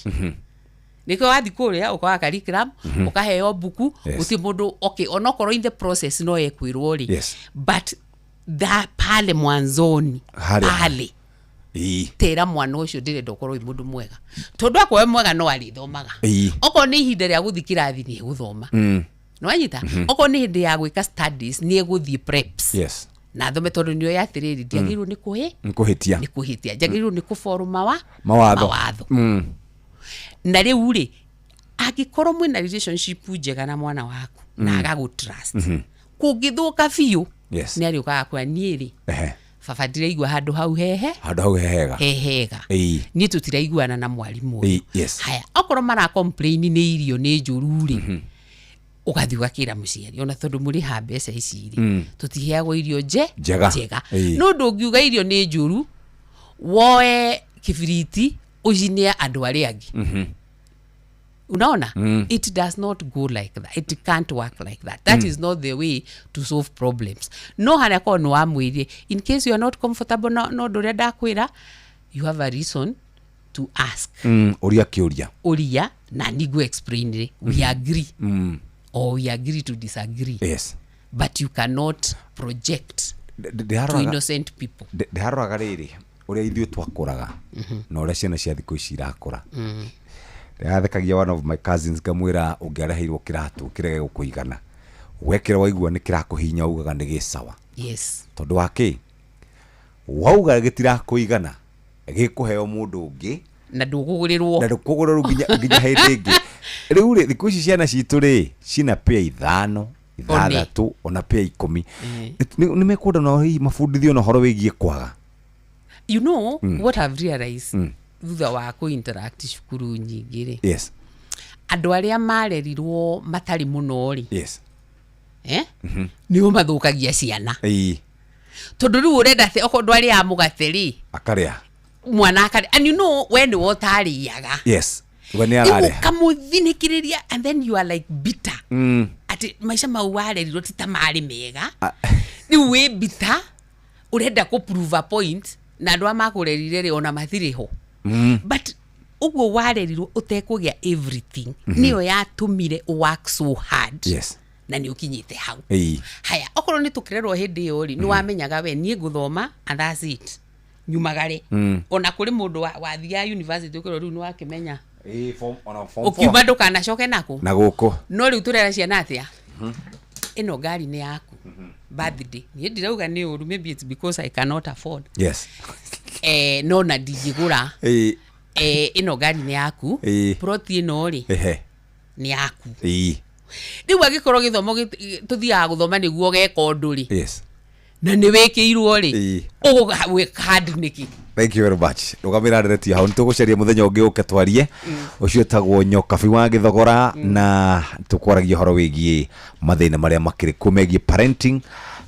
niko wathi kuria ukawa curriculum ukaheo buku uti mundu okay onokoro in the process no ekwirwo ri but that pale mwanzoni pale tera mwana ucio ndire ndokorwo mundu mwega tondu akwe mwega no arithomaga oko ni ihinda ria guthi kirathi ni guthoma no anyita oko ni hindi ya gwika studies ni guthi preps na thome tondu nio yatiriri ndiagirwo ni kuhitia ndiagirwo ni kuforma mawatho na riu ri agikorwo mwina relationship njega na mwana waku na agagutrust kungithuka biu ni ari ukaga kwa niiri baba ndiraigua handu hau hehega ni tutiraiguana na mwalimu uyu haya okorwo mara complain ni irio ni njuru ri ugathi gwakira muciari ona tondu muri ha mbeca ici ri tutiheagwo irio njega no ndungiuga irio ni njuru woe kibiriti ujinia andu ari angi unaona it does not go like that, it can't work like that is not the way to solve problems no hana ko no amwire in case you are not comfortable no ndore ndakwira you have a reason to ask uria na nigo explain it we agree or we agree to disagree but you cannot project to innocent people ndaroraga riri uria ithuĩ twakũraga na uria ciana cia thikũ ici irakũra yathekagia one of my cousins ngamwira ungiareheirwo kiratu kirege gukuigana wekera waigua ni kirakuhinya ugaga ni gisawa tondu waki wauga gitirakuigana gikuheo mundu ungi na ndukugurirwo nginya hindi ingi riu ri thiku ici ciana citu ri cina pia 5 6 ona pia 10 ni mekunda no mabundithio no horo wigie kwaga you know what I've realized thutha wa ku interact cukuru nyingi ri andu aria marerirwo matari muno ri ni o mathukagia ciana tondu riu urenda te okondu aria amugate ri akaria mwana akaria and you know when what ariaga when are kamuthinikiriria and then you are like bitter ati maisha mau warerirwo titamari mega ni we bitter urenda ku prove a point na andu amakurerire ri ona mathiriho but ugo warerirwo utekugia everything niyo yatumire work so hard na ni ukinyite hau haya okorwo ni tukirerwo hindi yo ri ni wamenyaga we nie guthoma and that's it nyumagare ona kuri mundu wathia university ukiro riu ni wakimenya form 4 ukiuma ndukanacoke nako na guko no riu turera ciana atia ino ngari ni yaku birthday ni ndirauga ni uru maybe it's because I cannot afford no na ndigigura ino ngari ni yaku proti ino ri ni yaku riu agikorwo githomo tuthiaga guthoma niguo geka undu ri na ni wikirwo ri ugwika hard niki thank you very much ugamira ndireti hau nitugucaria muthenya ungi uke twarie ucio tagwo nyokabi wa githogora na tukwaragia horo wigie mathina maria makiri kumegie parenting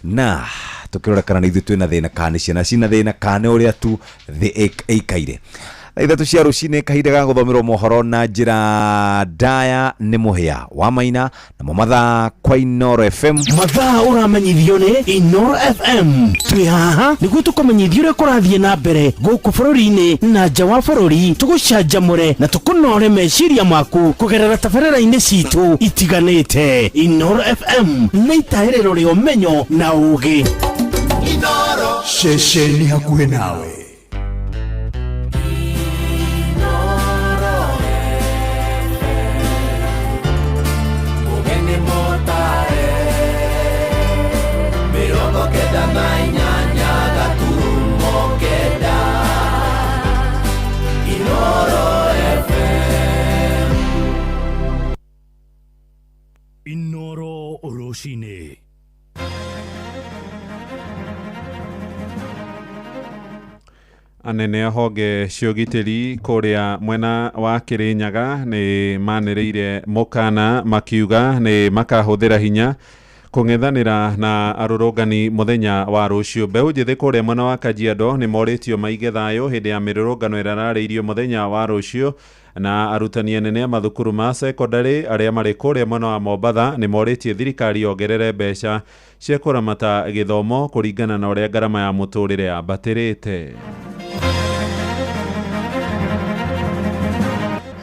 na tukirorekana ni ithu twina thina kana ciana cina thina kana uria tu the ikaire ithatu cia rucine kahinda ga guthomerwo mohoro na njira ndaya ni muhia wa maina na mamatha kwa Inoro FM mathaa uramenyithio ni Inoro FM twi haha niguo tukumenyithio uria kurathie na mbere guku bururi-ini na nja wa bururi tugucanjamure na tukunore meciria maku kugerera tabarĩra-inĩ citu itiganĩte Inoro FM nĩ itaĩrĩro rĩa ũmenyo na ũũgĩ Inoro ceceni hakuhĩ nawe Ugeni motare Anene honge ciogiteri kuria mwena wa Kirinyaga ni maniriire mukana makiuga ni makahuthira hinya kung'ethanira na arurungani muthenya wa rucio. Mbeũ njithi kuria mwena wa Kajiado ni moritio maige thayo hindi ya mirurungano irarariirio muthenya wa rucio, na arutani anene a mathukuru ma secondary aria mari kuria mwena wa Mombatha ni moritie thirikari yongerere mbeca cia kuramata githomo kuringana na uria ngarama ya muturire yambatirite.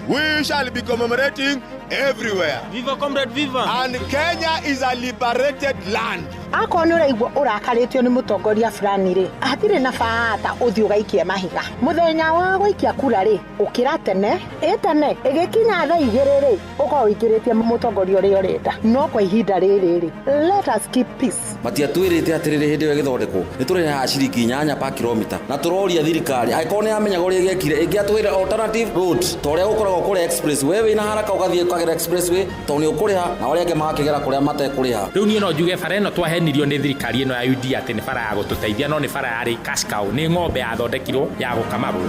We shall be commemorating everywhere. Viva comrade, viva! And Kenya is a liberated land. Akona uraigwa urakaritio ni mutongoria fulani ri atire na faata uthi ugaikia mahiga muthenya wa guikia kura ri ukira tene etene igikinya tha igiri ri uko wikiritie mutongoria uri urenda no kwa ihinda riri ri let us keep peace. Matiatwirite atiriri hindi ya githondeko nituri ha ciringi 8 pa kilomita na turoria thirikari aikone yamenya uri igekire ingiatwire alternative road toria gukoragwo kuri expressway wina haraka ugathie kwagera expressway to ni ukuriha na uria nge makigera kuria matekuriha riu ni no njuge bara ino twahenirio ni thirikari ino ya UD ati ni bara ya gututeithia no ni bara ya cash cow ni ng'ombe ya thondekirwo ya gukamagwo.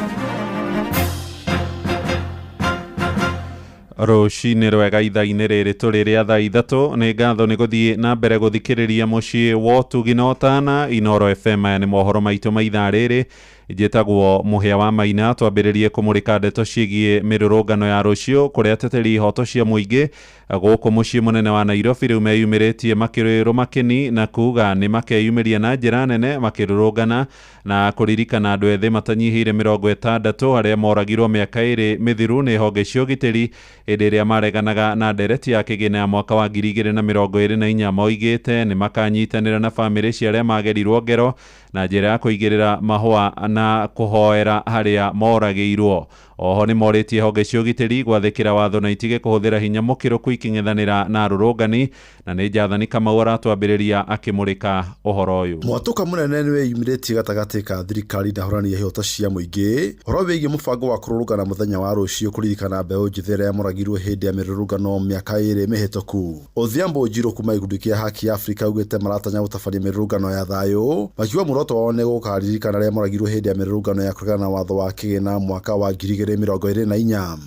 Ruciinĩ rwega ithaa-inĩ rĩrĩ tũrĩ rĩa thaa ithatũ nĩ ngatho nĩ gũthiĩ na mbere gũthikĩrĩria mũciĩ wa Ũtugi na Ũtana Inooro FM. Aya nĩ mohoro maitũ ma ithaa rĩrĩ, njĩtagwo Mũhĩa wa Maina. Twambĩrĩrie kũmũrĩka ndeto ciĩgiĩ mĩrũrũngano ya rũciũ kũrĩa ateteri ihoto cia mũingĩ gũkũ mũciĩ mũnene wa Nairobi rĩu meyumĩrĩtie makĩrũĩrwo makeni na kuga nĩ makeyumĩria na njĩra nene makĩrũrũngana na kũririkana andũ ethĩ matanyihĩire 60 arĩa moragirwo mĩaka ĩrĩ mĩthiru nĩ honge cia ũgitĩri hĩndĩ ĩrĩa mareganaga na ndereti ya kĩgĩna ya mwaka wa 2024. Moigĩte nĩ makanyitanĩra na bamĩrĩ cia arĩa magerirwo ngero na njĩra ya kũigĩrĩra mahũa na kũhoera harĩa moragĩirwo. Oho nĩ morĩtie honge cia ũgitĩri gwathĩkĩra watho na itige kũhũthĩra hinya mũkĩrũku iking'ethanĩra na arũrũngani, na nĩ Njathani Kamau aratwambĩrĩria akĩmũrĩka ũhoro ũyũ. Mwatũka mũnene nĩ weyumĩrĩtie gatagatĩ ka thirikari na ahũrani a ihoto cia mũingĩ ũhoro wĩgiĩ mũbango wa kũrũrũngana mũthenya wa rũciũ kũririkana mbeũ njĩthĩ arĩa moragirwo hĩndĩ ya mĩrũrũngano mĩaka ĩrĩ mĩhĩtũku. Odhiambo Njiru kuma gĩkundi kĩa Haki Africa augĩte maratanya gũtabania mĩrũrũngano ya thayũ, makiuga muoroto wao nĩ gũkaririkana arĩa moragirwo hĩndĩ ya mĩrũrũngano ya kũregana na watho wa kĩgĩna mwaka wa 2024.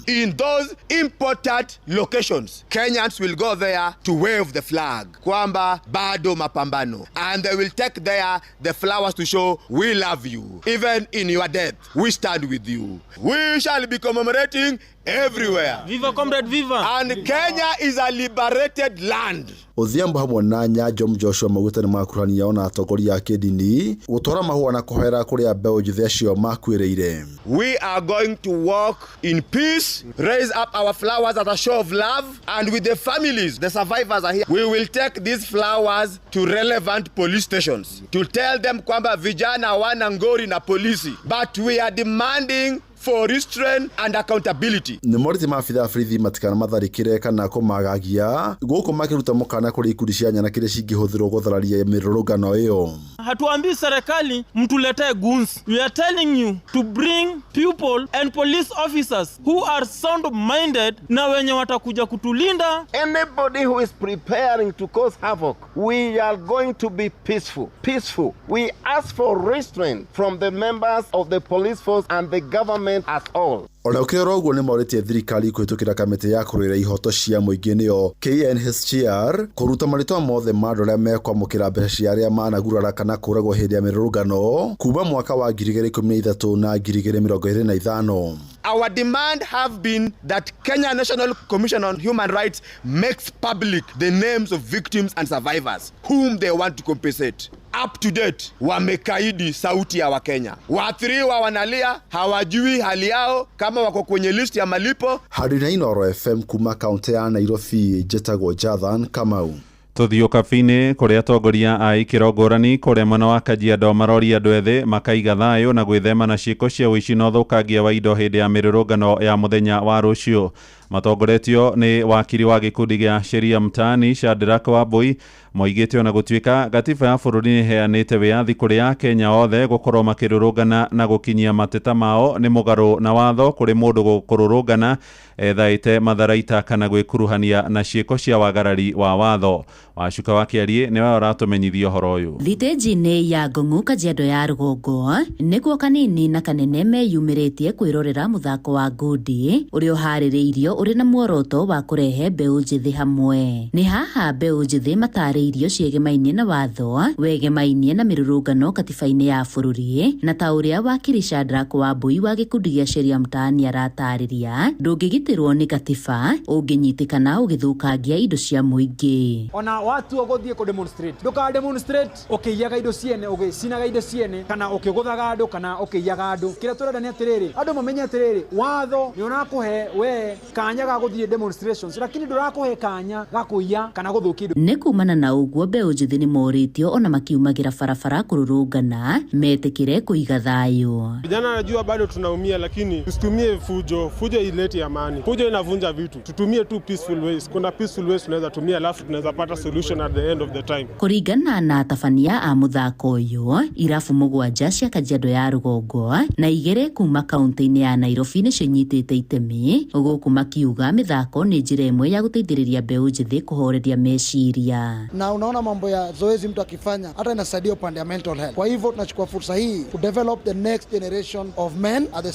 In those important locations, Kenyans will go there to wave the flag kwamba bado mapambano, and they will take there the flowers to show we love you, even in your death we stand with you. We shall be commemorating everywhere. Viva comrade, viva! And Kenya is a liberated land. Odhiambo hamwe na Nyanjom Joshua maugĩte nĩ makuruhania ona atongoria a kĩndini gũtwara mahũa na kũhoera kũrĩa mbeũ njĩthĩ acio makuĩrĩire. We are going to walk in peace, raise up our flowers as a show of love, and with the families, the survivors are here. We will take these flowers to relevant police stations to tell them kwamba vijana hawana ngori na polisi, but we are demanding for restraint and accountability. Nĩ morĩtie maabitha a borithi matikana matharĩkĩre kana kũmagagia gũkũ makĩruta mũkana kũrĩ ikundi cia nyana kĩrĩa cingĩhũthĩrwo gũthararia mĩrũrũngano ĩyo. Hatuambii serikali mtuletee guns. We are telling you to bring people and police officers who are sound-minded na wenye watakuja kutulinda. Anybody who is preparing to cause havoc, we are going to be peaceful. Peaceful. We ask for restraint from the members of the police force and the government as all. Ona ũkĩrora ũguo nĩ morĩtie thirikari kũhĩtũkĩra kamĩtĩ ya kũrũĩra ihoto cia mũingĩ nĩyo KNHCR kũruta marĩtwa mothe ma andũ arĩa mekwamũkĩra mbeca cia arĩa managurara kana kũragwo hĩndĩ ya mĩrũrũngano kuma mwaka wa 2013 na 2025. Our demand have been that Kenya National Commission on Human Rights makes public the names of victims and survivors whom they want to compensate. Up to date, wamekaidi sauti ya Wakenya. Waathiriwa wanalia, hawajui hali yao kama wako kwenye list ya malipo. Hadi na Inooro FM kuma kaunti ya Nairobi, njĩtagwo Njathani Kamau. Tuthio kabine kuria atongoria a ikĩro ngũrani kuria mwena wa Kajiado maroria andũ ethĩ makaiga thayũ na gwĩthema na ciĩko cia ũici na ũthũkangia wa indo hĩndĩ ya mĩrũrũngano ya mũthenya wa rũciũ. Matongoretio nĩ wakiri wa gĩkundi gĩa sheria mtaani Shadrack Wambui moigĩte ona gũtuĩka gatiba ya bũrũri nĩ heanĩte wĩyathi kũrĩ Akenya othe gũkorwo makĩrũrũngana na gũkinyia mateta mao nĩ mũgarũ na watho kũrĩ mũndũ gũkũrũrũngana ethaĩte matharaita kana gwĩkuruhania na ciĩko cia wagarari wa watho. Wacuka wa Kĩarie nĩwe ũratũmenyithia ũhoro ũyũ. Thitĩnji-inĩ ya Ngong'u Kajiado ya rũgongo nĩkuo kanini na kanene meyumĩrĩtie kwĩrorera mũthako wa ngundi ũrĩa ũharĩrĩirio ũrĩ na muoroto wa kũrehe mbeũ njĩthĩ hamwe. Nĩ haha mbeũ njĩthĩ matarĩirio ciĩgemainie na watho, wegemainie na mĩrũrũngano katiba-inĩ ya bũrũri, na ta ũrĩa wakiri Shadrack Wambui wa gĩkundi gĩa sheria mtaani aratarĩria, ndũngĩgitĩrwo nĩ katiba ũngĩnyitĩkana ũgĩthũkangia indo cia mũingĩ. Ona watu ũgũthiĩ ku demonstrate ndũka demonstrate ũkĩiyaga indo ciene ũgĩcinaga indo ciene kana ũkĩgũthaga andũ kana ũkĩiyaga andũ. Kĩrĩa tũrenda nĩ atĩrĩrĩ, andũ mamenye atĩrĩrĩ, watho nĩ ũrakũhe we kanya ga gũthiĩ demonstrations, lakini ndũrakũhe kanya ga kũiya kana gũthũkia indo. Nĩ kumana na ũguo mbeũ njĩthĩ nĩ morĩtio ona makiumagĩra barabara kũrũrũngana metĩkĩre kũiga thayũ. Vijana najua bado tunaumia, lakini tusitumie fujo. Fujo ileti amani. Fujo inavunja vitu. Tutumie tu peaceful ways. Kuna peaceful ways tunaweza tumia, alafu tunaweza pata solution at the end of the time. Kũringana na atabania a mũthako ũyũ, irabu mũgwanja cia Kajiado ya rũgongo na igĩrĩ kuma kaunti-inĩ ya Nairobi nĩcio inyitĩte itemi, gũkũ makiuga mĩthako nĩ njĩra ĩmwe ya gũteithĩrĩria mbeũ njĩthĩ kũhoreria meciria. Na unaona mambo ya zoezi mtu akifanya hata inasaidia upande ya mental health. Kwa hivyo tunachukua fursa hii ku develop the next generation of men at the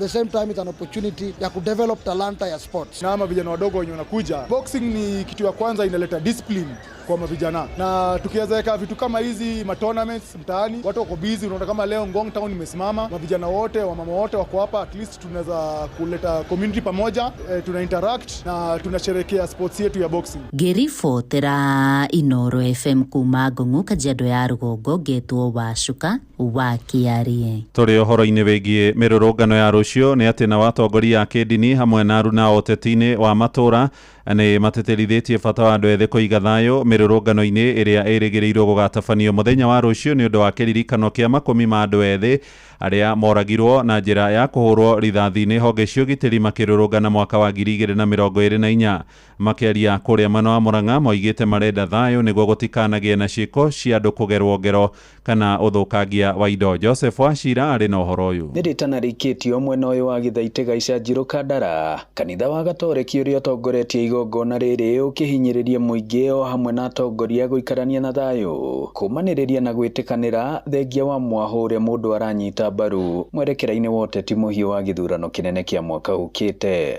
same time it's an opportunity ya ku develop talanta ya sports. Na vijana wadogo wenye wanakuja, boxing ni kitu ya kwanza inaleta discipline kwa mavijana, na tukiweza vitu kama hizi ma tournaments mtaani, watu wako busy. Unaona kama leo Ngong Town imesimama, mavijana wote wa mama wote wako hapa, at least tunaweza kuleta community pamoja, tuna interact na tunasherehekea sports yetu ya boxing. Ngĩribotera Inooro FM kuma Ngong'u Kajiado ya rũgongo, ngetwo Wacuka wa Kĩarie. Tũrĩ ũhoro-inĩ wĩgiĩ mĩrũrũngano ya rũciũ nĩ atĩ na watongoria a kĩndini hamwe na aruna a ũteti-inĩ wa matũra nĩ mateterithĩtie bata wa andũ ethĩ kũiga thayũ mĩrũrũngano-inĩ ĩrĩa ĩrĩgĩrĩirwo gũgatabanio mũthenya wa rũciũ nĩ ũndũ wa kĩririkano kĩa makũmi ma andũ ethĩ arĩa moragirwo na njĩra ya kũhũrwo rithathi-inĩ honge cia ũgitĩri makĩrũrũngana mwaka wa 2024. Makĩaria kũrĩa mwena wa Murang'a moigĩte marenda thayũ nĩguo gũtikanagĩe na ciĩko cia andũ kũgerwo ngero kana ũthũkangia wa indo. Joseph Wachira arĩ na ũhoro ũyũ. Nĩ rĩtanarĩkĩtio mwena ũyũ wa Gĩthaitĩ Gaicajĩrũ Kandara, kanitha wa Gatoreki ũrĩa ũtongoretie igongona rĩrĩ ũkĩhinyĩrĩria mũingĩ o hamwe na atongoria gũikarania na thayũ, kũmanĩrĩria na gwĩtĩkanĩra thengia wa mwaho ũrĩa mũndũ aranyita mbaru mwerekera-inĩ wa ũteti mũhiũ wa gĩthurano kĩnene kĩa mwaka ũkĩte.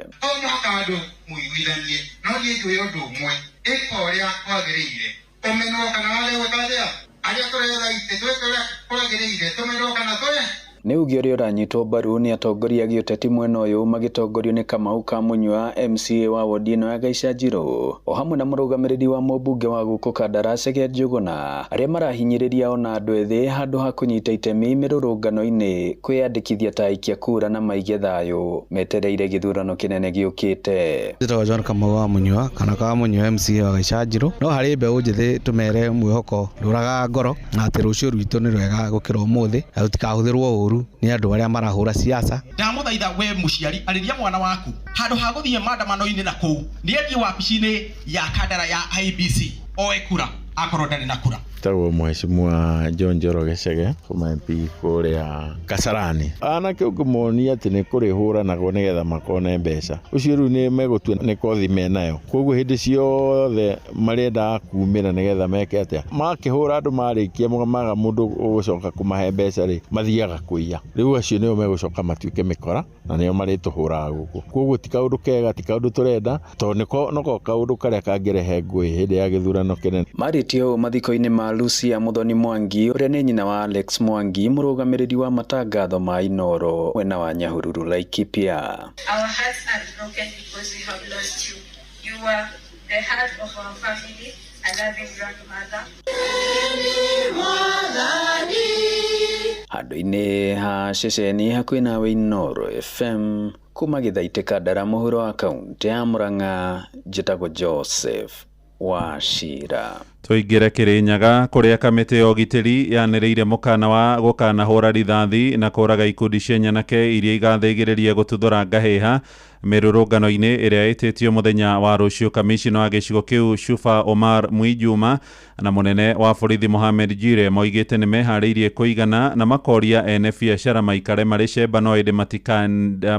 Andũ mũiguithanie no niĩ njũĩ ũndũ ũmwe, ĩka ũrĩa kwagĩrĩire ũmenwo kana wale ũtathĩa arĩa tũretha itĩ twĩke ũrĩa kwagĩrĩire tũmenwo kana tũre. Nĩ uge ũrĩa ũranyitwo mbaru nĩ atongoria gĩũteti mwena ũyũ magĩtongorio nĩ Kamau Kamunywa MCA wa wodi ĩno ya Gaicajĩrũ, o hamwe na mũrũgamĩrĩri wa mũmbunge wa gũkũ Kandara Sege Njũgũna, arĩa marahinyĩrĩria ona andũ ethĩ handũ ha kũnyita itemi mĩrũrũngano-inĩ kwĩyandĩkithia ta aikia kura na maige thayũ metereire gĩthurano kĩnene gĩũkĩte. Njĩtagwo John Kamau wa Munywa kana Kamunywa MCA wa Gaicajĩrũ. No harĩ mbeũ njĩthĩ tũmere mwĩhoko ndũraga ngoro na atĩ rũciũ rwitũ nĩ rwega gũkĩra ũmũthĩ, na tũtikahũthĩrwo ũru nĩ andũ arĩa marahũra siasa. Ndamũthaitha we mũciari arĩria mwana waku handũ ha gũthiĩ maandamano-inĩ na kũu nĩ athiĩ wabici-inĩ ya Kandara ya IEBC oe kura akorwo ndarĩ na kura. Tagwo Mheshimiwa John Njoroge Chege kuma MP kũrĩa Kasarani. Anake ũngĩmonia atĩ nĩ kũrĩhũranagwo nĩgetha makone mbeca, ũcio rĩu nĩ megũtua nĩ kothi menayo, koguo hĩndĩ ciothe marenda kumĩra nĩgetha meke atĩa, makĩhũra andũ marĩkia maga mũndũ ũgũcoka kũmahe mbeca rĩ mathiaga kũiya. Rĩu acio nĩo megũcoka matuĩke mĩkora na nĩo marĩtũhũraga gũkũ. Koguo ti kaũndũ kega, ti kaũndũ tũrenda, tondũ noko kaũndũ karĩa kangĩrehe ngũĩ hĩndĩ ya gĩthurano kĩnene. Marĩtio mathiko-inĩ ma Lucia Muthoni Mwangi ũrĩa nĩ nyina wa Alex Mwangi, mũrũgamĩrĩri wa matangatho ma Inooro mwena wa Nyahururu Laikipia. Our hearts are broken because we have lost you. You are the heart of our family, a loving grandmother. Handũ-inĩ ha ceceni hakuhĩ nawe Inooro FM kuma Gĩthaitĩ Kandara mũhuro wa kaunti ya Murang'a, njĩtagwo Joseph Wachira. Tuingire Kirinyaga kuria kamiti ya ugitiri yaniriire mukana wa gukanahura rithathi na kuraga ikundi cia nyanake iria igathigiririe gututhura ngahiha mirurungano-ini iria ititio muthenya wa rucio. Kamishina wa gicigo kiu Shufa Omar Mwijuma na munene wa borithi Mohamed Jire moigite ni mehariirie kuigana na makoria ene biacara maikare mari cembano indi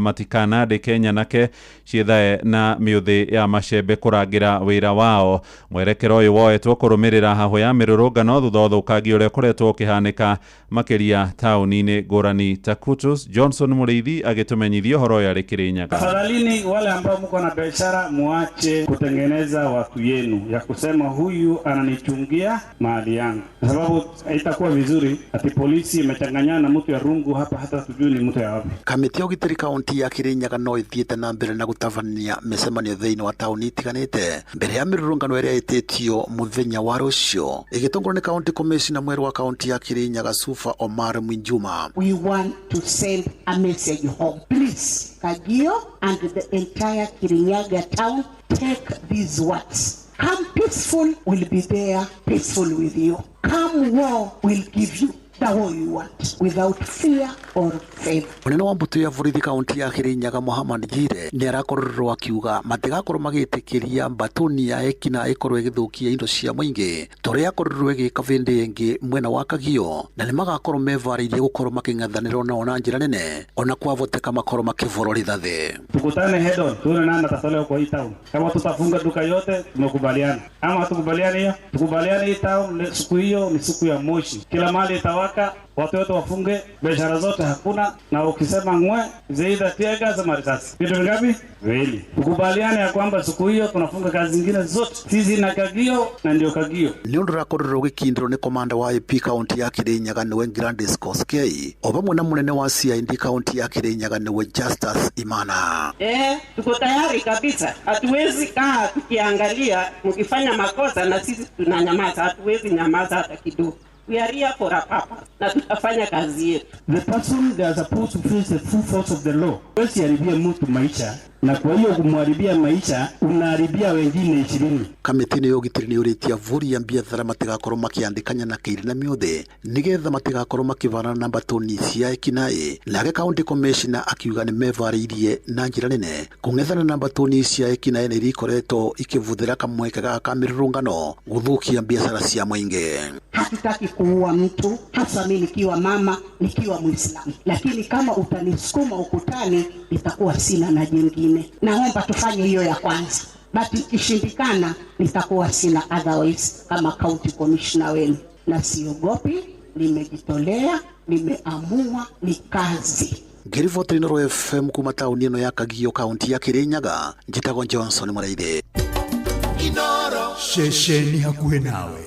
matikana de Kenya nake ciithae na miuthi ya macembe kurangira wira wao. Mwerekero uyu woetwo kurumirira haho ya mirurungano thutha thukagio uria kuretwo kihanika makiria tauni-ini ngurani. Takutus Johnson Muriithi agitumenyithia horo ya Kirinyaga. Tafadhalini wale ambao mko na biashara muache kutengeneza watu yenu ya kusema huyu ananichungia mali yangu, kwa sababu haitakuwa vizuri ati polisi imechanganyana na mtu ya rungu hapa hata tujui ni mtu ya wapi. Kamiti ya ugitiri kaunti ya Kirinyaga no ithiete na mbere na gutabania micemanio thiini wa tauni itiganite mbere ya mirurungano iria ititio muthenya wa rucio igitongorwo ni county commissioner mweru wa kaunti ya Kirinyaga Shufa Omar Mwijuma. We want to send a message home. Please, Kagio and the entire Kirinyaga town, take these words. Come peaceful, will be there, peaceful with you. Come war, will give you the war you want, without fear or favor. Munene wa mbutu ya borithi kaunti ya Kirinyaga Mohamed Jire ni arakororwo akiuga matigakorwo magitikiria mbatoni ya ekina ikorwo igithukia indo cia muingi toria akororwo igika vindi ingi mwena wa Kagio na ni magakorwo mevariirie gukorwo making'ethanirwo na ona njira nene ona kwavoteka makorwo makivoro rithathi. Tukutane head on, tuone nani atatolea kwa hii town. Kama tutafunga duka yote tumekubaliana, ama hatukubaliani hiyo, tukubaliane hii town siku hiyo ni siku ya moshi, kila mali itawaka, watu wote wafunge, biashara zote hakuna, na ukisema ngwe zaida tiega za marisasi. Vitu vingapi? Vili. Tukubaliane ya kwamba siku hiyo tunafunga kazi zingine zote. Sisi na Kagio na ndio Kagio. Ni undu rakororwo gikindiro ni komanda wa AP kaunti ya Kirinyaga niwe Grandis Koskei. Obamwe na munene wa CID kaunti ya Kirinyaga niwe Justus Imana. Tuko tayari kabisa. Hatuwezi kaa tukiangalia mkifanya makosa na sisi tunanyamaza. Hatuwezi nyamaza hata kidogo. We are here for a purpose. Na tutafanya kazi yetu. The person that is supposed to face the full force of the law. Wesi haribia mtu maisha. Na kwa hiyo kumharibia maisha unaharibia wengine 20. Kamiti ya ugitiri ni uritia vuri ya biathara matigakorwo makiandikanya na kairi na miothe nigetha matigakorwo makivana na mbatoni cia ekinae. Nake county commissioner akiuga ni mevariirie na njira nene kung'ethana na mbatoni cia ekinae ni rikoretwo ikivuthira kamweke ga mirurungano guthukia biathara cia muingi. Hatutaki kuua mtu, hasa mimi nikiwa mama, nikiwa Muislamu. Lakini kama utanisukuma ukutani, itakuwa sina na jingine. Naomba tufanye hiyo ya kwanza. But ikishindikana, nitakuwa sina otherwise kama county commissioner wenu. Na siogopi, nimejitolea, nimeamua, ni kazi. Ngirivoti Inoro FM kuma tauni ino ya Kagio kaunti ya Kirinyaga, njitago Johnson Muraithe. Inoro shesheni hakuhe nawe.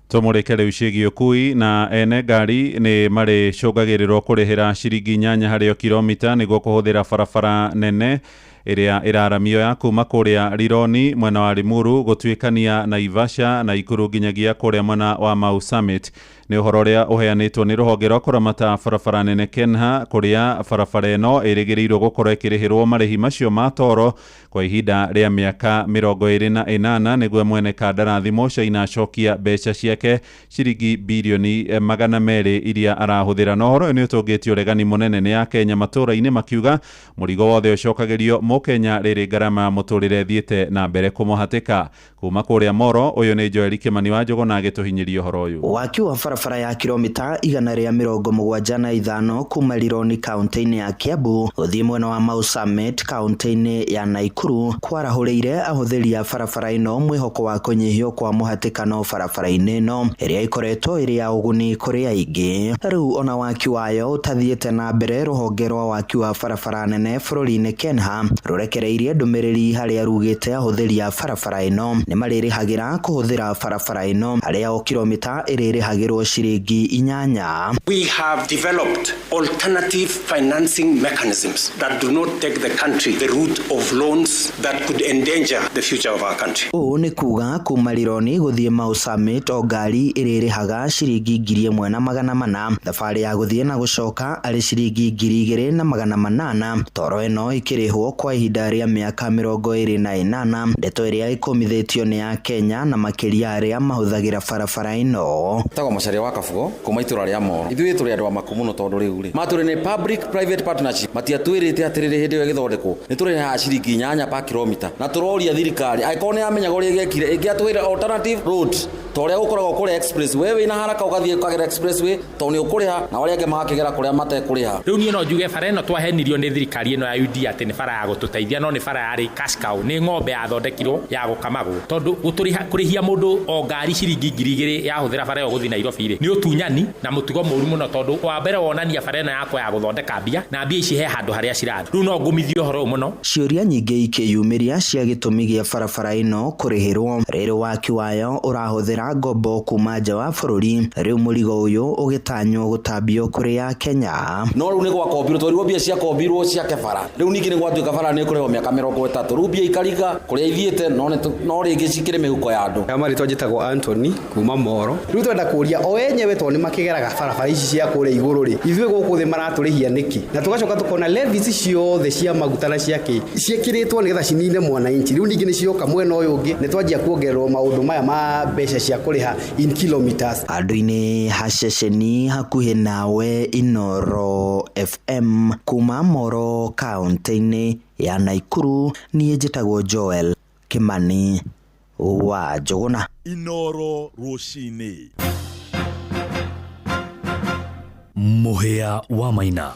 Tumurike riu ciĩgiĩ ũkui na ene ngari nĩ marĩ cũngagĩrĩrwo kũrĩhĩra ciringi 8 harĩ o kilomita nĩguo kũhũthĩra barabara nene ĩrĩa ĩraramio ya kuma kũrĩa Rironi mwena wa Limuru gũtuĩkania Naivasha na Ikuru nginyagia kũrĩa mwena wa Mau Summit. Nĩ ũhoro ũrĩa ũheanĩtwo nĩ rũhonge rwa kũramata barabara nene KENHA kũrĩa barabara ĩno ĩrĩgĩrĩirwo gũkorwo ĩkĩrĩhĩrwo marĩhi macio ma toro kwa ihinda rĩa mĩaka 28 nĩguo mwene kandarathi Mocaina acokia mbeca ciake ciringi bilioni 200 iria arahũthĩra. Na ũhoro ũyũ nĩ ũtũngĩtio ũregani mũnene nĩ Akenya matũũra-inĩ makiuga mũrigo wothe ũcokagĩrio Mũkenya rĩrĩ ngarama ya mũtũrĩre thiĩte na mbere kũmũhatĩka. Kuma kũrĩa Moro, ũyũ nĩ Joel Kimani wa Njogo na agĩtũhinyĩria ũhoro ũyũ. Waki wa barabara ya kilomita 175 kuma Rironi kaunti-inĩ ya Kiambu gũthiĩ mwena wa Mau Summit kaunti-inĩ ya Naikuru kwarahũrĩire ahũthĩri a barabara ĩno mwĩhoko wa kũnyihio kwa mũhatĩkano barabara-inĩ ĩno ĩrĩa ĩkoretwo ĩrĩ ya ũguni kũrĩ aingĩ. Rĩu ona waki wayo ũtathiĩte na mbere, rũhonge rwa waki wa barabara nene bũrũri-inĩ KENHA rũrekereirie ndũmĩrĩri harĩa rugĩte ahũthĩri a barabara ĩno nĩ marĩrĩhagĩra kũhũthĩra barabara ĩno harĩa o kilomita ĩrĩrĩhagĩrwo shilingi 8. We have developed alternative financing mechanisms that do not take the country the route of loans that could endanger the future of our country. Ũũ nĩ kuga kuma Rironi gũthiĩ Mau Summit o ngari ĩrĩrĩhaga shilingi 1,400, thabarĩ ya gũthiĩ na gũcoka arĩ shilingi 2,800, toro ĩno ĩkĩrĩhwo kwa kwa ihinda rĩa mĩaka 28. Ndeto ĩrĩa ĩkomithĩtio nĩ ya Kenya na makĩria arĩa mahũthagĩra barabara ĩno. Tagwo Macharia wa Kabugo kuma itũra rĩa Moro. Ithuĩ tũrĩ andũ amaku mũno tondũ rĩu rĩ matũrĩ nĩ public private partnership matiatwĩrĩte atĩrĩrĩ hĩndĩ ĩyo gĩthondekwo nĩ tũrĩ ha ciringi 8 pa kilomita na tũroria thirikari angĩkorwo nĩ yamenya ũrĩa gĩekire ĩngĩatwĩra alternative route tũrĩa gũkoragwo kũrĩa express wewe ina haraka ũgathiĩ ũkagera expressway tondũ nĩ ũkũrĩha na arĩa angĩ magakĩgera kũrĩa matekũrĩha. Rĩu niĩ no njuge bara ĩno twahenirio nĩ thirikari ĩno ya UD atĩ nĩ bara ya gũtũteithia no nĩ bara yarĩ cash cow nĩ ng'ombe yathondekirwo ya gũkamagwo tondũ kũrĩhia mũndũ o ngari ciringi 2,000 yahũthĩra bara ĩyo gũthiĩ Nairobi rĩ nĩ ũtunyani na mũtugo mũru mũno tondũ wa mbere wonania bara ĩno yakwa ya gũthondeka mbia na mbia ici he handũ harĩa cirathiĩ. Rĩu no ngũmithio ũhoro mũno. Ciũria nyingĩ ikĩyumĩria cia gĩtũmi gĩa barabara ĩno kũrĩhĩrwo. Rĩrĩ waki wayo ũrahũthĩra ngombo kuma nja wa bũrũri. Rĩu mũrigo ũyũ ũgĩtanywo gũtambio kũrĩ ya Kenya. No rĩu nĩ gwakombirwo tondũ mbia cia kombirwo cia kebara. Rĩu ningĩ nĩ gwatuĩka bara nĩ kũrĩhwo mĩaka 30. Rĩu mbia ikariga kũrĩa ithiĩte no rĩngĩ cikĩrĩ mĩhuko ya andũ. Kama rĩtwa njĩtagwo Anthony kuma Moro. Rĩu twenda kũria o enyewe tondũ nĩ makĩgeraga barabara ici cia kũrĩa igũrũ rĩ. Ithuĩ gũkũ thĩ maratũrĩhia nĩki. Na tũgacoka tukona levies ciothe cia maguta na ciake ciĩkĩrĩtwo nĩgetha cinine mwananchi. Rĩu ningĩ nĩ cioka mwena ũyũ ũngĩ nĩ twanjia kuongererwo maũndũ maya ma mbeca cia kũrĩha in kilometers. Andũ-inĩ ha ceceni hakuhĩ nawe Inoro FM kuma Moro kaunti-inĩ ya Naikuru. Niĩ njĩtagwo Joel Kimani wa Njũgũna. Inoro rũcinĩ. Mũhĩa wa Maina.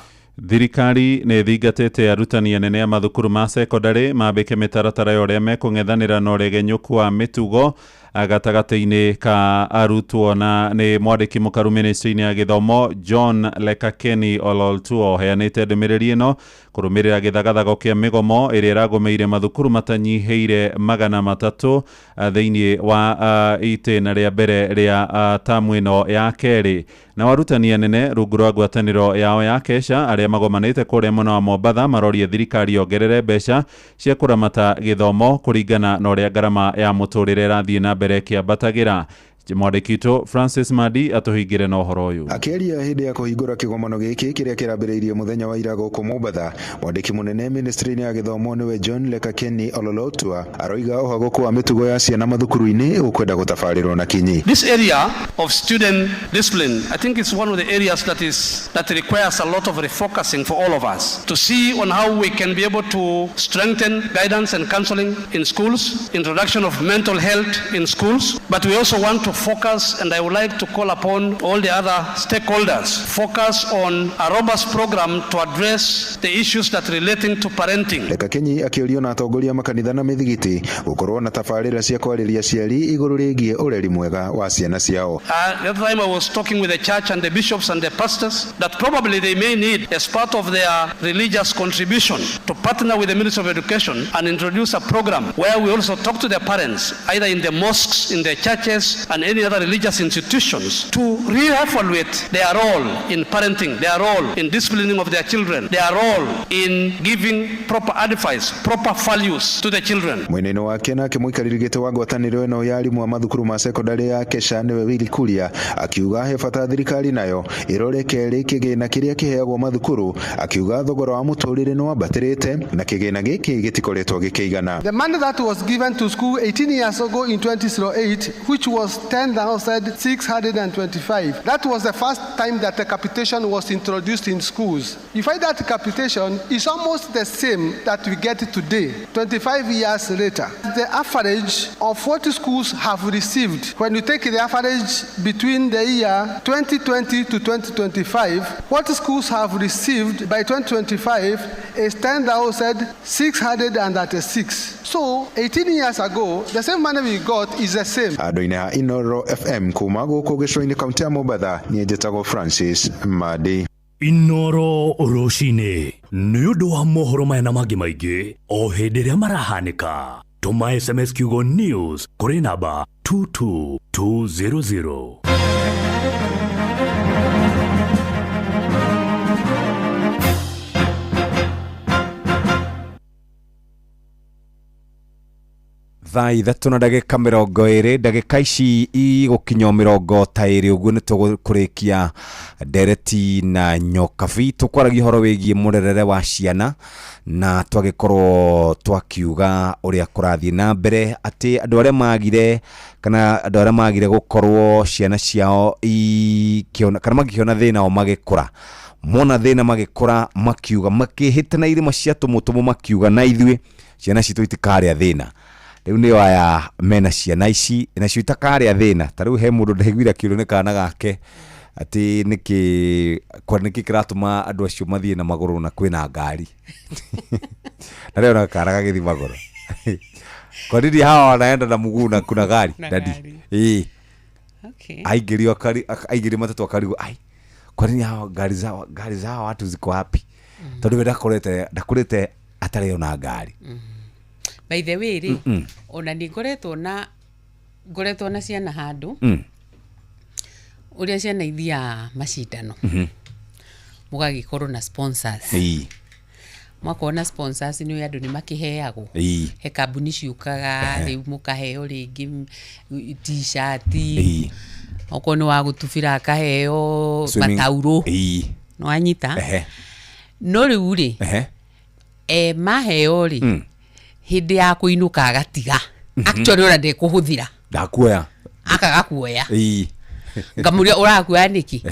Thirikari nĩ thingatĩte arutani anene a mathukuru ma secondary mambĩke mĩtaratara ya ũrĩa mekũng'ethanĩra na ũregenyũku wa mĩtugo gatagatĩ-inĩ ka arutwo na nĩ mwandĩki mũkaru ministry-inĩ ya gĩthomo John Lekakeni Ololtuo heanĩte ndũmĩrĩri ĩno kũrũmĩrĩra gĩthagathago kĩa mĩgomo ĩrĩa ĩragũmĩire mathukuru matanyihĩire 300 thĩinĩ wa itĩna rĩa mbere rĩa tamu ĩno ya kerĩ. Na warutani anene rungu rwa ngwatanĩro yao ya Kesha arĩa magomanĩte kũrĩa mwena wa Mombatha maroria thirikari yongerere mbeca cia kũramata gĩthomo kũringana na ũrĩa ngarama ya mũtũrĩre ĩrathiĩ na mbere kĩambatagĩra. Mwandĩki witũ Francis Madi atũhingĩre na ũhoro ũyũ. Akĩaria hĩndĩ ya kũhingũra kĩgomano gĩkĩ kĩrĩa kĩrambĩrĩirie mũthenya wa ira gũkũ Mombatha, mwandĩki mũnene ministry-inĩ ya gĩthomo nĩwe John Lekakeni Ololtuo aroiga ũhagũku wa mĩtugo ya ciana mathukuru-inĩ ũkwenda gũtabarĩrwo na kinyi. This area of student discipline, I think it's one of the areas that requires a lot of refocusing for all of us to see on how we can be able to strengthen guidance and counseling in schools, introduction of mental health in schools, but we also want to focus, and I would like to call upon all the other stakeholders, focus on a robust program to address the issues that relating to parenting. Lekakeni akĩũrio na atongoria makanitha na mĩthigiti gũkorwo na tabarĩra cia kwarĩria aciari igũrũ rĩgiĩ ũreri mwega wa ciana ciao. The other time I was talking with the church and the bishops and the pastors that probably they may need, as part of their religious contribution, to partner with the Ministry of Education and introduce a program where we also talk to the parents, either in the mosques, in the churches, and any other religious institutions, to re-evaluate their role in parenting, their role in disciplining of their children, their role in giving proper advice, proper values to the children. Mwena-inĩ wake na akĩmũikarĩri gĩtĩ wa ngwatanĩro ĩno ya arimũ a mathukuru ma secondary ya Kesha nĩwe Willy Kuria akiuga he bata thirikari nayo ĩrore kerĩ kĩgĩna kĩrĩa kĩheagwo mathukuru, akiuga thogora wa mũtũrĩre nĩ wambatĩrĩte na kĩgĩna gĩkĩ gĩtikoretwo gĩkĩigana. The money that was given to school 18 years ago in 2008, which was 10,625. That was the first time that the capitation was introduced in schools. You find that capitation is almost the same that we get today, 25 years later. The average of what schools have received, when you take the average between the year 2020 to 2025, what schools have received by 2025 is 10,636. So 18 years ago, the same money we got is the same. Andũ-inĩ ha Inoro FM kuma gũkũ gĩcũa-inĩ kaunti ya Mombatha, niĩ njĩtagwo Francis Madi. Inoro rũcinĩ nĩ ũndũ wa mohoro maya na mangĩ maingĩ o hĩndĩ ĩrĩa marahanĩka. Tũma SMS kiugo news kũrĩ namba 22200. thaa 3:20 ndagĩka ici igũkinya 20 ũguo nĩ tũkũrĩkia ndereti na nyokabi tũkwaragia ũhoro wĩgiĩ mũrerere wa ciana na twagĩkorwo twakiuga ũrĩa kũrathiĩ na mbere atĩ andũ arĩa magire kana andũ arĩa magire gũkorwo ciana ciao kana magĩkiona thĩna o magĩkũra mona thĩna magĩkũra makiuga makĩhĩte na irima cia tũmũtũmũ makiuga na ithuĩ ciana citũ itikarĩa thĩna rĩu nĩ aya mena ciana ici na cio itakarĩa thĩna ta rĩu he mũndũ ndaiguira kĩũrio nĩ kana gake atĩ nĩkĩ kĩratũma andũ acio mathiĩ na magũrũ na kwĩna ngari na rĩo nakara gagĩthi magũrũ kwa nini hawa wanaenda na mguu na kuna gari dadi okay aingĩrio matatũ akarigo kwa nini hawa gari zao watu ziko wapi tondũ ndakorete atarĩ ona ngari by the way ri ona ni ngoretwo na ciana handu uria ciana ithia macindano mugagikorwo na sponsors mwakona sponsors ni andu ni makiheagwo he kambuni ciukaga riu mukaheo ringi t-shirt okono wa gutubira akaheo matauro no anyita no riu ri maheo ri hindi ya kuinuka agatiga actually ora de kuhuthira ndakuoya akagakuoya ngamuria urakuoya niki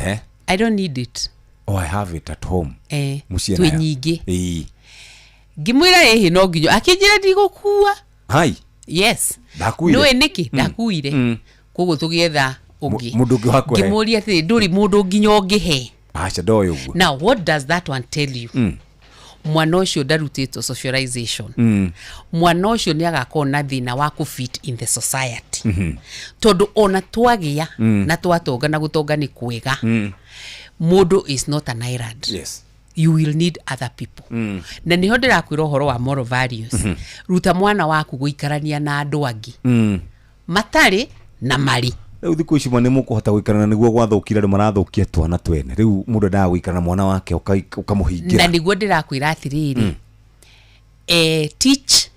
I don't need it I have it at home twi nyingi ngimwira hihi no nginyo akinjira ndigukua hai yes ndakuire no niki ndakuire koguo tugietha ungi mundu ungi wakwe ngimuria ati nduri mundu nginyo ngihe acha ndoyo uguo now what does that one tell you mwana ucio ndarutĩtwo socialization mwana ucio nĩ agakona thina wa ku fit in the society tondu ona twagia na twatonga na gutonga ni kwega mundu is not an island yes you will need other people na niho ndirakwira uhoro wa moral values ruta mwana waku guikarania na andu angi matari na mari riu thiku ici mwana mukuhota guikarana niguo gwathukira andu marathukia twana twene riu mundu nda guikarana mwana wake ukamuhingira na niguo ndirakwira atiriri teach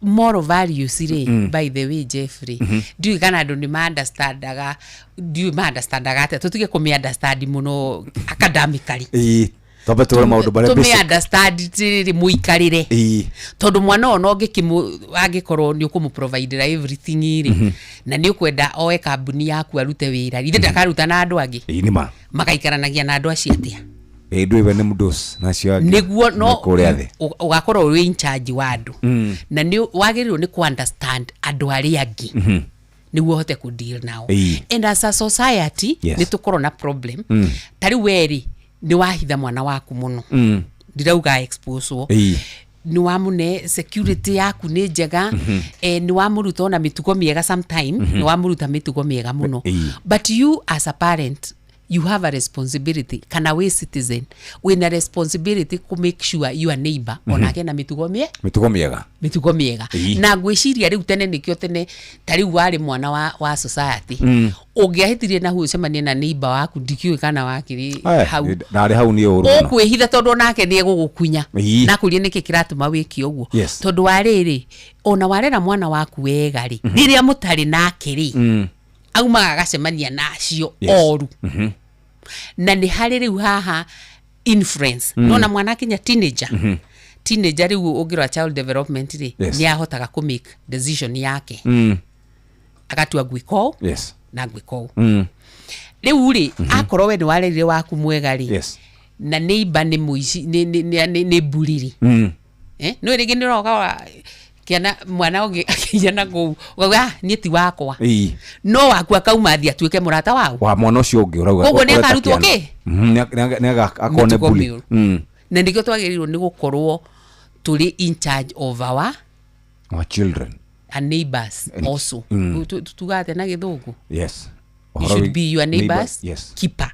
moral values ri by the way Jeffrey ndiu kana andu ni understandaga ate tutige kumi understand muno academically tobe tore maundu bare basic to me understand tiri muikarire tondu mwana ono agikorwo ni ukumu provide everything iri na ni ukwenda oe kambuni yaku arute wira rithe ndakaruta na andu angi nima makaikaranagia na andu acio atia ndwe ne mudos na cio angi niguo no ugakorwo uri in charge wa andu na ni wagirirwo ni ku understand andu ari angi niguo hote ku deal now and as a society ni tukorwo na problem tari weri ni wahitha mwana waku muno ndirauga expose wo ni wamune security yaku ni njega ni wamuruta na mitugo miega sometime ni wamuruta mitugo miega muno but you as a parent you have a responsibility kana we citizen we a responsibility to make sure your neighbor onake na mitugo miega na gwiciria riu tene nikio tene tari wari mwana wa society ungiahitirie na huo cemania na neighbor waku ndikiwe kana wakiri hau ndari hau ni uru kwihitha tondu nake ni gugukunya na kuria niki kiratuma wiki uguo tondu wariri ona warera mwana waku wega ri riria mutari nake ri aumaga agacemania nacio oru na ni hari riu haha influence nona mwana kinya teenager riu ugirwa child development ri ni ahotaga ku make decision yake agatua gwiko na gwiko riu ri akorwo we ni warerire waku mwega ri na neighbor ni muici ni buriri no ringi ni roga kiana mwana ungi akijana go ni ti wakwa no waku akauma thia tuike murata wao wa mwana ucio ungi urauga koguo ni akarutwo ki ni akone bully na ndiko twagirirwo ni gukorwo tuli in charge of our children and neighbors also tugate na githungu yes you should be your neighbors keeper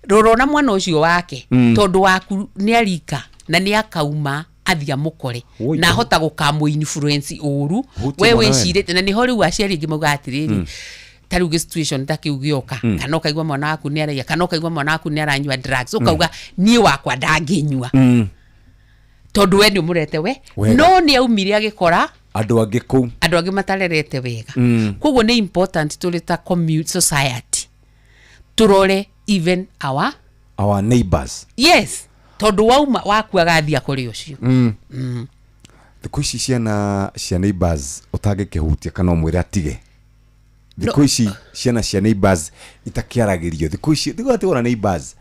rorona mwana ucio wake tondu waku ni arika na ni akauma athia mukore na hota gukamu influence uru wewe cirite na ni hori waciari ngi mauga atiriri taruge situation takiugioka kana ukaigwa mwana waku ni araia kana ukaigwa mwana waku ni aranywa drugs ukauga nie wakwa ndanginywa tondu we ni murete we no ni aumire agikora andu angi ku andu angi matarerete wega koguo ni important tulita community society turore even our neighbors. Yes, tondu wauma waku agathia kuri ucio thiku ici ciana cia neighbors utangikihutia kana mwire atige thiku ici ciana cia neighbors itakiaragirio thiku ici thiku ati ona neighbors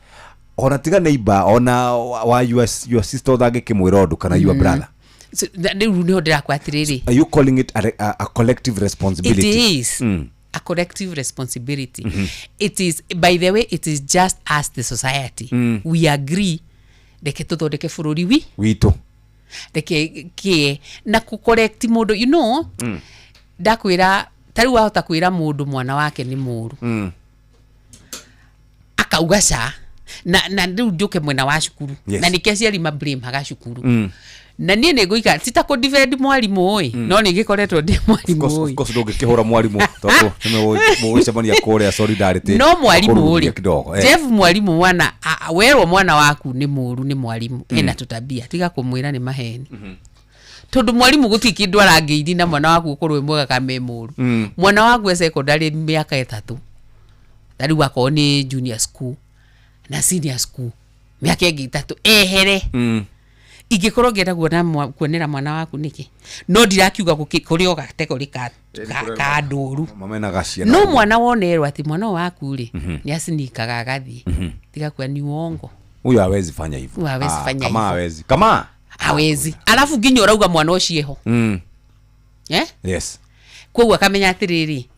ona tiga neighbor ona wa your sister uthangikimwira undu kana your brother. So are you calling it a collective responsibility? It is a collective responsibility. It is, by the way, it is just as the society we agree deke tuthondeke bururi witu deke na ku correct mundu, you know, ndakwira tari wahota kwira mundu mwana wake ni muru akaugaca na ndu nduke mwena wa cukuru na nikeciari ma blame haga cukuru na nie ne goika sita ko defend mwalimu oi no ni gikoretwo ndi mwalimu oi koso ndungikihura mwalimu tondu nimewicemania kore solidarity no mwalimu uri Jeff mwalimu mwana werwo mwana waku ni muru ni mwalimu ena tutabia tiga kumwira ni maheni tondu mwalimu gutiki ndu arangeiri na mwana waku ukorwe mwega kame muru mwana waku secondary miaka 3 tari wako ni junior school na senior school miaka 3 ehere igikorwo ngenda kuonera mwana waku niki no ndirakiuga kuri o kategori ka nduru mamena gaciana no mwana wonerwa ati mwana waku ri ni asinikaga agathi tiga kwa ni uongo huyo hawezi fanya hivyo kama hawezi kama hawezi alafu nginya urauga mwana ucieho yes kwa akamenya atiriri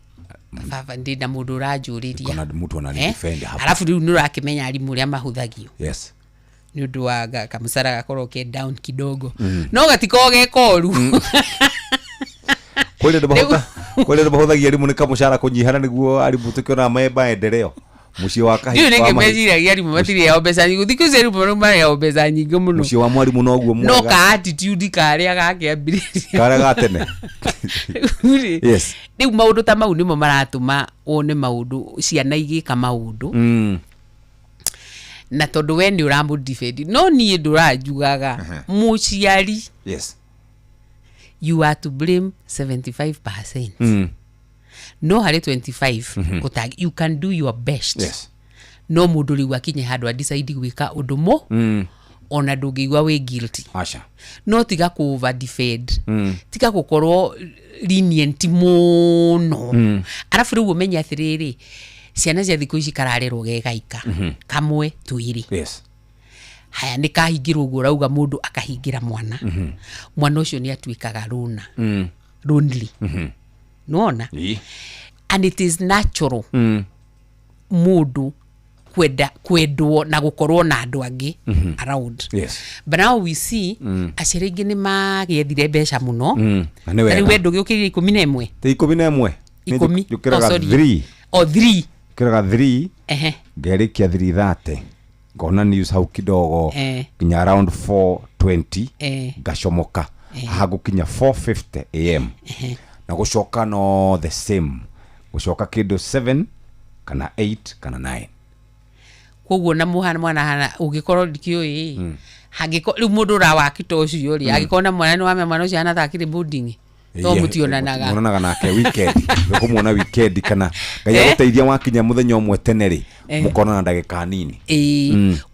baba ndina mundu urajuriria kana mtu anadefend hapo alafu riu nurakimenya arimu ria mahuthagio yes ni undu wa kamusara gakoro ke down kidogo no gatikoge koru kwele bahuthagia arimu ni kamushara kunyihana niguo arimu tukiona meba endeleo muci wa kahi ni ngimejira arimu matiri ya obesa nyingi thikuze arimu mari ya obesa nyingi muno muci wa mwarimu noguo mwega no ka attitude karia gakiambiriria karia gatene yes ni maundu ta mau nimo maratuma one maundu ciana igika maundu na tondu we ni uramu defend no ni ndurajugaga muciari yes you are to blame 75% no hari 25 utagi you can do your best yes no mundu riu akinye handu a decide gwika undu mo ona ndungigwa we guilty asha no tiga ku over defend tiga gukorwo lenient muno arafu riu umenya atiriri ciana cia thiku ici kararerwo gegaika kamwe tuiri yes haya nikahingirwo guo rauga mundu akahingira mwana mwana ucio ni atwikaga runa lonely nona and it is natural mundu kwendwo na gukorwo na andu angi around yes but now we see aciringi ni magethire mbeca muno na we wendo giukiri 11 te 11 10 3 o 3 kiraga 3 ngerikia 330 ngona news hau kidogo kinya around 4:20 gashomoka hagu kinya 4:50 am na gushoka no the same gushoka kido 7 kana 8 kana 9 koguo na muhana mwana hana ugikorwo ndikioi hagiko riu mundu ra wakito ucio ri agikona mwana ni wame mwana ucio ana thakire boarding to mutionanaga muonanaga nake weekend kumuona weekend kana ngaya guteithia wakinya muthenya umwe teneri mukona na ndagika nini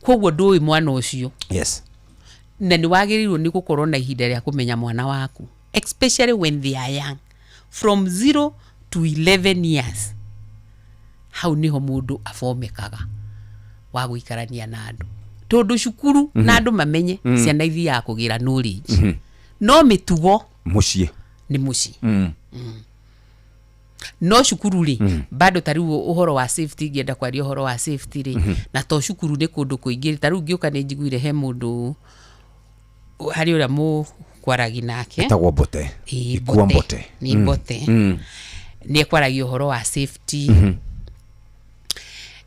koguo ndui mwana ucio yes na ni wagirirwo ni gukorwo na ihinda ria kumenya mwana waku especially when they are young from 0 to 11 years hau niho mundu afomekaga wa guikarania na andu tondu cukuru na andu mamenye ciana ithia kugira knowledge no mitugo mucie ni mucie no cukuru ri bado tariu uhoro wa safety ngenda kwaria uhoro wa safety ri na to cukuru ni kundu kuingi tariu ngiuka ni njiguire he mundu hari ura mu kwaragi nake tagwo bote ikuwa bote ni bote ni kwaragi uhoro wa safety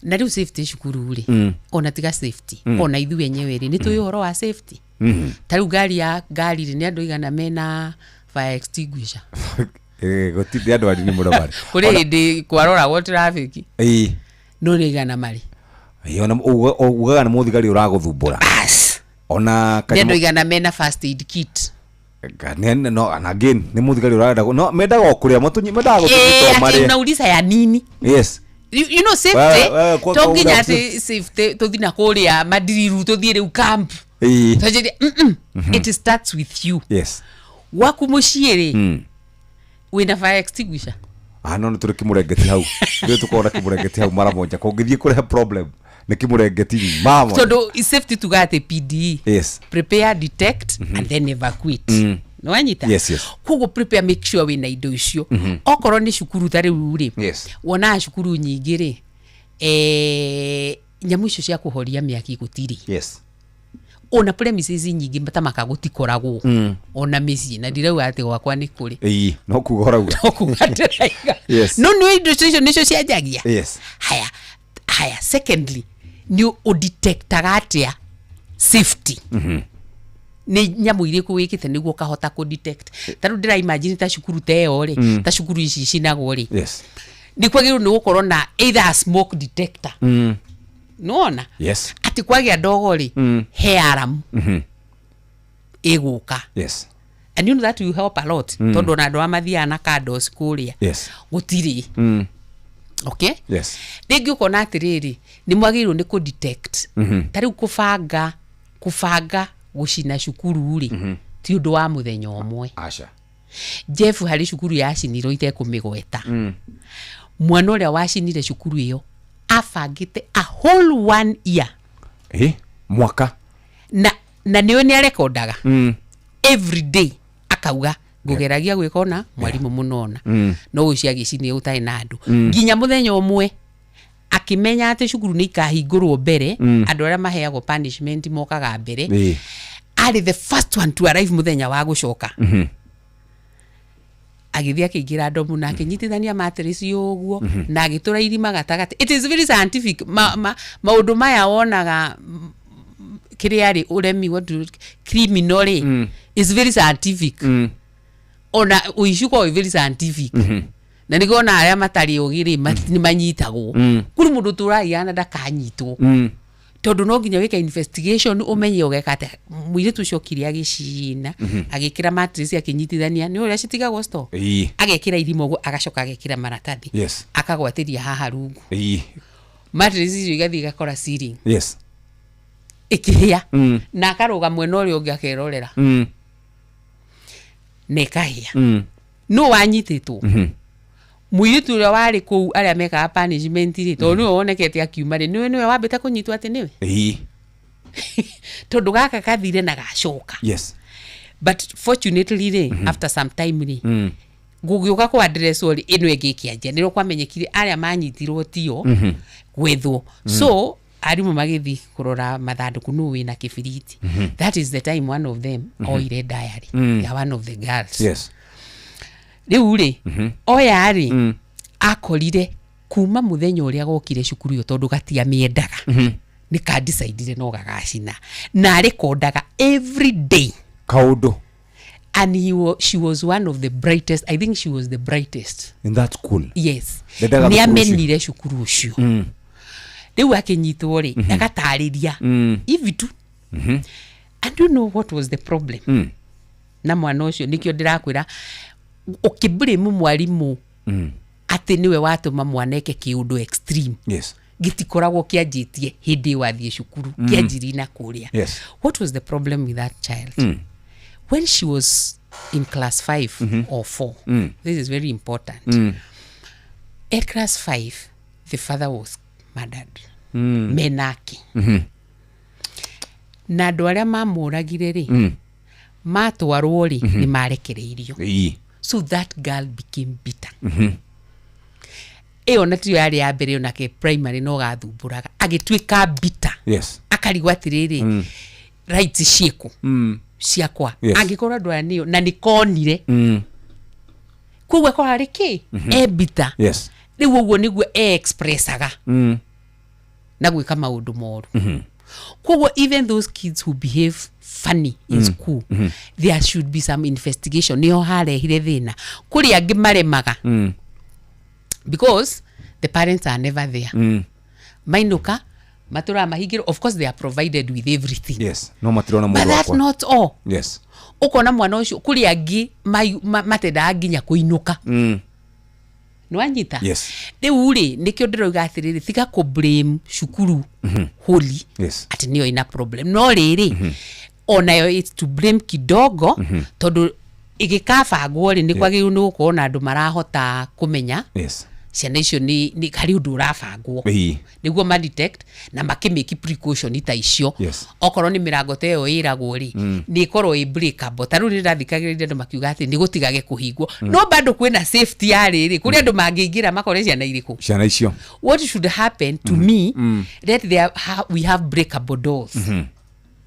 na riu safety cukuru ri ona tiga safety ona ithu enyewe ri ni tu uhoro wa safety tariu gari ri ni andu igana mena fire extinguisher gotithia andu ari ni muno bari kuri hindi kwarora wo traffic no ni igana mari ona ugaga na muthigari uraguthumbura bas ona andu igana mena first aid kit no and again ni muthigari urada no mendaga kuria mutunyi mendaga gutunyi mari unauliza ya nini? Yes. You know safety tonginya ati safety tuthina kuria madiriru tuthire u camp tajiri it starts with you. Yes. Waku muciiri wina fire extinguisher no turi kimurengeti hau ndio tukona kimurengeti hau mara moja kungithie kure problem ni kimurengeti mama so do safety tugate PDE. Yes. Prepare, detect and then evacuate. No anyita. Yes. Kugo prepare, make sure wina indo icio okoro ni cukuru tari uri. Yes. Wona cukuru nyingi ri nyamu icio cia kuhoria miaki gutiri. Yes. Ona premises nyingi matamaka gutikoragwo ona misi na ndirauga ati gwakwa ni kuri no kugoragwa no kugataiga. Yes. No industry nicio ciajagia. Yes. Haya secondly ni udetectaga atia safety ni nyamu iriku wikite niguo kahota ku detect taru ndira imagine ta cukuru teo ri ta cukuru ici cinagwo ri. Yes. Ni kwagiru ni gukorwo na either a smoke detector nona. Yes. Ati kwagia ndogo ri he alarm iguka. Yes. And you know that will help a lot tondu na ndo amathia na kados kuria. Yes. Gutiri okay. Yes. Rĩngĩ ukona atiriri ni mwagĩrĩirwo ni ku detect tari kufanga gucina cukuru ri ti undu wa muthenya omwe. Acha Jeff hari cukuru ya ciniro ite kumigweta mwana uria wacinire cukuru iyo afangite a whole 1 year mwaka na niwe ni arekordaga every day akauga ngugeragia gwikona mwarimu munona no ucia gicini utai na andu nginya muthenya omwe akimenya ati cukuru ni ikahingurwo mbere andu aria maheagwo punishment mokaga mbere ari the first one to arrive muthenya wa gucoka agithia kigira ndomu na kinyitithania matrix yoguo na agitura irima gatagati. It is very scientific maundu maya wonaga kiriari uremi what criminal is very scientific ona uishuko very scientific na nigona aria matari ogiri ni manyitagwo kuri mundu turaiana ndakanyitwo tondu no nginya weka investigation umenye ogekate mwire tucokiria agicina agikira matrix akinyitithania ni uria citigagwo store agekira irimo go agacoka agekira maratathi. Yes. Akagwatiria haha rungu matrix icio igathi gakora ceiling. Yes. Ikihia na akaruga mwena uria ungi akerorera nekahia no wanyititwo muyitu uria wari ku aria meka punishment ri tondu wonekete akiuma ri niwe wambite kunyitwa ati niwe tondu gaka kathire na gacoka. Yes. But fortunately ri after some time ri gugiuka ku address ori ino egikianjia niro kwamenyekire aria manyitirwo tio gwethwo so arimu magithi kurora mathanduku nu wina kibiriti. That is the time one of them oire diary ya one of the girls. Yes. Riu ri oya ri akorire kuma muthenya uria gokire cukuru yo tondu gatia miendaga ni ka decide no gagacina na rekordaga every day kaudo. And she was one of the brightest. I think she was the brightest in that school. Yes. Ni amenire cukuru ucio riu akinyitwo ri agatariria hivi tu and you know what was the problem na mwana ucio nikio ndirakwira ukiblame mwarimu ati niwe watuma mwaneke kiundu extreme. Yes. Gitikoragwo kianjitie hindi wathie cukuru kianjiri na kuria. Yes. What was the problem with that child when she was in class 5 or 4? This is very important. At class 5 the father was murdered. Menaki na andu aria mamuragire ri matwarwo ri ni marekereirio. So that girl became bitter. Ona tiyo yari ya mbere ona ke primary no gathumburaga agitwika bitter. Yes. Akarigwa atiriri rights cieko ciakwa angikorwo ndwara niyo na nikonire kuwe kwa riki bitter. Yes. Riu uguo niguo expressaga na gwika maundu moru. Kugo even those kids who behave funny in school there should be some investigation. Niyo harehire thina kuri angi maremaga because the parents are never there. Mainuka matura mahingiro, of course they are provided with everything. Yes, no matirona mundu wakwa. But that's not all. Yes. Ukona mwana ucio kuri angi matenda nginya kuinuka. Nwanyita. Yes. Riu ri nikio ndiroiga atiriri tiga ku blame cukuru holi. Yes. Ati niyo ina problem. No riri onayo it's to blame kidogo tondu igikabagwo ri ni kwagirwo ni gukorwo andu marahota kumenya. Yes. Ciana icio ni kari undu urabangwo niguo ma detect na makimiki precaution ita icio. Yes. Okorwo ni mirango te yo iragwo ri ni korwo i breakable taru ni ndathikagiriria andu makiuga ati ni gutigage kuhingwo no bado kwina safety ya riri kuri andu mangiingira makore ciana iriku ciana icio. What should happen to me that we have breakable doors.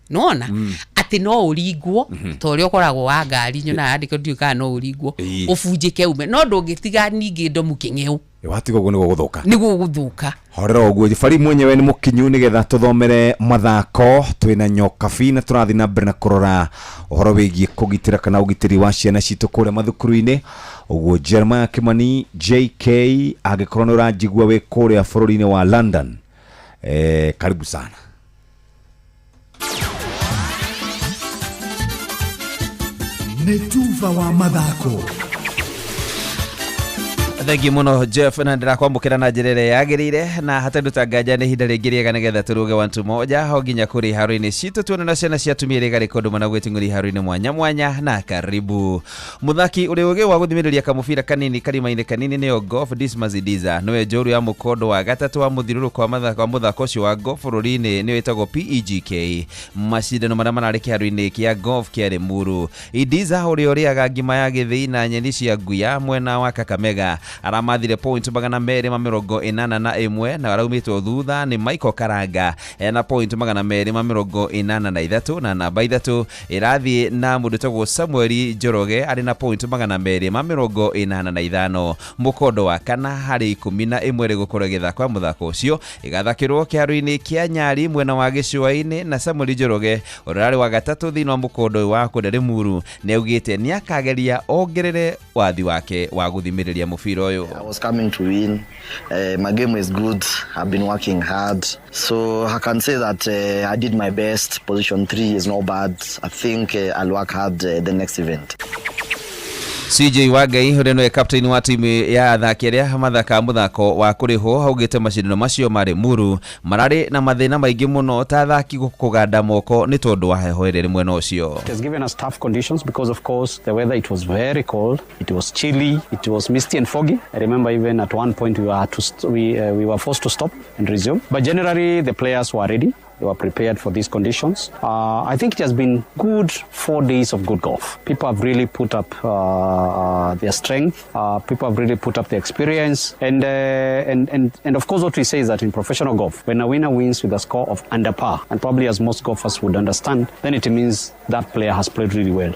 Nona ati no uringwo to uri okoragwo wa ngari nyona andiko ndiuka no uringwo ubunjike ume no ndungitiga ningi ndomu kingeu watigo go nigo guthuka nigo guthuka horera oguo Jibari mwenyewe ni mukinyu nigetha tuthomere mathako twina Nyokabi na turathi na mbere na kurora uhoro wigie kugitira kana ugitiri wa ciana citu kure mathukuru-ini oguo Jeremiah Kimani JK agikorwo ni uranjigua we kure bururi-ini wa London. Karibu sana. Netuva wa mathako. Thengi muno Jeff na ndirakwambukira na njirere yagirire na hatandutanganja ni hinda ringi riega nigetha turuge wantu moja ho nginya kuri haru-ini citu tuone na ciana cia tumia riega rikondo mana gwitinguri haru-ini mwanya mwanya na karibu. Muthaki uri ugi wa guthimiriria kamubira kanini karimaine kanini ni Golf Dismas Diza niwe njoru ya mukondo wa gatatu wa muthiruru kwa muthako ucio wa golf bururi-ini ni wetagwo PEGK macindano maria marariki haru-ini kia golf kia Limuru. Idiza uri aga ngima ya githii na nyeni cia nguya mwena wa Kakamega aramathire point 281 na araumitwo thutha ni Michael Karanga na point 283 na namba 3 irathi na mundu tagwo Samuel Njoroge ari na point 285. mukondo wa kana hari 11 rigukorwo githakwa muthako ucio igathakirwo kiharu-ini kia Nyari mwena wa Gicua-ini na Samuel Njoroge urari wa gatatu thini wa mukondo wa kuria Limuru ne ugite ni akageria ongerere wathi wake wa guthimiriria mufira oyo. I was coming to win. My game is good. I've been working hard. So I can say that I did my best. Position 3 is not bad. I think I'll work hard the next event. CJ Wagai uri no captain wa timu ya athaki aria mathaka muthako wa kuriho haugite macindano macio mari Muru marari na mathina maingi muno ta athaki kuganda moko ni tondu wa heho iri mwena ucio. It has given us tough conditions because of course the weather, it was very cold, it was chilly, it was misty and foggy. I remember even at one point we were forced to stop and resume, but generally the players were ready. They were prepared for these conditions. I think it has been good 4 days of good golf. People have really put up their strength. People have really put up their experience. And of course what we say is that in professional golf, when a winner wins with a score of under par, and probably as most golfers would understand, then it means that player has played really well.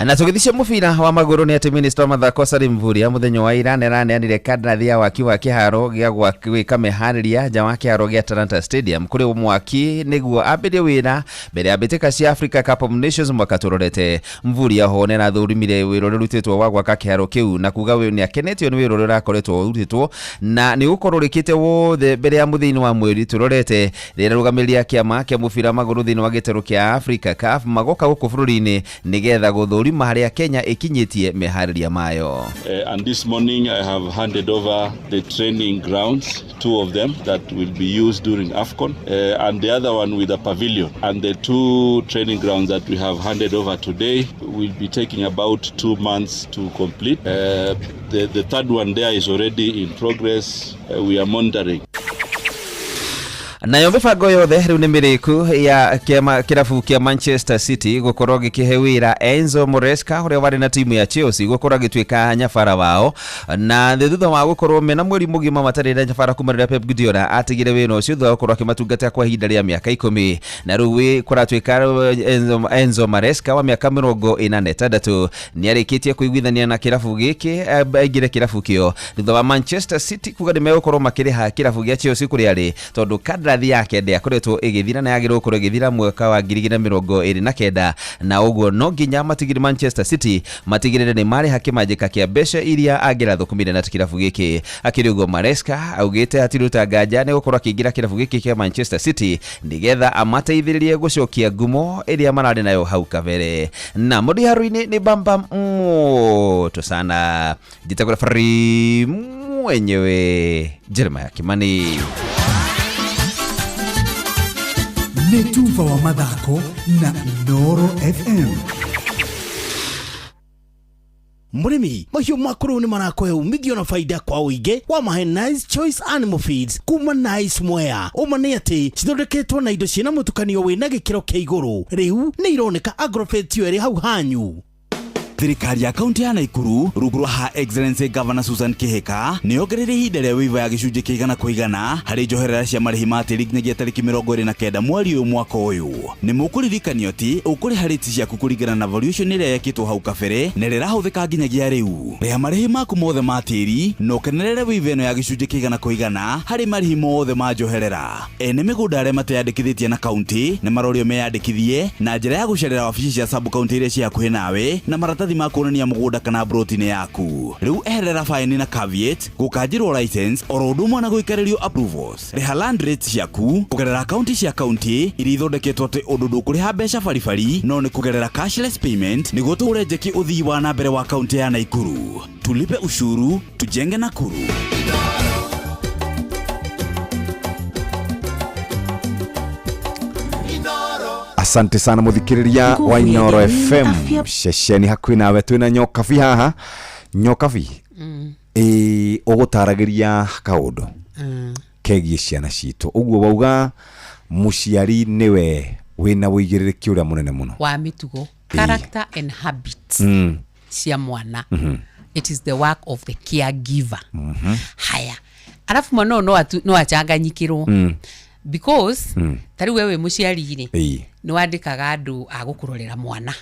Na tugithicia mubira wa maguru ni ati minister wa mathako Salim Mvurya muthenya wa ira neranire kandarathi ya waki wa kiharo gia gwika mehariria nja wa kiharo gia Talanta Stadium kuri mwaki niguo ambire wira mbere ya bitika cia Africa Cup of Nations mwaka turorete. Mvurya ho ne na thurimire wiro rutitwo wa gwaka kiharo kiu na kuga we ni akenetio ni wiro rurakoretwo rutitwo na ni gukorwo rikite wothe mbere ya muthini wa mweri turorete rira rugamiria kiama kia mubira maguru thini wa gitero kia Africa Cup magoka guku bururi-ini nigetha guthuri maharia Kenya ikinyitie mehariria mayo. And this morning I have handed over the training grounds, 2 of them that will be used during AFCON, and the other one with a pavilion. And the 2 training grounds that we have handed over today will be taking about 2 months to complete. The third one there is already in progress. We are monitoring. Nayo mibango yothe riu ni miriku ya kirabu kia Manchester City gukorwo gikihe wira Enzo Maresca uria wari na timu ya Chelsea gukorwo gitwika nyabara wao na thutha wa gukorwo mena mweri mugima matari na nyabara kumarira Pep Guardiola atigire wino ucio thutha gukorwo akimatungata kwa ihinda ria miaka 10 na riu kuratwika Enzo Maresca wa miaka 46 ni arikitie kuiguithania na kirabu giki aigire kirabu kio thutha wa Manchester City kuga ni megukorwo makiriha kirabu gia Chelsea kuri ari tondu kandarathi yake ndĩakoretwo ĩgĩthira na yagĩrĩirwo gũkorwo ĩgĩthira mwaka wa 2029 na ũguo no nginya matigire Manchester City matigirĩre nĩ marĩha kĩmanjĩka kĩa mbeca iria angĩrathũkũmire na kĩrabu gĩkĩ. Akĩrĩ ũguo Maresca augĩte hatiruta nganja nĩ gũkorwo akĩingĩra kĩrabu gĩkĩ kĩa Manchester City nĩgetha amateithĩrĩrie gũcokia ngumo ĩrĩa mararĩ nayo hau kabere. Na mũdiharu-inĩ nĩ bamba moto sana. Jitagũra fari mwenyewe Jeremiah Kimani. Nĩ Tuva wa mathako na Noro FM. Murimi mahiũ makũrũ nĩ marakohe umithio na faida kwa ũingĩ wa mahe Nice Choice Animal Feeds kuma Nice Mwea. Ũma nĩ atĩ cithondeketwo na indo ciĩna mũtukanio wĩna gĩkĩro kĩa igũrũ. Rĩu nĩ ironeka Agrovet ĩrĩ hau hanyu. Thirikari ya kaunti ya Naikuru rungu rwa Her Excellency Governor Susan Kihika nĩ ongereire ihinda rĩa wĩiva ya gĩcunjĩ kĩa 100 harĩ njoherera cia marĩhi ma tĩri nginyagia tarĩki 29 mweri ũyũ mwaka ũyũ. Nĩ mũkũririkanio atĩ ũkũrĩha rĩti ciaku kũringana na valuation ĩrĩa yekĩtwo hau kabere na rĩrahũthĩka nginyagia rĩu. Rĩha marĩhi maku mothe ma tĩri na ũkenerere wĩiva ĩno ya gĩcunjĩ kĩa 100 harĩ marĩhi mothe ma njoherera. Ene mĩgũnda arĩa mateyandĩkithĩtie na kaunti nĩ marorio meyandĩkithie na njĩra ya gũcerera wabici cia sub county iria ciĩ hakuhĩ nawe na maratathi ma kuonania mũgũnda kana broti-inĩ yaku. Rĩu eherera faini na caveat gũkanjĩrwo license oro ũndũ ũmwe na gũikarĩrio approvals. Rĩha land rates ciaku kũgerera akaunti cia kaunti iria ithondeketwo atĩ ũndũ ndũkũrĩha mbeca baribari no nĩ kũgerera cashless payment nĩguo tũũre njeki ũthii wa na mbere wa kaunti ya Naikuru. Tulipe ushuru tujenge Nakuru. Asante sana muthikiriria wa Inoro FM shesheni hakuhĩ nawe twĩna Nyokabi haha. Nyokabi ũgũtaragĩria kaũndũ kegiĩ ciana citũ. Ũguo wauga mũciari nĩwe wĩna wĩigĩrĩrĩki ũrĩa mũnene mũno wa mĩtugo, character and habits cia mwana. It is the work of the caregiver. Haya, alafu mwana no achanganyikirwo because tari wewe mũciari-rĩ nĩ wandĩkaga andũ a gũkũrorera mwana,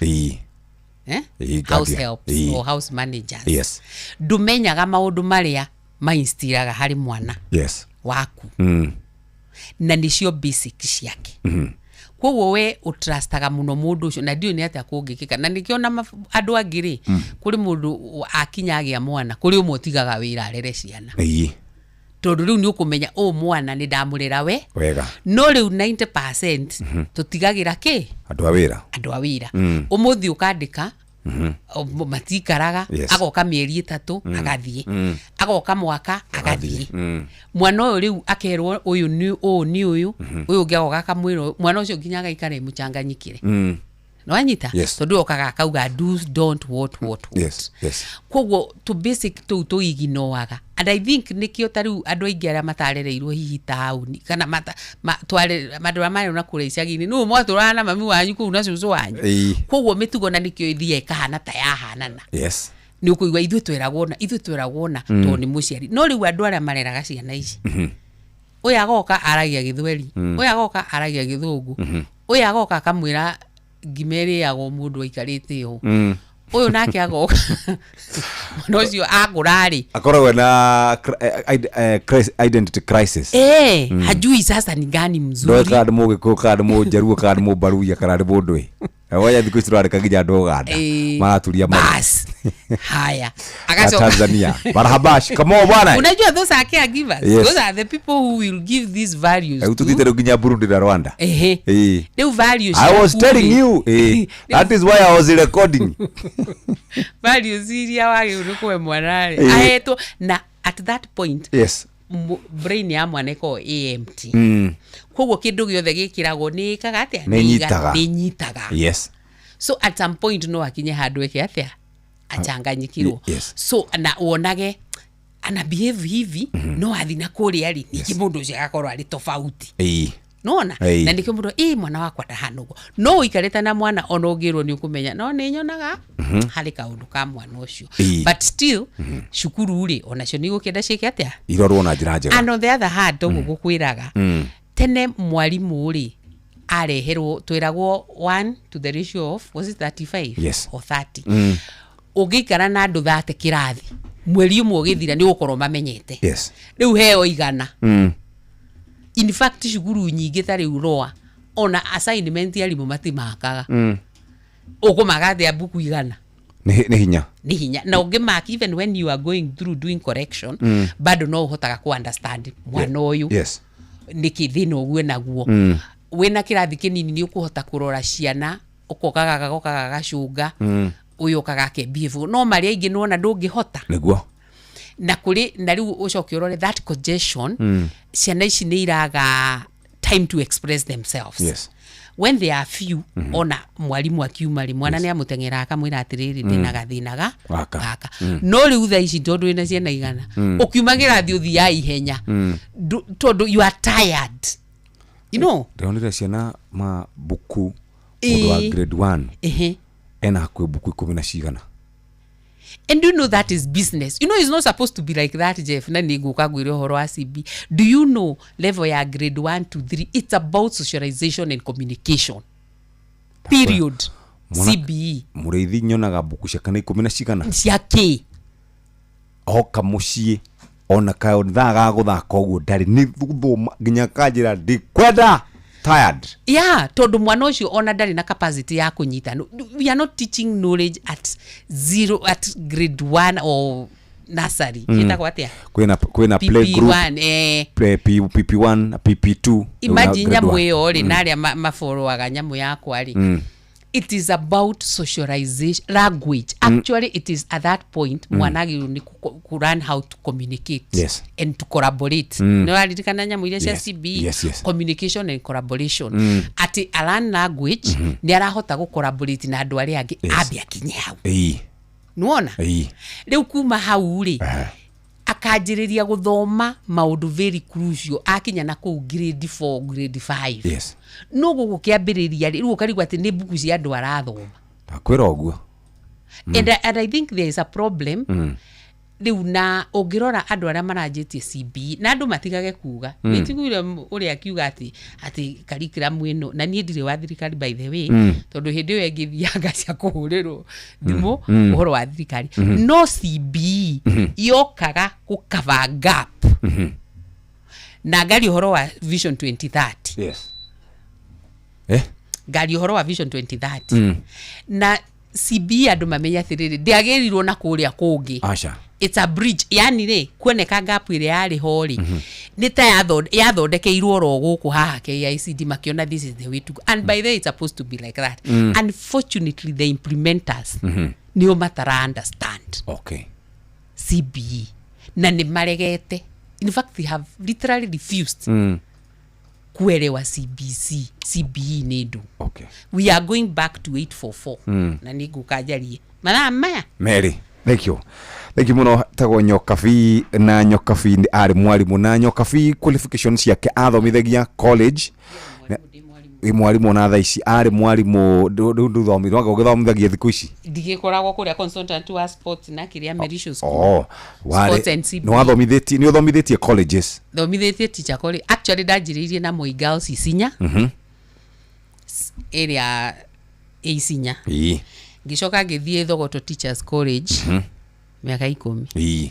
house helps or house managers. Yes. Ndũmenyaga maũndũ marĩa mainstiraga harĩ mwana waku na nĩcio basic ciake. Kwoguo we ũtrustaga mũno mũndũ ũcio na ndiũ nĩ atĩa kũngĩkĩka. Na nĩkĩona andũ angĩ-rĩ kũrĩ mũndũ akinya agĩa mwana kũrĩ ũmwe ũtigaga wĩra arere ciana. Tondũ rĩu nĩ ũkũmenya mwana nĩ ndamũrera we wega. No rĩu 90% tũtigagĩra kĩ? Andũ a wĩra. Ũmũthĩ ũkandĩka matikaraga agoka mĩeri 3 agathiĩ, agoka mwaka agathiĩ. Mwana ũyũ rĩu akerwo ũyũ nĩ ũyũ ũngĩ agoka kamwĩra mwana ũcio nginya agaikara mũchanganyikire. No anyita tondũ okaga akauga do don't what. Kwoguo to basic to iginoaga. And I think nikio tariu andũ aingĩ arĩa matarereirwo hihi tauni kana tware madura mayo na kũrĩa icagi-inĩ no mwatũrana na mami wanyu kũu na cũcũ wanyu. Kwoguo mĩtugo na nikio ithie kahana ta yahanana. Nĩ ũkũigua ithuĩ tweragwo na tondũ nĩ mũciari. No rĩu andũ arĩa mareraga ciana ici ũyũ agoka aragia Gĩthweri, ũyũ agoka aragia Gĩthũngũ, ũyũ agoka akamwĩra ngimeri yago mũndũ aikarĩte ho ũyũ nake agoka no cio agũrarĩ akoragwo na identity crisis. Hajui sasa ni gani mzuri. Ndio kadi mũgĩkũyũ kadi mũjaruo kadi mũbaruya kadi mũndũ waya thikũ ici tũrareka nginya andũ Uganda maraturia bas. Haya akacoka Tanzania marhabash come on bwana. Unajua those are caregivers. Those are the people who will give these values to tutitero nginya Burundi na Rwanda. New values. I was telling you that is why I was recording. Values iria wagĩrĩirwo kuhe mwana ahetwo na at that point brain ya mwana ĩkoragwo AMT. Kwoguo kĩndũ gĩothe gĩkĩragwo nĩ ĩkaga atĩa nĩ nyitaga. So at some point no akinye handũ eke atĩa achanganyikirwo. So na wonage ana behave hivi no athi na kũrĩa rĩ ningĩ mũndũ ũcio agakorwo arĩ tofauti. Nona na nikio mũndũ mwana wakwa ndahana ũguo no ũikarĩte na mwana ona ũngĩrwo nĩ ũkũmenya no nĩ nyonaga harĩ kaũndũ ka mwana ũcio but still cukuru-rĩ onacio nĩ gũkĩenda ciĩke atĩa irorwo na njĩra njega. And on the other hand gũkwĩraga tene mwarimũ-rĩ areherwo twĩragwo 1 to the ratio of was it 35 or 30 ũngĩikara na andũ 30 kĩrathi mweri ũmwe ũgĩthira nĩ ũgũkorwo mamenyete rĩu heo igana in fact shuguru nyingi tari uroa ona assignment ya limu matimakaga uko magade abuku igana ni hinya na ungemark even when you are going through doing correction bado no uhotaga ku understand mwana uyu yes niki thino gwe naguo wena kirathi kinini ni ukuhota kurora ciana ukokaga gacunga uyu kagake bivu no mari aingi nona ndungihota niguo na kuri na riu ucoke urore that congestion ciana ici ni iraga time to express themselves. Yes. When they are few ona mwalimu akiuma ri mwana ni amutengera akamwira atiriri ndina gathinaga gaka no riu tha ici tondu ina ciana igana ukiumagira thi uthi ya ihenya tondu you are tired, you know. Ndonire ciana ma buku wa grade 1 ena kwe buku 10 cigana. And you know that is business. You know it's not supposed to be like that, Jeff. Na niguka gwire horo wa CB. Do you know level ya grade 1 to 3 it's about socialization and communication. Period. CBE. Mureithi nyonaga buku ciakana 10 cigana. Ciake. Oka mucie ona kayo ndaga guthaka uguo ndari ni thuma nginya kanjira ndikwenda tired. Yeah, tondu mwana ucio ona ndari na capacity ya kunyita. We are not teaching knowledge at grade 1 or nursery. Kita kwa atia? Kwena play group. PP1, PP2. Imagine nyamu yo ori naria maforoaga nyamu yako ari. It is about socialization, language. Actually, it is at that point mwanagi ni ku learn how to communicate and to collaborate. No alitikana nyamu ile cia CBE, communication and collaboration. Ati a learn language ni arahota ku collaborate na andu ari angi abia kinyau. Nuona? Riu kuma hau ri akanjiriria guthoma maundu very crucial akinya na ku grade 4 grade 5. Yes. No gukiambiriria riu ukarigwa ati ni buku cia andu arathoma. Akwira oguo. And I think there is a problem. Riu na ungirora andu aria maranjitie CBE na andu matigage kuga. Nitiguire uri akiuga ati curriculum ino na nie ndire wa thirikari by the way tondu hindi yo engithiaga cia kuhurirwo thimu uhoro wa thirikari. No CBE yokaga gukava gap. Na gari uhoro wa Vision 2030. Yes. Gari uhoro wa Vision 2030. Na CBE andu mamenya atiriri ndiagirirwo na kuria kungi. Asha. It's a bridge, yani re kuoneka gap ile yari hori ni ta yathondekeirwo ro guku haha KICD makiona this is the way to go, and by the way it's supposed to be like that. Unfortunately the implementers ni o matara understand CBE na ni maregete. In fact they have literally refused kuelewa CBE nedu. We are going back to 844 na nigukajarie mara Mary. Thank you muno. Tago Nyokabi na Nyokabi ni ari mwalimu na Nyokabi qualifications yake athomithagia college mwalimu na tha ici ari mwalimu nduthomithaga ugithomithagia thiku ici ndigikoragwo kuria consultant wa sports na kiria Merisho school sports and CBE no athomithitie ni uthomithitie colleges thomithitie teacher college actually ndajiririe na Moi Girls Isinya area Isinya gicoka ngithie Thogoto Teachers College miaka 10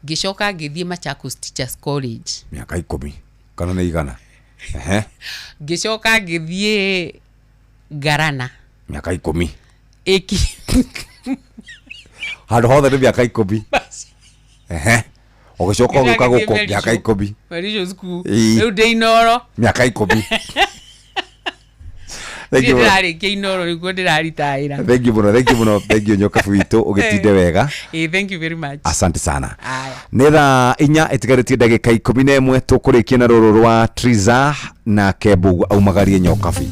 gicoka ngithie Machakos Teachers College miaka 10 kana na igana gicoka ngithie Garana miaka 10 hado hothe miaka 10 ogicoka uguka guko miaka 10 Merisho school riu ndeinoro miaka 10 Thank you muno. Thank you Nyokabi witu ugitinde wega. Thank you very much. Asante sana. Netha inya etigaretie ndagika 11 tukurikia na ruru rwa Triza na Kebu aumagarie Nyokabi.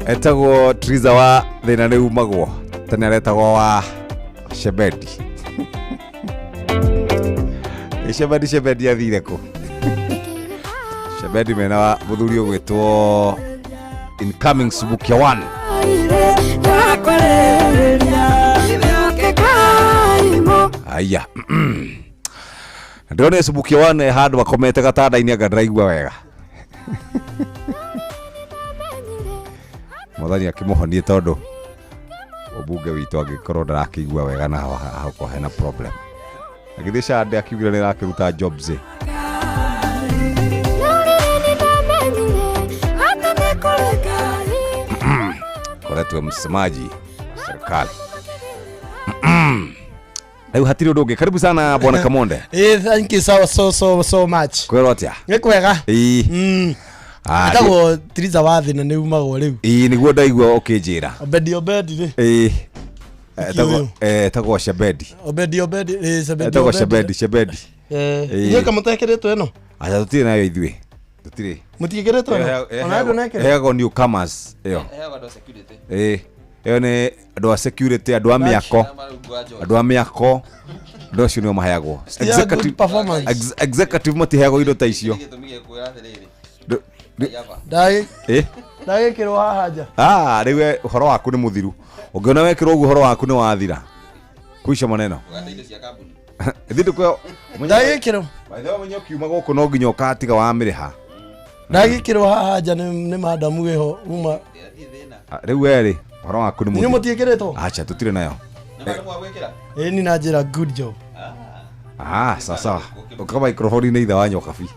Etagwo Triza wa thina ni umagwo tene aretagwo wa Shebedi. Shebedi athire ku. Shebedi mena wa muthuri ugwitwo incoming Subukia 1. Aya. Ndone Subukia 1 handu bakomete gatanda-ini anga ndiraigua wega. Muthani akimuhonie tondu obunge witu agikorwo ndarakigua wega na hako hena problem. Agithisha ande akiugira ni rakiruta jobs. Koretwe msemaji serikali. Ayu hatiri ndungi. Karibu sana bwana Kamonde. Thank you so much. Kwerotia. Nikwega. Atago Triza wa thina ni umagwo riu. Niguo ndaigua okinjira. Obedi ri. Tago Shebedi. Obedi Shebedi. Tago Shebedi. Ye kamutekeretwo eno. Aya tutire nayo ithwe. Tutire. Mutikeretwo eno. Ona andu nekere. Ego newcomers iyo. Ego ndo security. Iyo ni andu a security, andu a miako. Andu a miako. Ndocio nio mahayagwo. Executive matiheagwo indo ta icio. Dai kiro haja. Riwe uhoro waku ni muthiru. Ungiona wekiro ugu uhoro waku ni wathira. Kuisha maneno. Ithindu kwa dai kiro. Baitha menyo kiuma goko no nginya ukatiga wa miriha. Dai kiro haja ni madamu weho uma. Riwe ri uhoro waku ni muthiru. Ni mutiekeretwo. Acha tutire nayo. Na madamu agwekera. Ni najira good job. Sasa. Ukaba microphone ni itha wa nyokabi.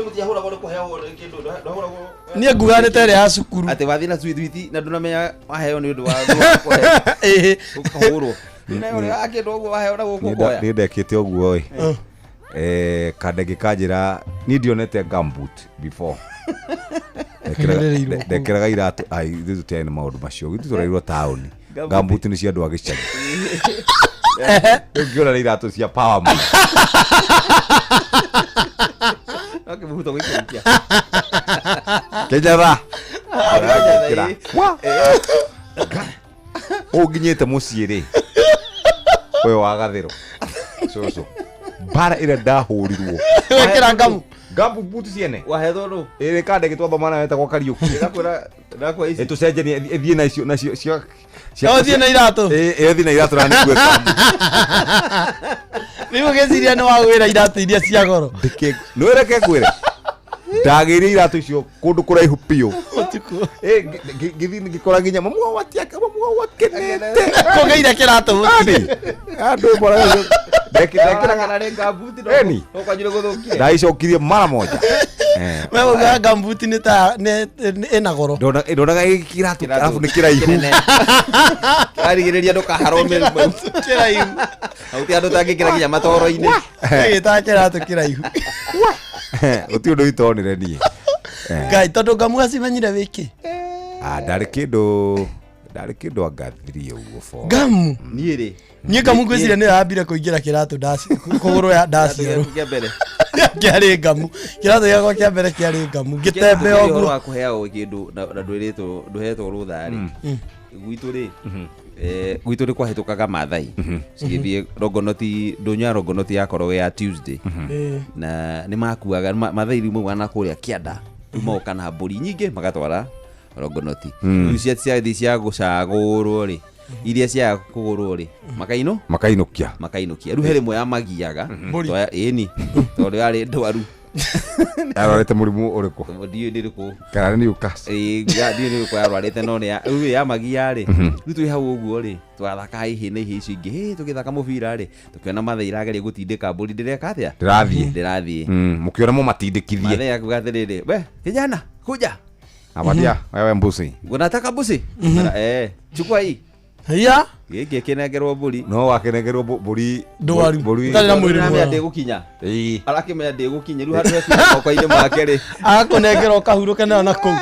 Mutiahura gore kuheo kindu ndahura go. Ni ngugane tere ya cukuru. Ati wathi na switi na ndunamenya waheo ni undu wa kuheo. Ukahurwo. Na uri akindu oguo waheo na gukukoya. Ni ndekite oguo oi. Kadege kajira ni ndionete gumboot before. Ndekeraga iratu ithu tene maundu macio gitu turairwo town. Gumboot ni cia andu agicagi. Ngiona ni iratu cia power man. Okay, muhuto gwikia. Kejara. Uginyete mucii ri. Oyo wagathiro. So. Bara ira ndahurirwo. Wekera ngamu. Gambu butu ciene. Wahetho no. Ere kande gitwathomana weta kwa Kariuki. Ndakwa ici. Tucenjanie ethie nacio cio. Othie na iratu. Ethi na iratu na nikuwe kamu. Riu geciria ni wagwira iratu iria cia goro. No reke kwire. Ndagiri iratu icio kundu kuraihu piu. Githi ngikora nginya mamu watiaka mamu wakenete. Kogeira kiratu muti. Andu bora ndekira kana renga buti no. Ukajire guthukia. Ndaicokirie mara moja. Wewe ga gambuti ni ta ena goro. Ndonaga kiratu alafu ni kiraihu. Arigireria ndukaharome kiraihu. Auti andu tangikira nginya matoro-ini. Gita kiratu kiraihu. Uti undu itonire nie. Ngai tondu ngamu acimenyire wiki. Ndarĩ kĩndũ angathirie ũguo fo. Ngamu. Niĩ ngamu ngwĩciria nĩ yambire kũingĩra kĩratũ ndaci. Kũgũrũ ya ndaci. Kĩa mbere. Kĩarĩ ngamu. Kĩratũ gĩakwa kĩa mbere kĩarĩ ngamu. Gĩtembe ũguo. Ũhoro wa kũheao kĩndũ na ndũhetwo rũtha rĩ. Gwitũ nĩ kwahĩtũkaga Maathai cigĩthiĩ Rongonoti, Ndũnya Rongonoti yakorwo ya Tuesday na nĩ makuaga Maathai rĩu mauga na kũrĩa Kĩanda rĩu moka na mbũri nyingĩ magatwara Rongonoti rĩu ciathiĩ cia gũcagũrwo rĩ iria cia kũgũrwo rĩ makainũkia rĩu he rĩmwe yamagiaga ĩni tondũ yarĩ ndwaru yarwarĩte mũrimũ ũrĩkũ ndiũ nĩrĩkũ kana nĩ ukas ndiũ nĩrĩkũ yarwarĩte no nĩ rĩu yamagia rĩ rĩu twĩ hau ũguo rĩ twathaka ihĩ icio ingĩ tũgĩthaka mũbira rĩ tũkĩona Maathai irageria gũtindĩka mbũri ndĩreka atĩa ndĩrathiĩ mũkĩona mũmatindĩkithie Maathai akuga atĩrĩrĩ we kijana kuja abadia wewe mbuzi unataka mbuzi chukua hii Haya gĩkĩ kĩnengerwo mbũri no wakenengerwo mbũri ndwaru ũtarĩ na mwĩrĩ mwega ndĩgũkinya arakĩmenya ndĩgũkinya rĩu handũ moko-inĩ make rĩ agakũnengerwo kahurũke nayo na kũu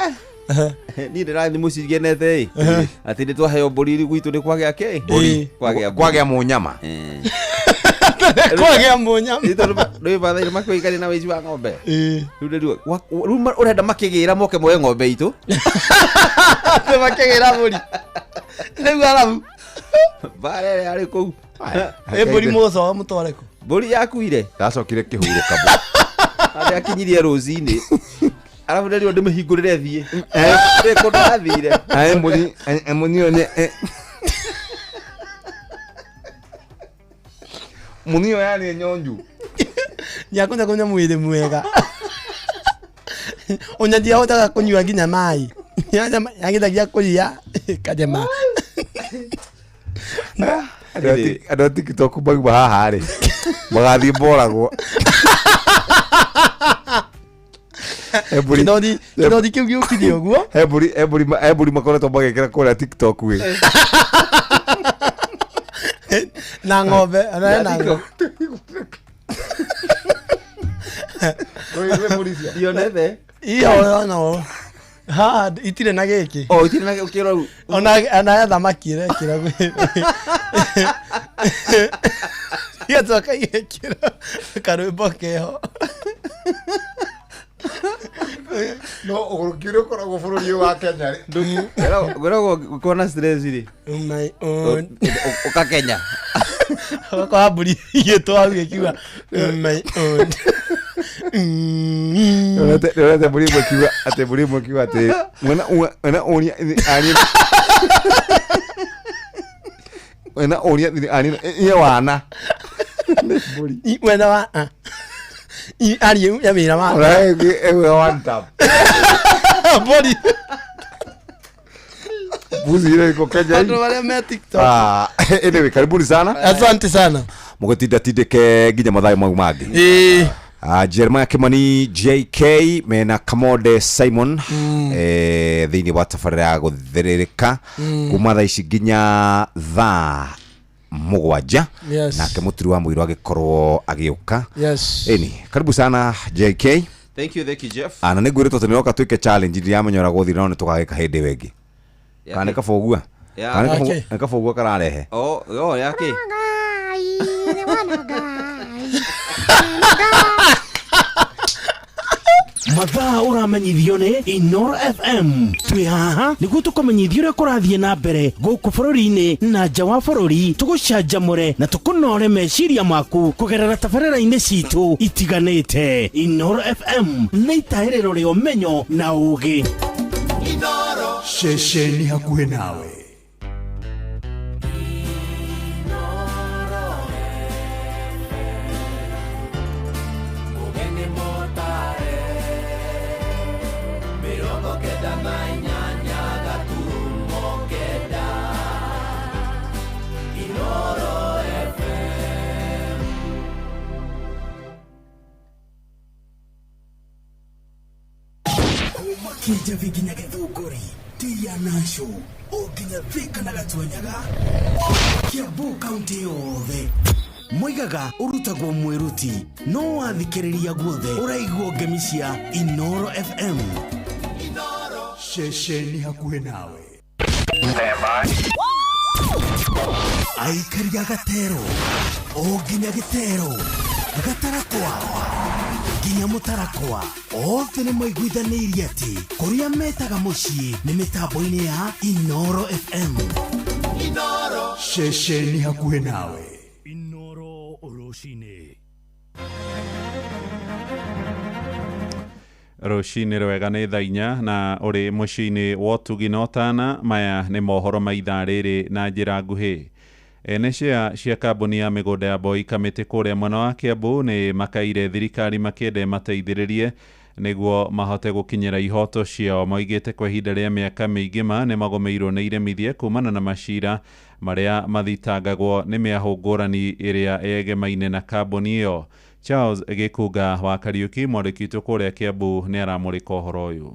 niĩ ndĩrathiĩ mũciĩ ngenete atĩ nĩ twaheo mbũri gwitũ nĩ kwagĩa kĩ kwagĩa mũnyama kwagĩa mũnyama rĩu Maathai makĩoikania na wĩici wa ng'ombe rĩu ũrenda makĩgĩra moke moe ng'ombe itũ makĩgĩra mbũri rĩu arabu barere arĩ kũu mbũri mũco mũtware kũ mbũri yakuire ndacokire kĩhurũka arĩa akinyirie rũcinĩ arabu rĩu ndĩmĩhingũrĩre thiĩ kũ ndathire munio yani nyonju nyakunja kunya mwĩrĩ mwega onyadia hotaga kunyua nginya mai yagithagia kũria kajema andũ a TikTok mauma haha rĩ magathiĩ moragwo kĩnothi kĩu gĩũkire ũguo he mbũri makoretwo magĩkĩra kũrĩa TikTok ĩ na ng'ombe ionete iyo no ha itire na gĩkĩ itire na gĩkĩ rĩu ona thamaki ĩrekĩra gĩatoka igĩkĩra karwĩmbo keho no ũgũrũkĩre ũkoragwo bũrũri ũyũ wa Kenya rĩ ngoragwo kuona stress rĩ ũkakenya kwa mbũri igĩtwo hau gĩkiuga Nĩorete mbũri ĩmwe kiuga atĩ mbũri ĩmwe kiuga atĩ wena ũria iye wana wena wa ari ya mira ma ewe one tap body buzi ile iko Kenya watu wale me TikTok anyway karibuni sana asante sana mugotinda tindike nginya mathayo mau mangĩ Jeremiah Kimani JK mena Kamode Simon thĩinĩ wa tabarĩra ya gũtherereka kuma thaa ici nginya thaa mũgwanja nake mũturi wa mũiro agĩkorwo agĩũka karibu sana JK. Thank you Jeff. Na nĩngwĩrĩtwo atĩ nĩroka twĩke challenge ndiramenya ũrĩa gũthiĩ no nĩ tũgagĩka hĩndĩ wengĩ kana nĩ kabogua nĩ kabogua kararehe yake mathaa ũramenyithio nĩ Inoro FM twĩ haha nĩguo tũkũmenyithia ũrĩa kũrathiĩ na mbere gũkũ bũrũri-inĩ na nja wa bũrũri tũgũcanjamũre na tũkũnore meciria maku kũgerera tabarĩra-inĩ citũ itiganĩte. Inoro FM nĩ itaĩrĩro rĩa ũmenyo na ũũgĩ. Inoro ceceni hakuhĩ nawe. Kinja viginya gĩthũngũri tia nacio o nginya Thika na Gatwenyaga Kiambu kaunti yothe moigaga urutagwo mwiruti no wathikiriria guothe uraigwo ngemi cia Inoro FM. Inoro shesheni hakuhe nawe. Aikaria Gatero o nginya Gitero Gatarakwa nginya Mutarakwa othe nĩ maiguithanirie atĩ kũrĩa metaga mũciĩ nĩ mĩtambo-inĩ ya Inoro FM. Inoro shesheni hakuhe nawe. Inoro Oroshine. Rũcinĩ rwega nĩ thaa 4 na ũrĩ mũciĩ-inĩ wa Ũtugi na Ũtana. Maya nĩ mohoro ma ithaa rĩrĩ na njĩra nguhĩ. Ene cia kambuni ya mĩgũnda ya Moi Kamĩtĩ kũrĩa mwena wa Kiambu nĩ makaire thirikari makĩenda mateithĩrĩrie nĩguo mahote gũkinyĩra ihoto ciao. Moigĩte kwa ihinda rĩa mĩaka mĩingĩ nĩ magũmĩirwo nĩ iremithie kumana na macira marĩa mathitangagwo nĩ mĩahũ ngũrani ĩrĩa yegemaine na kambuni ĩyo. Charles Gĩkunga wa Kariuki mwandĩki witũ kũrĩa Kiambu nĩ aramũrĩka ũhoro ũyũ.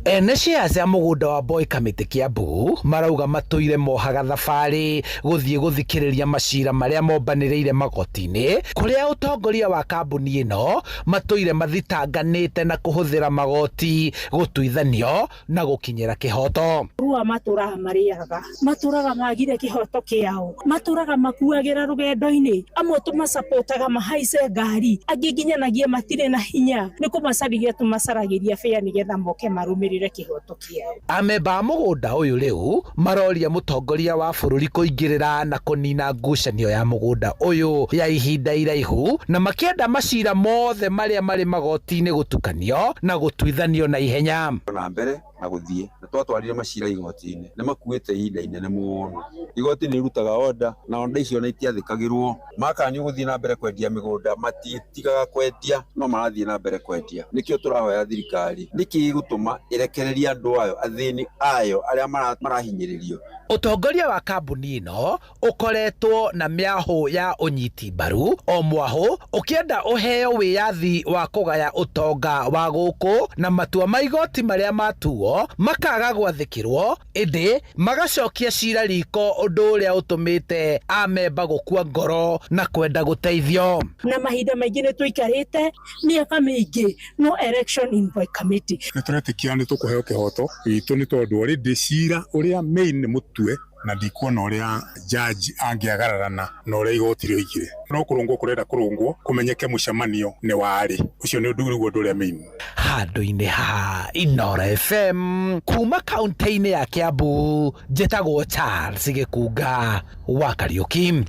Ene cia mũgũnda wa Moi Kamĩtĩ Kiambu marauga matũire mohaga thabarĩ gũthiĩ gũthikĩrĩria macira marĩa mombanĩrĩire magoti-inĩ kũrĩa ũtongoria wa kambuni ĩno matũire mathitanganĩte na kũhũthĩra magoti gũtuithanio na gũkinyĩra kĩhoto. Rua matũraga marĩaga, matũraga magire kĩhoto kĩao, matũraga makuagĩra rũgendo-inĩ, amwe tũmasapotaga mahaice ngari, angĩ nginyanagia matirĩ na hinya, nĩ kũmacariria tũmacaragĩria bĩa nĩgetha moke marũmĩrĩre kĩhoto kĩao. Amemba a mũgũnda ũyũ rĩu maroria mũtongoria wa bũrũri kũingĩrĩra na kũnina ngucanio ya mũgũnda ũyũ ya ihinda iraihu na makĩenda macira mothe marĩa marĩ magoti-inĩ gũtukanio na gũtuithanio na ihenya. Na mbere na gũthiĩ na twatwarire macira igoti-inĩ nĩ makuĩte ihinda inene mũno. Igoti nĩ irutaga order na order icio nĩ itiathĩkagĩrwo. Makanio gũthiĩ na mbere kwendia mĩgũnda matiĩtigaga kwendia no marathiĩ na mbere kwendia. Nĩkĩo tũrahoya thirikari nĩkĩ gũtũma ĩrekereria andũ ayo athĩni ayo arĩa marahinyĩrĩrio. Ũtongoria wa kambuni ĩno ũkoretwo na mĩahũ ya ũnyiti mbaru o mwahũ ũkĩenda ũheo wĩyathi wa kũgaya ũtonga wa gũkũ na matua ma igoti marĩa matuo makaga gwathĩkĩrwo ĩndĩ magacokia cira riko ũndũ ũrĩa ũtũmĩte amemba gũkua ngoro na kwenda gũteithio. Na mahinda maingĩ nĩ tũikarĩte mĩaka mĩingĩ no election in Moi Kamĩtĩ. Nĩ tũretĩkia nĩ tũkũheo kĩhoto gitũ nĩ tondũ already cira ũrĩa main nĩ mũtue na ndikuona ũrĩa judge angĩagararana na ũrĩa igoti rĩoigire. No kũrũngwo kũrenda kũrũngwo kũmenyeke mũcemanio nĩ warĩ. Ũcio nĩ ũndũ ũrĩa main. Handũ-inĩ ha Inoro FM kuma kaunti-inĩ ya Kiambu njĩtagwo Charles Gĩkunga wa Kariuki.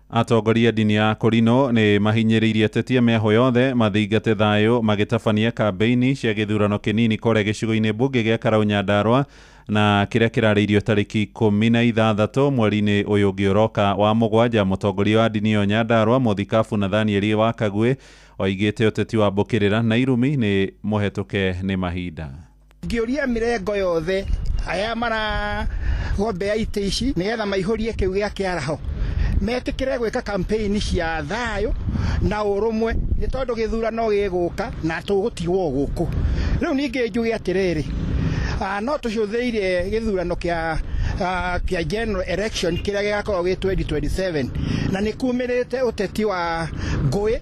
Atongoria dini ya Korino nĩ mahinyĩrĩirie ateti a mĩahũ yothe mathingate thayũ magĩtabania kambeini cia gĩthurano kĩnini kũrĩa gĩcigo-inĩ mbunge gĩa Karaũ Nyandarua na kĩrĩa kĩrarĩirio tarĩki 16 mweri-inĩ ũyũ ũngĩ ũroka wa mũgwanja. Mũtongoria wa dini ĩyo Nyandarua Mũthikabu Nathaniel wa Kagwe oigĩte ũteti wa mbũkĩrĩra na irumi nĩ mũhetũke nĩ mahinda. Ngĩũria mĩrengo yothe aya maragombea itĩ ici nĩgetha maihũrie kĩu gĩa kĩaraho metĩkĩre gwĩka campaign cia thayũ na ũrũmwe nĩ tondũ gĩthurano gĩgũka na tũgũtigwo gũkũ. Rĩu ningĩ njuge atĩrĩrĩ, no tũcũthĩire gĩthurano kĩa general election kĩrĩa gĩgakorwo gĩ 2027 na nĩ kumĩrĩte ũteti wa ngũĩ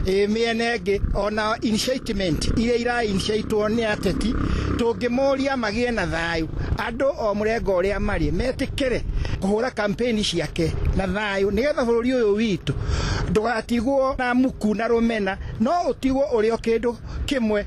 mĩena ĩngĩ ona initiatement iria ira-initiatwo nĩ ateti tũngĩmoria magĩe na thayũ andũ o mũrengo ũrĩa marĩ metĩkĩre kũhũra campaign ciake na thayũ nĩgetha bũrũri ũyũ witũ ndũgatigwo na muku na rũmena no ũtigwo ũrĩ o kĩndũ kĩmwe.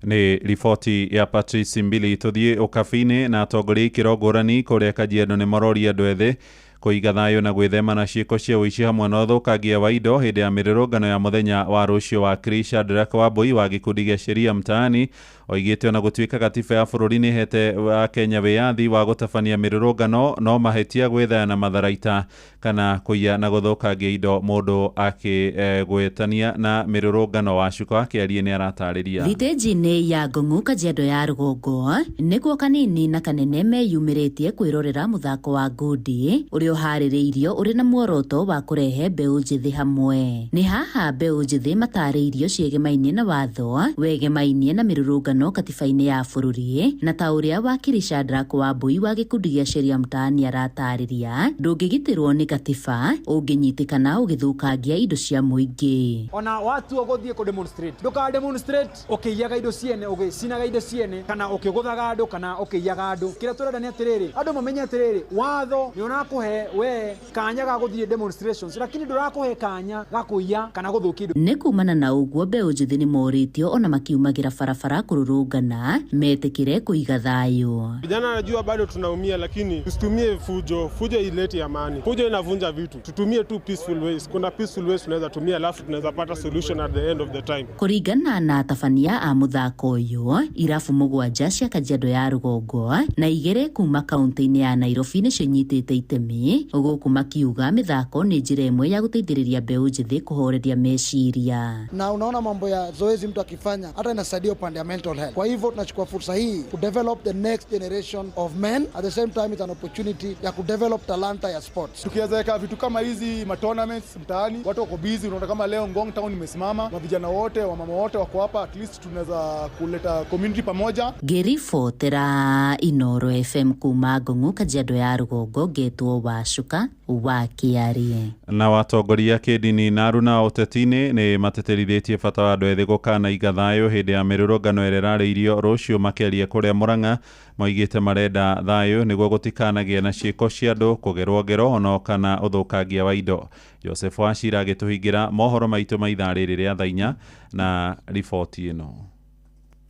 Nĩ riboti ya Patrice Mbili. Tũthiĩ ũkabi-inĩ na atongoria ikĩro ngũrani kũrĩa Kajiado nĩ maroria andũ ethĩ kũiga thayũ na gwĩthema na ciĩko cia ũici hamwe na ũthũkangia wa indo hĩndĩ ya mĩrũrũngano ya mũthenya wa rũciũ wa Krisha Ndereka Wambui wa gĩkundi gĩa Sheria Mtaani oigĩte ona gũtuĩka gatiba ya bũrũri nĩ hete wa Kenya wĩyathi wa gũtabania mĩrũrũngano no mahĩtia gwĩthaya na matharaita kana kũiya na gũthũkangia indo mũndũ akĩgwetania na mĩrũrũngano wa cuka akĩarie nĩ aratarĩria. Thitĩnji-inĩ ya Ngong'u Kajiado ya rũgongo nĩkuo kanini na kanene meyumĩrĩtie kwĩrorera mũthako wa ngundi ũrĩa ũrĩa ũharĩrĩirio ũrĩ na muoroto wa kũrehe mbeũ njĩthĩ hamwe. Nĩ haha mbeũ njĩthĩ matarĩirio ciĩgemainie na watho, wegemainie na mĩrũrũngano katiba-inĩ ya bũrũri, na ta ũrĩa wakiri Shadrack Wambui wa gĩkundi gĩa Sheria Mtaani aratarĩria, ndũngĩgitĩrwo nĩ katiba ũngĩnyitĩkana ũgĩthũkangia indo cia mũingĩ. Ona watu ũgũthiĩ ku demonstrate, ndũka demonstrate ũkĩiyaga indo ciene, ũgĩcinaga indo ciene, kana ũkĩgũthaga andũ, kana ũkĩiyaga andũ. Kĩrĩa tũrenda nĩ atĩrĩrĩ, andũ mamenye atĩrĩrĩ, watho nĩ ũrakũhe we kanya ga gũthiĩ demonstrations, lakini ndũrakũhe kanya ga kũiya kana gũthũkia indo. Nĩ kumana na ũguo mbeũ njĩthĩ nĩ morĩtio ona makiumagĩra barabara kũrũrũngana metĩkĩre kũiga thayũ. Vijana najua bado tunaumia, lakini tusitumie fujo. Fujo ileti amani. Fujo inavunja vitu. Tutumie tu peaceful ways. Kuna peaceful ways tunaweza tumia, alafu tunaweza pata solution at the end of the time. Kũringana na atabania a mũthako ũyũ, irabu mũgwanja cia Kajiado ya rũgongo na igĩrĩ kuma kaunti-inĩ ya Nairobi nĩcio inyitĩte itemi, gũkũ makiuga mĩthako nĩ njĩra ĩmwe ya gũteithĩrĩria mbeũ njĩthĩ kũhoreria meciria. Na unaona mambo ya zoezi mtu akifanya hata inasaidia upande ya mental health. Kwa hivyo tunachukua fursa hii ku develop the next generation of men, at the same time it's an opportunity ya ku develop talanta ya sports. Tukiweza vitu kama hizi ma tournaments mtaani, watu wako busy, unaona kama leo Ngong Town imesimama, vijana wote, wamama wote wako hapa, at least tunaweza kuleta community pamoja. Ngĩribotera Inooro FM kuma Ngong, Kajiado ya rũgongo, Getwo Wacuka wa Kiarie. Na watongoria kĩndini na aruna ũteti-inĩ nĩ mateterithĩtie bata wa andũ ethĩ gũkana iga thayũ hĩndĩ ya mĩrũrũngano ĩrĩa ĩrarĩirio rũciũ makĩaria kũrĩa Murang'a. Moigĩte marenda thayũ nĩguo gũtikanagie na ciĩko cia andũ kũgerwo ngero ona kana ũthũkangia wa indo. Joseph Wachira agĩtũhingĩra mohoro maitũ ma ithaa rĩrĩ rĩa thaa 4 na riboti ĩno.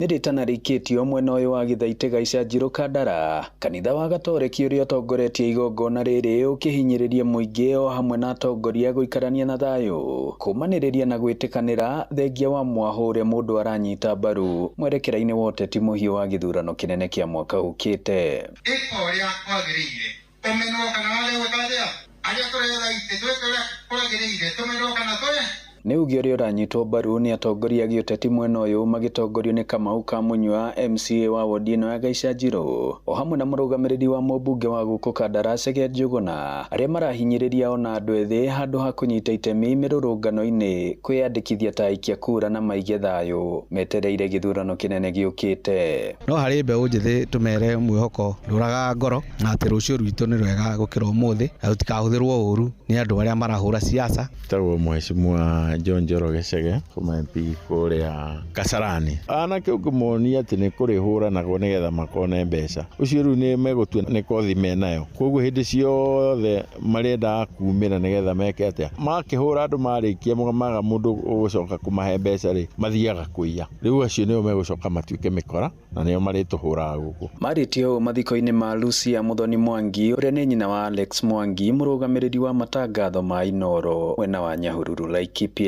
Nĩrĩtana rĩkĩtio mwena ũyũ wa Gĩthaitĩ Icanjirũ Kandara, kanitha wa Gatoreki ũrĩa ũtongoretie igongona rĩrĩ ũkĩhinyĩrĩria mũingĩ o hamwe na atongoria gũikarania na thayũ, kũmanĩrĩria na gwĩtĩkanĩra thengia wa mwaho ũrĩa mũndũ aranyita mbaru mwerekera-inĩ wa ũteti mũhiũ wa gĩthurano kĩnene kĩa mwaka ũkĩte. Ĩka ũrĩa kwagĩrĩire ũmenwo kana wale gũtathĩa arĩa tũretha itĩ twĩke ũrĩa kwagĩrĩire tũmenwo kana tũre. Nĩ uge ũrĩa ũranyitwo mbaru nĩ atongoria gĩũteti mwena ũyũ magĩtongorio nĩ Kamau Kamunywa, MCA wa wodi ĩno ya Gaicanjirũ, o hamwe na mũrũgamĩrĩri wa mũmbunge wa gũkũ Kandara Sege Njũgũna, arĩa marahinyĩrĩria ona andũ ethĩ handũ ha kũnyita itemi mĩrũrũngano-inĩ kwĩyandĩkithia ta aikia kura na maige thayũ metereire gĩthurano kĩnene gĩũkĩte. No harĩ mbeũ njĩthĩ tũmere mwĩhoko ndũraga ngoro na atĩ rũciũ rwitũ nĩ rwega gũkĩra ũmũthĩ, na tũtikahũthĩrwo ũru nĩ andũ arĩa marahũra siasa. Tagwo mheshimiwa John Njoroge Chege kuma MP kũrĩa Kasarani. Anake ũngĩmonia atĩ nĩ kũrĩhũranagwo nĩgetha makone mbeca, ũcio rĩu nĩ megũtua nĩ kothi menayo. Koguo hĩndĩ ciothe marenda kumĩra nĩgetha meke atĩa, makĩhũra andũ marĩkia maga mũndũ ũgũcoka kũmahe mbeca rĩ mathiaga kũiya. Rĩu acio nĩo megũcoka matuĩke mĩkora na nĩo marĩtũhũraga gũkũ. Marĩtie ũũ mathiko-inĩ ma Lucia Muthoni Mwangi ũrĩa nĩ nyina wa Alex Mwangi, mũrũgamĩrĩri wa matangatho ma Inooro mwena wa Nyahururu Laikipia.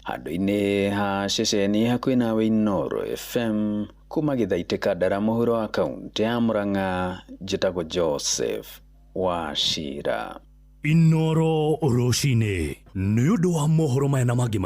Handũ-inĩ ha ceceni hakuhĩ nawe Inooro FM kuma Gĩthaitĩ Kandara mũhuro wa kaunti ya Murang'a, njĩtagwo Joseph Wachira. Inooro rũcinĩ nĩ ũndũ wa mohoro maya na mangĩ